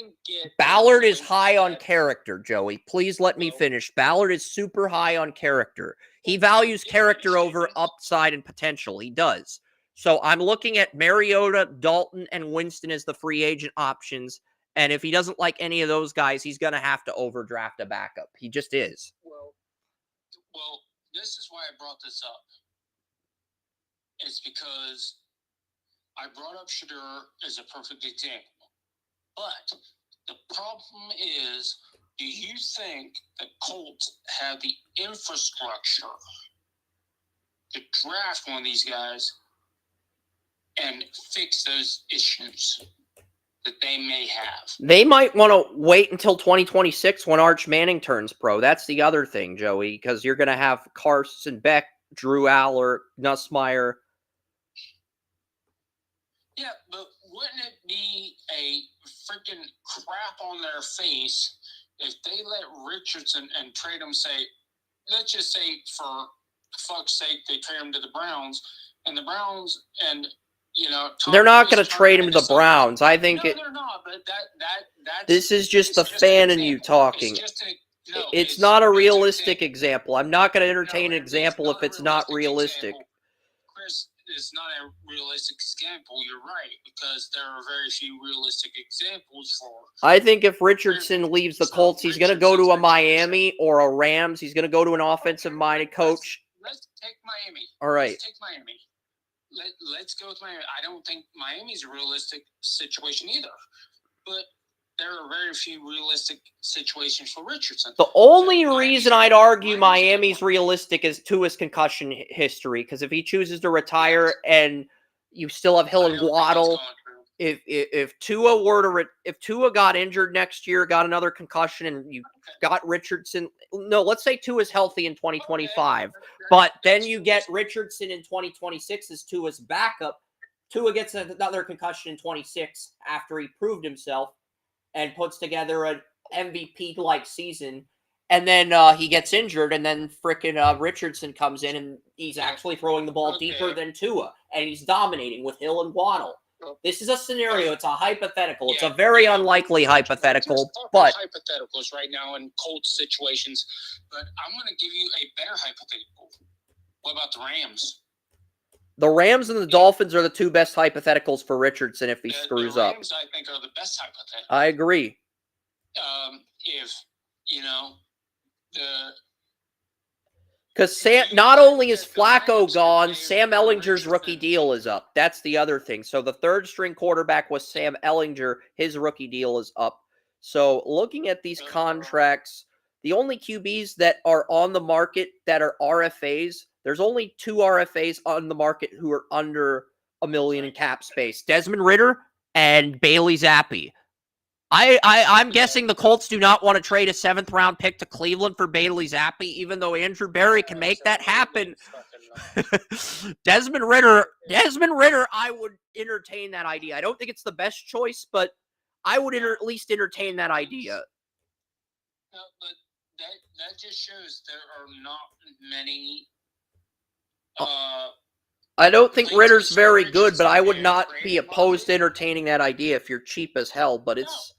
Ballard is high on character, Joey. Please let me finish. Ballard is super high on character. He values character over upside and potential. He does. So I'm looking at Mariota, Dalton, and Winston as the free agent options. And if he doesn't like any of those guys, he's going to have to overdraft a backup. He just is. Well, this is why I brought this up. It's because I brought up Shedeur as a perfect example. But the problem is, do you think the Colts have the infrastructure to draft one of these guys and fix those issues that they may have. They might want to wait until 2026 when Arch Manning turns pro. That's the other thing, Joey, because you're going to have Carson Beck, Drew Aller, Nussmeier. Yeah, but wouldn't it be a freaking crap on their face if they let Richardson and trade him, say, let's just say for fuck's sake, they trade him to the Browns, and the Browns and, you know, They're not going to trade him to the Browns. I think no, they're not, but that's... This is just the fan in you talking. It's not a realistic example. I'm not going to entertain an example if it's not realistic. Chris, it's not a realistic example. You're right, because there are very few realistic examples for. I think if Richardson leaves the Colts, he's going to go to a Miami or a Rams. He's going to go to an offensive-minded coach. Let's take Miami. All right. Let's take Miami. Let's go with Miami. I don't think Miami's a realistic situation either, but there are very few realistic situations for Richardson. The only reason I'd argue Miami's realistic is Tua's concussion history, because if he chooses to retire and you still have Hill and Waddle, if Tua got injured next year, got another concussion, and you got Richardson, no, let's say Tua's healthy in 2025, but then you get Richardson in 2026 as Tua's backup. Tua gets another concussion in 26 after he proved himself and puts together an MVP-like season, and then he gets injured, and then frickin' Richardson comes in, and he's actually throwing the ball deeper than Tua, and he's dominating with Hill and Waddle. This is a scenario. It's a hypothetical. It's a very unlikely hypothetical, but hypotheticals right now in Colts situations. But I'm going to give you a better hypothetical. What about the Rams? The Rams and the Dolphins are the two best hypotheticals for Richardson if he screws up. The Rams, I think, are the best hypothetical. I agree. If, you know, because not only is Flacco gone, Sam Ellinger's rookie deal is up. That's the other thing. So the third-string quarterback was Sam Ellinger. His rookie deal is up. So looking at these contracts, the only QBs that are on the market that are RFAs, there's only 2 RFAs on the market who are under $1 million in cap space. Desmond Ridder and Bailey Zappi. I'm guessing the Colts do not want to trade a 7th-round pick to Cleveland for Bailey Zappi, even though Andrew Berry can make that happen. Desmond Ridder, I would entertain that idea. I don't think it's the best choice, but I would at least entertain that idea. No, but that just shows there are not many... I don't think Ritter's very good, but I would not be opposed to entertaining that idea if you're cheap as hell. But it's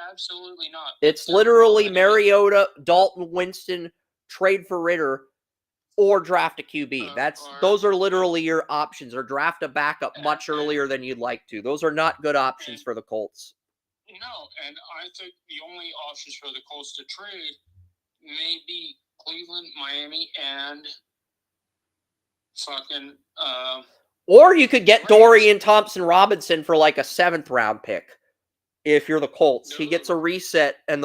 absolutely not. It's literally Mariota, Dalton, Winston, trade for Ridder, or draft a QB. Those are literally your options, or draft a backup much earlier than you'd like to. Those are not good options for the Colts. No, and I think the only options for the Colts to trade may be Cleveland, Miami, and fucking or you could get Dorian Thompson-Robinson for like a 7th-round pick. If you're the Colts, he gets a reset and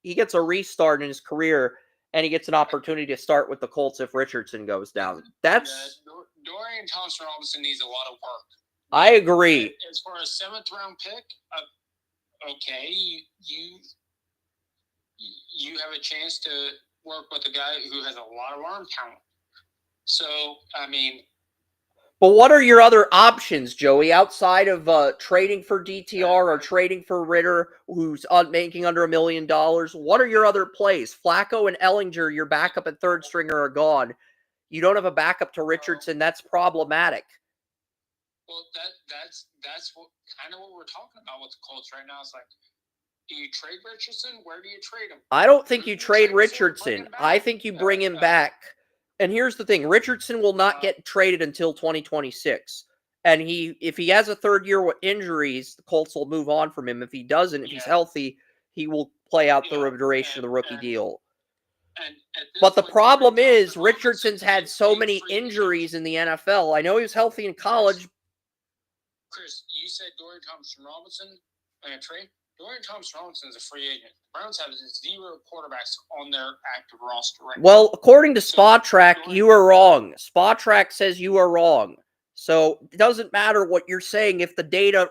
he gets a restart in his career, and he gets an opportunity to start with the Colts if Richardson goes down. That's Dorian Thompson-Robinson needs a lot of work. I agree. As far as 7th-round pick, okay, you have a chance to work with a guy who has a lot of arm talent. So, I mean... But what are your other options, Joey, outside of trading for DTR or trading for Ridder, who's making under $1 million? What are your other plays? Flacco and Ellinger, your backup and third stringer, are gone. You don't have a backup to Richardson. That's problematic. Well, that's kind of what we're talking about with the Colts right now. It's like, do you trade Richardson? Where do you trade him? I don't think you trade Richardson. I think you bring him back. And here's the thing. Richardson will not get traded until 2026. And if he has a third year with injuries, the Colts will move on from him. If he doesn't, if he's healthy, he will play out the duration of the rookie deal. But the problem is Richardson's had so many injuries in the NFL. I know he was healthy in college. Chris, you said Dorian Thompson-Robinson and a trade? Dorian Thompson-Robinson is a free agent. The Browns have 0 quarterbacks on their active roster right now. Well, according to Spotrac, you are wrong. Spotrac says you are wrong. So it doesn't matter what you're saying if the data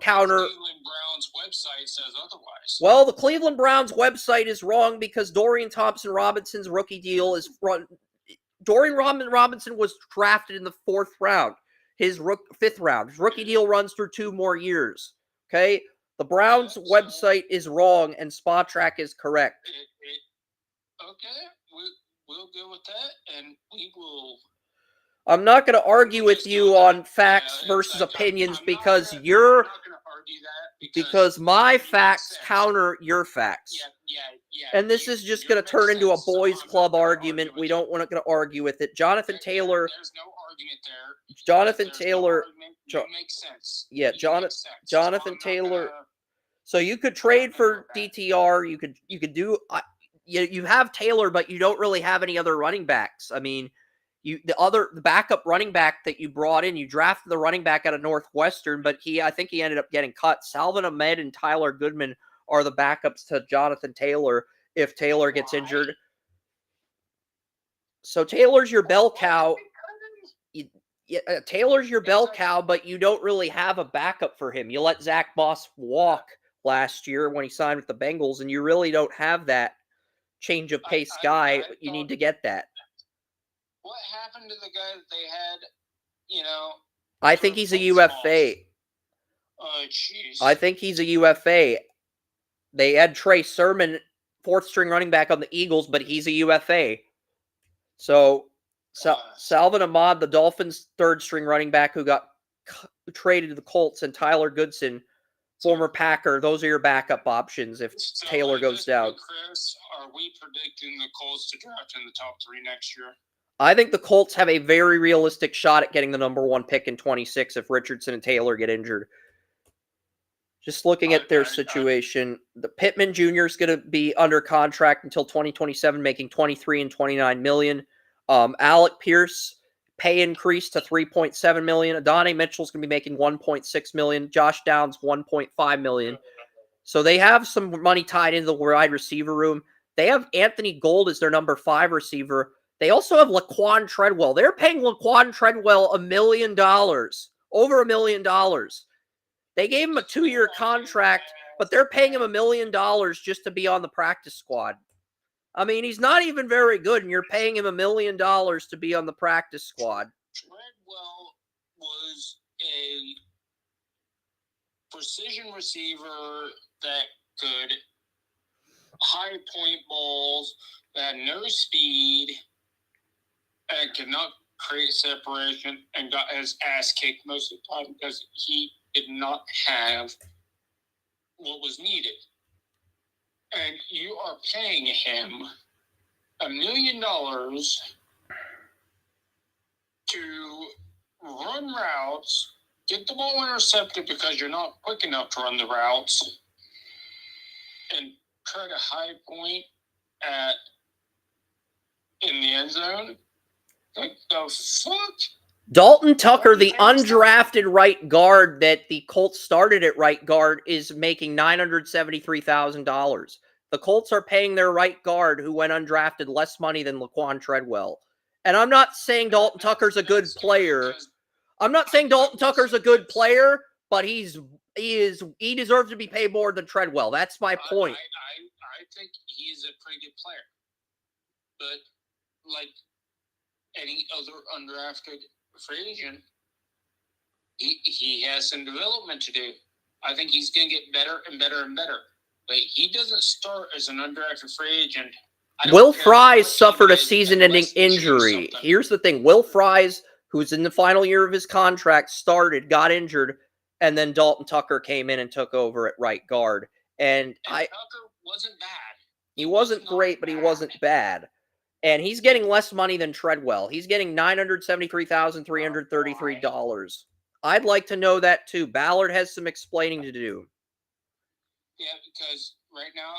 counter. The Cleveland Browns website says otherwise. Well, the Cleveland Browns website is wrong because Dorian Thompson-Robinson's rookie deal is run. Dorian Robinson was drafted in the 4th round. His 5th round. His rookie deal runs through 2 more years. Okay? The Browns website is wrong and Spot Track is correct. Okay, we'll go with that, and we will. I'm not going to argue with you on facts versus opinions because you're. I'm not going to argue that because my facts counter your facts. Yeah. And this is just going to turn into a boys' club argument. We don't want to argue with it. Jonathan Taylor. There's no argument there. Jonathan Taylor. Makes sense. Yeah, Jonathan Taylor. So you could trade for DTR. You could do. You have Taylor, but you don't really have any other running backs. I mean, the backup running back that you brought in, you drafted the running back out of Northwestern, but I think he ended up getting cut. Salvin Ahmed and Tyler Goodman are the backups to Jonathan Taylor if Taylor gets injured. So Taylor's your bell cow. Taylor's your bell cow, but you don't really have a backup for him. You let Zach Moss walk last year when he signed with the Bengals, and you really don't have that change of pace guy. But you need to get that. What happened to the guy that they had, I think he's a UFA. Oh, jeez. I think he's a UFA. They had Trey Sermon, 4th-string running back on the Eagles, but he's a UFA. So Salvin Ahmed, the Dolphins' 3rd-string running back who got traded to the Colts, and Tyler Goodson, former Packer, those are your backup options if Taylor goes down. Chris, are we predicting the Colts to draft in the top 3 next year? I think the Colts have a very realistic shot at getting the number 1 pick in 26 if Richardson and Taylor get injured. Just looking at their situation, the Pittman Jr. is going to be under contract until 2027, making $23 and $29 million. Alec Pierce, pay increase to $3.7 million. Adonai Mitchell's going to be making $1.6 million. Josh Downs, $1.5 million. So they have some money tied into the wide receiver room. They have Anthony Gold as their number 5 receiver. They also have Laquan Treadwell. They're paying Laquan Treadwell $1 million, over $1 million. They gave him a 2-year contract, but they're paying him $1 million just to be on the practice squad. I mean, he's not even very good, and you're paying him $1 million to be on the practice squad. Treadwell was a precision receiver that could high point balls, that had no speed, and could not create separation, and got his ass kicked most of the time because he did not have what was needed. And you are paying him $1 million to run routes, get the ball intercepted because you're not quick enough to run the routes, and try to high point in the end zone. Like the fuck? Dalton Tucker, the undrafted right guard that the Colts started at right guard, is making $973,000. The Colts are paying their right guard, who went undrafted, less money than Laquan Treadwell. And I'm not saying Dalton Tucker's a good player. I'm not saying Dalton Tucker's a good player, but he deserves to be paid more than Treadwell. That's my point. I think he's a pretty good player. But like any other undrafted free agent, he has some development to do. I think he's going to get better and better and better. But he doesn't start as an undrafted free agent. Will Fries suffered a season-ending injury. Here's the thing. Will Fries, who's in the final year of his contract, got injured, and then Dalton Tucker came in and took over at right guard. And Tucker wasn't bad. He wasn't great, but he wasn't bad. And he's getting less money than Treadwell. He's getting $973,333. I'd like to know that too. Ballard has some explaining to do. Yeah, because right now,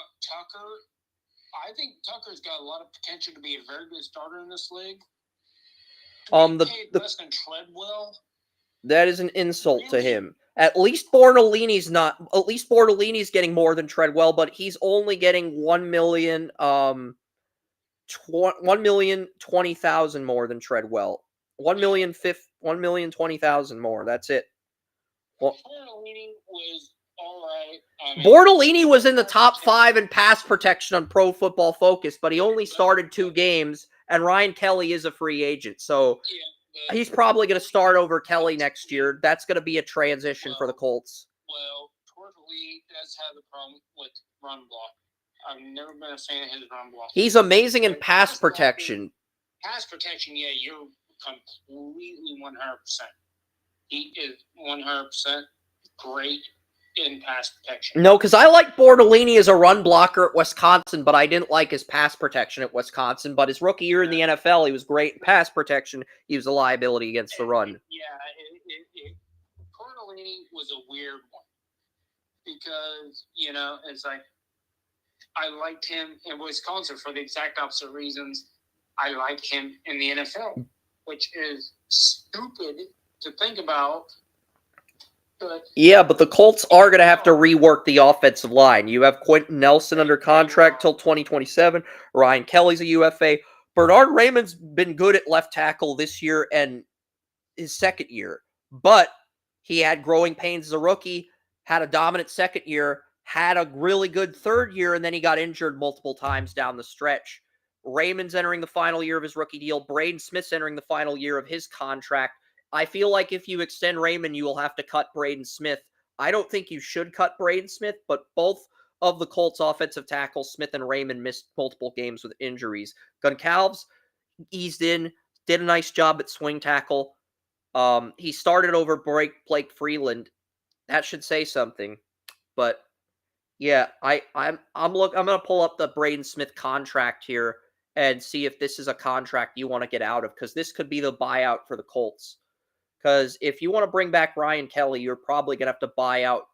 I think Tucker's got a lot of potential to be a very good starter in this league. Less than Treadwell. That is an insult to him. At least Bortolini's getting more than Treadwell, but he's only getting $1,020,000 more than Treadwell. $1,020,000 $1,020,000 more. That's it. Well, Bortolini was all right. Bortolini was in the top 5 in pass protection on Pro Football Focus, but he only started 2 games, and Ryan Kelly is a free agent, so he's probably going to start over Kelly next year. That's going to be a transition for the Colts. Well, Bortolini does have a problem with run block. I've never been a fan of his run block. He's amazing in pass protection. Pass protection, yeah, you're completely 100%. He is 100% great in pass protection. No, because I like Bortolini as a run blocker at Wisconsin, but I didn't like his pass protection at Wisconsin. But his rookie year in the NFL, he was great in pass protection. He was a liability against the run. Yeah, Bortolini was a weird one because, it's like I liked him in Wisconsin for the exact opposite reasons I like him in the NFL, which is stupid to think about. But the Colts are going to have to rework the offensive line. You have Quentin Nelson under contract till 2027. Ryan Kelly's a UFA. Bernard Raymond's been good at left tackle this year and his second year, but he had growing pains as a rookie, had a dominant second year, had a really good third year, and then he got injured multiple times down the stretch. Raymond's entering the final year of his rookie deal. Braden Smith's entering the final year of his contract. I feel like if you extend Raymond, you will have to cut Braden Smith. I don't think you should cut Braden Smith, but both of the Colts offensive tackles, Smith and Raymond, missed multiple games with injuries. Goncalves eased in, did a nice job at swing tackle. He started over Blake Freeland. That should say something. But yeah, I'm gonna pull up the Braden Smith contract here and see if this is a contract you want to get out of, because this could be the buyout for the Colts. Because if you want to bring back Ryan Kelly, you're probably going to have to buy out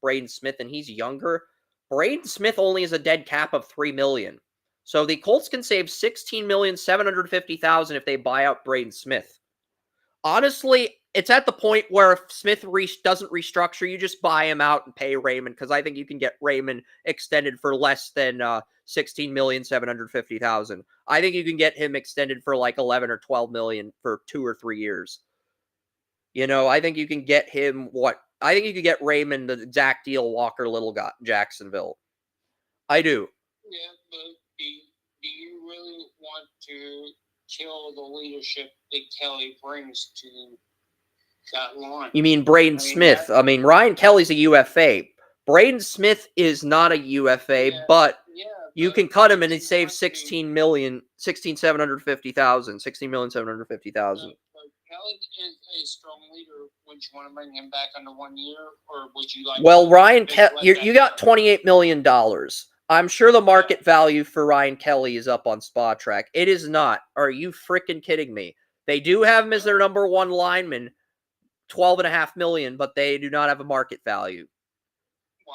Braden Smith, and he's younger. Braden Smith only has a dead cap of $3 million. So the Colts can save $16,750,000 if they buy out Braden Smith. Honestly, it's at the point where if Smith doesn't restructure, you just buy him out and pay Raymond, because I think you can get Raymond extended for less than $16,750,000. I think you can get him extended for like $11 or $12 million for 2 or 3 years. I think you can get him I think you could get Raymond the exact deal Walker Little got in Jacksonville. I do. Yeah, but do you really want to kill the leadership that Kelly brings to that line? You mean Braden Smith? Ryan Kelly's a UFA. Braden Smith is not a UFA, but you can cut him and he saves $16,750,000. Kelly is a strong leader. Would you want to bring him back under 1 year, or would you like? Well, Ryan Kelly, you got $28 million. I'm sure the market value for Ryan Kelly is up on SpotTrack. It is not. Are you freaking kidding me? They do have him as their number 1 lineman, $12.5 million, but they do not have a market value. Wow,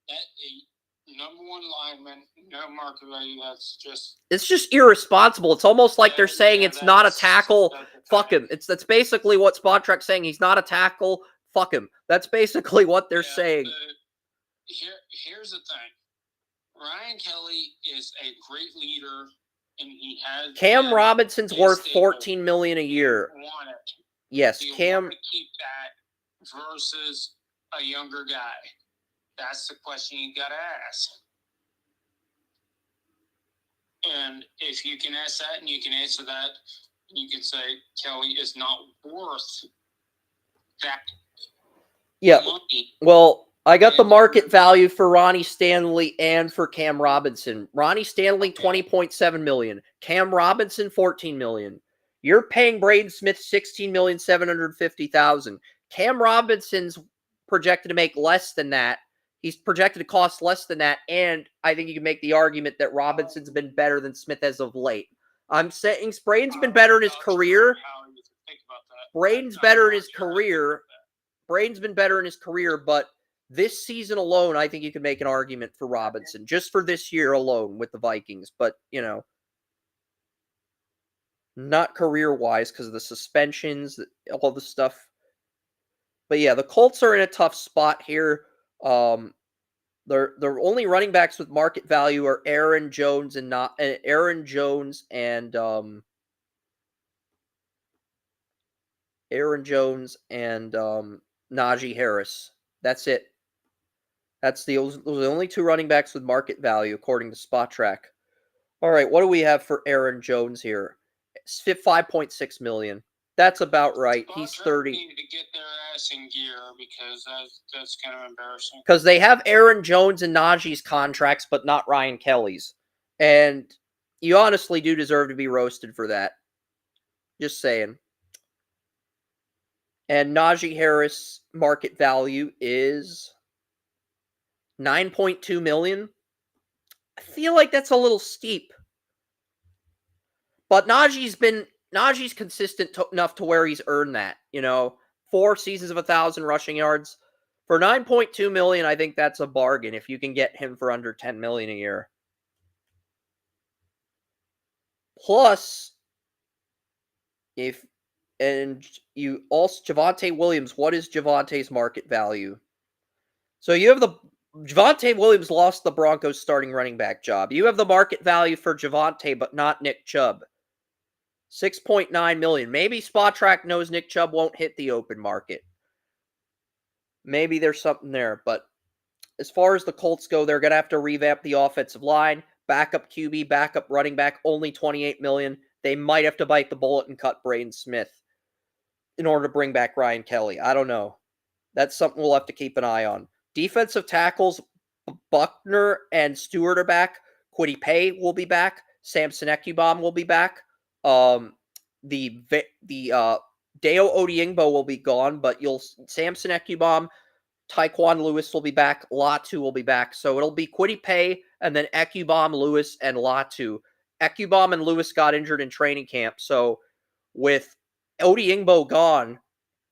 that a number 1 lineman, no market value. It's just irresponsible. It's almost like they're saying it's not a tackle. Fuck him. That's basically what SpotTrack's saying. He's not a tackle. Fuck him. That's basically what they're saying. Here's the thing. Ryan Kelly is a great leader, and he has. Cam Robinson's worth $14 million a year. Yes, Cam. Want to keep that versus a younger guy? That's the question you got to ask. And if you can ask that and you can answer that, you can say Kelly is not worth that money. Well, I got the market value for Ronnie Stanley and for Cam Robinson. Ronnie Stanley, $20.7 million. Cam Robinson, $14 million. You're paying Braden Smith $16,750,000. Cam Robinson's projected to make less than that. He's projected to cost less than that, and I think you can make the argument that Robinson's been better than Smith as of late. I'm saying Braden's been better in his career. Braden's better in his career. Braden's been better in his career, but this season alone, I think you can make an argument for Robinson, just for this year alone with the Vikings. But, not career-wise because of the suspensions, all the stuff. But yeah, the Colts are in a tough spot here. Their only running backs with market value are Aaron Jones and Aaron Jones, and Najee Harris. That's it. Those are the only 2 running backs with market value, according to Spot Track. All right, what do we have for Aaron Jones here? 5.6 million. That's about right. He's 30. Need to get their ass in gear because that's kind of embarrassing. Because they have Aaron Jones and Najee's contracts, but not Ryan Kelly's. And you honestly do deserve to be roasted for that. Just saying. And Najee Harris market value is 9.2 million. I feel like that's a little steep. But Najee's consistent enough to where he's earned that. 4 seasons of 1,000 rushing yards. For 9.2 million, I think that's a bargain if you can get him for under 10 million a year. Plus, you also Javonte Williams, what is Javonte's market value? So you have Javonte Williams lost the Broncos starting running back job. You have the market value for Javonte, but not Nick Chubb. 6.9 million. Maybe Spot Track knows Nick Chubb won't hit the open market. Maybe there's something there, but as far as the Colts go, they're going to have to revamp the offensive line. Backup QB, backup running back, only 28 million. They might have to bite the bullet and cut Braden Smith in order to bring back Ryan Kelly. I don't know. That's something we'll have to keep an eye on. Defensive tackles, Buckner and Stewart are back. Kwity Paye will be back. Samson Ekubom will be back. Deo Odiengbo will be gone, but Samson Ekubom, Tyquan Lewis will be back. Latu will be back. So it'll be Kwity Paye and then Ekubom, Lewis, and Latu. Ekubom and Lewis got injured in training camp. So with Odiengbo gone,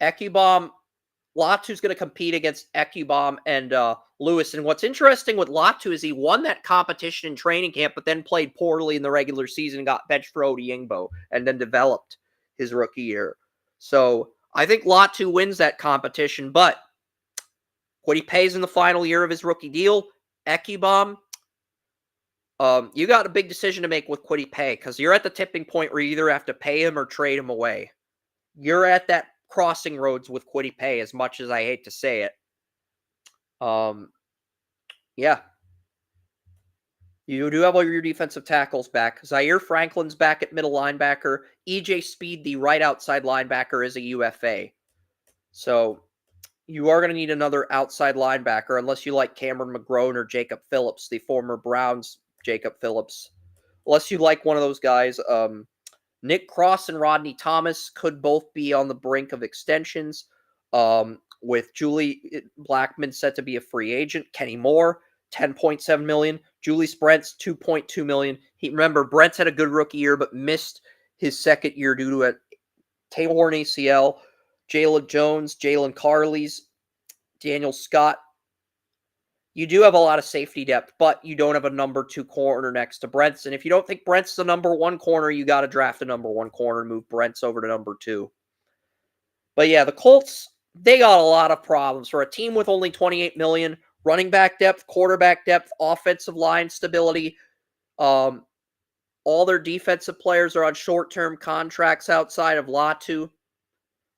Latu's going to compete against Ekubom and Lewis. And what's interesting with Latu is he won that competition in training camp, but then played poorly in the regular season and got benched for Odiengbo and then developed his rookie year. So I think Latu wins that competition, but Kwity Paye's in the final year of his rookie deal. Ekubom, you got a big decision to make with Kwity Paye because you're at the tipping point where you either have to pay him or trade him away. You're at that crossing roads with Kwity Paye, as much as I hate to say it. Yeah. You do have all your defensive tackles back. Zaire Franklin's back at middle linebacker. EJ Speed, the right outside linebacker, is a UFA. So you are going to need another outside linebacker unless you like Cameron McGrone or Jacob Phillips, the former Browns Jacob Phillips. Unless you like one of those guys. Nick Cross and Rodney Thomas could both be on the brink of extensions. With Julie Blackman set to be a free agent. Kenny Moore, 10.7 million. Julius Brents, 2.2 million. Remember, Brents had a good rookie year, but missed his second year due to a torn ACL. Jalen Jones, Jalen Carleys, Daniel Scott. You do have a lot of safety depth, but you don't have a number 2 corner next to Brents. And if you don't think Brents is a number 1 corner, you got to draft a number 1 corner and move Brents over to number 2. But yeah, the Colts, they got a lot of problems. For a team with only 28 million, running back depth, quarterback depth, offensive line stability, all their defensive players are on short-term contracts outside of Latu.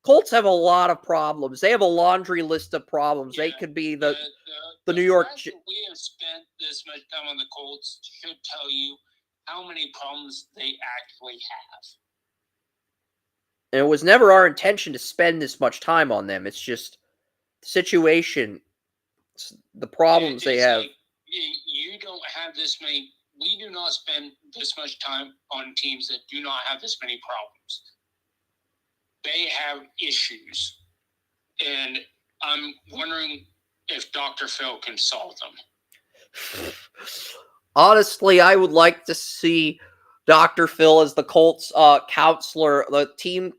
Colts have a lot of problems. They have a laundry list of problems. They could be the New York. The fact that we have spent this much time on the Colts should tell you how many problems they actually have. And it was never our intention to spend this much time on them. It's just the situation, the problems they have. Like, you don't have this many. We do not spend this much time on teams that do not have this many problems. They have issues. And I'm wondering if Dr. Phil can solve them. Honestly, I would like to see Dr. Phil as the Colts counselor, the team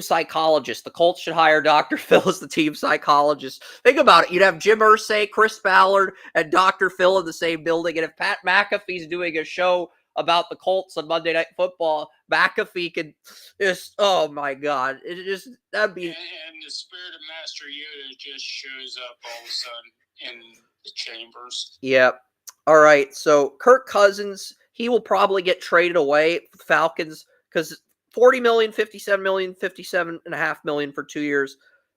psychologist. The Colts should hire Dr. Phil as the team psychologist. Think about it. You'd have Jim Irsay, Chris Ballard, and Dr. Phil in the same building. And if Pat McAfee's doing a show about the Colts on Monday Night Football, McAfee could just, oh my God. That'd be. And the spirit of Master Yoda just shows up all of a sudden in the chambers. Yep. All right. So Kirk Cousins, he will probably get traded away with the Falcons because $40 million, $57 million, $57.5 million for 2 years.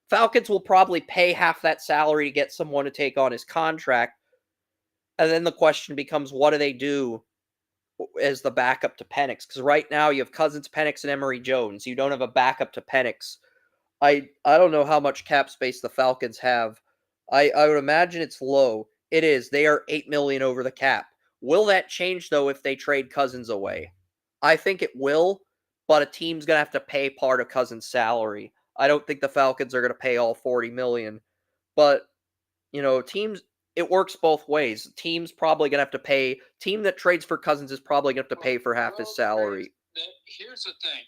Falcons will probably pay half that salary to get someone to take on his contract. And then the question becomes, what do they do as the backup to Penix? Because right now you have Cousins, Penix, and Emory Jones. You don't have a backup to Penix. I don't know how much cap space the Falcons have. I would imagine it's low. It is. They are $8 million over the cap. Will that change, though, if they trade Cousins away? I think it will, but a team's going to have to pay part of Cousins' salary. I don't think the Falcons are going to pay all $40 million. But, teams, it works both ways. Team's probably going to have to pay. Team that trades for Cousins is probably going to have to pay for half his salary. Here's the thing.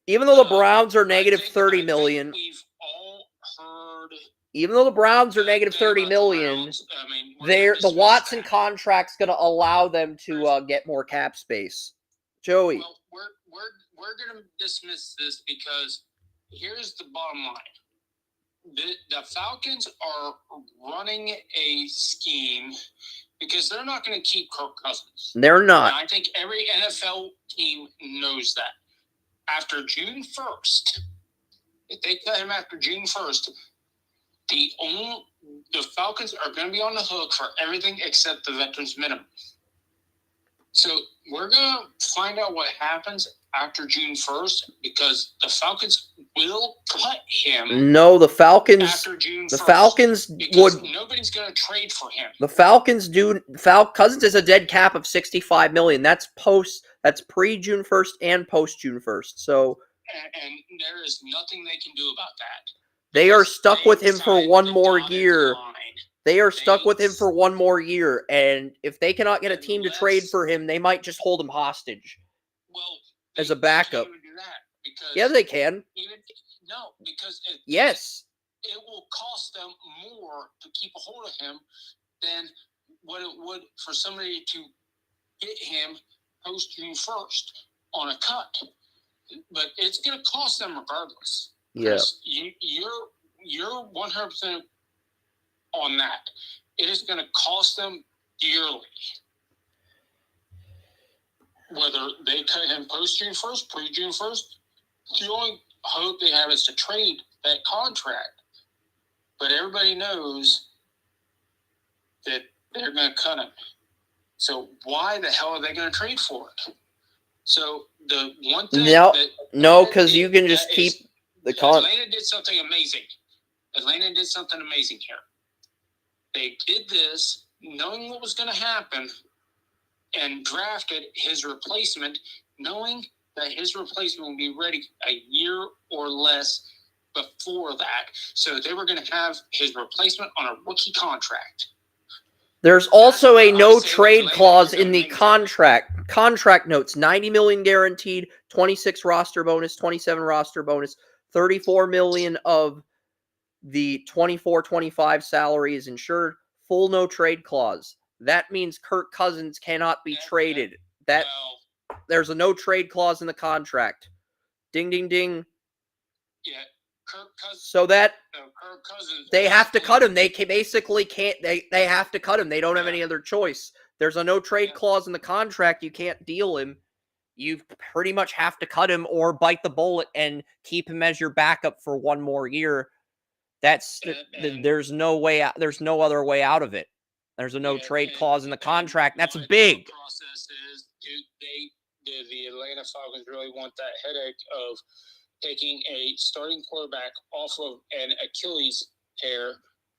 Even though the Browns are negative $30 million. We've all heard. Even though the Browns are negative $30 million, the Watson contract's going to allow them to get more cap space. Joey. Well, we're going to dismiss this because here's the bottom line. The Falcons are running a scheme because they're not going to keep Kirk Cousins. They're not. And I think every NFL team knows that. After June 1st, if they cut him after June 1st, the Falcons are going to be on the hook for everything except the veterans minimum. So we're going to find out what happens after June 1st because the Falcons will cut him. No, the Falcons. After June 1st, the Falcons would. Nobody's going to trade for him. The Falcons do. Cousins is a dead cap of $65 million. That's pre-June 1st and post-June 1st. So. And there is nothing they can do about that. They are stuck with him for one more year. They are stuck with him for one more year, and if they cannot get a team to trade for him, they might just hold him hostage. Well, as a backup. Can't even do that because yeah, they can. Because yes, it will cost them more to keep a hold of him than what it would for somebody to get him post June 1st on a cut. But it's going to cost them regardless. Yeah, you're 100% on that. It is going to cost them dearly. Whether they cut him post June 1st, pre June 1st, the only hope they have is to trade that contract. But everybody knows that they're going to cut him. So why the hell are they going to trade for it? So the one thing because you can just keep the contract. Atlanta did something amazing. Here. They did this knowing what was going to happen and drafted his replacement, knowing that his replacement would be ready a year or less before that. So they were going to have his replacement on a rookie contract. There's also a no-trade clause in the contract. Contract notes, $90 million guaranteed, 26 roster bonus, 27 roster bonus, $34 million of the 24-25 salary is insured, full no-trade clause. That means Kirk Cousins cannot be traded. There's a no-trade clause in the contract. Ding, ding, ding. Yeah, Kirk Cousins. So that Kirk Cousins, they have to cut him. They basically can't. They have to cut him. They don't have any other choice. There's a no-trade clause in the contract. You can't deal him. You pretty much have to cut him or bite the bullet and keep him as your backup for one more year. There's no way out. There's no other way out of it. There's a no-trade clause in the contract. That's big. The process is, the Atlanta Falcons really want that headache of taking a starting quarterback off of an Achilles tear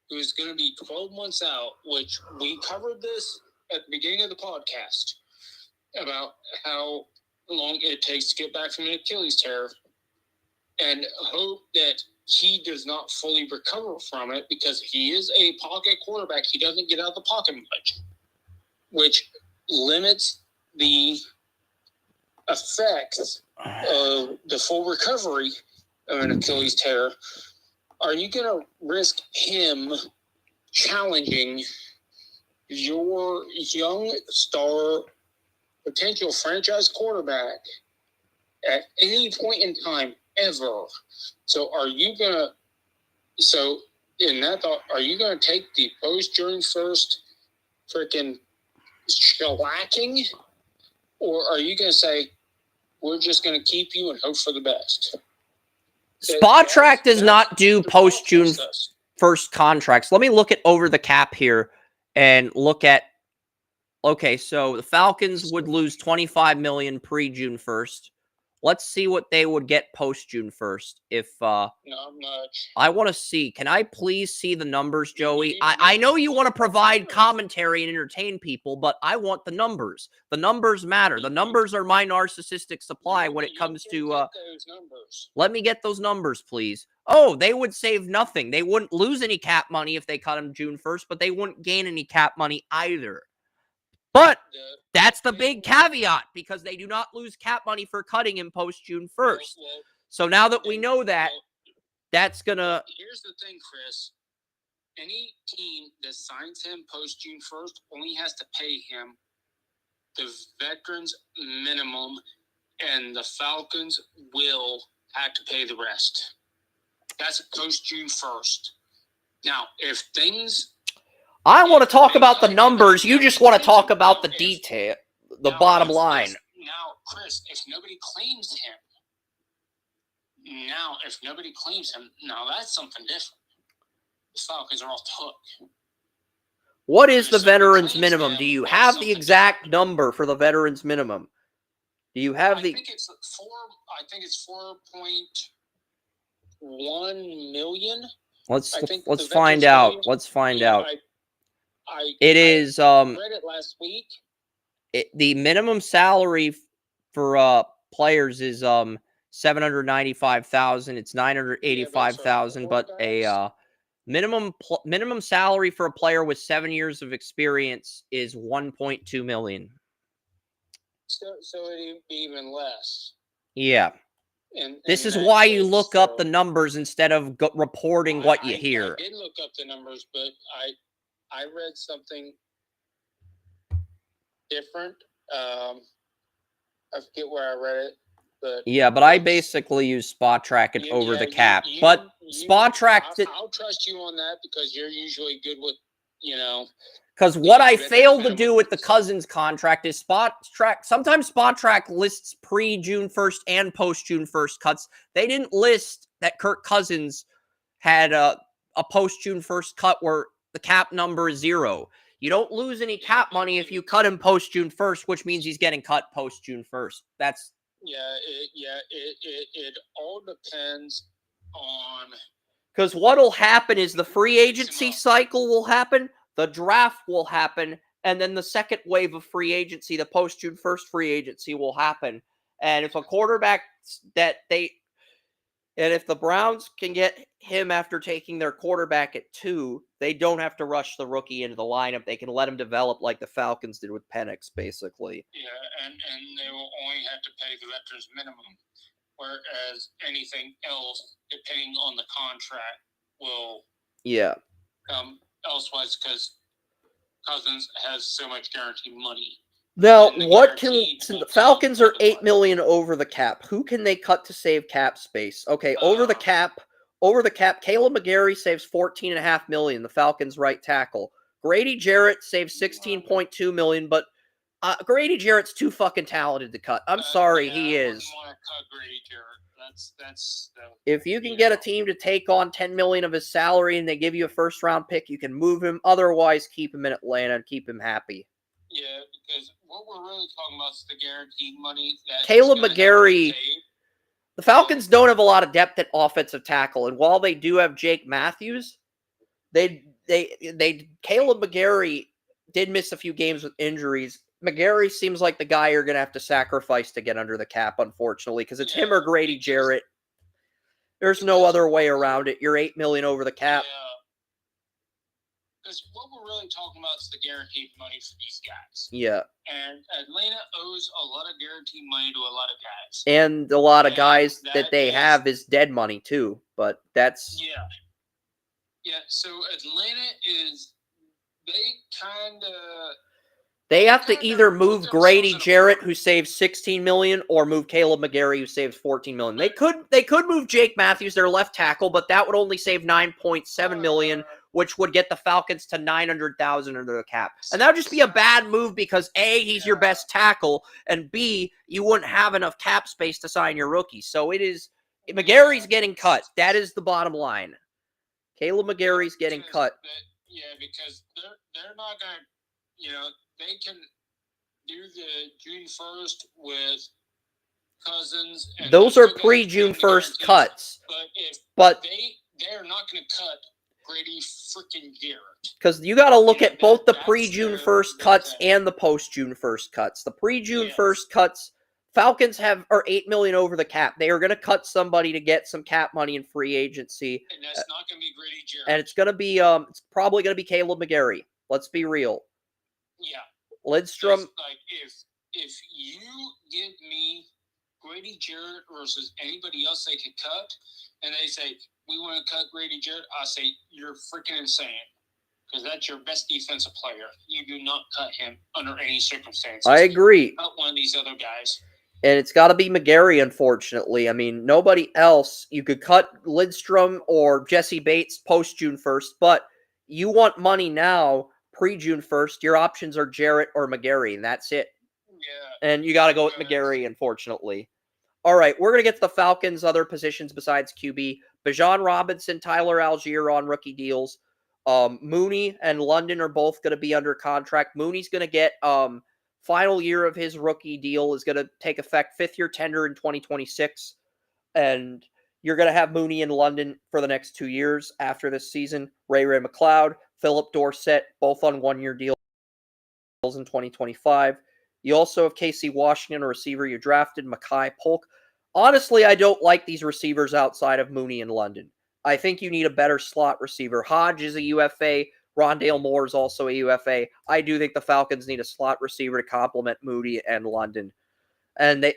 who's going to be 12 months out, which we covered this at the beginning of the podcast about how long it takes to get back from an Achilles tear, and hope that he does not fully recover from it because he is a pocket quarterback. He doesn't get out of the pocket much, which limits the effects of the full recovery of an Achilles tear. Are you going to risk him challenging your young star potential franchise quarterback at any point in time ever? So in that thought, are you going to take the post-June 1st freaking shellacking? Or are you going to say, we're just going to keep you and hope for the best. Spot Track does not do the post-June process. 1st contracts. Let me look at over the cap here and look at, okay, so the Falcons would lose $25 million pre-June 1st. Let's see what they would get post-June 1st. If Not much. I want to see. Can I please see the numbers, Joey? I know you want to provide commentary and entertain people, but I want the numbers. The numbers matter. The numbers are my narcissistic supply when it comes to... those numbers. Let me get those numbers, please. Oh, they would save nothing. They wouldn't lose any cap money if they cut him June 1st, but they wouldn't gain any cap money either. But that's the big caveat, because they do not lose cap money for cutting him post-June 1st. So now that we know that, that's going to... Here's the thing, Chris. Any team that signs him post-June 1st only has to pay him the veterans minimum, and the Falcons will have to pay the rest. That's post-June 1st. Now, if things... I want to talk about the numbers. You just want to talk about the detail, the bottom line. Now, Chris, if nobody claims him, now that's something different. The Falcons are off the hook. What is the veterans minimum? Do you have the exact number for the veterans minimum? Do you have the... I think it's 4.1 million. Let's find out. Let's find out. It is I read it last week. The minimum salary for players is $795,000. It's $985,000, but a minimum salary for a player with 7 years of experience is $1.2 million. So it'd be even less. Yeah. This is why you look up the numbers instead of reporting what you hear. I did look up the numbers, but I read something different. I forget where I read it, but yeah, but I basically use Spot Track and over the cap. But Spot Track, I'll trust you on that because you're usually good with, Because what I failed to do with the Cousins contract is Spot Track. Sometimes Spot Track lists pre-June 1st and post-June 1st cuts. They didn't list that Kirk Cousins had a post-June 1st cut where the cap number is 0. You don't lose any cap money if you cut him post-June 1st, which means he's getting cut post-June 1st. That's... It all depends on... Because what'll happen is the free agency cycle will happen, the draft will happen, and then the second wave of free agency, the post-June 1st free agency will happen. And if a quarterback and if the Browns can get him after taking their quarterback at 2, they don't have to rush the rookie into the lineup. They can let him develop like the Falcons did with Penix, basically. Yeah, and they will only have to pay the veterans minimum, whereas anything else, depending on the contract, will come elsewise because Cousins has so much guaranteed money. Now, the Falcons are $8 million over the cap. Who can they cut to save cap space? Okay, over the cap, Caleb McGarry saves $14.5 million, the Falcons' right tackle. Grady Jarrett saves $16.2 million, but Grady Jarrett's too fucking talented to cut. I'm sorry, he is. I wouldn't want to cut Grady Jarrett. If you can get a team to take on $10 million of his salary and they give you a first-round pick, you can move him. Otherwise, keep him in Atlanta and keep him happy. Yeah, because what we're really talking about is the guaranteed money. Caleb McGarry, the Falcons don't have a lot of depth at offensive tackle, and while they do have Jake Matthews, Caleb McGarry did miss a few games with injuries. McGarry seems like the guy you're going to have to sacrifice to get under the cap, unfortunately, because it's him or Grady Jarrett. There's no other way around it. You're $8 million over the cap. Yeah. Because what we're really talking about is the guaranteed money for these guys. Yeah. And Atlanta owes a lot of guaranteed money to a lot of guys. And a lot of guys that they have is dead money, too. But that's... Yeah. Yeah, so Atlanta is... They kind of... They have to either move Grady Jarrett, who saves $16 million, or move Caleb McGarry, who saves $14 million. They could move Jake Matthews, their left tackle, but that would only save $9.7 million, which would get the Falcons to $900,000 under the cap. And that would just be a bad move because A, he's your best tackle, and B, you wouldn't have enough cap space to sign your rookie. So it is McGarry's getting cut. That is the bottom line. Caleb McGarry's getting cut. Because they're not going to, they can do the June 1st with Cousins. And those are pre-June 1st cuts. But they're not going to cut Grady freaking Garrett. Because you got to look at both the pre-June 1st cuts and the post-June 1st cuts. The pre-June 1st cuts, Falcons are $8 million over the cap. They are going to cut somebody to get some cap money in free agency. And that's not going to be Grady Jarrett. And it's going to be, it's probably going to be Caleb McGarry. Let's be real. Yeah. Lidstrom. Like if you give me Grady Jarrett versus anybody else they could cut, and they say, we want to cut Grady Jarrett, I say, you're freaking insane. Because that's your best defensive player. You do not cut him under any circumstances. I agree. Cut one of these other guys. And it's got to be McGarry, unfortunately. I mean, nobody else. You could cut Lidstrom or Jesse Bates post-June 1st, but you want money now, pre-June 1st. Your options are Jarrett or McGarry, and that's it. Yeah. And you got to go with McGarry, unfortunately. All right, we're going to get to the Falcons' other positions besides QB. Bijan Robinson, Tyler Algier on rookie deals. Mooney and London are both going to be under contract. Mooney's going to get final year of his rookie deal is going to take effect, 5th-year tender in 2026. And you're going to have Mooney in London for the next 2 years after this season. Ray McLeod, Philip Dorsett, both on 1-year deals in 2025. You also have Casey Washington, a receiver you drafted, Makai Polk. Honestly, I don't like these receivers outside of Mooney and London. I think you need a better slot receiver. Hodge is a UFA. Rondale Moore is also a UFA. I do think the Falcons need a slot receiver to complement Moody and London. And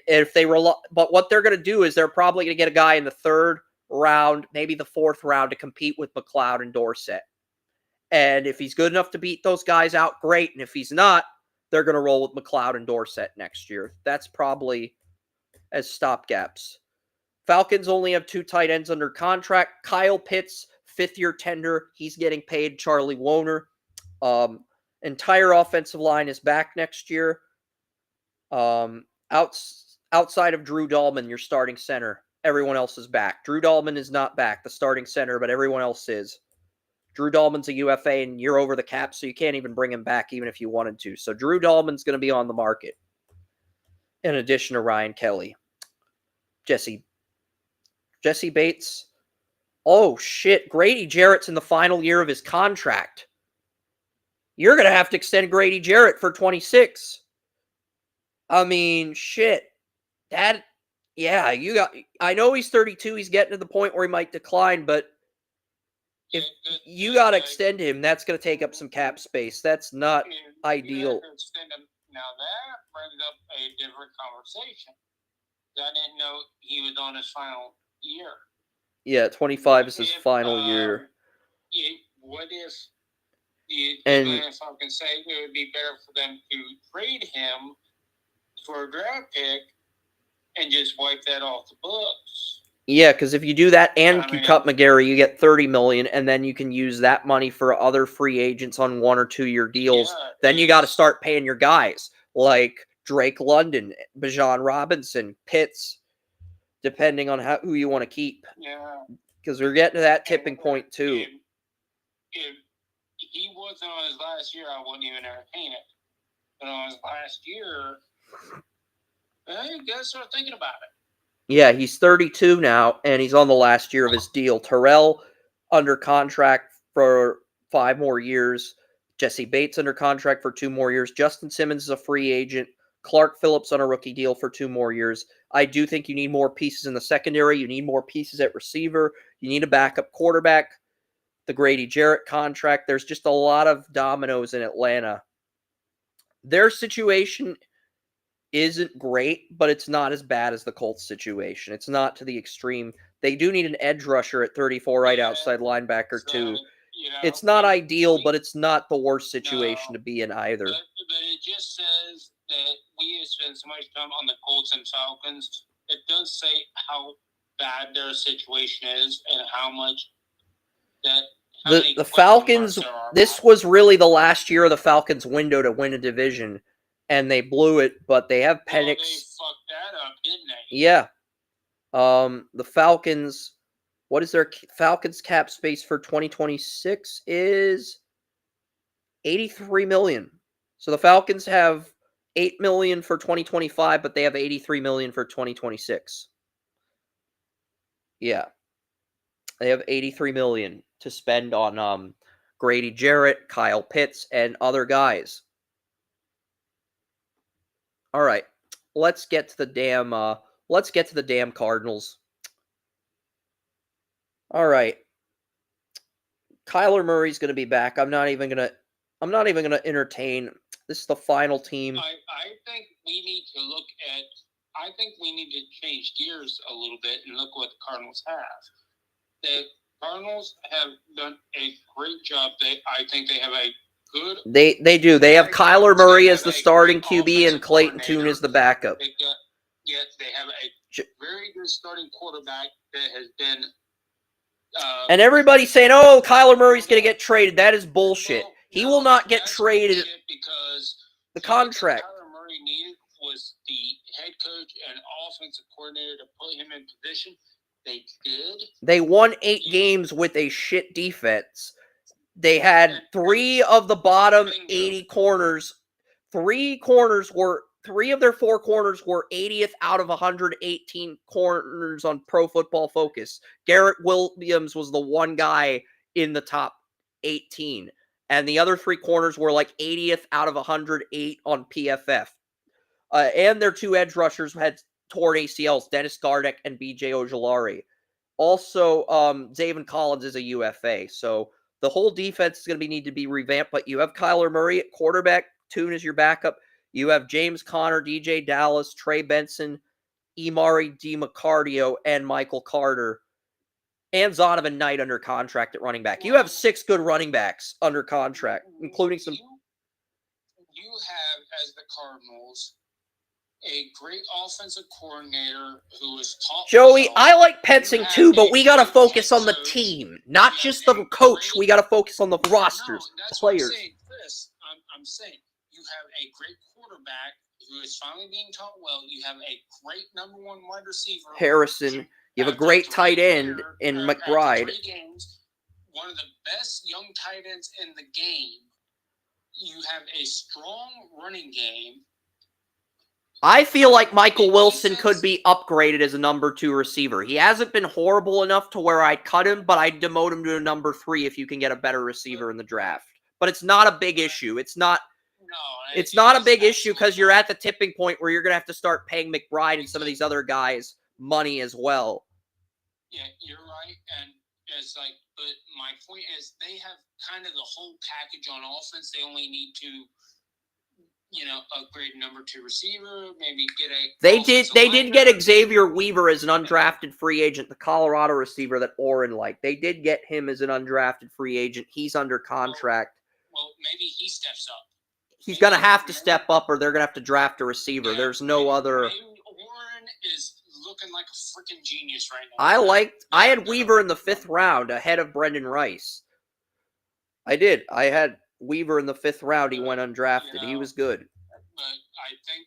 but what they're going to do is they're probably going to get a guy in the 3rd round, maybe the 4th round, to compete with McLeod and Dorsett. And if he's good enough to beat those guys out, great. And if he's not, they're going to roll with McLeod and Dorsett next year. That's probably as stopgaps. Falcons only have 2 tight ends under contract. Kyle Pitts, 5th-year tender. He's getting paid. Charlie Woner. Entire offensive line is back next year. Outside of Drew Dahlman, your starting center, everyone else is back. Drew Dahlman is not back, the starting center, but everyone else is. Drew Dahlman's a UFA, and you're over the cap, so you can't even bring him back even if you wanted to. So Drew Dahlman's going to be on the market, in addition to Ryan Kelly. Jesse Bates. Oh, shit. Grady Jarrett's in the final year of his contract. You're going to have to extend Grady Jarrett for 26. I mean, shit. I know he's 32. He's getting to the point where he might decline, but if you got to extend him, that's going to take up some cap space. That's not ideal. Now that brings up a different conversation. I didn't know he was on his final year. Yeah, 25 is his final year. What if the Atlanta Falcons say it would be better for them to trade him for a draft pick and just wipe that off the books? Yeah, because if you do that and you cut McGarry, you get $30 million, and then you can use that money for other free agents on 1 or 2 year deals. Yeah, then you got to start paying your guys like Drake London, Bijan Robinson, Pitts, depending on who you want to keep. Yeah, because we're getting to that tipping point too. If he wasn't on his last year, I wouldn't even entertain it. But on his last year, you gotta start thinking about it. Yeah, he's 32 now, and he's on the last year of his deal. Terrell under contract for 5 more years. Jesse Bates under contract for 2 more years. Justin Simmons is a free agent. Clark Phillips on a rookie deal for 2 more years. I do think you need more pieces in the secondary. You need more pieces at receiver. You need a backup quarterback. The Grady Jarrett contract. There's just a lot of dominoes in Atlanta. Their situation isn't great, but it's not as bad as the Colts situation. It's not to the extreme. They do need an edge rusher at 34 right outside linebacker too. It's not ideal, but it's not the worst situation to be in either. But it just says that we have spent so much time on the Colts and Falcons. It does say how bad their situation is and how much that how many The question Falcons, marks there are this about was really the last year of the Falcons' window to win a division, and they blew it, but they have it. Well, they Penix. fucked that up, didn't they? Yeah. The Falcons, what is their Falcons cap space for 2026 is 83 million. So the Falcons have 8 million for 2025, but they have 83 million for 2026. Yeah. They have 83 million to spend on Grady Jarrett, Kyle Pitts, and other guys. All right. Let's get to the damn Cardinals. All right. Kyler Murray's going to be back. I'm not even going to entertain. This is the final team. I think we need to look at. I think we need to change gears a little bit and look what the Cardinals have. The Cardinals have done a great job. I think they have a good. They do. They have Kyler Murray as the starting QB and Clayton offensive Tune as the backup. They have a very good starting quarterback that has been. And everybody's saying, "Oh, Kyler Murray's going to get traded." That is bullshit. He will not get traded. Because the contract. Kyler Murray needed was the head coach and offensive coordinator to put him in position. They did. They won 8 games with a shit defense. They had 3 of the bottom 80 corners. 3 of their 4 corners were 80th out of 118 corners on Pro Football Focus. Garrett Williams was the one guy in the top 18. And the other 3 corners were like 80th out of 108 on PFF. And their 2 edge rushers had torn ACLs, Dennis Gardeck and BJ Ojolari. Also, Zaven Collins is a UFA. So the whole defense is going to need to be revamped. But you have Kyler Murray at quarterback. Tune is your backup. You have James Conner, DJ Dallas, Trey Benson, Imari DiMaccardio, and Michael Carter. And Zonovan Knight under contract at running back. You have 6 good running backs under contract, including some. You have, as the Cardinals, a great offensive coordinator who is taught. Joey, I like Pensing too, but we got to focus on the team, not just the coach. We got to focus on the rosters, players. I'm saying you have a great quarterback who is finally being taught well. You have a great number 1 wide receiver, Harrison. You have a great tight end in McBride. 3 games, one of the best young tight ends in the game. You have a strong running game. I feel like Michael Wilson could be upgraded as a number 2 receiver. He hasn't been horrible enough to where I'd cut him, but I'd demote him to a number 3 if you can get a better receiver in the draft. But it's not a big issue. It's not a big issue because you're at the tipping point where you're going to have to start paying McBride and some of these other guys money as well. Yeah, you're right. And it's like, but my point is they have kind of the whole package on offense. They only need to, upgrade number 2 receiver, maybe get a. They did get Xavier Weaver as an undrafted free agent, the Colorado receiver that Oren liked. They did get him as an undrafted free agent. He's under contract. Well, maybe he steps up. He's going to have to step up or they're going to have to draft a receiver. Yeah, there's no other. Oren is looking like a freaking genius right now. I had Weaver in the 5th round ahead of Brendan Rice. I did. I had Weaver in the 5th round. He went undrafted. He was good. But I think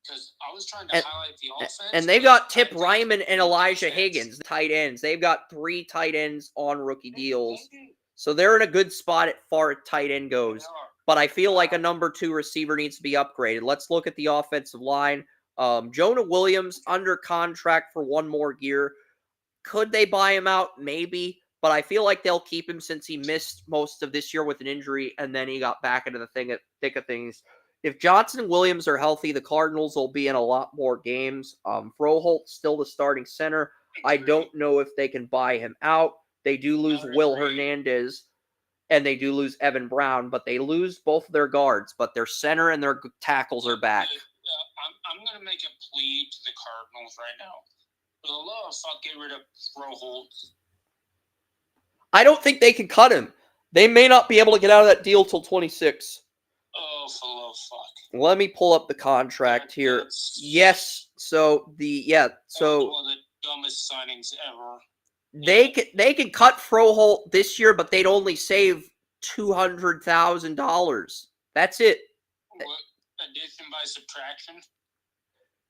because I was trying to highlight the offense. And they've got Tip Ryman and Elijah Higgins, the tight ends. They've got 3 tight ends on rookie deals. So they're in a good spot as far as tight end goes. But I feel like a number 2 receiver needs to be upgraded. Let's look at the offensive line. Jonah Williams under contract for 1 more year. Could they buy him out? Maybe. But I feel like they'll keep him since he missed most of this year with an injury, and then he got back into the thick of things. If Johnson and Williams are healthy, the Cardinals will be in a lot more games. Froholt's still the starting center. I don't know if they can buy him out. They do lose Will Hernandez, and they do lose Evan Brown, but they lose both of their guards. But their center and their tackles are back. I'm going to make a plea to the Cardinals right now. For the love of fuck, get rid of Froholt. I don't think they can cut him. They may not be able to get out of that deal till 26. Oh, for the love of fuck. Let me pull up the contract here. Yes. So one of the dumbest signings ever. They can cut Froholt this year, but they'd only save $200,000. That's it. What, addition by subtraction?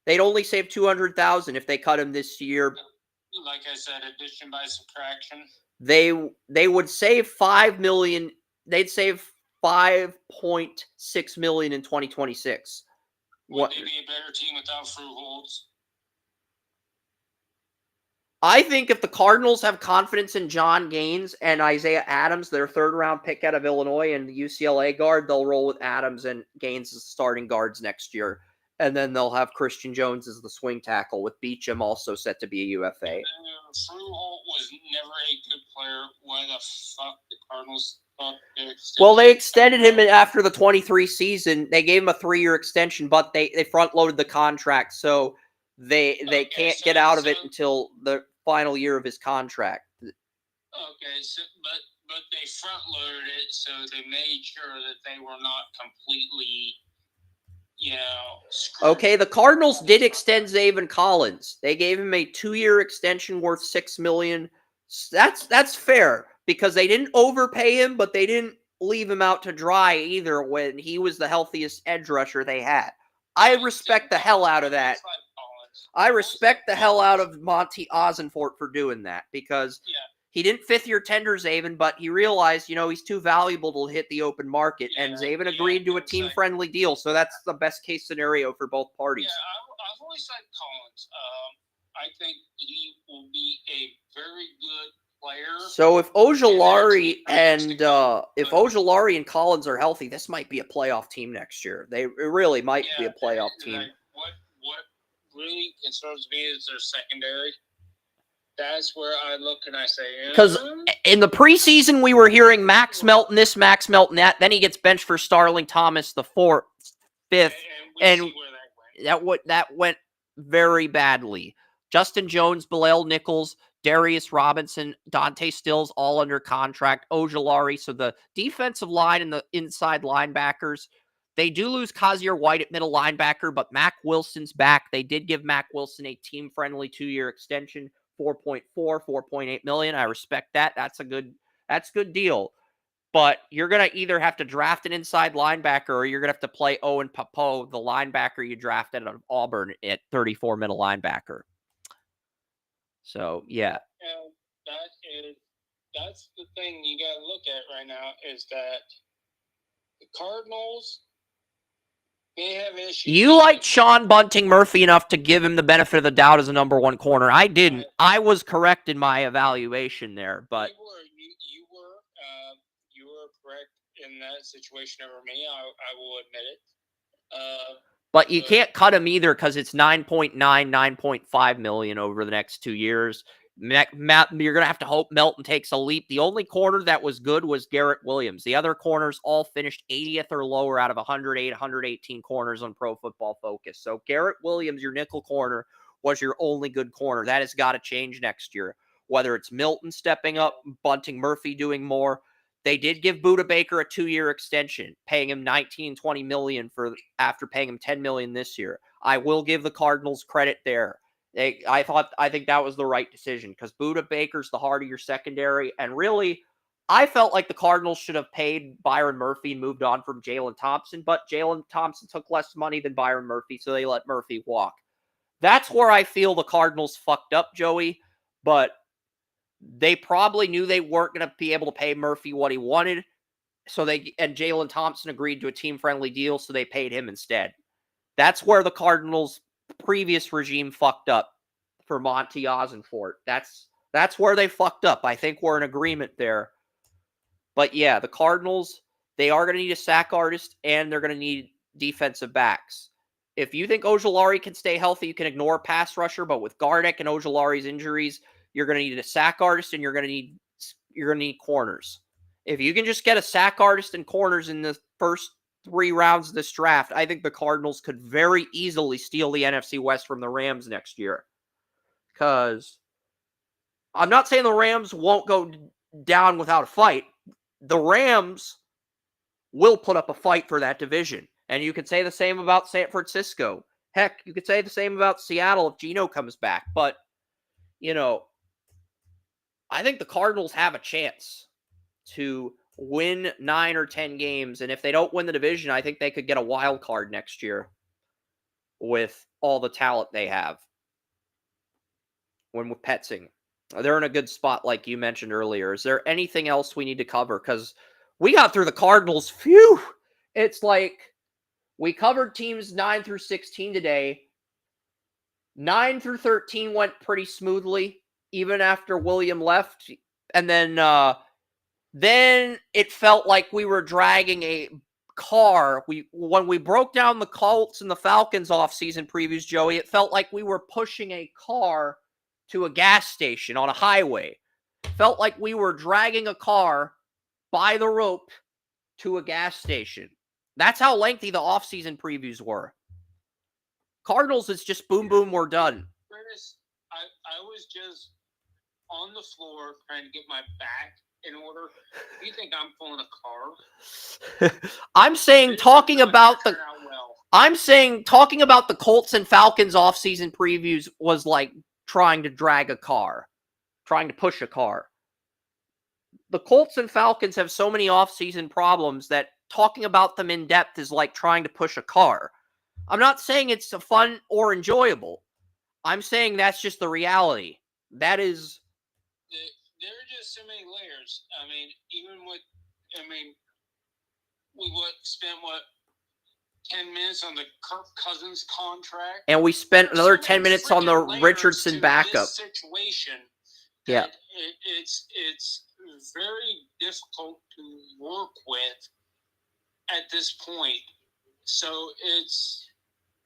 They'd only save $200,000 if they cut him this year. Like I said, addition by subtraction. They would save $5 million. They'd save $5.6 million in 2026. Would they be a better team without Froholtz? I think if the Cardinals have confidence in John Gaines and Isaiah Adams, their third-round pick out of Illinois and the UCLA guard, they'll roll with Adams and Gaines as starting guards next year. And then they'll have Christian Jones as the swing tackle, with Beachum also set to be a UFA. Froholtz was never a good player. Why the fuck the Cardinals thought they Well, they extended him after the 23 season. They gave him a 3-year extension, but they front-loaded the contract, so they can't get out of it until the final year of his contract. Okay, so but they front loaded it, so they made sure that they were not completely, screwed. Okay, the Cardinals did extend Zaven Collins. They gave him a 2-year extension worth $6 million. That's fair because they didn't overpay him, but they didn't leave him out to dry either when he was the healthiest edge rusher they had. I respect the hell out of that. I respect the hell out of Monty Ossenfort for doing that because he didn't 5th-year tender Zaven, but he realized, he's too valuable to hit the open market, and Zaven agreed to a team-friendly deal, so that's the best-case scenario for both parties. Yeah, I've always liked Collins. I think he will be a very good player. So if Ojulari and Collins are healthy, this might be a playoff team next year. It really might be a playoff team. Like, what really concerns me is their secondary. That's where I look and I say, because in the preseason we were hearing Max Melton this, Max Melton that. Then he gets benched for Starling Thomas the 5th, and that went very badly. Justin Jones, Bilal Nichols, Darius Robinson, Dante Stills all under contract. Ojulari. So the defensive line and the inside linebackers. They do lose Kazir White at middle linebacker, but Mac Wilson's back. They did give Mac Wilson a team-friendly 2-year extension, $4.8 million. I respect that. That's a good deal. But you're going to either have to draft an inside linebacker or you're going to have to play Owen Pappoe, the linebacker you drafted out of Auburn at 34 middle linebacker. So, yeah. That's the thing you got to look at right now is that the Cardinals, they have issues. You liked Sean Bunting Murphy enough to give him the benefit of the doubt as a number 1 corner. I didn't. I was correct in my evaluation there, but you were correct in that situation over me. I will admit it. But you can't cut him either because it's 9.5 million over the next 2 years. You're going to have to hope Melton takes a leap. The only corner that was good was Garrett Williams. The other corners all finished 80th or lower out of 108, 118 corners on Pro Football Focus. So Garrett Williams, your nickel corner, was your only good corner. That has got to change next year. Whether it's Milton stepping up, Bunting Murphy doing more. They did give Budda Baker a 2-year extension, paying him $19-20 million after paying him $10 million this year. I will give the Cardinals credit there. I think that was the right decision because Budda Baker's the heart of your secondary, and really, I felt like the Cardinals should have paid Byron Murphy and moved on from Jalen Thompson, but Jalen Thompson took less money than Byron Murphy, so they let Murphy walk. That's where I feel the Cardinals fucked up, Joey, but they probably knew they weren't going to be able to pay Murphy what he wanted, and Jalen Thompson agreed to a team-friendly deal, so they paid him instead. That's where the Cardinals' previous regime fucked up for Monty Ossenfort. That's where they fucked up. I think we're in agreement there. But yeah, the Cardinals, they are going to need a sack artist, and they're going to need defensive backs. If you think Ojulari can stay healthy, you can ignore pass rusher, but with Gardeck and Ojulari's injuries, you're going to need a sack artist and you're going to need corners. If you can just get a sack artist and corners in the first 3 rounds of this draft, I think the Cardinals could very easily steal the NFC West from the Rams next year. Because I'm not saying the Rams won't go down without a fight. The Rams will put up a fight for that division. And you could say the same about San Francisco. Heck, you could say the same about Seattle if Geno comes back. But, I think the Cardinals have a chance to win 9 or 10 games. And if they don't win the division, I think they could get a wild card next year with all the talent they have. When with Petzing, they're in a good spot, like you mentioned earlier. Is there anything else we need to cover? Because we got through the Cardinals. Phew! It's like we covered teams 9 through 16 today. 9 through 13 went pretty smoothly, even after William left. And then it felt like we were dragging a car. When we broke down the Colts and the Falcons offseason previews, Joey, it felt like we were pushing a car to a gas station on a highway. Felt like we were dragging a car by the rope to a gas station. That's how lengthy the offseason previews were. Cardinals is just boom, boom, we're done. Chris, I was just on the floor trying to get my back in order. Do you think I'm pulling a car? I'm saying talking about the Colts and Falcons offseason previews was like trying to drag a car, trying to push a car. The Colts and Falcons have so many offseason problems that talking about them in depth is like trying to push a car. I'm not saying it's fun or enjoyable. I'm saying that's just the reality. That is... There are just so many layers. I mean, even with... we spent 10 minutes on the Kirk Cousins contract. And we spent another 10 minutes on the Richardson backup. Situation. Yeah. It's very difficult to work with at this point. So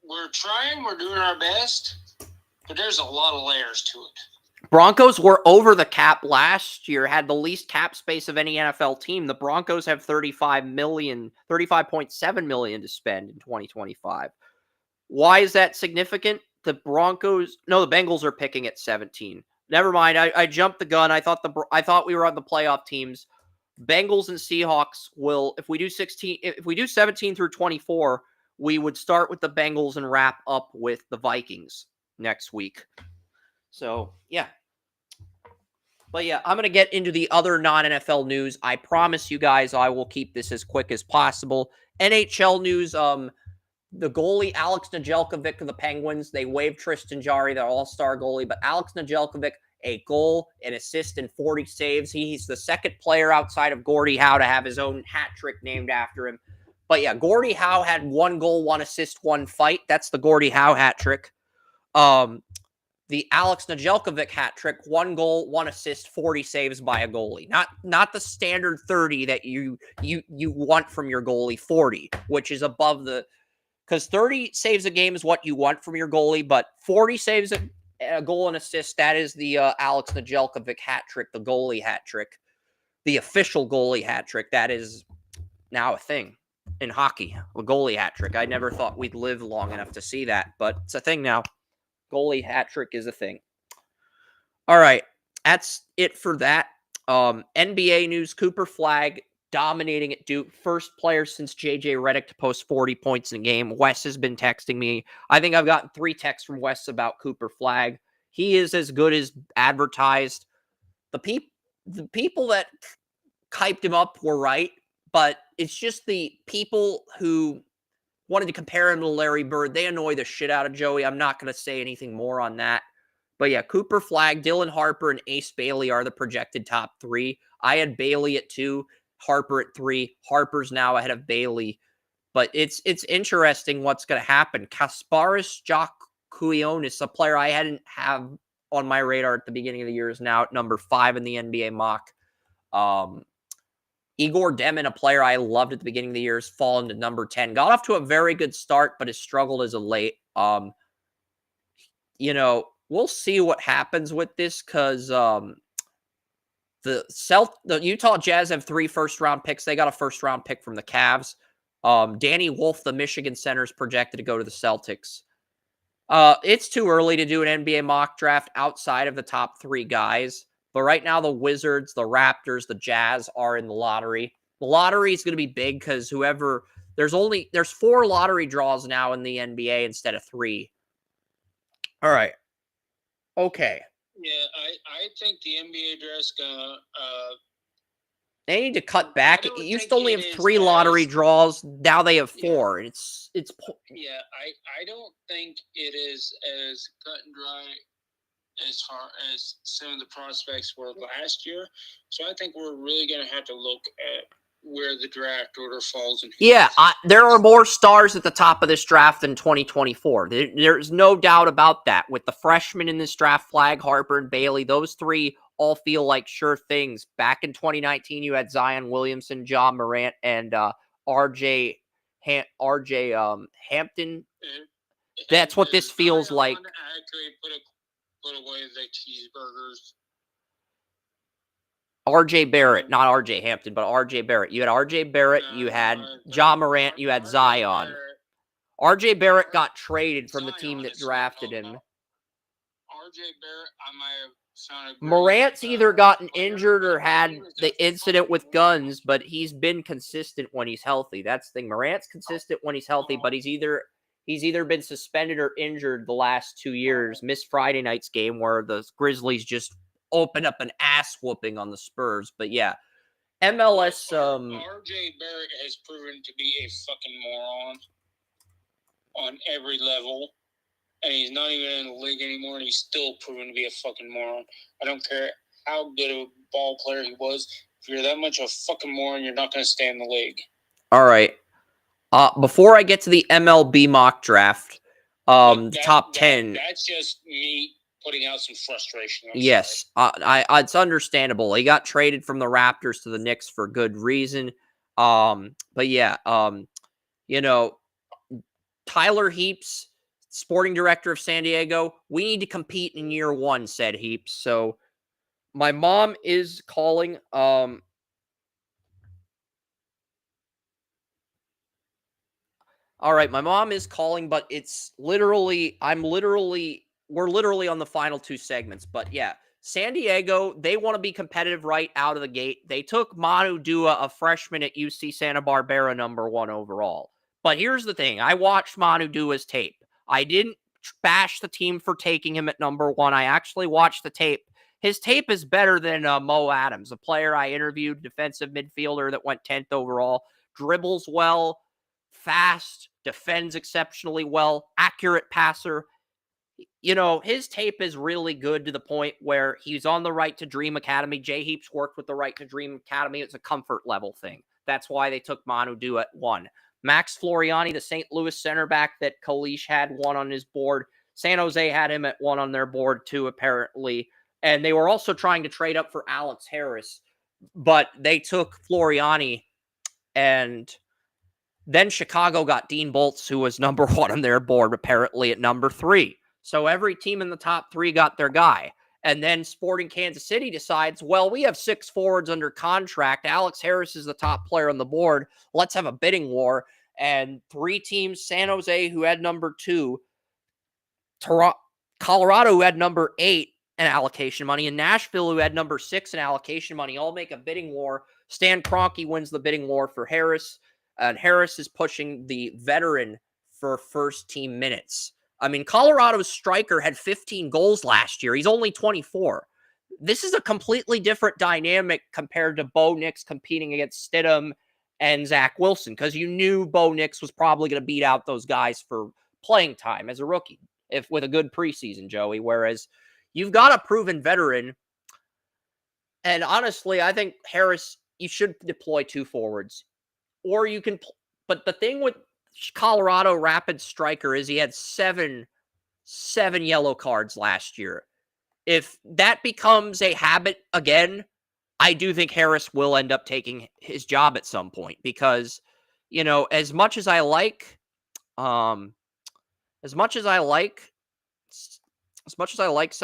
we're trying, we're doing our best, but there's a lot of layers to it. Broncos were over the cap last year, had the least cap space of any NFL team. The Broncos have $35.7 million to spend in 2025. Why is that significant? The Bengals are picking at 17. Never mind. I jumped the gun. I thought we were on the playoff teams. Bengals and Seahawks will, if we do 17 through 24, we would start with the Bengals and wrap up with the Vikings next week. So, yeah. But yeah, I'm going to get into the other non-NFL news. I promise you guys I will keep this as quick as possible. NHL news, the goalie, Alex Nedeljkovic of the Penguins, they waived Tristan Jarry, their all-star goalie, but Alex Nedeljkovic, a goal, an assist, and 40 saves. He's the second player outside of Gordie Howe to have his own hat trick named after him. But yeah, Gordie Howe had 1 goal, 1 assist, 1 fight. That's the Gordie Howe hat trick. The Alex Nedeljkovic hat trick, 1 goal, 1 assist, 40 saves by a goalie. Not the standard 30 that you want from your goalie, 40, which is above the... Because 30 saves a game is what you want from your goalie, but 40 saves a goal and assist, that is the Alex Nedeljkovic hat trick, the goalie hat trick. The official goalie hat trick, that is now a thing in hockey, a goalie hat trick. I never thought we'd live long enough to see that, but it's a thing now. Goalie hat trick is a thing. All right, that's it for that. NBA news, Cooper Flagg dominating at Duke. First player since JJ Redick to post 40 points in a game. Wes has been texting me. I think I've gotten 3 texts from Wes about Cooper Flagg. He is as good as advertised. The people that hyped him up were right, but it's just the people who wanted to compare him to Larry Bird. They annoy the shit out of Joey. I'm not going to say anything more on that. But yeah, Cooper Flagg, Dylan Harper, and Ace Bailey are the projected top 3. I had Bailey at 2, Harper at 3. Harper's now ahead of Bailey. But it's interesting what's going to happen. Kasparis Giannakoulianis, a player I hadn't have on my radar at the beginning of the year, is now at number 5 in the NBA mock. Igor Demin, a player I loved at the beginning of the year, has fallen to number 10. Got off to a very good start, but has struggled as of late. We'll see what happens with this because the Utah Jazz have 3 first-round picks. They got a first-round pick from the Cavs. Danny Wolf, the Michigan center, is projected to go to the Celtics. It's too early to do an NBA mock draft outside of the top 3 guys. But right now, the Wizards, the Raptors, the Jazz are in the lottery. The lottery is going to be big because there's 4 lottery draws now in the NBA instead of 3. All right. Okay. Yeah, I think the NBA draft's gonna. They need to cut back. I don't It used think to only it have is 3 lottery as- draws. Now they have Yeah. 4. Yeah, I don't think it is as cut and dry as far as some of the prospects were last year. So I think we're really going to have to look at where the draft order falls. Yeah, there are more stars at the top of this draft than 2024. There's no doubt about that. With the freshmen in this draft, Flagg, Harper, and Bailey, those 3 all feel like sure things. Back in 2019, you had Zion Williamson, John Morant, and RJ Hampton. That's what this feels like. Actually put away the cheeseburgers. RJ Barrett, not RJ Hampton, but RJ Barrett. You had RJ Barrett, you had John Morant, you had Zion. RJ Barrett got traded from the team that drafted him. RJ Barrett, I might have sounded. Morant's either gotten injured or had the incident with guns, but he's been consistent when he's healthy. That's the thing. Morant's consistent when he's healthy, but he's either been suspended or injured the last 2 years. Missed Friday night's game where the Grizzlies just opened up an ass whooping on the Spurs. But yeah, MLS. RJ Barrett has proven to be a fucking moron on every level. And he's not even in the league anymore, and he's still proven to be a fucking moron. I don't care how good of a ball player he was. If you're that much of a fucking moron, you're not going to stay in the league. All right. Before I get to the MLB mock draft, top 10. That's just me putting out some frustration. Yes, it's understandable. He got traded from the Raptors to the Knicks for good reason. But yeah, Tyler Heaps, sporting director of San Diego, we need to compete in year 1, said Heaps. So my mom is calling. All right, my mom is calling, but it's literally, we're literally on the final 2 segments. But yeah, San Diego, they want to be competitive right out of the gate. They took Manu Dua, a freshman at UC Santa Barbara, number 1 overall. But here's the thing. I watched Manu Dua's tape. I didn't bash the team for taking him at number 1. I actually watched the tape. His tape is better than Mo Adams, a player I interviewed, defensive midfielder that went 10th overall. Dribbles well, fast, defends exceptionally well, accurate passer. His tape is really good to the point where he's on the Right to Dream Academy. Jay Heaps worked with the Right to Dream Academy. It's a comfort level thing. That's why they took Manu Dua at 1. Max Floriani, the St. Louis center back that Kalish had 1 on his board. San Jose had him at 1 on their board too, apparently. And they were also trying to trade up for Alex Harris, but they took Floriani, and then Chicago got Dean Boltz, who was number 1 on their board, apparently at number 3. So every team in the top 3 got their guy. And then Sporting Kansas City decides, well, we have 6 forwards under contract. Alex Harris is the top player on the board. Let's have a bidding war. And 3 teams, San Jose, who had number 2, Colorado, who had number 8 in allocation money, and Nashville, who had number 6 in allocation money, all make a bidding war. Stan Kroenke wins the bidding war for Harris, and Harris is pushing the veteran for first team minutes. I mean, Colorado's striker had 15 goals last year. He's only 24. This is a completely different dynamic compared to Bo Nix competing against Stidham and Zach Wilson, because you knew Bo Nix was probably going to beat out those guys for playing time as a rookie, if with a good preseason, Joey, whereas you've got a proven veteran. And honestly, I think Harris, you should deploy 2 forwards. Or you can, but the thing with Colorado Rapids striker is he had 7 yellow cards last year. If that becomes a habit again, I do think Harris will end up taking his job at some point, because, as much as I like some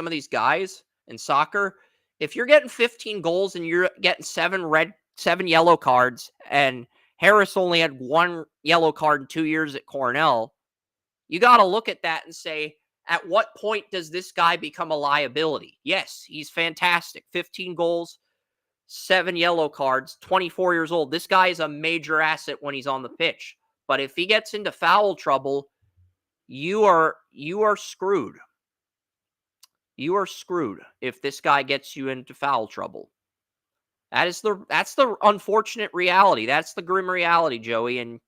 of these guys in soccer, if you're getting 15 goals and you're getting 7 yellow cards, and Harris only had 1 yellow card in 2 years at Cornell, you got to look at that and say, at what point does this guy become a liability? Yes, he's fantastic. 15 goals, 7 yellow cards, 24 years old. This guy is a major asset when he's on the pitch. But if he gets into foul trouble, you are screwed. you are screwed if this guy gets you into foul trouble. That's the unfortunate reality. That's the grim reality, Joey. And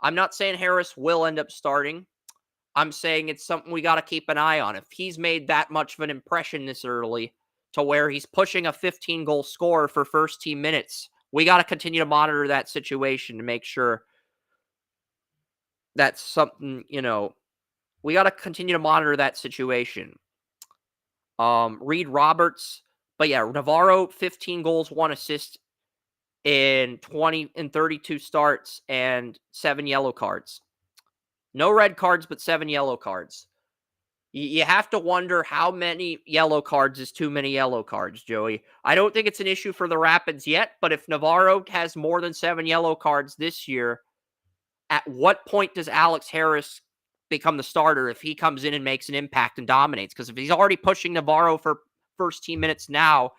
I'm not saying Harris will end up starting. I'm saying it's something we got to keep an eye on. If he's made that much of an impression this early to where he's pushing a 15-goal score for first team minutes, we got to continue to monitor that situation to make sure that's something, we got to continue to monitor that situation. Reed Roberts, but yeah, Navarro, 15 goals, 1 assist in 32 starts and 7 yellow cards. No red cards, but 7 yellow cards. You have to wonder how many yellow cards is too many yellow cards, Joey. I don't think it's an issue for the Rapids yet, but if Navarro has more than 7 yellow cards this year, at what point does Alex Harris become the starter if he comes in and makes an impact and dominates? Because if he's already pushing Navarro for first team minutes now,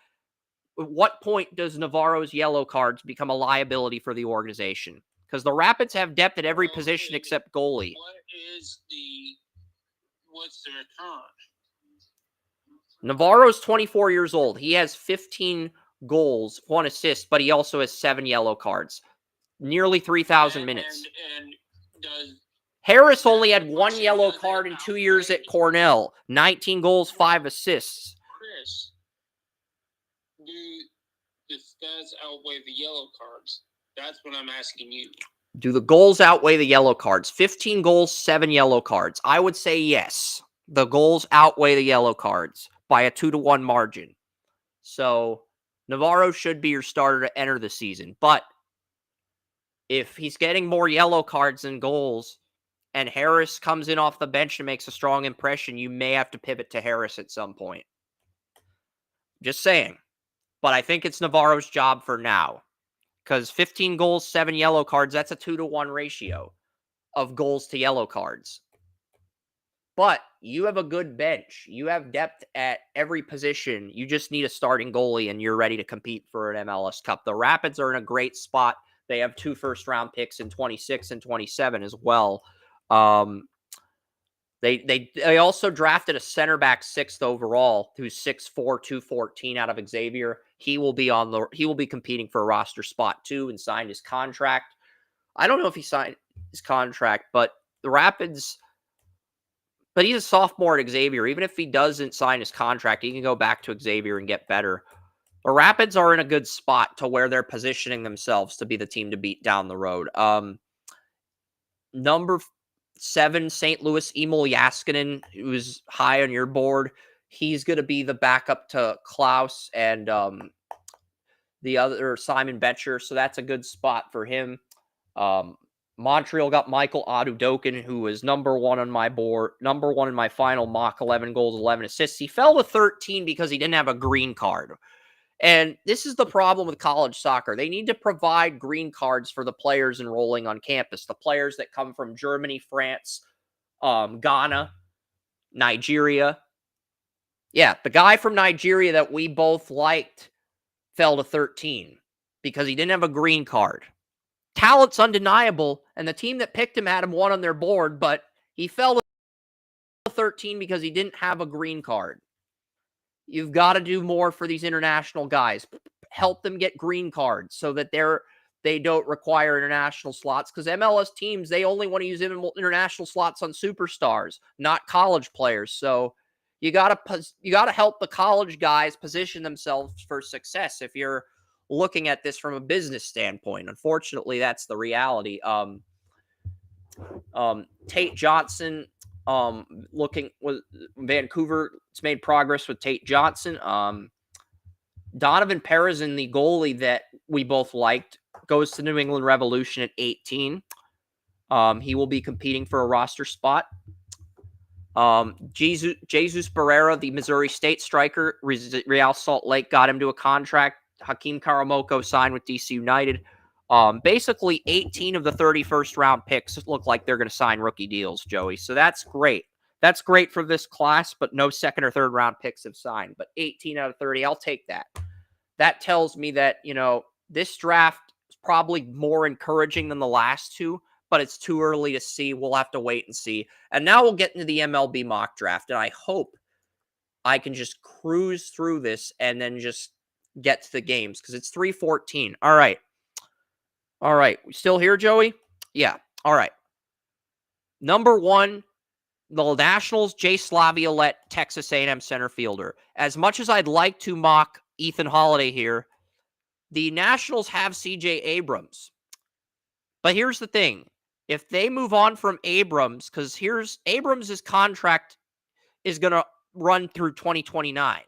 at what point does Navarro's yellow cards become a liability for the organization? Because the Rapids have depth at every position except goalie. What's their current? Navarro's 24 years old. He has 15 goals, 1 assist, but he also has 7 yellow cards. Nearly 3,000 minutes. And does Harris only had 1 yellow card in 2 years at Cornell. 19 goals, 5 assists. Chris, do the stats outweigh the yellow cards? That's what I'm asking you. Do the goals outweigh the yellow cards? 15 goals, 7 yellow cards. I would say yes. The goals outweigh the yellow cards by a 2-1 margin. So Navarro should be your starter to enter the season. But if he's getting more yellow cards than goals and Harris comes in off the bench and makes a strong impression, you may have to pivot to Harris at some point. Just saying. But I think it's Navarro's job for now. Because 15 goals, 7 yellow cards, that's a 2-1 ratio of goals to yellow cards. But you have a good bench. You have depth at every position. You just need a starting goalie, and you're ready to compete for an MLS Cup. The Rapids are in a great spot. They have 2 first-round picks in 26 and 27 as well. They also drafted a center back 6th overall, who's 6'4", 214 out of Xavier. He will be competing for a roster spot too and signed his contract. I don't know if he signed his contract, but the Rapids. But he's a sophomore at Xavier. Even if he doesn't sign his contract, he can go back to Xavier and get better. The Rapids are in a good spot to where they're positioning themselves to be the team to beat down the road. Number 7, St. Louis, Emil Jaskinen, who's high on your board. He's going to be the backup to Klaus and the other Simon Betcher, so that's a good spot for him. Montreal got Michael Adudokin, who was number 1 on my board, number 1 in my final mock, 11 goals, 11 assists. He fell to 13 because he didn't have a green card. And this is the problem with college soccer. They need to provide green cards for the players enrolling on campus, the players that come from Germany, France, Ghana, Nigeria. Yeah, the guy from Nigeria that we both liked fell to 13 because he didn't have a green card. Talent's undeniable, and the team that picked him had him 1 on their board, but he fell to 13 because he didn't have a green card. You've got to do more for these international guys. Help them get green cards so that they don't require international slots, because MLS teams, they only want to use international slots on superstars, not college players. So you got to help the college guys position themselves for success if you're looking at this from a business standpoint. Unfortunately, that's the reality. Tate Johnson, looking with Vancouver, it's made progress with Tate Johnson. Donovan Peresin, the goalie that we both liked, goes to New England Revolution at 18. He will be competing for a roster spot. Jesus Barrera, the Missouri State striker, Real Salt Lake got him to a contract. Hakeem Karamoko signed with DC United. Basically, 18 of the 31st round picks look like they're going to sign rookie deals, Joey. So that's great. That's great for this class, but no 2nd or 3rd round picks have signed. But 18 out of 30, I'll take that. That tells me that, this draft is probably more encouraging than the last 2, but it's too early to see. We'll have to wait and see. And now we'll get into the MLB mock draft, and I hope I can just cruise through this and then just get to the games because it's 3:14. All right. All right. We still here, Joey? Yeah. All right. Number 1, the Nationals, Jay Laviolette, Texas A&M center fielder. As much as I'd like to mock Ethan Holiday here, the Nationals have C.J. Abrams. But here's the thing. If they move on from Abrams, because here's Abrams' contract is going to run through 2029.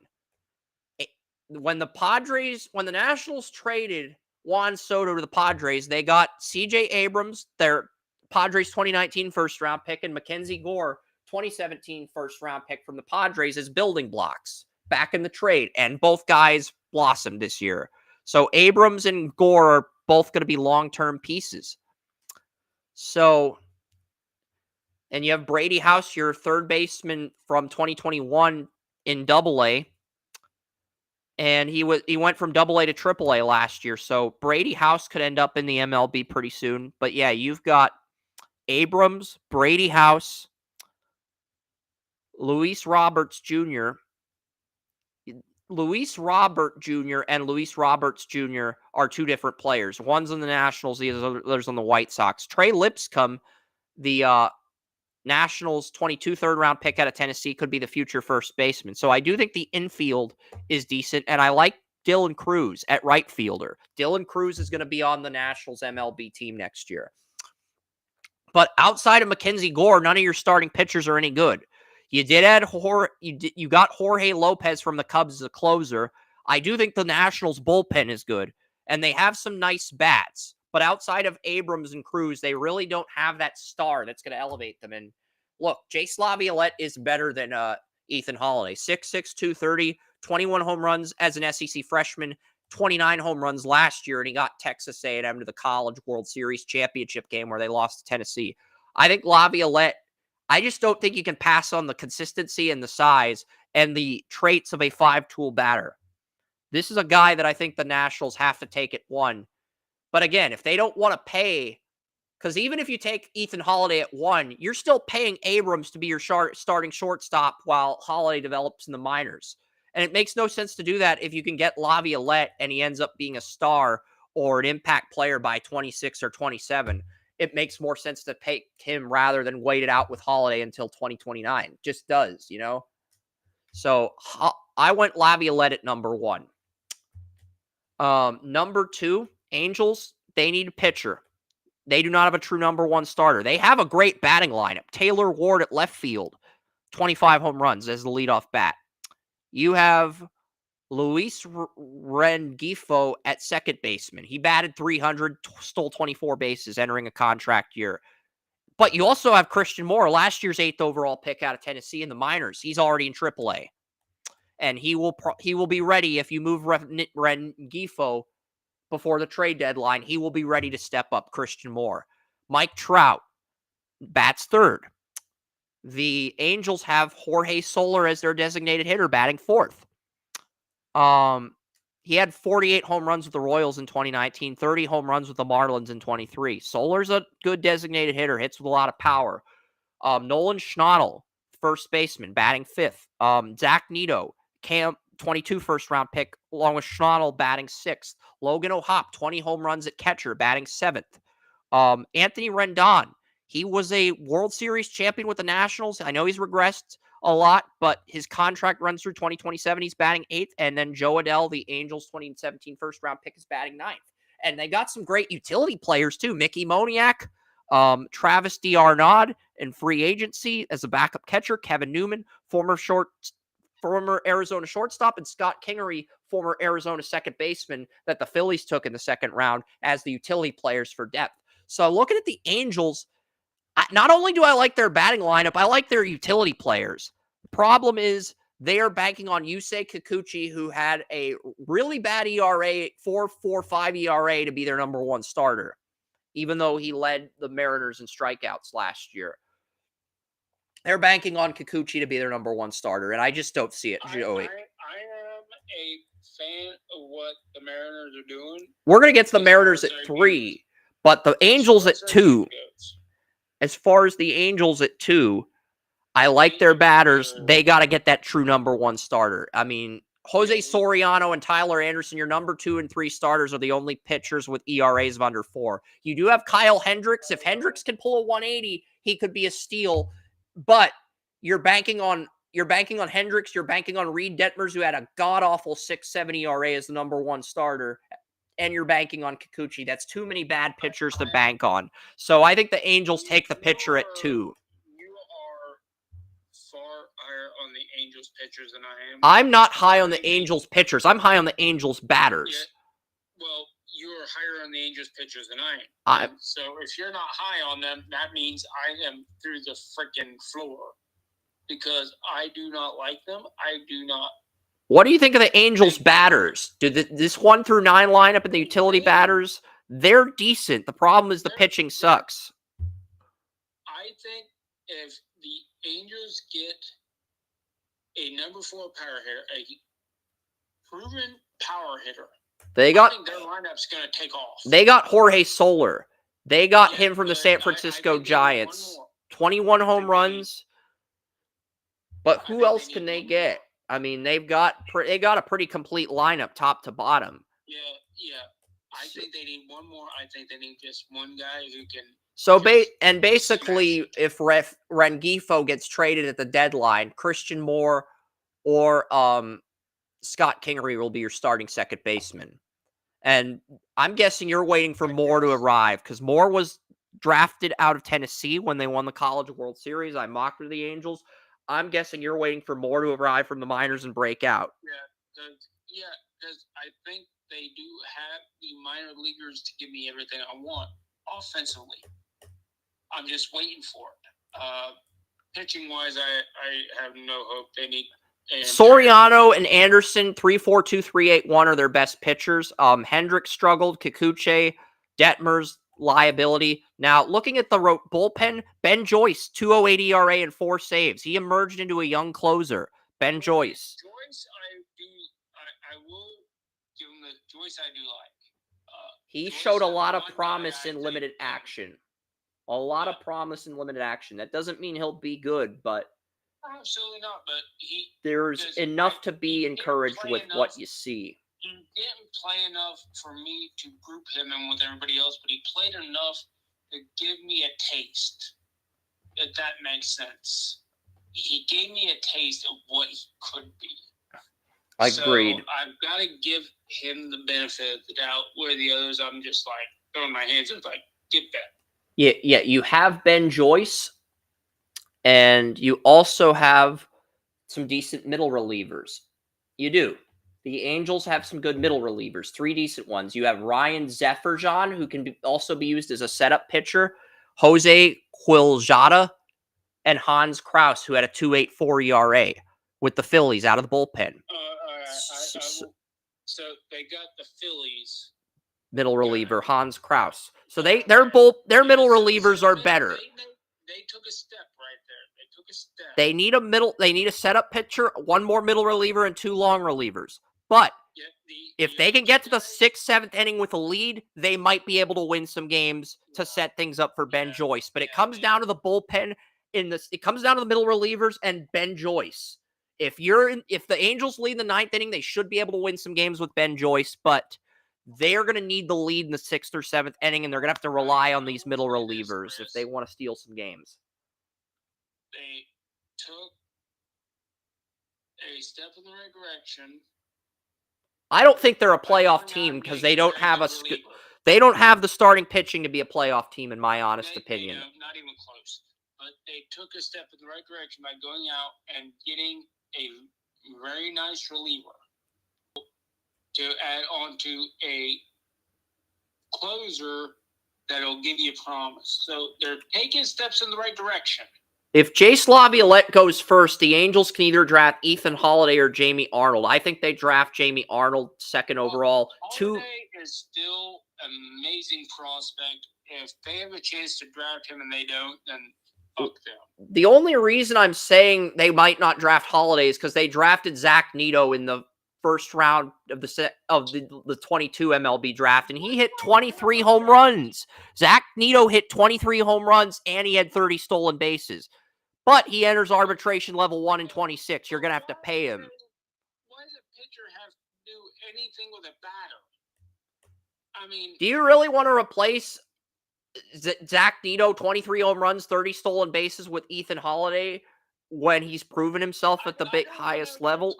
When the Nationals traded Juan Soto to the Padres, they got C.J. Abrams, their Padres 2019 first-round pick, and Mackenzie Gore, 2017 first-round pick from the Padres as building blocks back in the trade, and both guys blossomed this year. So Abrams and Gore are both going to be long-term pieces. So, and you have Brady House, your third baseman from 2021 in Double-A. And he went from Double-A to Triple-A last year. So Brady House could end up in the MLB pretty soon. But yeah, you've got Abrams, Brady House, Luis Roberts Jr. Luis Robert Jr. and Luis Roberts Jr. are two different players. One's on the Nationals, the other's on the White Sox. Trey Lipscomb, the Nationals 22 third-round pick out of Tennessee, could be the future first baseman. So I do think the infield is decent, and I like Dylan Cruz at right fielder. Dylan Cruz is going to be on the Nationals MLB team next year. But outside of Mackenzie Gore, none of your starting pitchers are any good. You did add you got Jorge Lopez from the Cubs as a closer. I do think the Nationals bullpen is good, and they have some nice bats. But outside of Abrams and Cruz, they really don't have that star that's going to elevate them. And look, Jay Laviolette is better than Ethan Holiday. 6'6", 230, 21 home runs as an SEC freshman, 29 home runs last year, and he got Texas A&M to the College World Series championship game where they lost to Tennessee. I think Laviolette, I just don't think you can pass on the consistency and the size and the traits of a five-tool batter. This is a guy that I think the Nationals have to take at 1. But again, if they don't want to pay, because even if you take Ethan Holiday at 1, you're still paying Abrams to be your starting shortstop while Holiday develops in the minors. And it makes no sense to do that if you can get Laviolette and he ends up being a star or an impact player by 26 or 27. It makes more sense to pay him rather than wait it out with Holiday until 2029. Just does, you know? So I went Laviolette at number 1. Number 2, Angels, they need a pitcher. They do not have a true number 1 starter. They have a great batting lineup. Taylor Ward at left field, 25 home runs as the leadoff bat. You have Luis Rengifo at second baseman. He batted 300, stole 24 bases entering a contract year. But you also have Christian Moore, last year's 8th overall pick out of Tennessee in the minors. He's already in AAA. And he will be ready if you move Rengifo before the trade deadline. He will be ready to step up. Christian Moore. Mike Trout bats third. The Angels have Jorge Soler as their designated hitter, batting 4th. He had 48 home runs with the Royals in 2019, 30 home runs with the Marlins in 23. Soler's a good designated hitter, hits with a lot of power. Nolan Schnottel, first baseman, batting 5th. Zach Neto, Camp 22 first-round pick, along with Schnottel batting 6th. Logan O'Hoppe, 20 home runs at catcher, batting 7th. Anthony Rendon, he was a World Series champion with the Nationals. I know he's regressed a lot, but his contract runs through 2027. He's batting 8th. And then Joe Adell, the Angels 2017 first-round pick, is batting 9th. And they got some great utility players, too. Mickey Moniak, Travis d'Arnaud in free agency as a backup catcher. Kevin Newman, former Arizona shortstop, and Scott Kingery, former Arizona second baseman that the Phillies took in the second round as the utility players for depth. So looking at the Angels, not only do I like their batting lineup, I like their utility players. The problem is they are banking on Yusei Kikuchi, who had a really bad ERA, 4.45 ERA, to be their number 1 starter, even though he led the Mariners in strikeouts last year. They're banking on Kikuchi to be their number 1 starter, and I just don't see it, Joey. I am a fan of what the Mariners are doing. We're going to get to the Mariners at 3, but the Angels at 2. As far as the Angels at 2, I like their batters. They got to get that true number one starter. I mean, Jose Soriano and Tyler Anderson, your number 2 and 3 starters, are the only pitchers with ERAs of under 4. You do have Kyle Hendricks. If Hendricks can pull a 180, he could be a steal. But you're banking on Hendricks. You're banking on Reed Detmers, who had a god awful 6.7 ERA as the number 1 starter, and you're banking on Kikuchi. That's too many bad pitchers to bank on. So I think the Angels take the pitcher at 2. You are far higher on the Angels pitchers than I am. I'm not high on the Angels pitchers. I'm high on the Angels batters. Yeah. Well, you're higher on the Angels pitchers than I am. So if you're not high on them, that means I am through the freaking floor. Because I do not like them. I do not. What do you think of the Angels batters? This 1 through 9 lineup and the utility batters, they're decent. The problem is the pitching sucks. I think if the Angels get a number 4 power hitter, a proven power hitter, I think their lineup's going to take off. They got Jorge Soler. They got him from the San Francisco Giants. 21 home runs. But who else can they get? I mean, they got a pretty complete lineup, top to bottom. Yeah. I think they need one more. I think they need just one guy who can. So basically, if Rengifo gets traded at the deadline, Christian Moore or Scott Kingery will be your starting second baseman. And I'm guessing you're waiting for Moore to arrive, because Moore was drafted out of Tennessee when they won the College World Series. I mocked the Angels. I'm guessing you're waiting for Moore to arrive from the minors and break out. Because I think they do have the minor leaguers to give me everything I want offensively. I'm just waiting for it. Pitching wise, I have no hope. They need Soriano and Anderson, 3.42, 3.81 are their best pitchers. Hendricks struggled. Kikuchi, Detmers, liability. Now, looking at the bullpen, Ben Joyce, 2.08 ERA and 4 saves. He emerged into a young closer. Ben Joyce. I will give him the Joyce I do like. He showed a lot of promise in limited action. A lot of promise in limited action. That doesn't mean he'll be good, but absolutely not. But there's enough to be encouraged with what you see. He didn't play enough for me to group him in with everybody else, but he played enough to give me a taste, if that makes sense. He gave me a taste of what he could be. Agreed. So I've got to give him the benefit of the doubt, where the others, I'm just like throwing my hands and like, get that. Yeah, you have Ben Joyce, and you also have some decent middle relievers. You do. The Angels have some good middle relievers, 3 decent ones. You have Ryan Zefferjan, who can also be used as a setup pitcher, Jose Quiljada, and Hans Kraus, who had a 2.84 ERA with the Phillies out of the bullpen. So they got the Phillies middle reliever, Hans Kraus. So their middle relievers are better. They took a step right there. They need a setup pitcher, 1 more middle reliever, and 2 long relievers. But if they can get to the 6th, 7th inning with a lead, they might be able to win some games to set things up for Ben Joyce. But it comes down to the bullpen it comes down to the middle relievers and Ben Joyce. If the Angels lead in the 9th inning, they should be able to win some games with Ben Joyce, but they're going to need the lead in the 6th or 7th inning, and they're going to have to rely on these middle relievers if they want to steal some games. They took a step in the right direction. I don't think they're a playoff team because they don't have the starting pitching to be a playoff team, in my honest opinion. Not even close. But they took a step in the right direction by going out and getting a very nice reliever to add on to a closer that'll give you a promise. So they're taking steps in the right direction. If Jace Laviolette goes first, the Angels can either draft Ethan Holiday or Jamie Arnold. I think they draft Jamie Arnold 2nd overall. Holiday is still an amazing prospect. If they have a chance to draft him and they don't, then fuck them. The only reason I'm saying they might not draft Holiday is because they drafted Zach Neto in the first round of the 22 MLB draft, and he hit 23 home runs. Zach Neto hit 23 home runs, and he had 30 stolen bases. But he enters arbitration level 1 in 26. You're going to have to pay him. Why does a pitcher have to do anything with a batter? I mean, do you really want to replace Zach Nito, 23 home runs, 30 stolen bases with Ethan Holiday when he's proven himself at the highest level?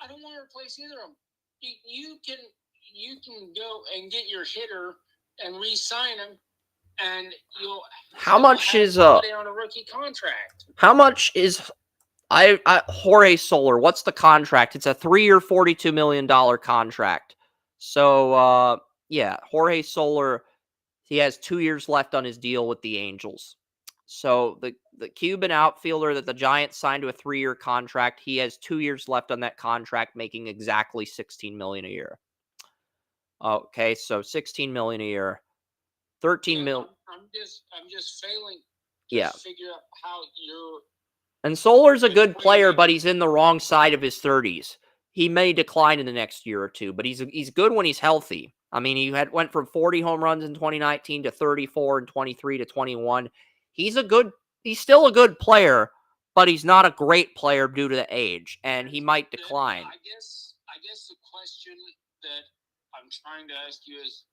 I don't want to replace either of them. You can go and get your hitter and re-sign him, and you'll how much is Holiday on a rookie contract? How much is Jorge Soler? What's the contract? It's a 3-year, $42 million contract. So yeah, Jorge Soler, he has 2 years left on his deal with the Angels. So the Cuban outfielder that the Giants signed to a 3-year contract, he has 2 years left on that contract, making exactly $16 million a year. Okay, so $16 million a year, $13 million. I'm just failing to figure out how you're. And Soler's a good player, but he's in the wrong side of his 30s. He may decline in the next year or two, but he's good when he's healthy. I mean, he went from 40 home runs in 2019 to 34 and 23 to 21. He's still a good player, but he's not a great player due to the age, and he might decline. I guess the question that I'm trying to ask you is,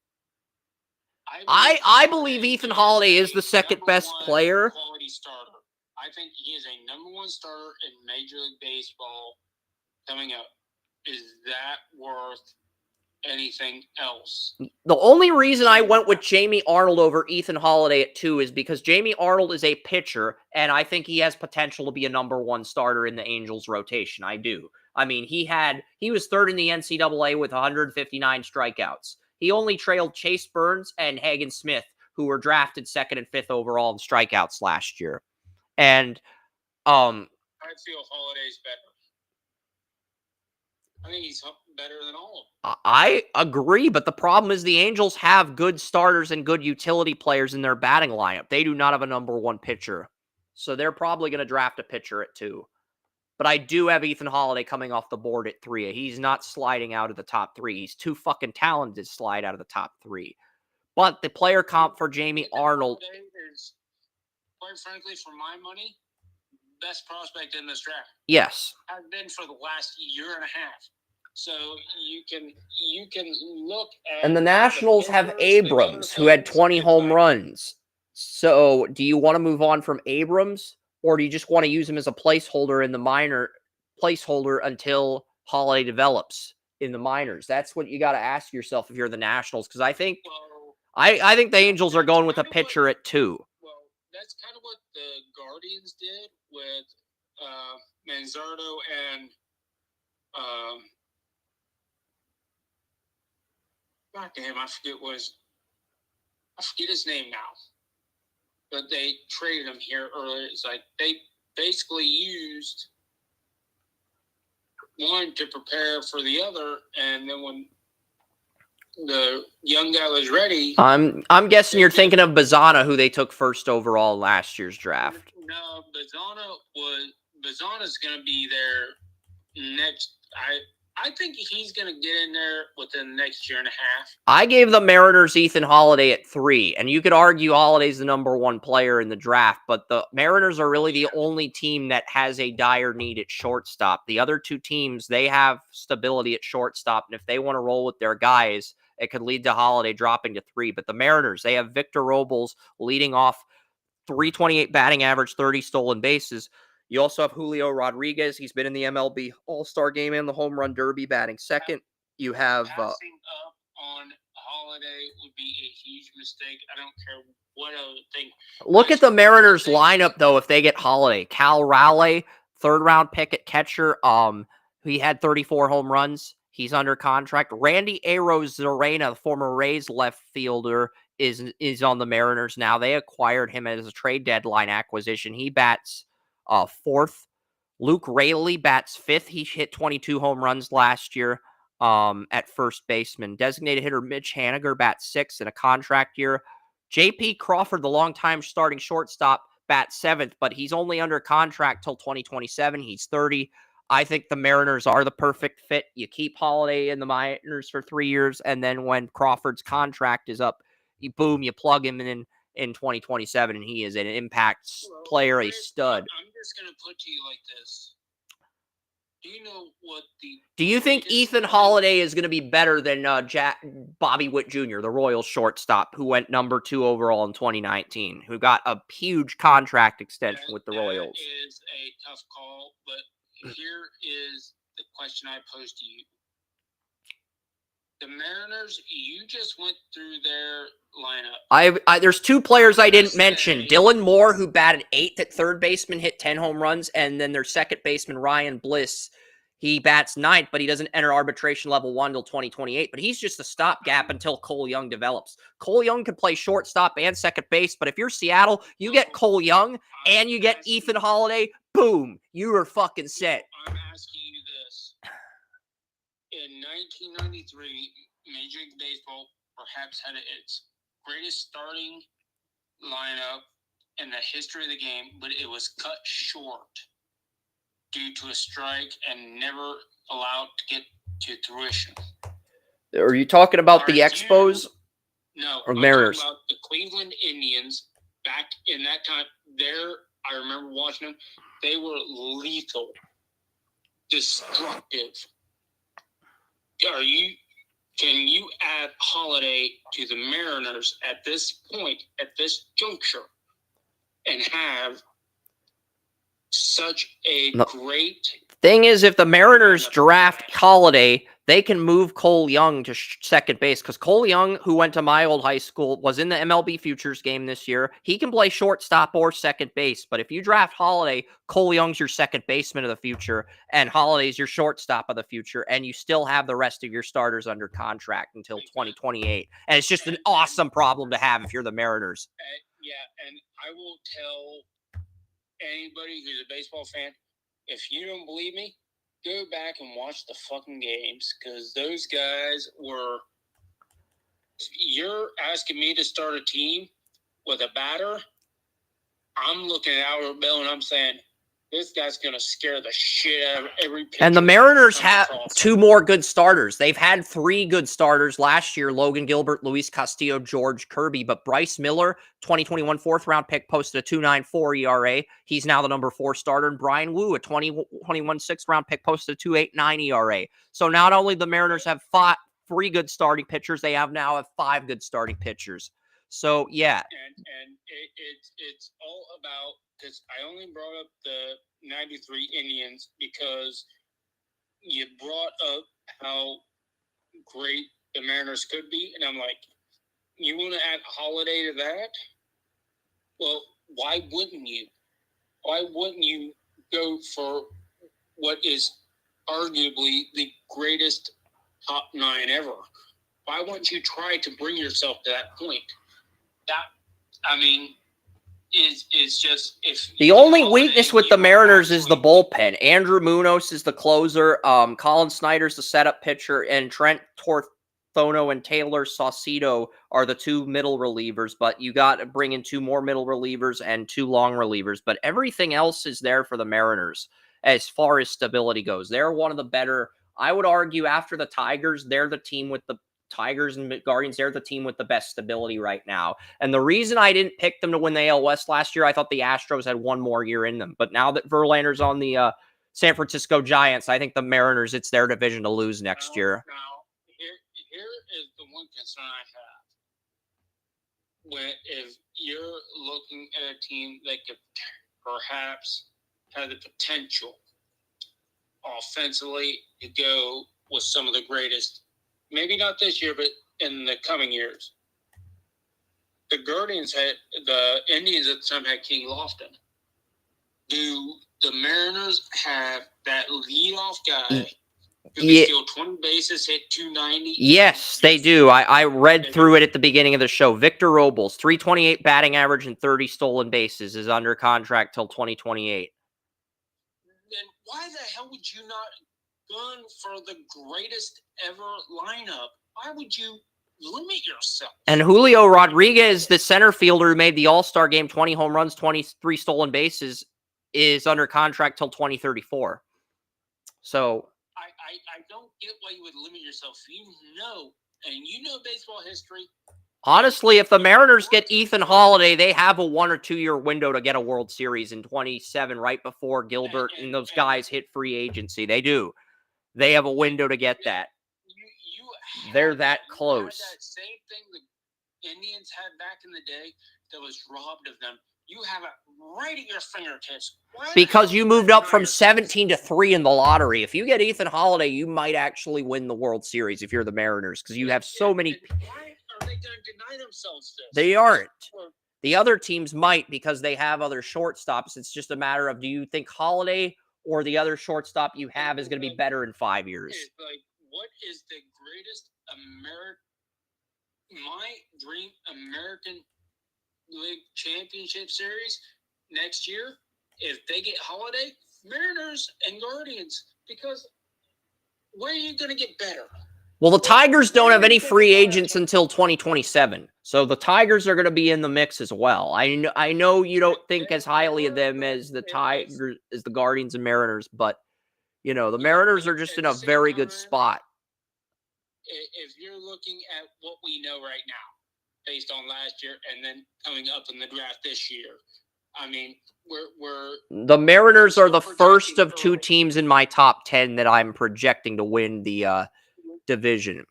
I believe Ethan Holiday is the second best player. Quality starter. I think he is a number 1 starter in Major League Baseball coming up. Is that worth anything else? The only reason I went with Jamie Arnold over Ethan Holiday at 2 is because Jamie Arnold is a pitcher, and I think he has potential to be a number 1 starter in the Angels rotation. I do. I mean, he was 3rd in the NCAA with 159 strikeouts. He only trailed Chase Burns and Hagen Smith, who were drafted 2nd and 5th overall in strikeouts last year. And I feel Holiday's better. I think he's better than all of them. I agree, but the problem is the Angels have good starters and good utility players in their batting lineup. They do not have a number 1 pitcher. So they're probably going to draft a pitcher at 2. But I do have Ethan Holiday coming off the board at 3. He's not sliding out of the top 3. He's too fucking talented to slide out of the top 3. But the player comp for Jamie Arnold is, quite frankly, for my money, best prospect in this draft. Yes. Has been for the last year and a half. So you can look at. And the Nationals have Abrams, who had 20 home runs. So do you want to move on from Abrams, or do you just want to use him as a placeholder in the placeholder until Holiday develops in the minors? That's what you got to ask yourself if you're the Nationals, because I think I think the Angels are going with a pitcher at 2. Well, that's kind of what the Guardians did with Manzardo and God damn, I forget his name now. But they traded him here earlier. It's like they basically used one to prepare for the other, and then when the young guy was ready, I'm guessing you're thinking of Bazana, who they took 1st overall last year's draft. No, Bazana's going to be there next. I think he's going to get in there within the next year and a half. I gave the Mariners Ethan Holiday at 3, and you could argue Holiday's the number 1 player in the draft, but the Mariners are really the only team that has a dire need at shortstop. The other 2 teams, they have stability at shortstop, and if they want to roll with their guys, it could lead to Holiday dropping to 3. But the Mariners, they have Victor Robles leading off, 328 batting average, 30 stolen bases. You also have Julio Rodriguez. He's been in the MLB All-Star Game and the Home Run Derby batting 2nd. You have passing up on Holiday would be a huge mistake. I don't care what other thing. Look at the Mariners lineup, though, if they get Holiday. Cal Raleigh, 3rd-round pick at catcher. He had 34 home runs. He's under contract. Randy Arozarena, the former Rays left fielder, is on the Mariners now. They acquired him as a trade deadline acquisition. He bats 4th. Luke Raley bats 5th. He hit 22 home runs last year at first baseman. Designated hitter Mitch Haniger bats 6th in a contract year. J.P. Crawford, the longtime starting shortstop, bats 7th, but he's only under contract till 2027. He's 30. I think the Mariners are the perfect fit. You keep Holiday in the minors for 3 years, and then when Crawford's contract is up, you plug him in in 2027, and he is an impact player, a stud. I'm just going to put to you like this. Do you know what the... Do you think Ethan Holiday is going to be better than Bobby Witt Jr., the Royals shortstop, who went number 2 overall in 2019, who got a huge contract extension with the Royals? That is a tough call, but here is the question I pose to you. The Mariners, you just went through their lineup. There's 2 players I didn't mention. Dylan Moore, who batted 8th at third baseman, hit 10 home runs, and then their second baseman, Ryan Bliss, he bats 9th, but he doesn't enter arbitration level 1 till 2028. But he's just a stopgap until Cole Young develops. Cole Young can play shortstop and second base, but if you're Seattle, you get Cole Young and you get Ethan Holiday, boom, you are fucking set. I'm asking you this. In 1993, Major League Baseball perhaps had its greatest starting lineup in the history of the game, but it was cut short due to a strike and never allowed to get to fruition. Are you talking about the Expos? No, or I'm Mariners? talking about the Cleveland Indians back in that time. I remember watching them. They were lethal, destructive. Can you add Holiday to the Mariners at this point, at this juncture, and have such a great... Thing is, if the Mariners draft Holiday, they can move Cole Young to second base, because Cole Young, who went to my old high school, was in the MLB Futures game this year. He can play shortstop or second base, but if you draft Holiday, Cole Young's your second baseman of the future, and Holiday's your shortstop of the future, and you still have the rest of your starters under contract until 2028. And it's just an awesome problem to have if you're the Mariners. Yeah, and I will tell anybody who's a baseball fan, if you don't believe me, go back and watch the fucking games, because those guys were... You're asking me to start a team with a batter? I'm looking at Albert Bell and I'm saying, this guy's going to scare the shit out of every pitcher. And the Mariners have 2 more good starters. They've had 3 good starters last year: Logan Gilbert, Luis Castillo, George Kirby. But Bryce Miller, 2021 4th-round pick, posted a 2.94 ERA. He's now the number 4 starter. And Brian Wu, a 2021 6th-round pick, posted a 2.89 ERA. So not only the Mariners have 3 good starting pitchers, they now have 5 good starting pitchers. So, yeah. And it's all about... Because I only brought up the 93 Indians because you brought up how great the Mariners could be. And I'm like, you want to add Holiday to that? Well, why wouldn't you? Why wouldn't you go for what is arguably the greatest top 9 ever? Why wouldn't you try to bring yourself to that point? Is just... if the only weakness with the Mariners is the bullpen. Andrew Munoz is the closer. Colin Snyder's the setup pitcher, and Trent Torthono and Taylor Saucedo are the 2 middle relievers. But you got to bring in 2 more middle relievers and 2 long relievers. But everything else is there for the Mariners as far as stability goes. They're one of the better. I would argue after the Tigers, they're the team with the Tigers and Guardians, they're the team with the best stability right now. And the reason I didn't pick them to win the AL West last year, I thought the Astros had 1 more year in them. But now that Verlander's on the San Francisco Giants, I think the Mariners, it's their division to lose next year. Now, here is the one concern I have. If you're looking at a team that could perhaps have the potential offensively to go with some of the greatest, maybe not this year, but in the coming years. The Indians at the time had King Lofton. Do the Mariners have that leadoff guy who can steal 20 bases, hit 290? Yes, they do. I read through it at the beginning of the show. Victor Robles, 328 batting average and 30 stolen bases, is under contract till 2028. Then why the hell would you not gun for the greatest ever lineup? Why would you limit yourself? And Julio Rodriguez, the center fielder who made the All-Star game, 20 home runs, 23 stolen bases, is under contract till 2034. So I don't get why you would limit yourself. You know baseball history, Honestly, if the Mariners get Ethan Holiday, they have a 1 or 2 year window to get a World Series in 27, right before Gilbert and those guys hit free agency. They do. They have a window to get that. They're that close. That same thing the Indians had back in the day that was robbed of them. You have it right at your fingertips. Because you moved up from 17 to 3 in the lottery. If you get Ethan Holiday, you might actually win the World Series if you're the Mariners, because you have so many. Why are they going to deny themselves this? They aren't. The other teams might, because they have other shortstops. It's just a matter of, do you think Holiday or the other shortstop you have is going to be better in 5 years? Like, what is the greatest my dream American League Championship Series next year? If they get Holiday, Mariners and Guardians, because where are you going to get better? Well, the Tigers don't have any free agents until 2027, so the Tigers are going to be in the mix as well. I know you don't think as highly of them as the Tigers, as the Guardians and Mariners, but the Mariners are just in a very good spot. If you're looking at what we know right now, based on last year, and then coming up in the draft this year, I mean, the Mariners are the first of 2 teams in my top 10 that I'm projecting to win the division.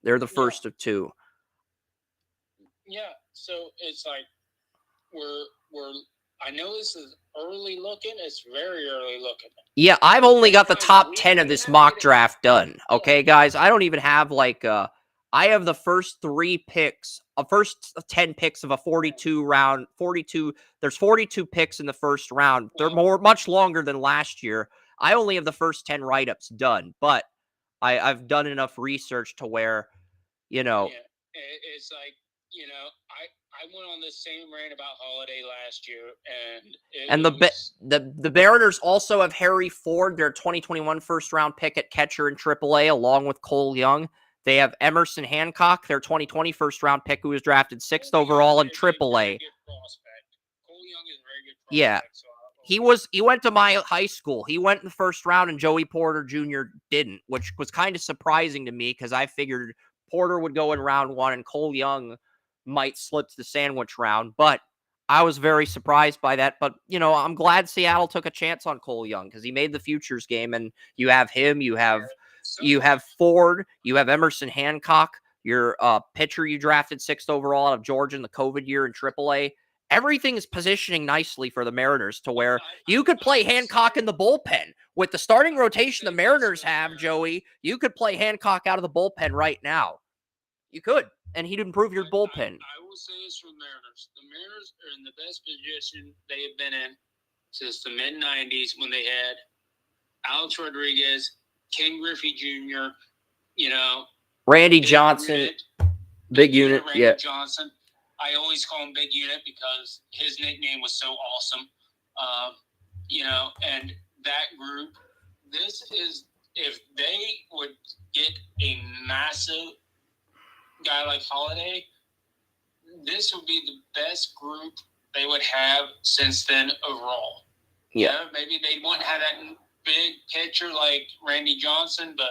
They're the first of 2. Yeah, so it's like we're I know this is early looking. It's very early looking. Yeah, I've only got the top 10 of this mock draft done. Okay, guys, I don't even have I have the first 3 picks, first 10 picks of a 42 round, 42. There's 42 picks in the first round. They're much longer than last year. I only have the first 10 write-ups done, but I've done enough research to where, Yeah, it's like, I went on this same rant about Holiday last year, and the Mariners also have Harry Ford, their 2021 first-round pick at catcher in AAA, along with Cole Young. They have Emerson Hancock, their 2020 first-round pick, who was drafted 6th overall in AAA. Cole Young is a very good prospect. Yeah. He went to my high school. He went in the first round, and Joey Porter Jr. didn't, which was kind of surprising to me because I figured Porter would go in round 1 and Cole Young might slip to the sandwich round. But I was very surprised by that. But, I'm glad Seattle took a chance on Cole Young because he made the futures game, and you have him, you have Ford, you have Emerson Hancock, your pitcher you drafted 6th overall out of Georgia in the COVID year in AAA. Everything is positioning nicely for the Mariners to where you could play Hancock in the bullpen. With the starting rotation the Mariners have, Joey, you could play Hancock out of the bullpen right now. You could, and he'd improve your bullpen. I will say this for the Mariners. The Mariners are in the best position they have been in since the mid-'90s when they had Alex Rodriguez, Ken Griffey Jr., Randy Johnson, big unit, Randy Johnson. I always call him Big Unit because his nickname was so awesome. And that group, this is, if they would get a massive guy like Holiday, this would be the best group they would have since then overall. Yeah. Maybe they wouldn't have that big pitcher like Randy Johnson, but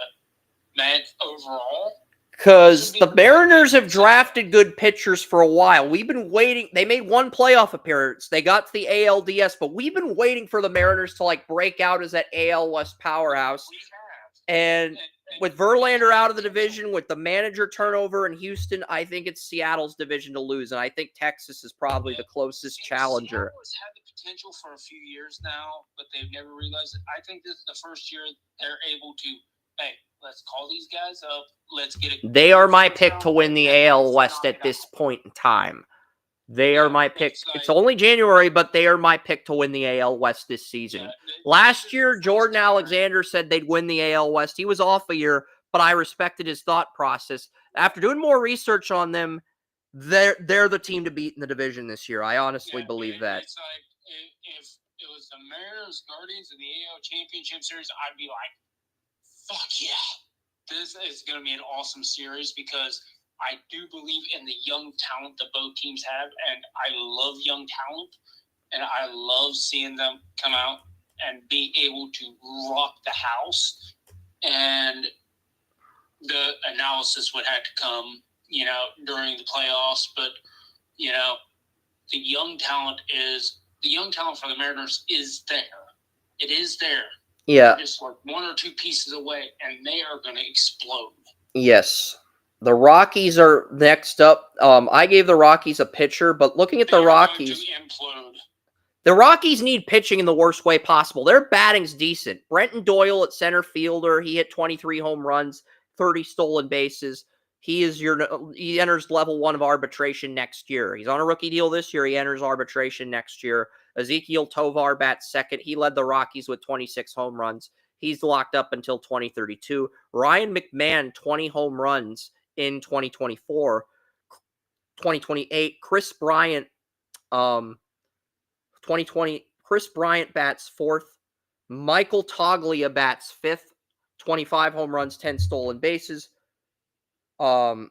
man, overall, because the Mariners have drafted good pitchers for a while. We've been waiting. They made 1 playoff appearance. They got to the ALDS, but we've been waiting for the Mariners to break out as that AL West powerhouse. And with Verlander out of the division, with the manager turnover in Houston, I think it's Seattle's division to lose. And I think Texas is probably the closest challenger. Seattle has had the potential for a few years now, but they've never realized it. I think this is the first year they're able to, hey, let's call these guys up. Let's get it. They are my pick to win the AL West at this point in time. They are my pick. It's only January, but they are my pick to win the AL West this season. Last year, Jordan Alexander said they'd win the AL West. He was off a year, but I respected his thought process. After doing more research on them, they're the team to beat in the division this year. I honestly believe that. It's like, if it was the Mariners, Guardians, and the AL Championship Series, I'd be like, fuck yeah. This is going to be an awesome series because I do believe in the young talent that both teams have, and I love young talent, and I love seeing them come out and be able to rock the house. And the analysis would have to come, during the playoffs. But, the young talent for the Mariners is there. It is there. Yeah. They're just like one or two pieces away, and they are going to explode. Yes. The Rockies are next up. I gave the Rockies a pitcher, but looking at the Rockies, the Rockies need pitching in the worst way possible. Their batting's decent. Brenton Doyle at center fielder, he hit 23 home runs, 30 stolen bases. He enters level 1 of arbitration next year. He's on a rookie deal this year. He enters arbitration next year. Ezekiel Tovar bats second. He led the Rockies with 26 home runs. He's locked up until 2032. Ryan McMahon, 20 home runs in 2024. 2028, Chris Bryant, 2020, Chris Bryant bats 4th. Michael Toglia bats 5th. 25 home runs, 10 stolen bases. The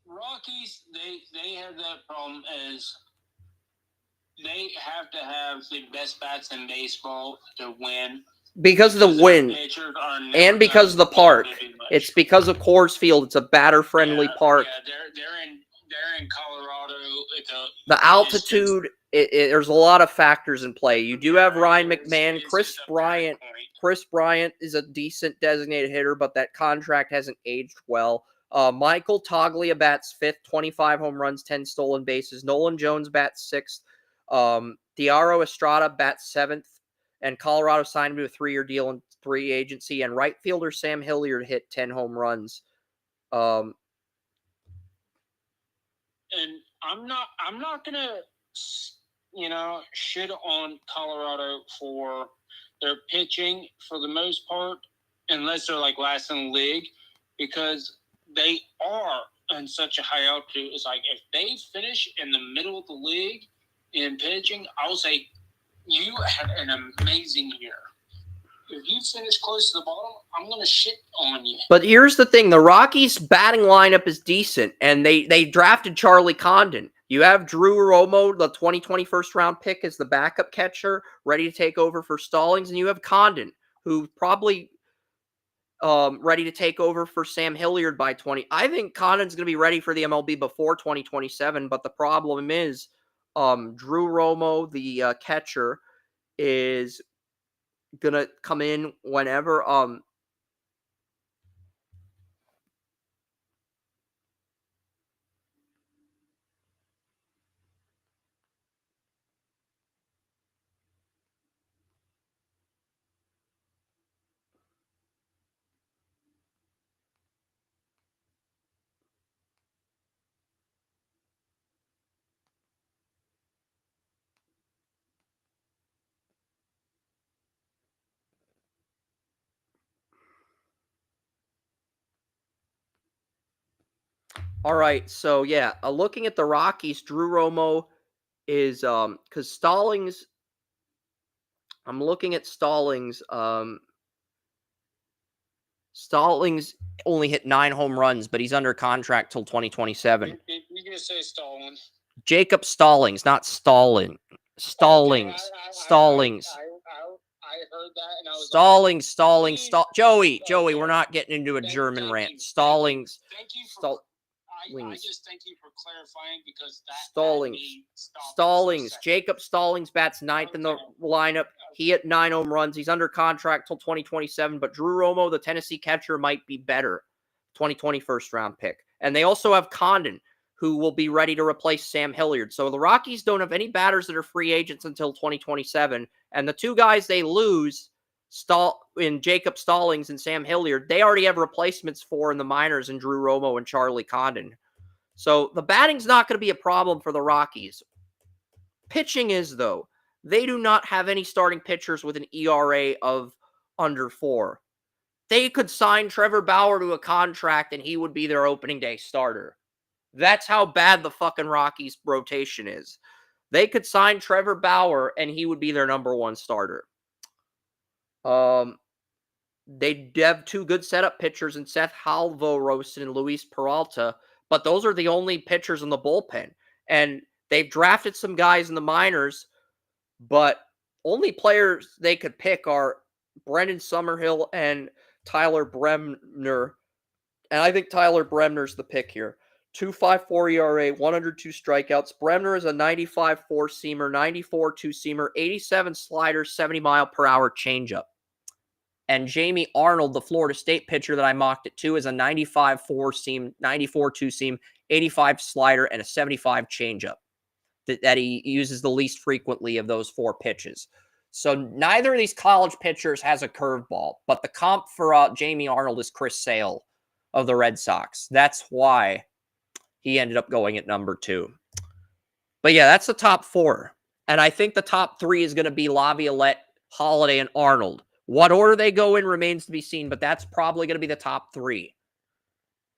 Rockies, they have that problem as they have to have the best bats in baseball to win. Because of the wind and because of the park. It's because of Coors Field. It's a batter-friendly park. Yeah, they're in Colorado. The altitude, there's a lot of factors in play. You do have Ryan McMahon. Chris Bryant is a decent designated hitter, but that contract hasn't aged well. Michael Toglia bats 5th, 25 home runs, 10 stolen bases. Nolan Jones bats 6th. Diaro Estrada bats 7th. And Colorado signed him to a 3-year deal in free agency. And right fielder Sam Hilliard hit 10 home runs. And I'm not gonna, shit on Colorado for their pitching for the most part, unless they're like last in the league, because they are in such a high altitude. It's like if they finish in the middle of the league in pitching, I'll say you had an amazing year. If you finish close to the bottom, I'm going to shit on you. But here's the thing. The Rockies' batting lineup is decent, and they drafted Charlie Condon. You have Drew Romo, the 2020 first-round pick, as the backup catcher, ready to take over for Stallings, and you have Condon, who's probably ready to take over for Sam Hilliard by 20. I think Condon's going to be ready for the MLB before 2027, but the problem is Drew Romo, the catcher, is going to come in whenever. All right, so yeah, looking at the Rockies, Drew Romo is because Stallings. I'm looking at Stallings. Stallings only hit 9 home runs, but he's under contract till 2027. You're gonna say Stalin? Jacob Stallings, not Stalin. Stallings. Stallings. I heard that, and I was Stallings. Joey, we're not getting into a German rant. Stallings. Thank you for. I just thank you for clarifying, because that Stallings. Jacob Stallings bats 9th in the lineup. He hit 9 home runs. He's under contract till 2027, but Drew Romo, the Tennessee catcher, might be better. 2020 first-round pick. And they also have Condon, who will be ready to replace Sam Hilliard. So the Rockies don't have any batters that are free agents until 2027, and the two guys they lose, in Jacob Stallings and Sam Hilliard, they already have replacements for in the minors in Drew Romo and Charlie Condon. So the batting's not going to be a problem for the Rockies. Pitching is, though. They do not have any starting pitchers with an ERA of under 4. They could sign Trevor Bauer to a contract and he would be their opening day starter. That's how bad the fucking Rockies rotation is. They could sign Trevor Bauer and he would be their number 1 starter. They have 2 good setup pitchers in Seth Halvorsen and Luis Peralta, but those are the only pitchers in the bullpen. And they've drafted some guys in the minors but only players they could pick are Brendan Summerhill and Tyler Bremner. And I think Tyler Bremner's the pick here. 2.54 ERA, 102 strikeouts. Bremner is a 95 four-seamer, 94 two-seamer, 87 slider, 70-mile-per-hour changeup. And Jamie Arnold, the Florida State pitcher that I mocked it to, is a 95 four-seam, 94 two-seam, 85 slider, and a 75 changeup that he uses the least frequently of those 4 pitches. So neither of these college pitchers has a curveball, but the comp for Jamie Arnold is Chris Sale of the Red Sox. That's why he ended up going at number 2. But yeah, that's the top 4. And I think the top 3 is going to be Laviolette, Holiday, and Arnold. What order they go in remains to be seen, but that's probably going to be the top 3.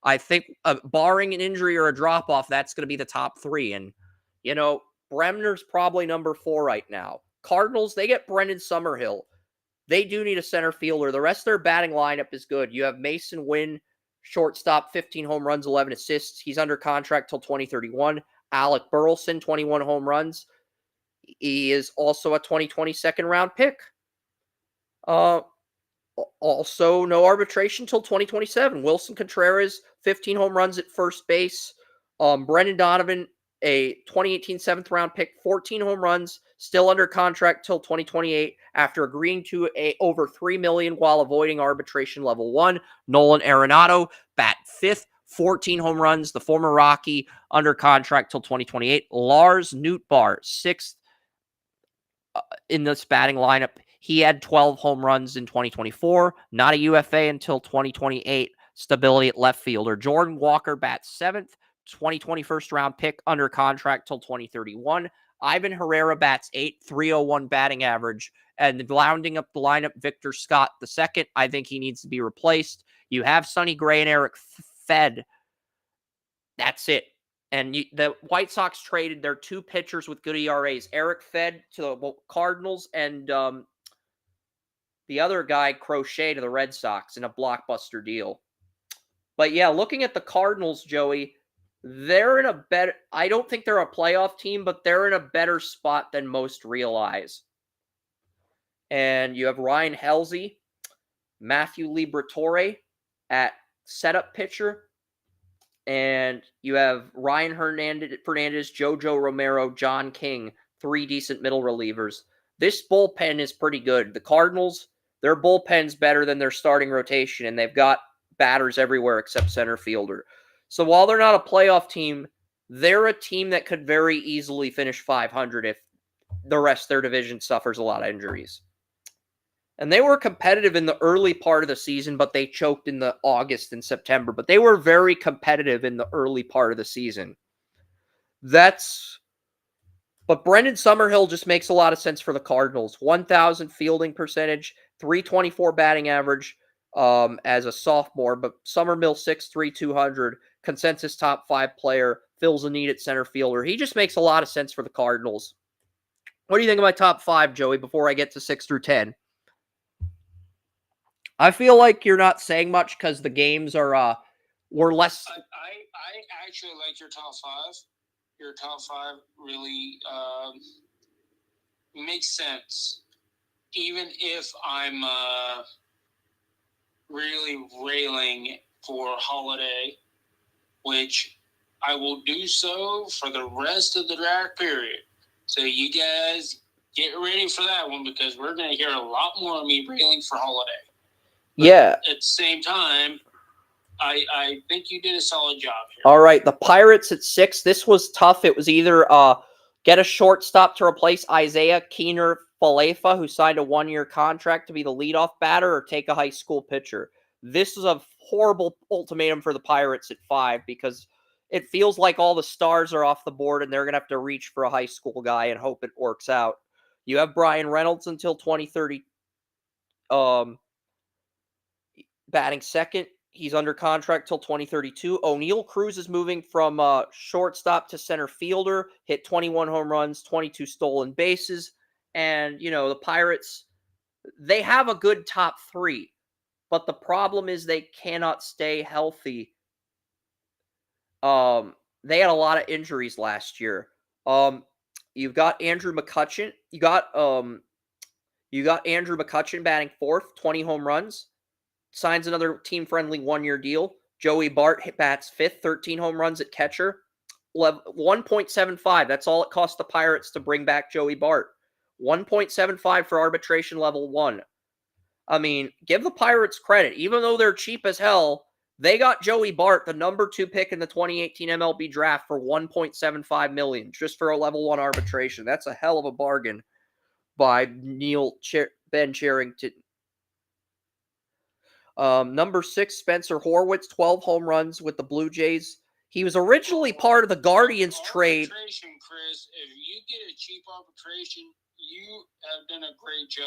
I think, barring an injury or a drop-off, that's going to be the top 3. And, you know, Bremner's probably number 4 right now. Cardinals, they get Brendan Summerhill. They do need a center fielder. The rest of their batting lineup is good. You have Mason Wynn, shortstop, 15 home runs, 11 assists. He's under contract till 2031. Alec Burleson, 21 home runs. He is also a 2020 second-round pick. Also, no arbitration till 2027. Wilson Contreras, 15 home runs at first base. Brendan Donovan, a 2018 7th-round pick, 14 home runs, still under contract till 2028 after agreeing to over $3 million while avoiding arbitration level 1. Nolan Arenado, bat 5th, 14 home runs, the former Rocky, under contract till 2028. Lars Nootbaar, 6th in this batting lineup. He had 12 home runs in 2024, not a UFA until 2028. Stability at left fielder. Jordan Walker bats 7th, 2020 first-round pick, under contract till 2031. Ivan Herrera bats 8th, 301 batting average. And rounding up the lineup, Victor Scott II. I think he needs to be replaced. You have Sonny Gray and Eric Fed. That's it. And the White Sox traded their 2 pitchers with good ERAs. Eric Fed to the Cardinals and the other guy, Crochet, to the Red Sox in a blockbuster deal. But yeah, looking at the Cardinals, Joey, they're in a better... I don't think they're a playoff team, but they're in a better spot than most realize. And you have Ryan Helsley, Matthew Liberatore at setup pitcher. And you have Ryan Fernandez, JoJo Romero, John King, 3 decent middle relievers. This bullpen is pretty good. The Cardinals, their bullpen's better than their starting rotation, and they've got batters everywhere except center fielder. So while they're not a playoff team, they're a team that could very easily finish 500 if the rest of their division suffers a lot of injuries. And they were competitive in the early part of the season, but they choked in the August and September. But they were very competitive in the early part of the season. But Brendan Summerhill just makes a lot of sense for the Cardinals. 1,000 fielding percentage, 324 batting average as a sophomore. But Summerhill, 6'3", 200, consensus top 5 player, fills a need at center fielder. He just makes a lot of sense for the Cardinals. What do you think of my top 5, Joey, before I get to 6 through 10? I feel like you're not saying much because the games are were less. I actually like your top 5. Your top 5 really makes sense, even if I'm really railing for Holiday, which I will do so for the rest of the draft period. So you guys get ready for that one because we're going to hear a lot more of me railing for Holiday. But yeah. At the same time, I think you did a solid job here. All right, the Pirates at 6. This was tough. It was either get a shortstop to replace Isaiah Keener Falefa, who signed a 1-year contract to be the leadoff batter, or take a high school pitcher. This is a horrible ultimatum for the Pirates at 5 because it feels like all the stars are off the board and they're going to have to reach for a high school guy and hope it works out. You have Brian Reynolds until 2030. Batting second. He's under contract till 2032. O'Neal Cruz is moving from shortstop to center fielder. Hit 21 home runs, 22 stolen bases. And, you know, the Pirates, they have a good top 3. But the problem is they cannot stay healthy. They had a lot of injuries last year. You've got Andrew McCutchen. You got Andrew McCutchen batting fourth, 20 home runs. Signs another team-friendly one-year deal. Joey Bart bats fifth, 13 home runs at catcher. 1.75. That's all it cost the Pirates to bring back Joey Bart. 1.75 for arbitration level 1. I mean, give the Pirates credit. Even though they're cheap as hell, they got Joey Bart, the number 2 pick in the 2018 MLB draft, for $1.75 million just for a level 1 arbitration. That's a hell of a bargain by Ben Cherington. Number 6, Spencer Horwitz, 12 home runs with the Blue Jays. He was originally part of the Guardians trade. Arbitration, Chris, if you get a cheap arbitration, you have done a great job.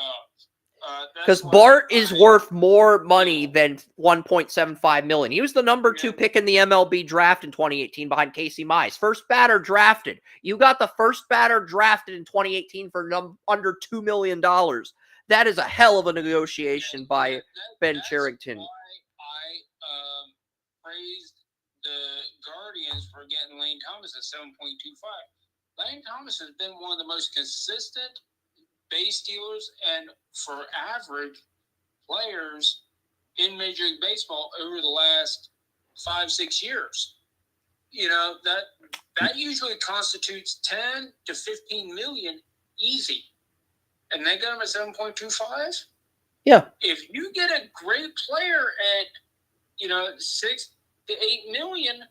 Because Bart is worth more money than $1.75 million. He was the number 2 pick in the MLB draft in 2018 behind Casey Mize. First batter drafted. You got the first batter drafted in 2018 for under $2 million. That is a hell of a negotiation by Ben Cherington. That's why I praised the Guardians for getting Lane Thomas at 7.25. Lane Thomas has been one of the most consistent base stealers and for average players in Major League Baseball over the last 5-6 years. You know, that usually constitutes 10 to 15 million easy. And they got him at 7.25? Yeah. If you get a great player at, 6 to 8 million,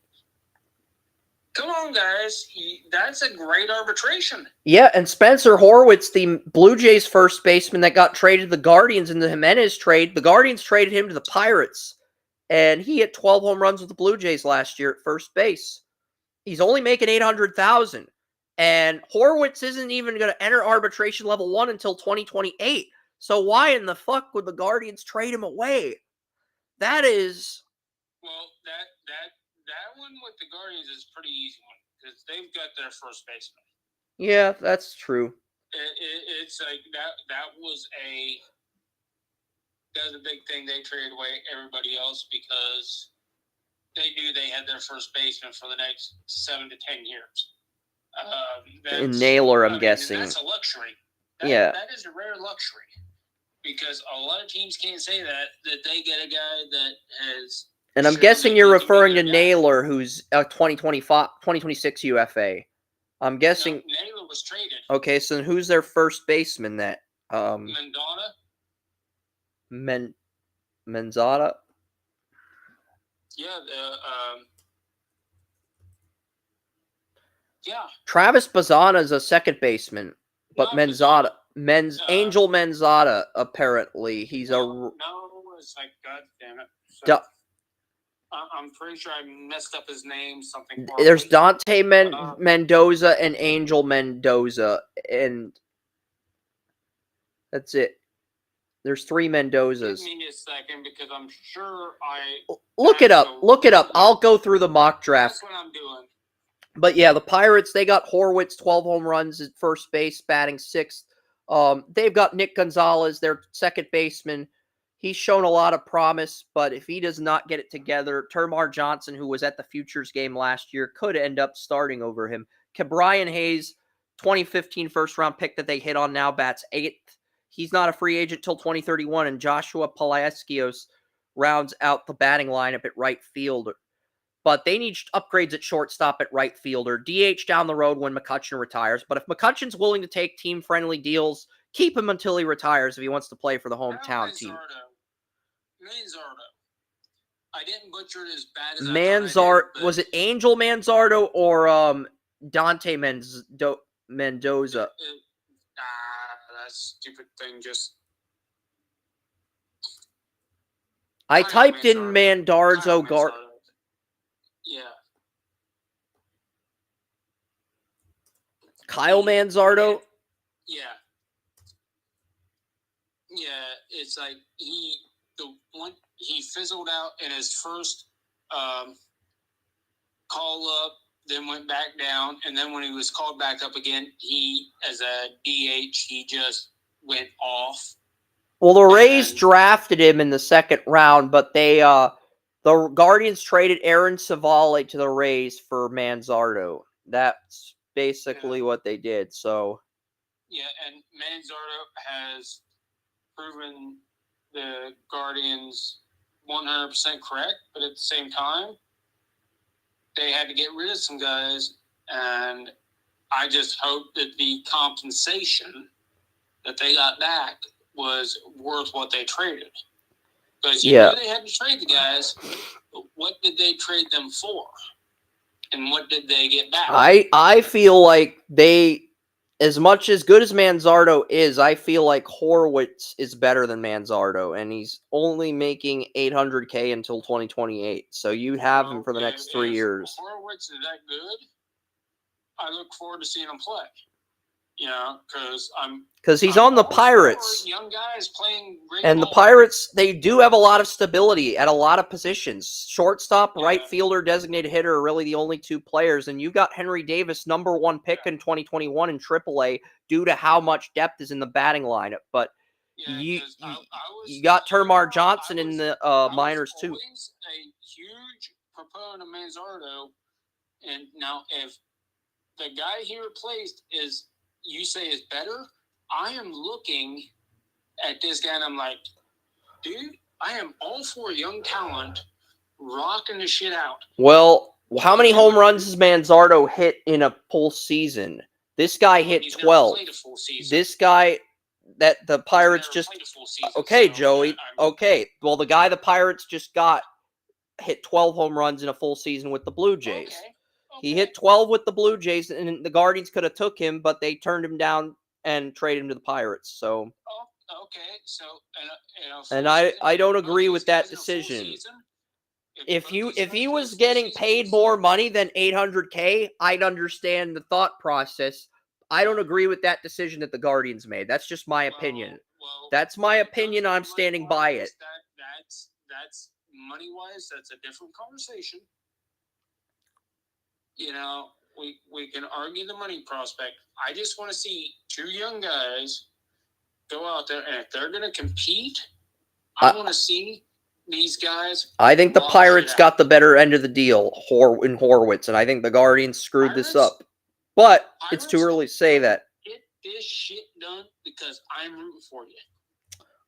come on, guys. That's a great arbitration. Yeah, and Spencer Horwitz, the Blue Jays first baseman that got traded to the Guardians in the Jimenez trade, the Guardians traded him to the Pirates, and he hit 12 home runs with the Blue Jays last year at first base. He's only making $800,000, and Horwitz isn't even going to enter arbitration level 1 until 2028. So why in the fuck would the Guardians trade him away? That is... Well, that one with the Guardians is a pretty easy one because they've got their first baseman. Yeah, that's true. It's like that was a big thing. They traded away everybody else because they knew they had their first baseman for the next 7 to 10 years. And Naylor, I'm guessing. That's a luxury. That is a rare luxury because a lot of teams can't say that they get a guy that has. And I'm guessing you're referring to Naylor, who's a 2026 UFA. I'm guessing. No, Naylor was traded. Okay, so who's their first baseman? That Menzada. Yeah. Yeah. Travis Bazzana is a second baseman, but Angel Menzada apparently he's No, it's like God damn it. I'm pretty sure I messed up his name. Something. Horribly. There's Dante Mendoza and Angel Mendoza, and that's it. There's 3 Mendozas. Give me a second because I'm sure Look it up. Look it up. I'll go through the mock draft. That's what I'm doing. But yeah, the Pirates, they got Horwitz, 12 home runs at first base, batting 6th. They've got Nick Gonzalez, their second baseman. He's shown a lot of promise, but if he does not get it together, Termar Johnson, who was at the Futures game last year, could end up starting over him. Brian Hayes, 2015 first-round pick that they hit on now, bats 8th. He's not a free agent till 2031, and Joshua Palacios rounds out the batting lineup at right field. But they need upgrades at shortstop at right fielder. DH down the road when McCutchen retires. But if McCutchen's willing to take team-friendly deals, keep him until he retires if he wants to play for the hometown team. Manzardo. I didn't butcher it as bad as Manzardo. Was it Angel Manzardo or Dante Mendoza? That stupid thing just... I typed in Mandarzo. Yeah. Kyle Manzardo? Yeah. Yeah, it's like he fizzled out in his first call up, then went back down, and then when he was called back up again, he, as a DH, he just went off. Well, the Rays drafted him in the second round, but the Guardians traded Aaron Savale to the Rays for Manzardo. That's basically what they did. So Yeah, and Manzardo has proven the Guardians 100% correct, but at the same time, they had to get rid of some guys, and I just hope that the compensation that they got back was worth what they traded. Because you knew they had to trade the guys, but what did they trade them for? And what did they get back? I feel like they, as much as good as Manzardo is, I feel like Horowitz is better than Manzardo, and he's only making $800K until 2028. So you have him for the next 3 years. Horowitz is that good, I look forward to seeing him play. You know, because he's on the Pirates. Young guys playing great and ball. The Pirates, they do have a lot of stability at a lot of positions. Shortstop, right fielder, designated hitter are really the only two players. And you got Henry Davis, number 1 pick in 2021 in AAA, due to how much depth is in the batting lineup. But you got Termar Johnson in the minors too. I was always a huge proponent of Manzardo. And now if the guy he replaced is, you say, is better, I am looking at this guy and I'm like, dude, I am all for young talent rocking the shit out. Well, how many home runs has Manzardo hit in a full season? This guy hit 12. This guy that the Pirates just... Okay, Joey. Okay. Well, the guy the Pirates just got hit 12 home runs in a full season with the Blue Jays. Okay. He hit 12 with the Blue Jays, and the Guardians could have took him, but they turned him down and traded him to the Pirates. So, okay, so and I don't agree with that decision. If he was getting paid more money than $800K, I'd understand the thought process. I don't agree with that decision that the Guardians made. That's just my opinion. That's my opinion. I'm standing by it. That's money wise. That's a different conversation. You know, we can argue the money prospect. I just want to see 2 young guys go out there, and if they're going to compete, I want to see these guys. I think the Pirates got the better end of the deal in Horowitz, and I think the Guardians screwed this up. But it's too early to say that. Get this shit done because I'm rooting for you.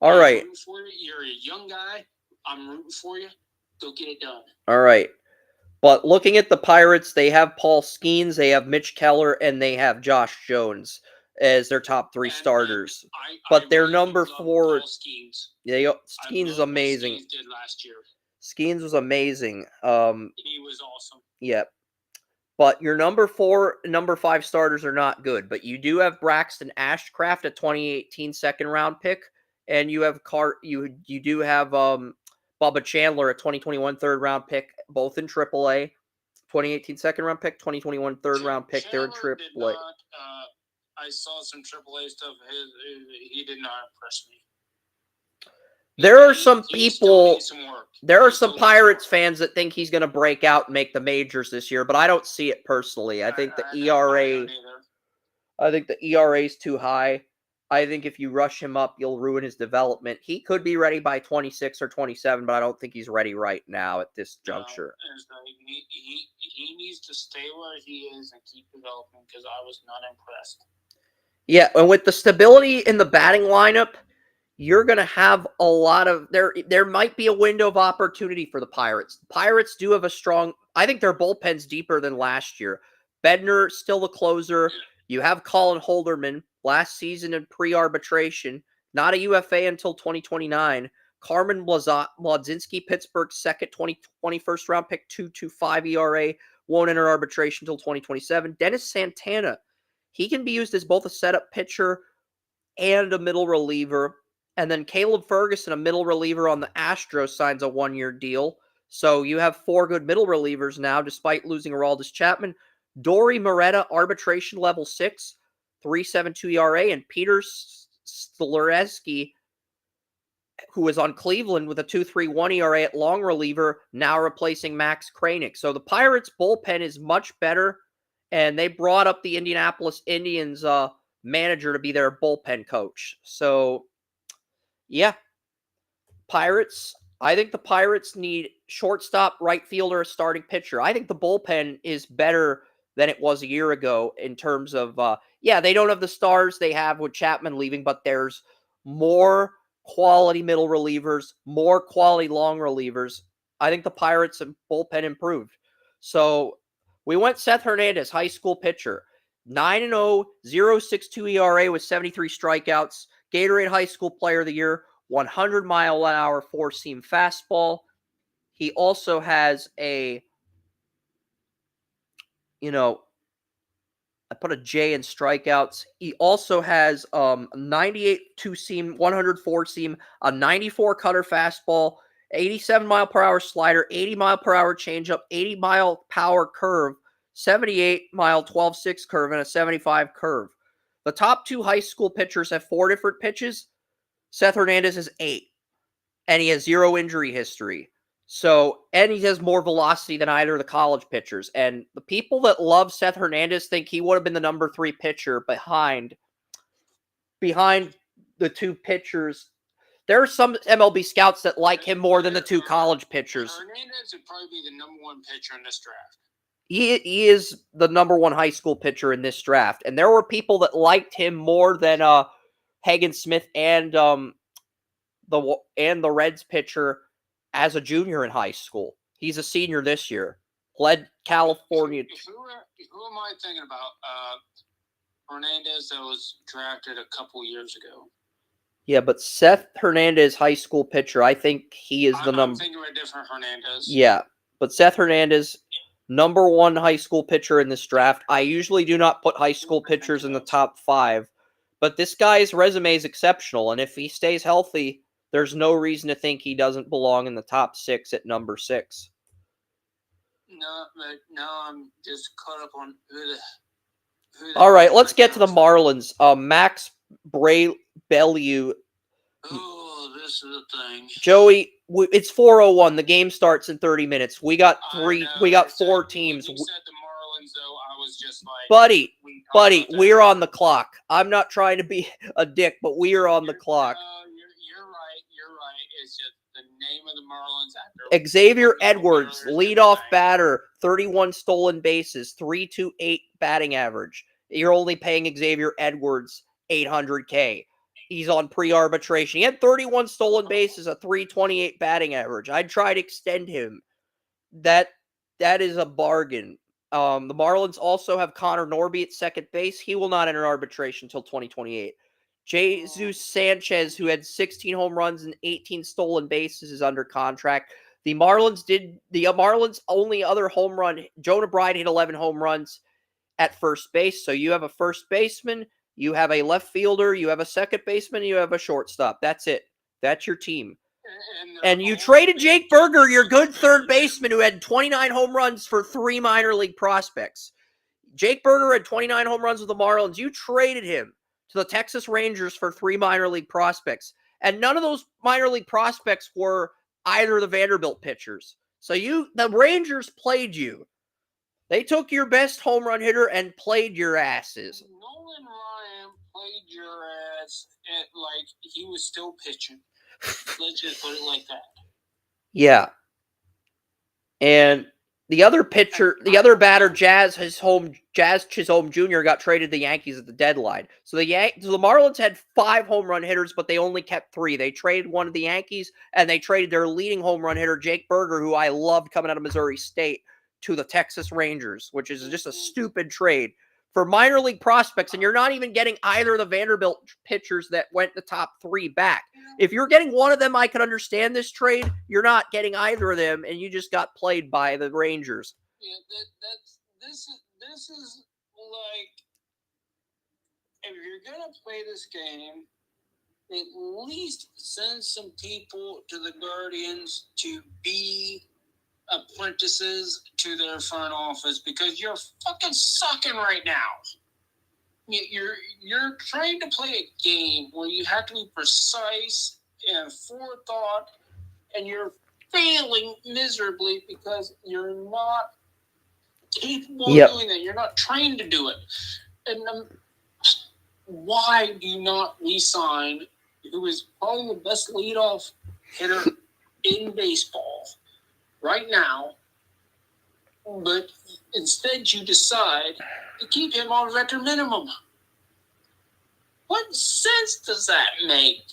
All right. I'm rooting for you. You're a young guy. I'm rooting for you. Go get it done. All right. But looking at the Pirates, they have Paul Skeens, they have Mitch Keller, and they have Josh Jones as their top 3 starters. But their number 4, Skeens is amazing. Skeens did last year. Skeens was amazing. He was awesome. Yeah. But your number 4, number 5 starters are not good. But you do have Braxton Ashcraft, a 2018 second-round pick, and you have you do have Bubba Chandler, a 2021 third-round pick, both in AAA. 2018 second-round pick, 2021 third-round pick. They're in AAA. I saw some AAA stuff. He did not impress me. There are some people, there are some Pirates fans that think he's going to break out and make the majors this year, but I don't see it personally. I think the ERA is too high. I think if you rush him up, you'll ruin his development. He could be ready by 26 or 27, but I don't think he's ready right now at this juncture. He needs to stay where he is and keep developing because I was not impressed. Yeah, and with the stability in the batting lineup, you're going to have a lot of... There might be a window of opportunity for the Pirates. The Pirates do have a strong... I think their bullpen's deeper than last year. Bednar, still the closer. You have Colin Holderman, last season in pre-arbitration, not a UFA until 2029. Carmen Blodzinski, Pittsburgh's second 2020 first-round pick, 2.25 ERA, won't enter arbitration until 2027. Dennis Santana, he can be used as both a setup pitcher and a middle reliever. And then Caleb Ferguson, a middle reliever on the Astros, signs a 1-year deal. So you have 4 good middle relievers now, despite losing Aroldis Chapman. Dory Moretta, arbitration level 6, 3.72 ERA, and Peter Stolarski, who is on Cleveland with a 2.31 ERA at long reliever, now replacing Max Kranick. So the Pirates' bullpen is much better, and they brought up the Indianapolis Indians manager to be their bullpen coach. So, yeah, Pirates. I think the Pirates need shortstop, right fielder, a starting pitcher. I think the bullpen is better than it was a year ago in terms of, they don't have the stars they have with Chapman leaving, but there's more quality middle relievers, more quality long relievers. I think the Pirates' bullpen improved. So we went Seth Hernandez, high school pitcher, 9-0, 0.62 ERA with 73 strikeouts, Gatorade High School Player of the Year, 100-mile-an-hour four-seam fastball. He also has I put a J in strikeouts. He also has 98 two-seam, 104 seam, a 94 cutter fastball, 87-mile-per-hour slider, 80-mile-per-hour changeup, 80-mile-power curve, 78-mile 12-6 curve, and a 75 curve. The top two high school pitchers have 4 different pitches. Seth Hernandez has 8, and he has 0 injury history. So, and he has more velocity than either of the college pitchers. And the people that love Seth Hernandez think he would have been the number 3 pitcher behind the 2 pitchers. There are some MLB scouts that like him more than the 2 college pitchers. Hernandez would probably be the number 1 pitcher in this draft. He is the number 1 high school pitcher in this draft. And there were people that liked him more than Hagen Smith and the Reds pitcher as a junior in high school. He's a senior this year. Led California. Who am I thinking about? Hernandez that was drafted a couple years ago. Yeah, but Seth Hernandez, high school pitcher, I think he is the number. I'm thinking of a different Hernandez. Yeah, but Seth Hernandez, number 1 high school pitcher in this draft. I usually do not put high school pitchers in the top 5, but this guy's resume is exceptional, and if he stays healthy, there's no reason to think he doesn't belong in the top 6 at number 6. No, but now I'm just caught up on who All right, let's get to the Marlins. Max Bellew. Oh, this is the thing. Joey, it's 4:01. The game starts in 30 minutes. We got 4 teams. When you said the Marlins, though, I was just like, Buddy, we're on the clock. I'm not trying to be a dick, but we are on the clock. You're right. It's just the name of the Marlins after Xavier Edwards, leadoff batter, 31 stolen bases, 3.28 batting average. You're only paying Xavier Edwards $800K. He's on pre-arbitration. He had 31 stolen bases, a 3.28 batting average. I'd try to extend him. That is a bargain. The Marlins also have Connor Norby at second base. He will not enter arbitration until 2028. Jesus Sanchez, who had 16 home runs and 18 stolen bases, is under contract. The Marlins' only other home run, Jonah Bride hit 11 home runs at first base. So you have a first baseman, you have a left fielder, you have a second baseman, you have a shortstop. That's it. That's your team. And you traded Jake Berger, your good third baseman, who had 29 home runs for 3 minor league prospects. Jake Berger had 29 home runs with the Marlins. You traded him to the Texas Rangers for 3 minor league prospects. And none of those minor league prospects were either of the Vanderbilt pitchers. So the Rangers played you. They took your best home run hitter and played your asses. Nolan Ryan played your ass like he was still pitching. Let's just put it like that. Yeah. And the other batter, Jazz Chisholm Jr., got traded to the Yankees at the deadline. So the Marlins had 5 home run hitters, but they only kept 3. They traded one to the Yankees, and they traded their leading home run hitter, Jake Berger, who I loved coming out of Missouri State, to the Texas Rangers, which is just a stupid trade for minor league prospects. And you're not even getting either of the Vanderbilt pitchers that went the top 3 back. If you're getting one of them, I could understand this trade. You're not getting either of them, and you just got played by the Rangers. Yeah, this is like, if you're gonna play this game, at least send some people to the Guardians to be apprentices to their front office, because you're fucking sucking right now. You're trying to play a game where you have to be precise and forethought, and you're failing miserably because you're not capable of doing that. You're not trained to do it. And why do you not re-sign who is probably the best leadoff hitter in baseball right now, but Instead, you decide to keep him on veteran minimum. What sense does that make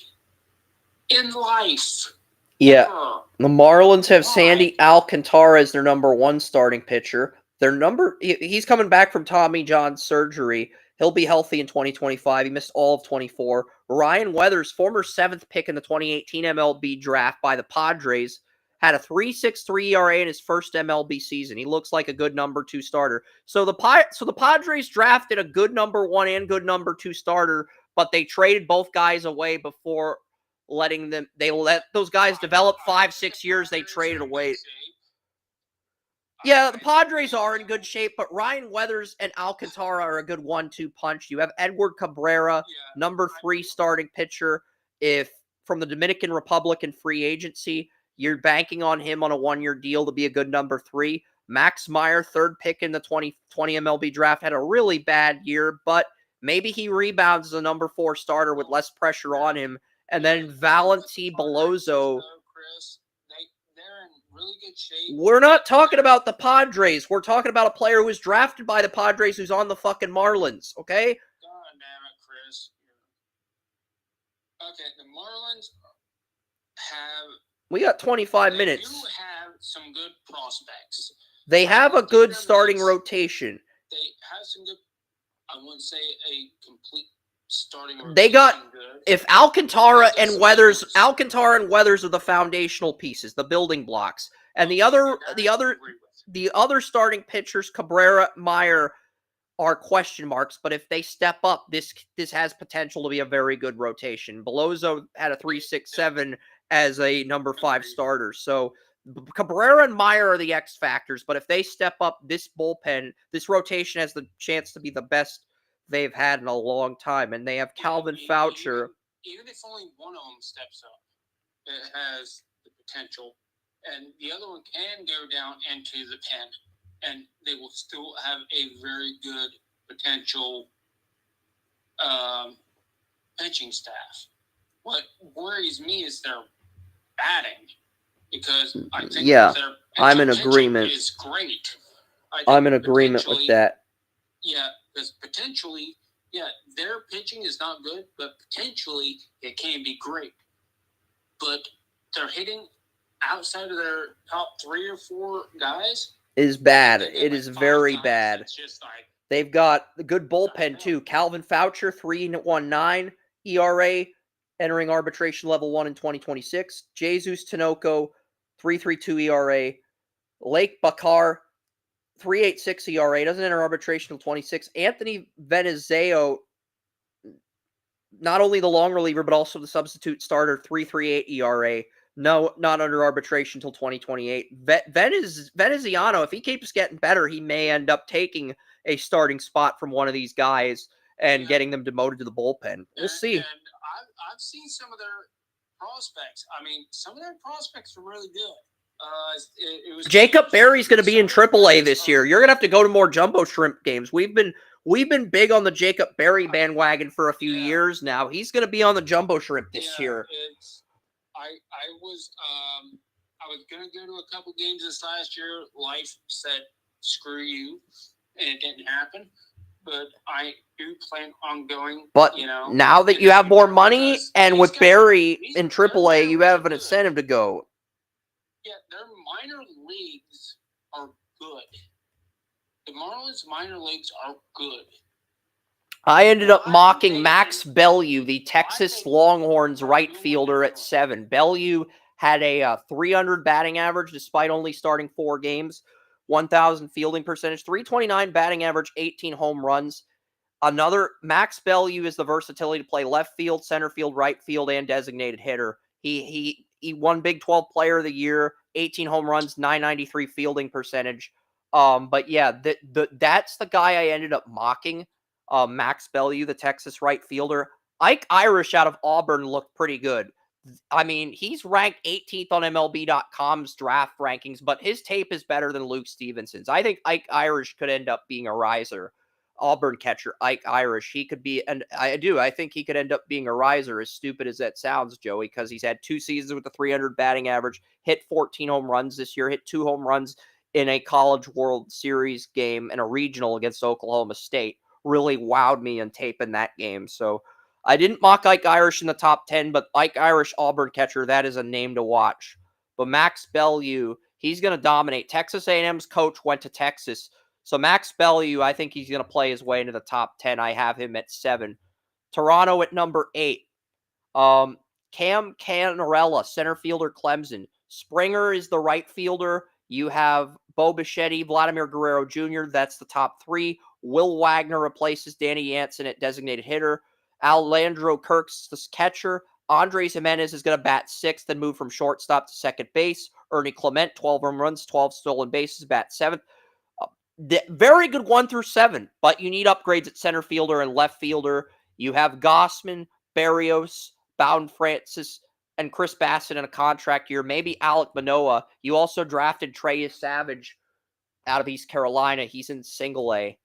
in life? Yeah. Ever? The Marlins have Why? Sandy Alcantara as their number 1 starting pitcher. He's coming back from Tommy John surgery. He'll be healthy in 2025. He missed all of 24. Ryan Weathers, former 7th pick in the 2018 MLB draft by the Padres, had a 3.63 ERA in his first MLB season. He looks like a good number 2 starter. So the Padres drafted a good number 1 and good number 2 starter, but they traded both guys away before they let those guys develop 5-6 years. They traded away. Yeah, the Padres are in good shape, but Ryan Weathers and Alcantara are a good 1-2 punch. You have Edward Cabrera, number 3 starting pitcher, from the Dominican Republic in free agency. You're banking on him on a 1-year deal to be a good number 3. Max Meyer, 3rd pick in the 2020 MLB draft, had a really bad year, but maybe he rebounds as a number 4 starter with less pressure on him. And then Valenti Belloso. They're in really good shape. We're not talking about the Padres. We're talking about a player who was drafted by the Padres who's on the fucking Marlins, okay? God damn it, Chris. Okay, the Marlins have... We got 25 minutes. They do have some good prospects. They have a good starting rotation. They have some good... I wouldn't say a complete starting rotation. They got... Good. If Alcantara and Weathers are the foundational pieces, the building blocks. And the other starting pitchers, Cabrera, Meyer, are question marks, but if they step up, this has potential to be a very good rotation. Belloso had a 3.67 as a number 5 starter. So Cabrera and Meyer are the X factors, but if they step up, this bullpen, this rotation has the chance to be the best they've had in a long time. And they have Calvin Foucher. Even if only one of them steps up, it has the potential. And the other one can go down into the pen, and they will still have a very good potential pitching staff. What worries me is their batting, because I think I'm in agreement. Is great. I'm in agreement with that. Yeah, because potentially, their pitching is not good, but potentially it can be great. But their hitting outside of their top 3 or 4 guys is bad. It is very bad. It's just like, they've got the good bullpen too. Calvin Foucher, 3.19 ERA, entering arbitration level 1 in 2026. Jesus Tinoco, 3.32 ERA. Lake Bakar, 3.86 ERA, doesn't enter arbitration until 26. Anthony Venizeo, not only the long reliever, but also the substitute starter, 3.38 ERA. No, not under arbitration until 2028. Veneziano, if he keeps getting better, he may end up taking a starting spot from one of these guys and getting them demoted to the bullpen. We'll see. And I've seen some of their prospects. I mean, some of their prospects were really good. Jacob Berry's going to be in AAA this year. You're going to have to go to more Jumbo Shrimp games. We've been big on the Jacob Berry bandwagon for a few years now. He's going to be on the Jumbo Shrimp this year. I was going to go to a couple games this last year. Life said, screw you, and it didn't happen. But I do plan on going. But now that you have more money, and with Berry in AAA, you have an incentive to go. Yeah, their minor leagues are good. The Marlins minor leagues are good. I ended up mocking Max Bellew, the Texas Longhorns right fielder, at 7. Bellew had a 300 batting average despite only starting 4 games, 1,000 fielding percentage, 329 batting average, 18 home runs. Max Bellew is the versatility to play left field, center field, right field, and designated hitter. He won Big 12 Player of the Year, 18 home runs, 993 fielding percentage. But yeah, that's the guy I ended up mocking. Max Bellew, the Texas right fielder. Ike Irish out of Auburn looked pretty good. I mean, he's ranked 18th on MLB.com's draft rankings, but his tape is better than Luke Stevenson's. I think Ike Irish could end up being a riser. Auburn catcher, Ike Irish. He could be, and I think he could end up being a riser, as stupid as that sounds, Joey, because he's had 2 seasons with a 300 batting average, hit 14 home runs this year, hit 2 home runs in a College World Series game and a regional against Oklahoma State. Really wowed me on tape in that game. So I didn't mock Ike Irish in the top 10, but Ike Irish, Auburn catcher, that is a name to watch. But Max Bellew, he's going to dominate. Texas A&M's coach went to Texas. So Max Bellew, I think he's going to play his way into the top 10. I have him at 7. Toronto at number 8. Cam Canarella, center fielder, Clemson. Springer is the right fielder. You have Bo Bichetti, Vladimir Guerrero Jr. That's the top 3. Will Wagner replaces Danny Jansen at designated hitter. Alejandro Kirk's the catcher. Andres Jimenez is going to bat 6th and move from shortstop to second base. Ernie Clement, 12 home runs, 12 stolen bases, bat 7th. Very good 1 through 7, but you need upgrades at center fielder and left fielder. You have Gossman, Barrios, Bowden Francis, and Chris Bassett in a contract year. Maybe Alek Manoah. You also drafted Trey Savage out of East Carolina. He's in single A.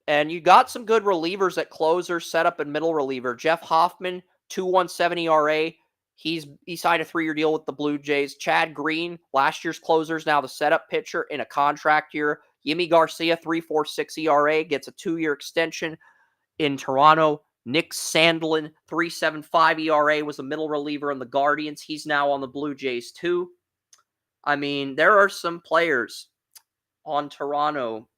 And you got some good relievers at closer, setup, and middle reliever. Jeff Hoffman, 2.17 ERA. He signed a 3-year deal with the Blue Jays. Chad Green, last year's closer, is now the setup pitcher in a contract year. Yimi Garcia, 3.46 ERA, gets a 2-year extension in Toronto. Nick Sandlin, 3.75 ERA, was a middle reliever in the Guardians. He's now on the Blue Jays too. I mean, there are some players on Toronto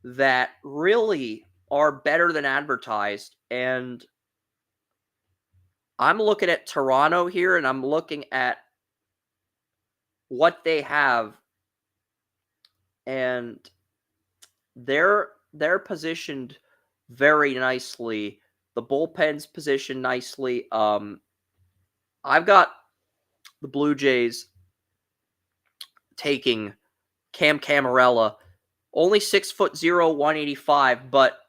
that really are better than advertised. And I'm looking at Toronto here, and I'm looking at what they have, and they're positioned very nicely. The bullpen's positioned nicely. I've got the Blue Jays taking Cam Camarella, only 6'0", 185, but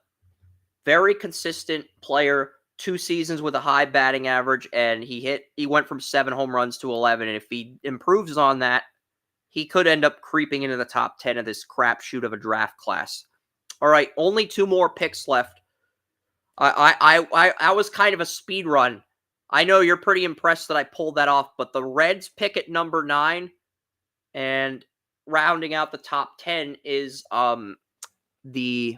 very consistent player. 2 seasons with a high batting average, and he went from 7 home runs to 11. And if he improves on that, he could end up creeping into the top 10 of this crapshoot of a draft class. All right, only 2 more picks left. I was kind of a speed run. I know you're pretty impressed that I pulled that off, but the Reds pick at number 9, and rounding out the top 10 is the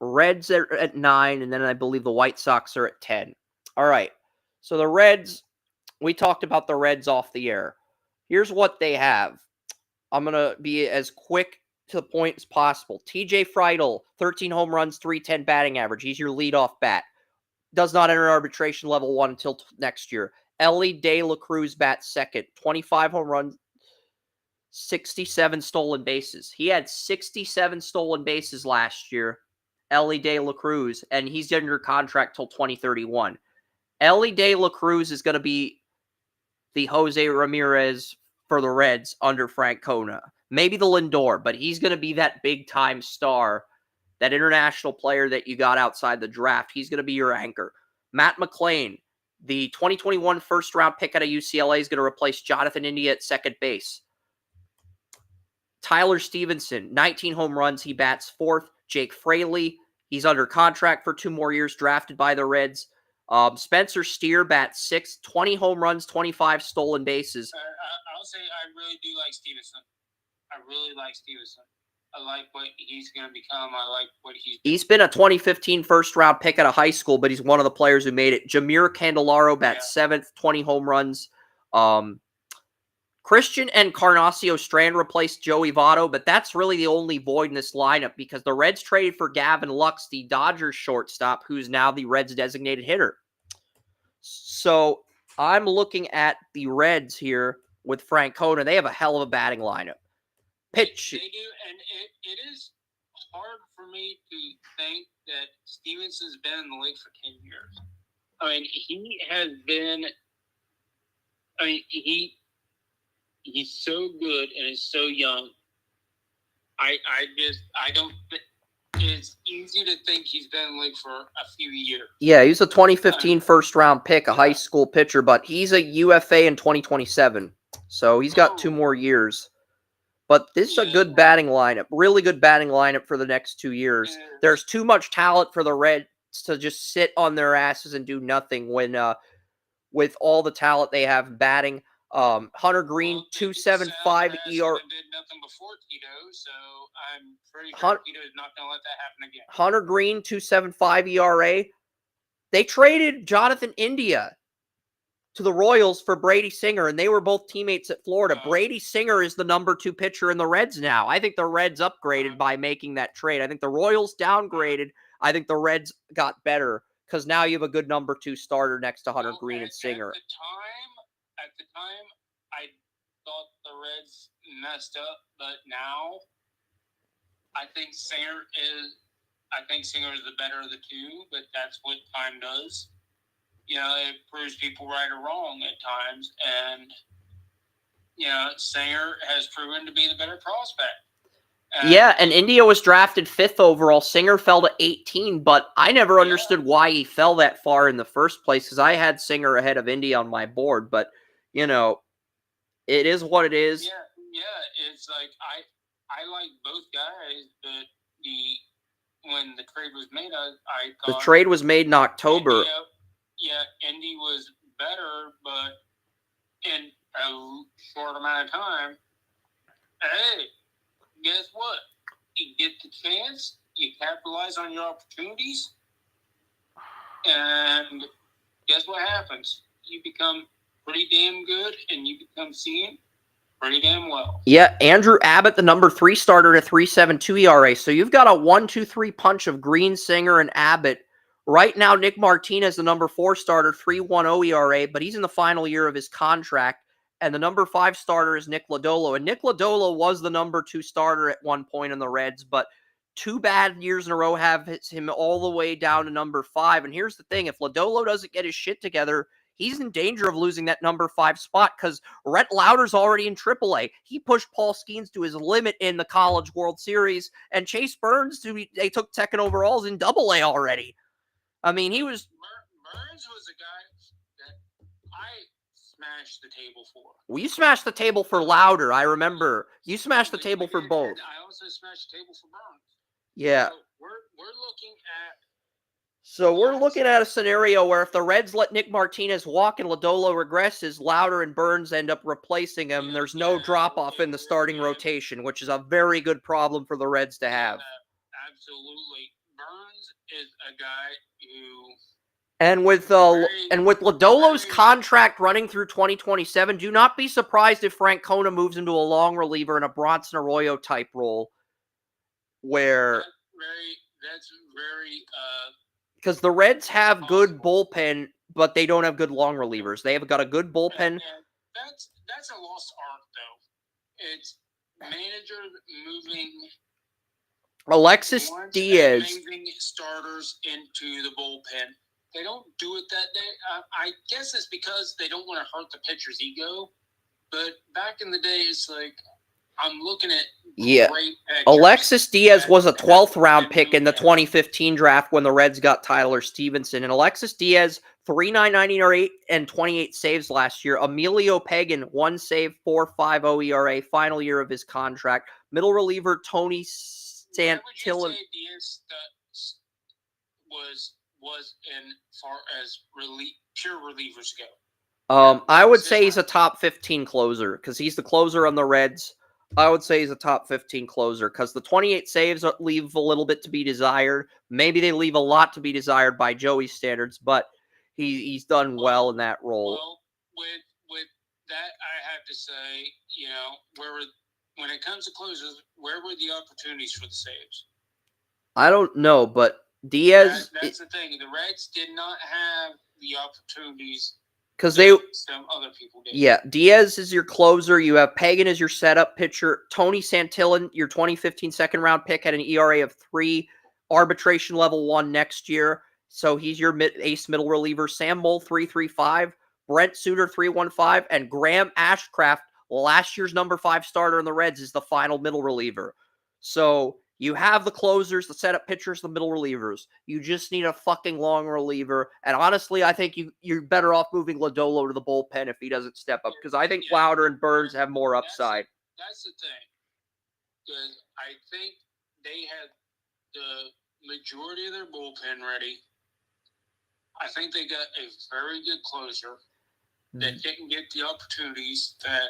Reds are at 9, and then I believe the White Sox are at 10. All right, so the Reds, we talked about the Reds off the air. Here's what they have. I'm going to be as quick to the point as possible. TJ Friedl, 13 home runs, 310 batting average. He's your leadoff bat. Does not enter arbitration level 1 until next year. Ellie De La Cruz bats second. 25 home runs, 67 stolen bases. He had 67 stolen bases last year, Ellie De La Cruz, and he's under contract till 2031. Ellie De La Cruz is going to be the Jose Ramirez for the Reds under Francona. Maybe the Lindor, but he's going to be that big-time star, that international player that you got outside the draft. He's going to be your anchor. Matt McClain, the 2021 first-round pick out of UCLA, is going to replace Jonathan India at second base. Tyler Stevenson, 19 home runs. He bats fourth. Jake Fraley, he's under contract for 2 more years, drafted by the Reds. Spencer Steer bats sixth, 20 home runs, 25 stolen bases. I'll say I really do like Stevenson. I really like Stevenson. I like what he's going to become. I like what he's been a 2015 first-round pick out of high school, but he's one of the players who made it. Jameer Candelaro bats seventh, 20 home runs. Christian Encarnacio Strand replaced Joey Votto, but that's really the only void in this lineup because the Reds traded for Gavin Lux, the Dodgers shortstop, who's now the Reds designated hitter. So I'm looking at the Reds here with Francona. They have a hell of a batting lineup. Pitch. They do, and it is hard for me to think that Stevenson's been in the league for 10 years. I mean, he has been. I mean, he's so good and is so young. I don't. It's easy to think he's been in the league for a few years. Yeah, he was a 2015 first-round pick, a high school pitcher, but he's a UFA in 2027, so he's got 2 more years. But this is a good batting lineup, really good batting lineup for the next 2 years. There's too much talent for the Reds to just sit on their asses and do nothing when with all the talent they have batting. Hunter Green, Well, 2.75 Sal ERA. did nothing before Tito, so I'm pretty sure Tito is not going to let that happen again. Hunter Green, 2.75 ERA. They traded Jonathan India to the Royals for Brady Singer, and they were both teammates at Florida. Brady Singer is the number 2 pitcher in the Reds now. I think the Reds upgraded by making that trade. I think the Royals downgraded. I think the Reds got better because now you have a good number 2 starter next to Hunter Green and Singer. At the time, I thought the Reds messed up, but now I think Singer is the better of the two, but that's what time does. You know, it proves people right or wrong at times, and you know, Singer has proven to be the better prospect. And India was drafted 5th overall. Singer fell to 18, but I never understood why he fell that far in the first place because I had Singer ahead of India on my board, but, you know, it is what it is. Yeah, it's like I like both guys, but when the trade was made, I thought the trade was made in October. Indy was better, but in a short amount of time. Hey, guess what? You get the chance, you capitalize on your opportunities, and guess what happens? You become pretty damn good, and you become seen pretty damn well. Yeah, Andrew Abbott, the number 3 starter at a 3.72 ERA. So you've got a 1-2-3 punch of Green, Singer, and Abbott. Right now, Nick Martinez, the number 4 starter, 3.10 ERA, but he's in the final year of his contract. And the number 5 starter is Nick Lodolo. And Nick Lodolo was the number 2 starter at one point in the Reds, but 2 bad years in a row have hit him all the way down to number 5. And here's the thing, if Lodolo doesn't get his shit together, he's in danger of losing that number 5 spot because Rhett Lauder's already in AAA. He pushed Paul Skeens to his limit in the College World Series, and Chase Burns, they took second overalls in AA already. I mean, he was... Burns was a guy that I smashed the table for. Well, you smashed the table for Lauder, I remember. You smashed the table for both. I also smashed the table for Burns. Yeah. So we're looking at a scenario where if the Reds let Nick Martinez walk and Lodolo regresses, Lauder and Burns end up replacing him. There's no drop-off in the starting rotation, which is a very good problem for the Reds to have. Absolutely. Burns is a guy who... And with Lodolo's contract running through 2027, do not be surprised if Francona moves into a long reliever in a Bronson Arroyo type role, where because the Reds have good bullpen, but they don't have good long relievers. They have got a good bullpen. That's a lost art, though. It's managers moving Alexis Diaz moving starters into the bullpen. They don't do it that day. I guess it's because they don't want to hurt the pitcher's ego. But back in the day, it's like I'm looking at great Alexis Diaz was a 12th round pick in the 2015 draft when the Reds got Tyler Stevenson. And Alexis Diaz, 3.99 ERA and 28 saves last year. Emilio Pagan, 1 save, 4.50 ERA, final year of his contract. Middle reliever Tony Santillan. Diaz was in far as pure relievers go. I would say he's a top 15 closer because he's the closer on the Reds. I would say he's a top 15 closer because the 28 saves leave a little bit to be desired. Maybe they leave a lot to be desired by Joey's standards, but he's done well in that role. Well, with that, I have to say, you know, when it comes to closers, where were the opportunities for the saves? I don't know, but Diaz... That's the thing. The Reds did not have the opportunities because some other people did. Yeah, Diaz is your closer. You have Pagan as your setup pitcher. Tony Santillan, your 2015 second-round pick, had an ERA of 3, arbitration level 1 next year. So he's your ace middle reliever. Sam Moll, 3.35. Brent Suter, 3.15. And Graham Ashcraft, last year's number 5 starter in the Reds, is the final middle reliever. So you have the closers, the setup pitchers, the middle relievers. You just need a fucking long reliever. And honestly, I think you're better off moving Lodolo to the bullpen if he doesn't step up. Because I think Lauder and Burns have more upside. That's the thing. Because I think they had the majority of their bullpen ready. I think they got a very good closer. that didn't get the opportunities that,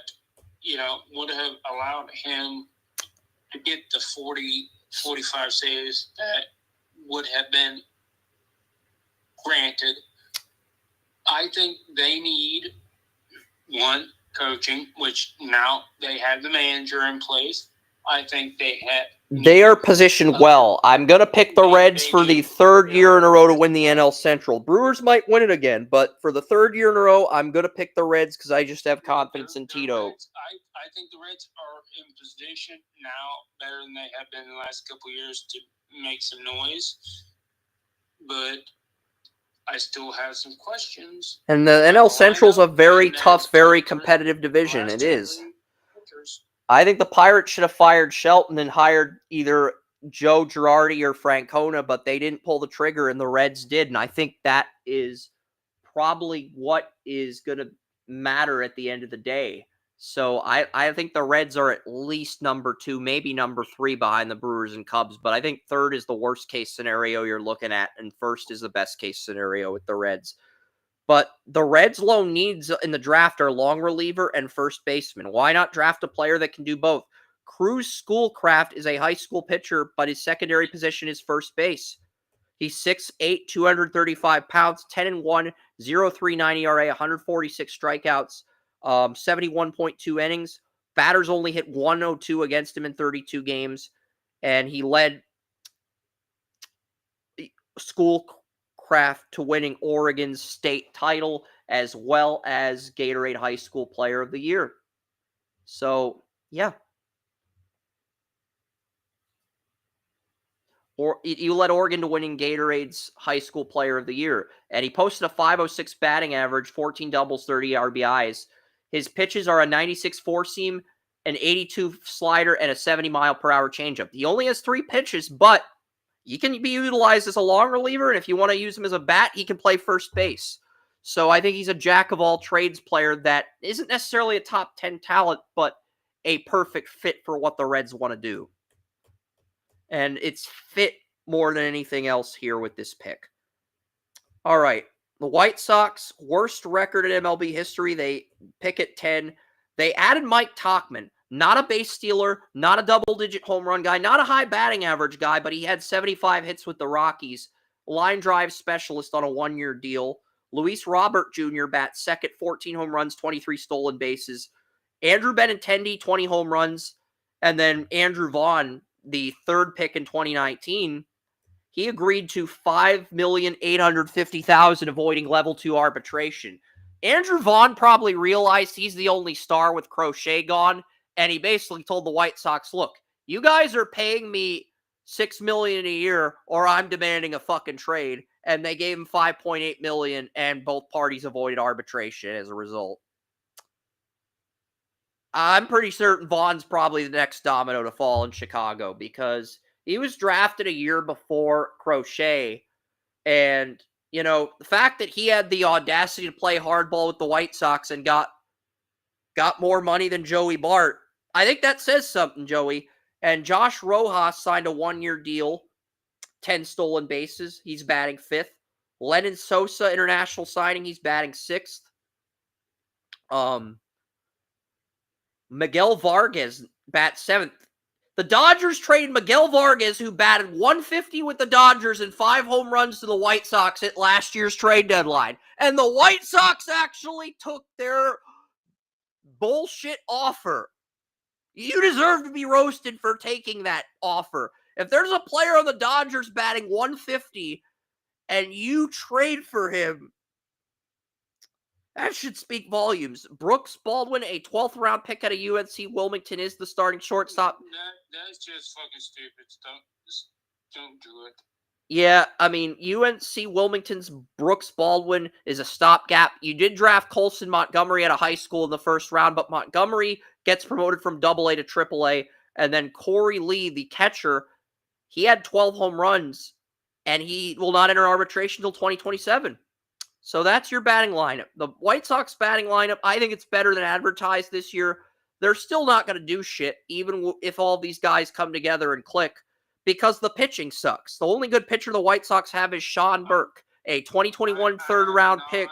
would have allowed him to get the 40, 45 saves that would have been granted. I think they need, one, coaching, which now they have the manager in place. I think they are positioned well. I'm going to pick the Reds for the third year in a row to win the NL Central. Brewers might win it again, but for the third year in a row, I'm going to pick the Reds because I just have confidence in Tito. I think the Reds are in position now better than they have been in the last couple of years to make some noise, but I still have some questions. And the NL Central's a very tough, very competitive division. It is. I think the Pirates should have fired Shelton and hired either Joe Girardi or Francona, but they didn't pull the trigger, and the Reds did. And I think that is probably what is going to matter at the end of the day. So I think the Reds are at least number 2, maybe number 3 behind the Brewers and Cubs. But I think third is the worst case scenario you're looking at, and first is the best case scenario with the Reds. But the Reds' lone needs in the draft are long reliever and first baseman. Why not draft a player that can do both? Cruz Schoolcraft is a high school pitcher, but his secondary position is first base. He's 6'8", 235 pounds, 10-1, 0.39 ERA, 146 strikeouts, 71.2 innings. Batters only hit 102 against him in 32 games, and he led Schoolcraft to winning Oregon's state title as well as Gatorade High School Player of the Year. So, yeah. Or you led Oregon to winning Gatorade's High School Player of the Year. And he posted a .506 batting average, 14 doubles, 30 RBIs. His pitches are a 96 four-seam, an 82 slider, and a 70-mile-per-hour changeup. He only has 3 pitches, but he can be utilized as a long reliever, and if you want to use him as a bat, he can play first base. So I think he's a jack-of-all-trades player that isn't necessarily a top 10 talent, but a perfect fit for what the Reds want to do. And it's fit more than anything else here with this pick. All right. The White Sox, worst record in MLB history. They pick at 10. They added Mike Tauchman. Not a base stealer, not a double-digit home run guy, not a high batting average guy, but he had 75 hits with the Rockies. Line drive specialist on a 1-year deal. Luis Robert Jr. bats second, 14 home runs, 23 stolen bases. Andrew Benintendi, 20 home runs. And then Andrew Vaughn, the third pick in 2019, he agreed to $5,850,000 avoiding level 2 arbitration. Andrew Vaughn probably realized he's the only star with Crochet gone, and he basically told the White Sox, look, you guys are paying me $6 million a year, or I'm demanding a fucking trade. And they gave him $5.8 million, and both parties avoided arbitration as a result. I'm pretty certain Vaughn's probably the next domino to fall in Chicago because he was drafted a year before Crochet. And, you know, the fact that he had the audacity to play hardball with the White Sox and got more money than Joey Bart, I think that says something, Joey. And Josh Rojas signed a 1-year deal, 10 stolen bases. He's batting 5th. Lennon Sosa, international signing, he's batting 6th. Miguel Vargas bats 7th. The Dodgers traded Miguel Vargas, who batted 150 with the Dodgers and 5 home runs to the White Sox at last year's trade deadline. And the White Sox actually took their bullshit offer. You deserve to be roasted for taking that offer. If there's a player on the Dodgers batting 150 and you trade for him, that should speak volumes. Brooks Baldwin, a 12th round pick out of UNC Wilmington, is the starting shortstop. That's just fucking stupid. Don't do it. Yeah, I mean, UNC Wilmington's Brooks Baldwin is a stopgap. You did draft Colson Montgomery out of high school in the first round, but Montgomery gets promoted from AA to AAA. And then Corey Lee, the catcher, he had 12 home runs, and he will not enter arbitration until 2027. So that's your batting lineup. The White Sox batting lineup, I think it's better than advertised this year. They're still not going to do shit, even if all these guys come together and click, because the pitching sucks. The only good pitcher the White Sox have is Sean Burke, a 2021 third-round pick,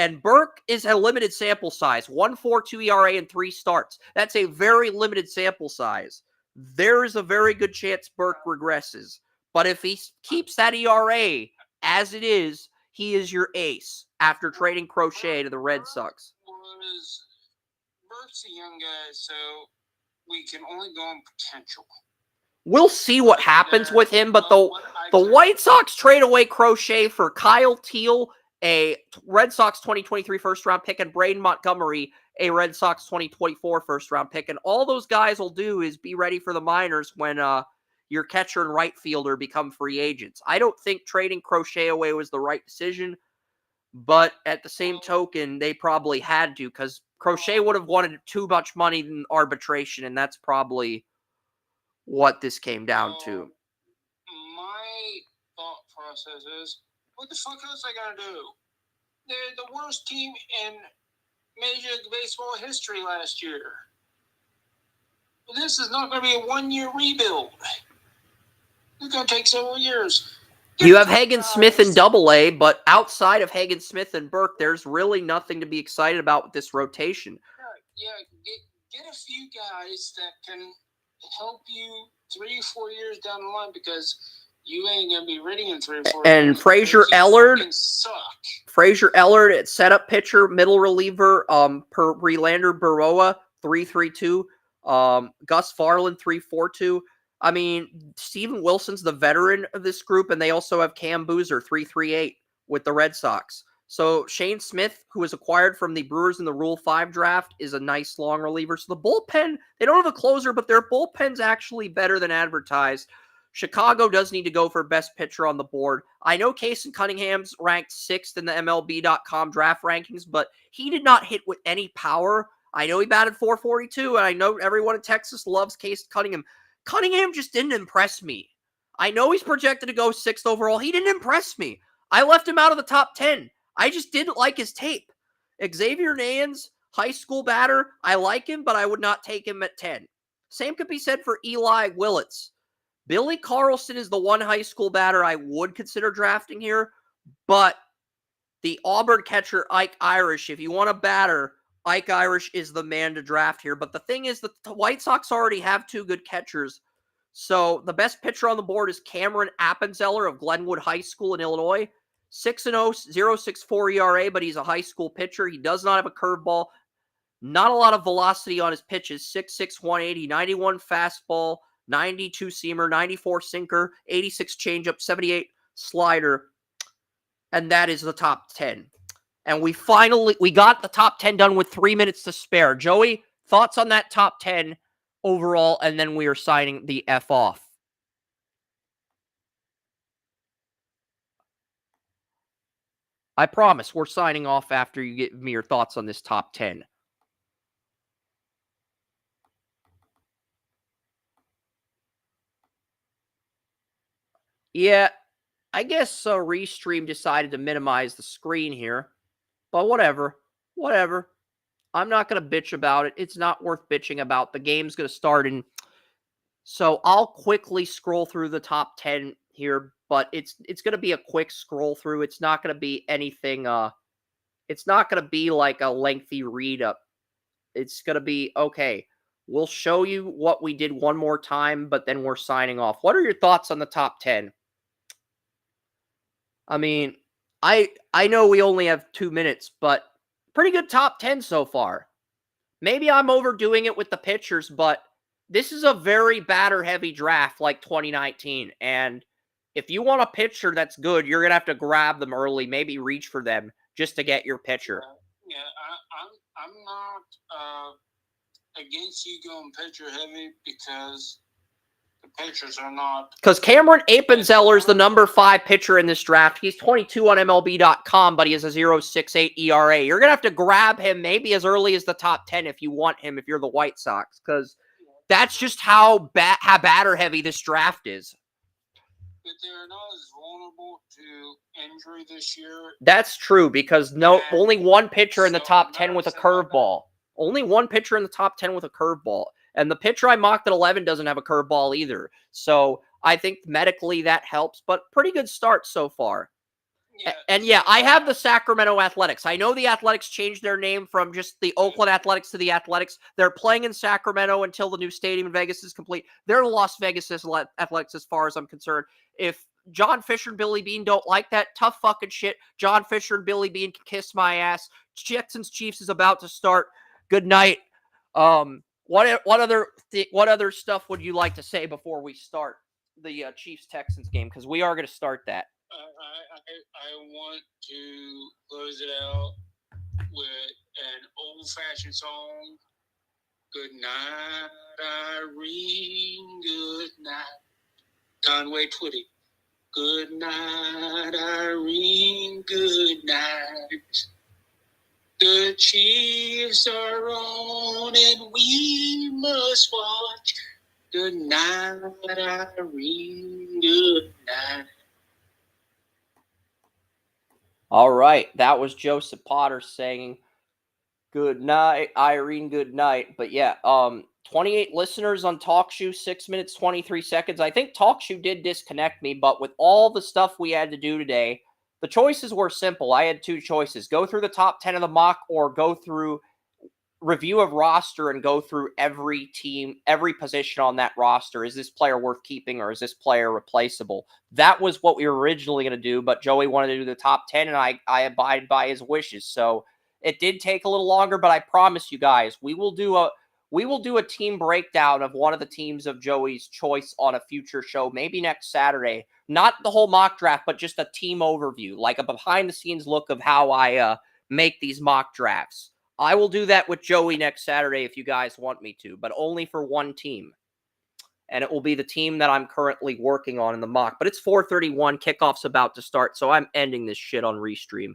And Burke is a limited sample size, 1.42 ERA and 3 starts. That's a very limited sample size. There is a very good chance Burke regresses. But if he keeps that ERA as it is, he is your ace after trading Crochet to the Red Sox. Burke's a young guy, so we can only go on potential. We'll see what happens with him, but the White Sox trade away Crochet for Kyle Teal, a Red Sox 2023 first-round pick, and Braden Montgomery, a Red Sox 2024 first-round pick. And all those guys will do is be ready for the minors when your catcher and right fielder become free agents. I don't think trading Crochet away was the right decision, but at the same token, they probably had to, because Crochet would have wanted too much money in arbitration, and that's probably what this came down to. My thought process is, what the fuck else I gotta do? They're the worst team in Major League Baseball history last year. This is not going to be a one-year rebuild. It's going to take several years. You have Hagen Smith in Double-A, but outside of Hagen Smith and Burke, there's really nothing to be excited about with this rotation. Yeah, get a few guys that can help you 3 or 4 years down the line, because you ain't going to be ready in 3 or 4 years. And Fraser Ellard at setup pitcher, middle reliever, per Relander Baroa, 3.32. Gus Farland, 3.42. I mean, Steven Wilson's the veteran of this group, and they also have Cam Boozer, 3.38, with the Red Sox. So Shane Smith, who was acquired from the Brewers in the Rule 5 draft, is a nice long reliever. So the bullpen, they don't have a closer, but their bullpen's actually better than advertised. Chicago does need to go for best pitcher on the board. I know Kason Cunningham's ranked 6th in the MLB.com draft rankings, but he did not hit with any power. I know he batted .442, and I know everyone in Texas loves Kason Cunningham. Cunningham just didn't impress me. I know he's projected to go 6th overall. He didn't impress me. I left him out of the top 10. I just didn't like his tape. Xavier Nans, high school batter, I like him, but I would not take him at 10. Same could be said for Eli Willits. Billy Carlson is the one high school batter I would consider drafting here, but the Auburn catcher, Ike Irish, if you want a batter, Ike Irish is the man to draft here. But the thing is that the White Sox already have 2 good catchers. So the best pitcher on the board is Cameron Appenzeller of Glenwood High School in Illinois. 6-0, 0.64 ERA, but he's a high school pitcher. He does not have a curveball. Not a lot of velocity on his pitches. 6'6", 180, 91 fastball, 92 seamer, 94 sinker, 86 changeup, 78 slider. And that is the top 10. And we got the top 10 done with 3 minutes to spare. Joey, thoughts on that top 10 overall, and then we are signing the F off. I promise we're signing off after you give me your thoughts on this top 10. Yeah, I guess Restream decided to minimize the screen here. But whatever. I'm not going to bitch about it. It's not worth bitching about. The game's going to start in... So I'll quickly scroll through the top 10 here, but it's going to be a quick scroll through. It's not going to be anything... it's not going to be like a lengthy read-up. It's going to be, okay, we'll show you what we did one more time, but then we're signing off. What are your thoughts on the top 10? I mean, I know we only have 2 minutes, but pretty good top 10 so far. Maybe I'm overdoing it with the pitchers, but this is a very batter-heavy draft like 2019. And if you want a pitcher that's good, you're going to have to grab them early, maybe reach for them just to get your pitcher. Yeah, I'm not against you going pitcher-heavy, because the pitchers are not... Because Cameron Appenzeller is the number 5 pitcher in this draft. He's 22 on MLB.com, but he has a 0.68 ERA. You're going to have to grab him maybe as early as the top 10 if you want him, if you're the White Sox, because that's just how batter-heavy this draft is. But they're not as vulnerable to injury this year. That's true, because only one pitcher in the top 10 with a curveball. Only one pitcher in the top 10 with a curveball. And the pitcher I mocked at 11 doesn't have a curveball either. So I think medically that helps, but pretty good start so far. And yeah, I have the Sacramento Athletics. I know the Athletics changed their name from just the Oakland Athletics to the Athletics. They're playing in Sacramento until the new stadium in Vegas is complete. They're Las Vegas Athletics as far as I'm concerned. If John Fisher and Billy Bean don't like that, tough fucking shit. John Fisher and Billy Bean can kiss my ass. Texans Chiefs is about to start. Good night. What other stuff would you like to say before we start the Chiefs Texans game? Because we are going to start that. I want to close it out with an old-fashioned song. Good night, Irene. Good night, Conway Twitty. Good night, Irene. Good night. The Chiefs are on and we must watch. Good night, Irene. Good night. All right, that was Joseph Potter saying good night, Irene, good night. But yeah, 28 listeners on TalkShoe, 6 minutes, 23 seconds. I think TalkShoe did disconnect me, but with all the stuff we had to do today, the choices were simple. I had two choices. Go through the top 10 of the mock or go through review of roster and go through every team, every position on that roster. Is this player worth keeping or is this player replaceable? That was what we were originally going to do, but Joey wanted to do the top 10 and I abide by his wishes. So it did take a little longer, but I promise you guys, we will do a team breakdown of one of the teams of Joey's choice on a future show, maybe next Saturday. Not the whole mock draft, but just a team overview, like a behind the scenes look of how I make these mock drafts. I will do that with Joey next Saturday if you guys want me to, but only for one team. And it will be the team that I'm currently working on in the mock. But it's 4:31, kickoff's about to start, so I'm ending this shit on Restream.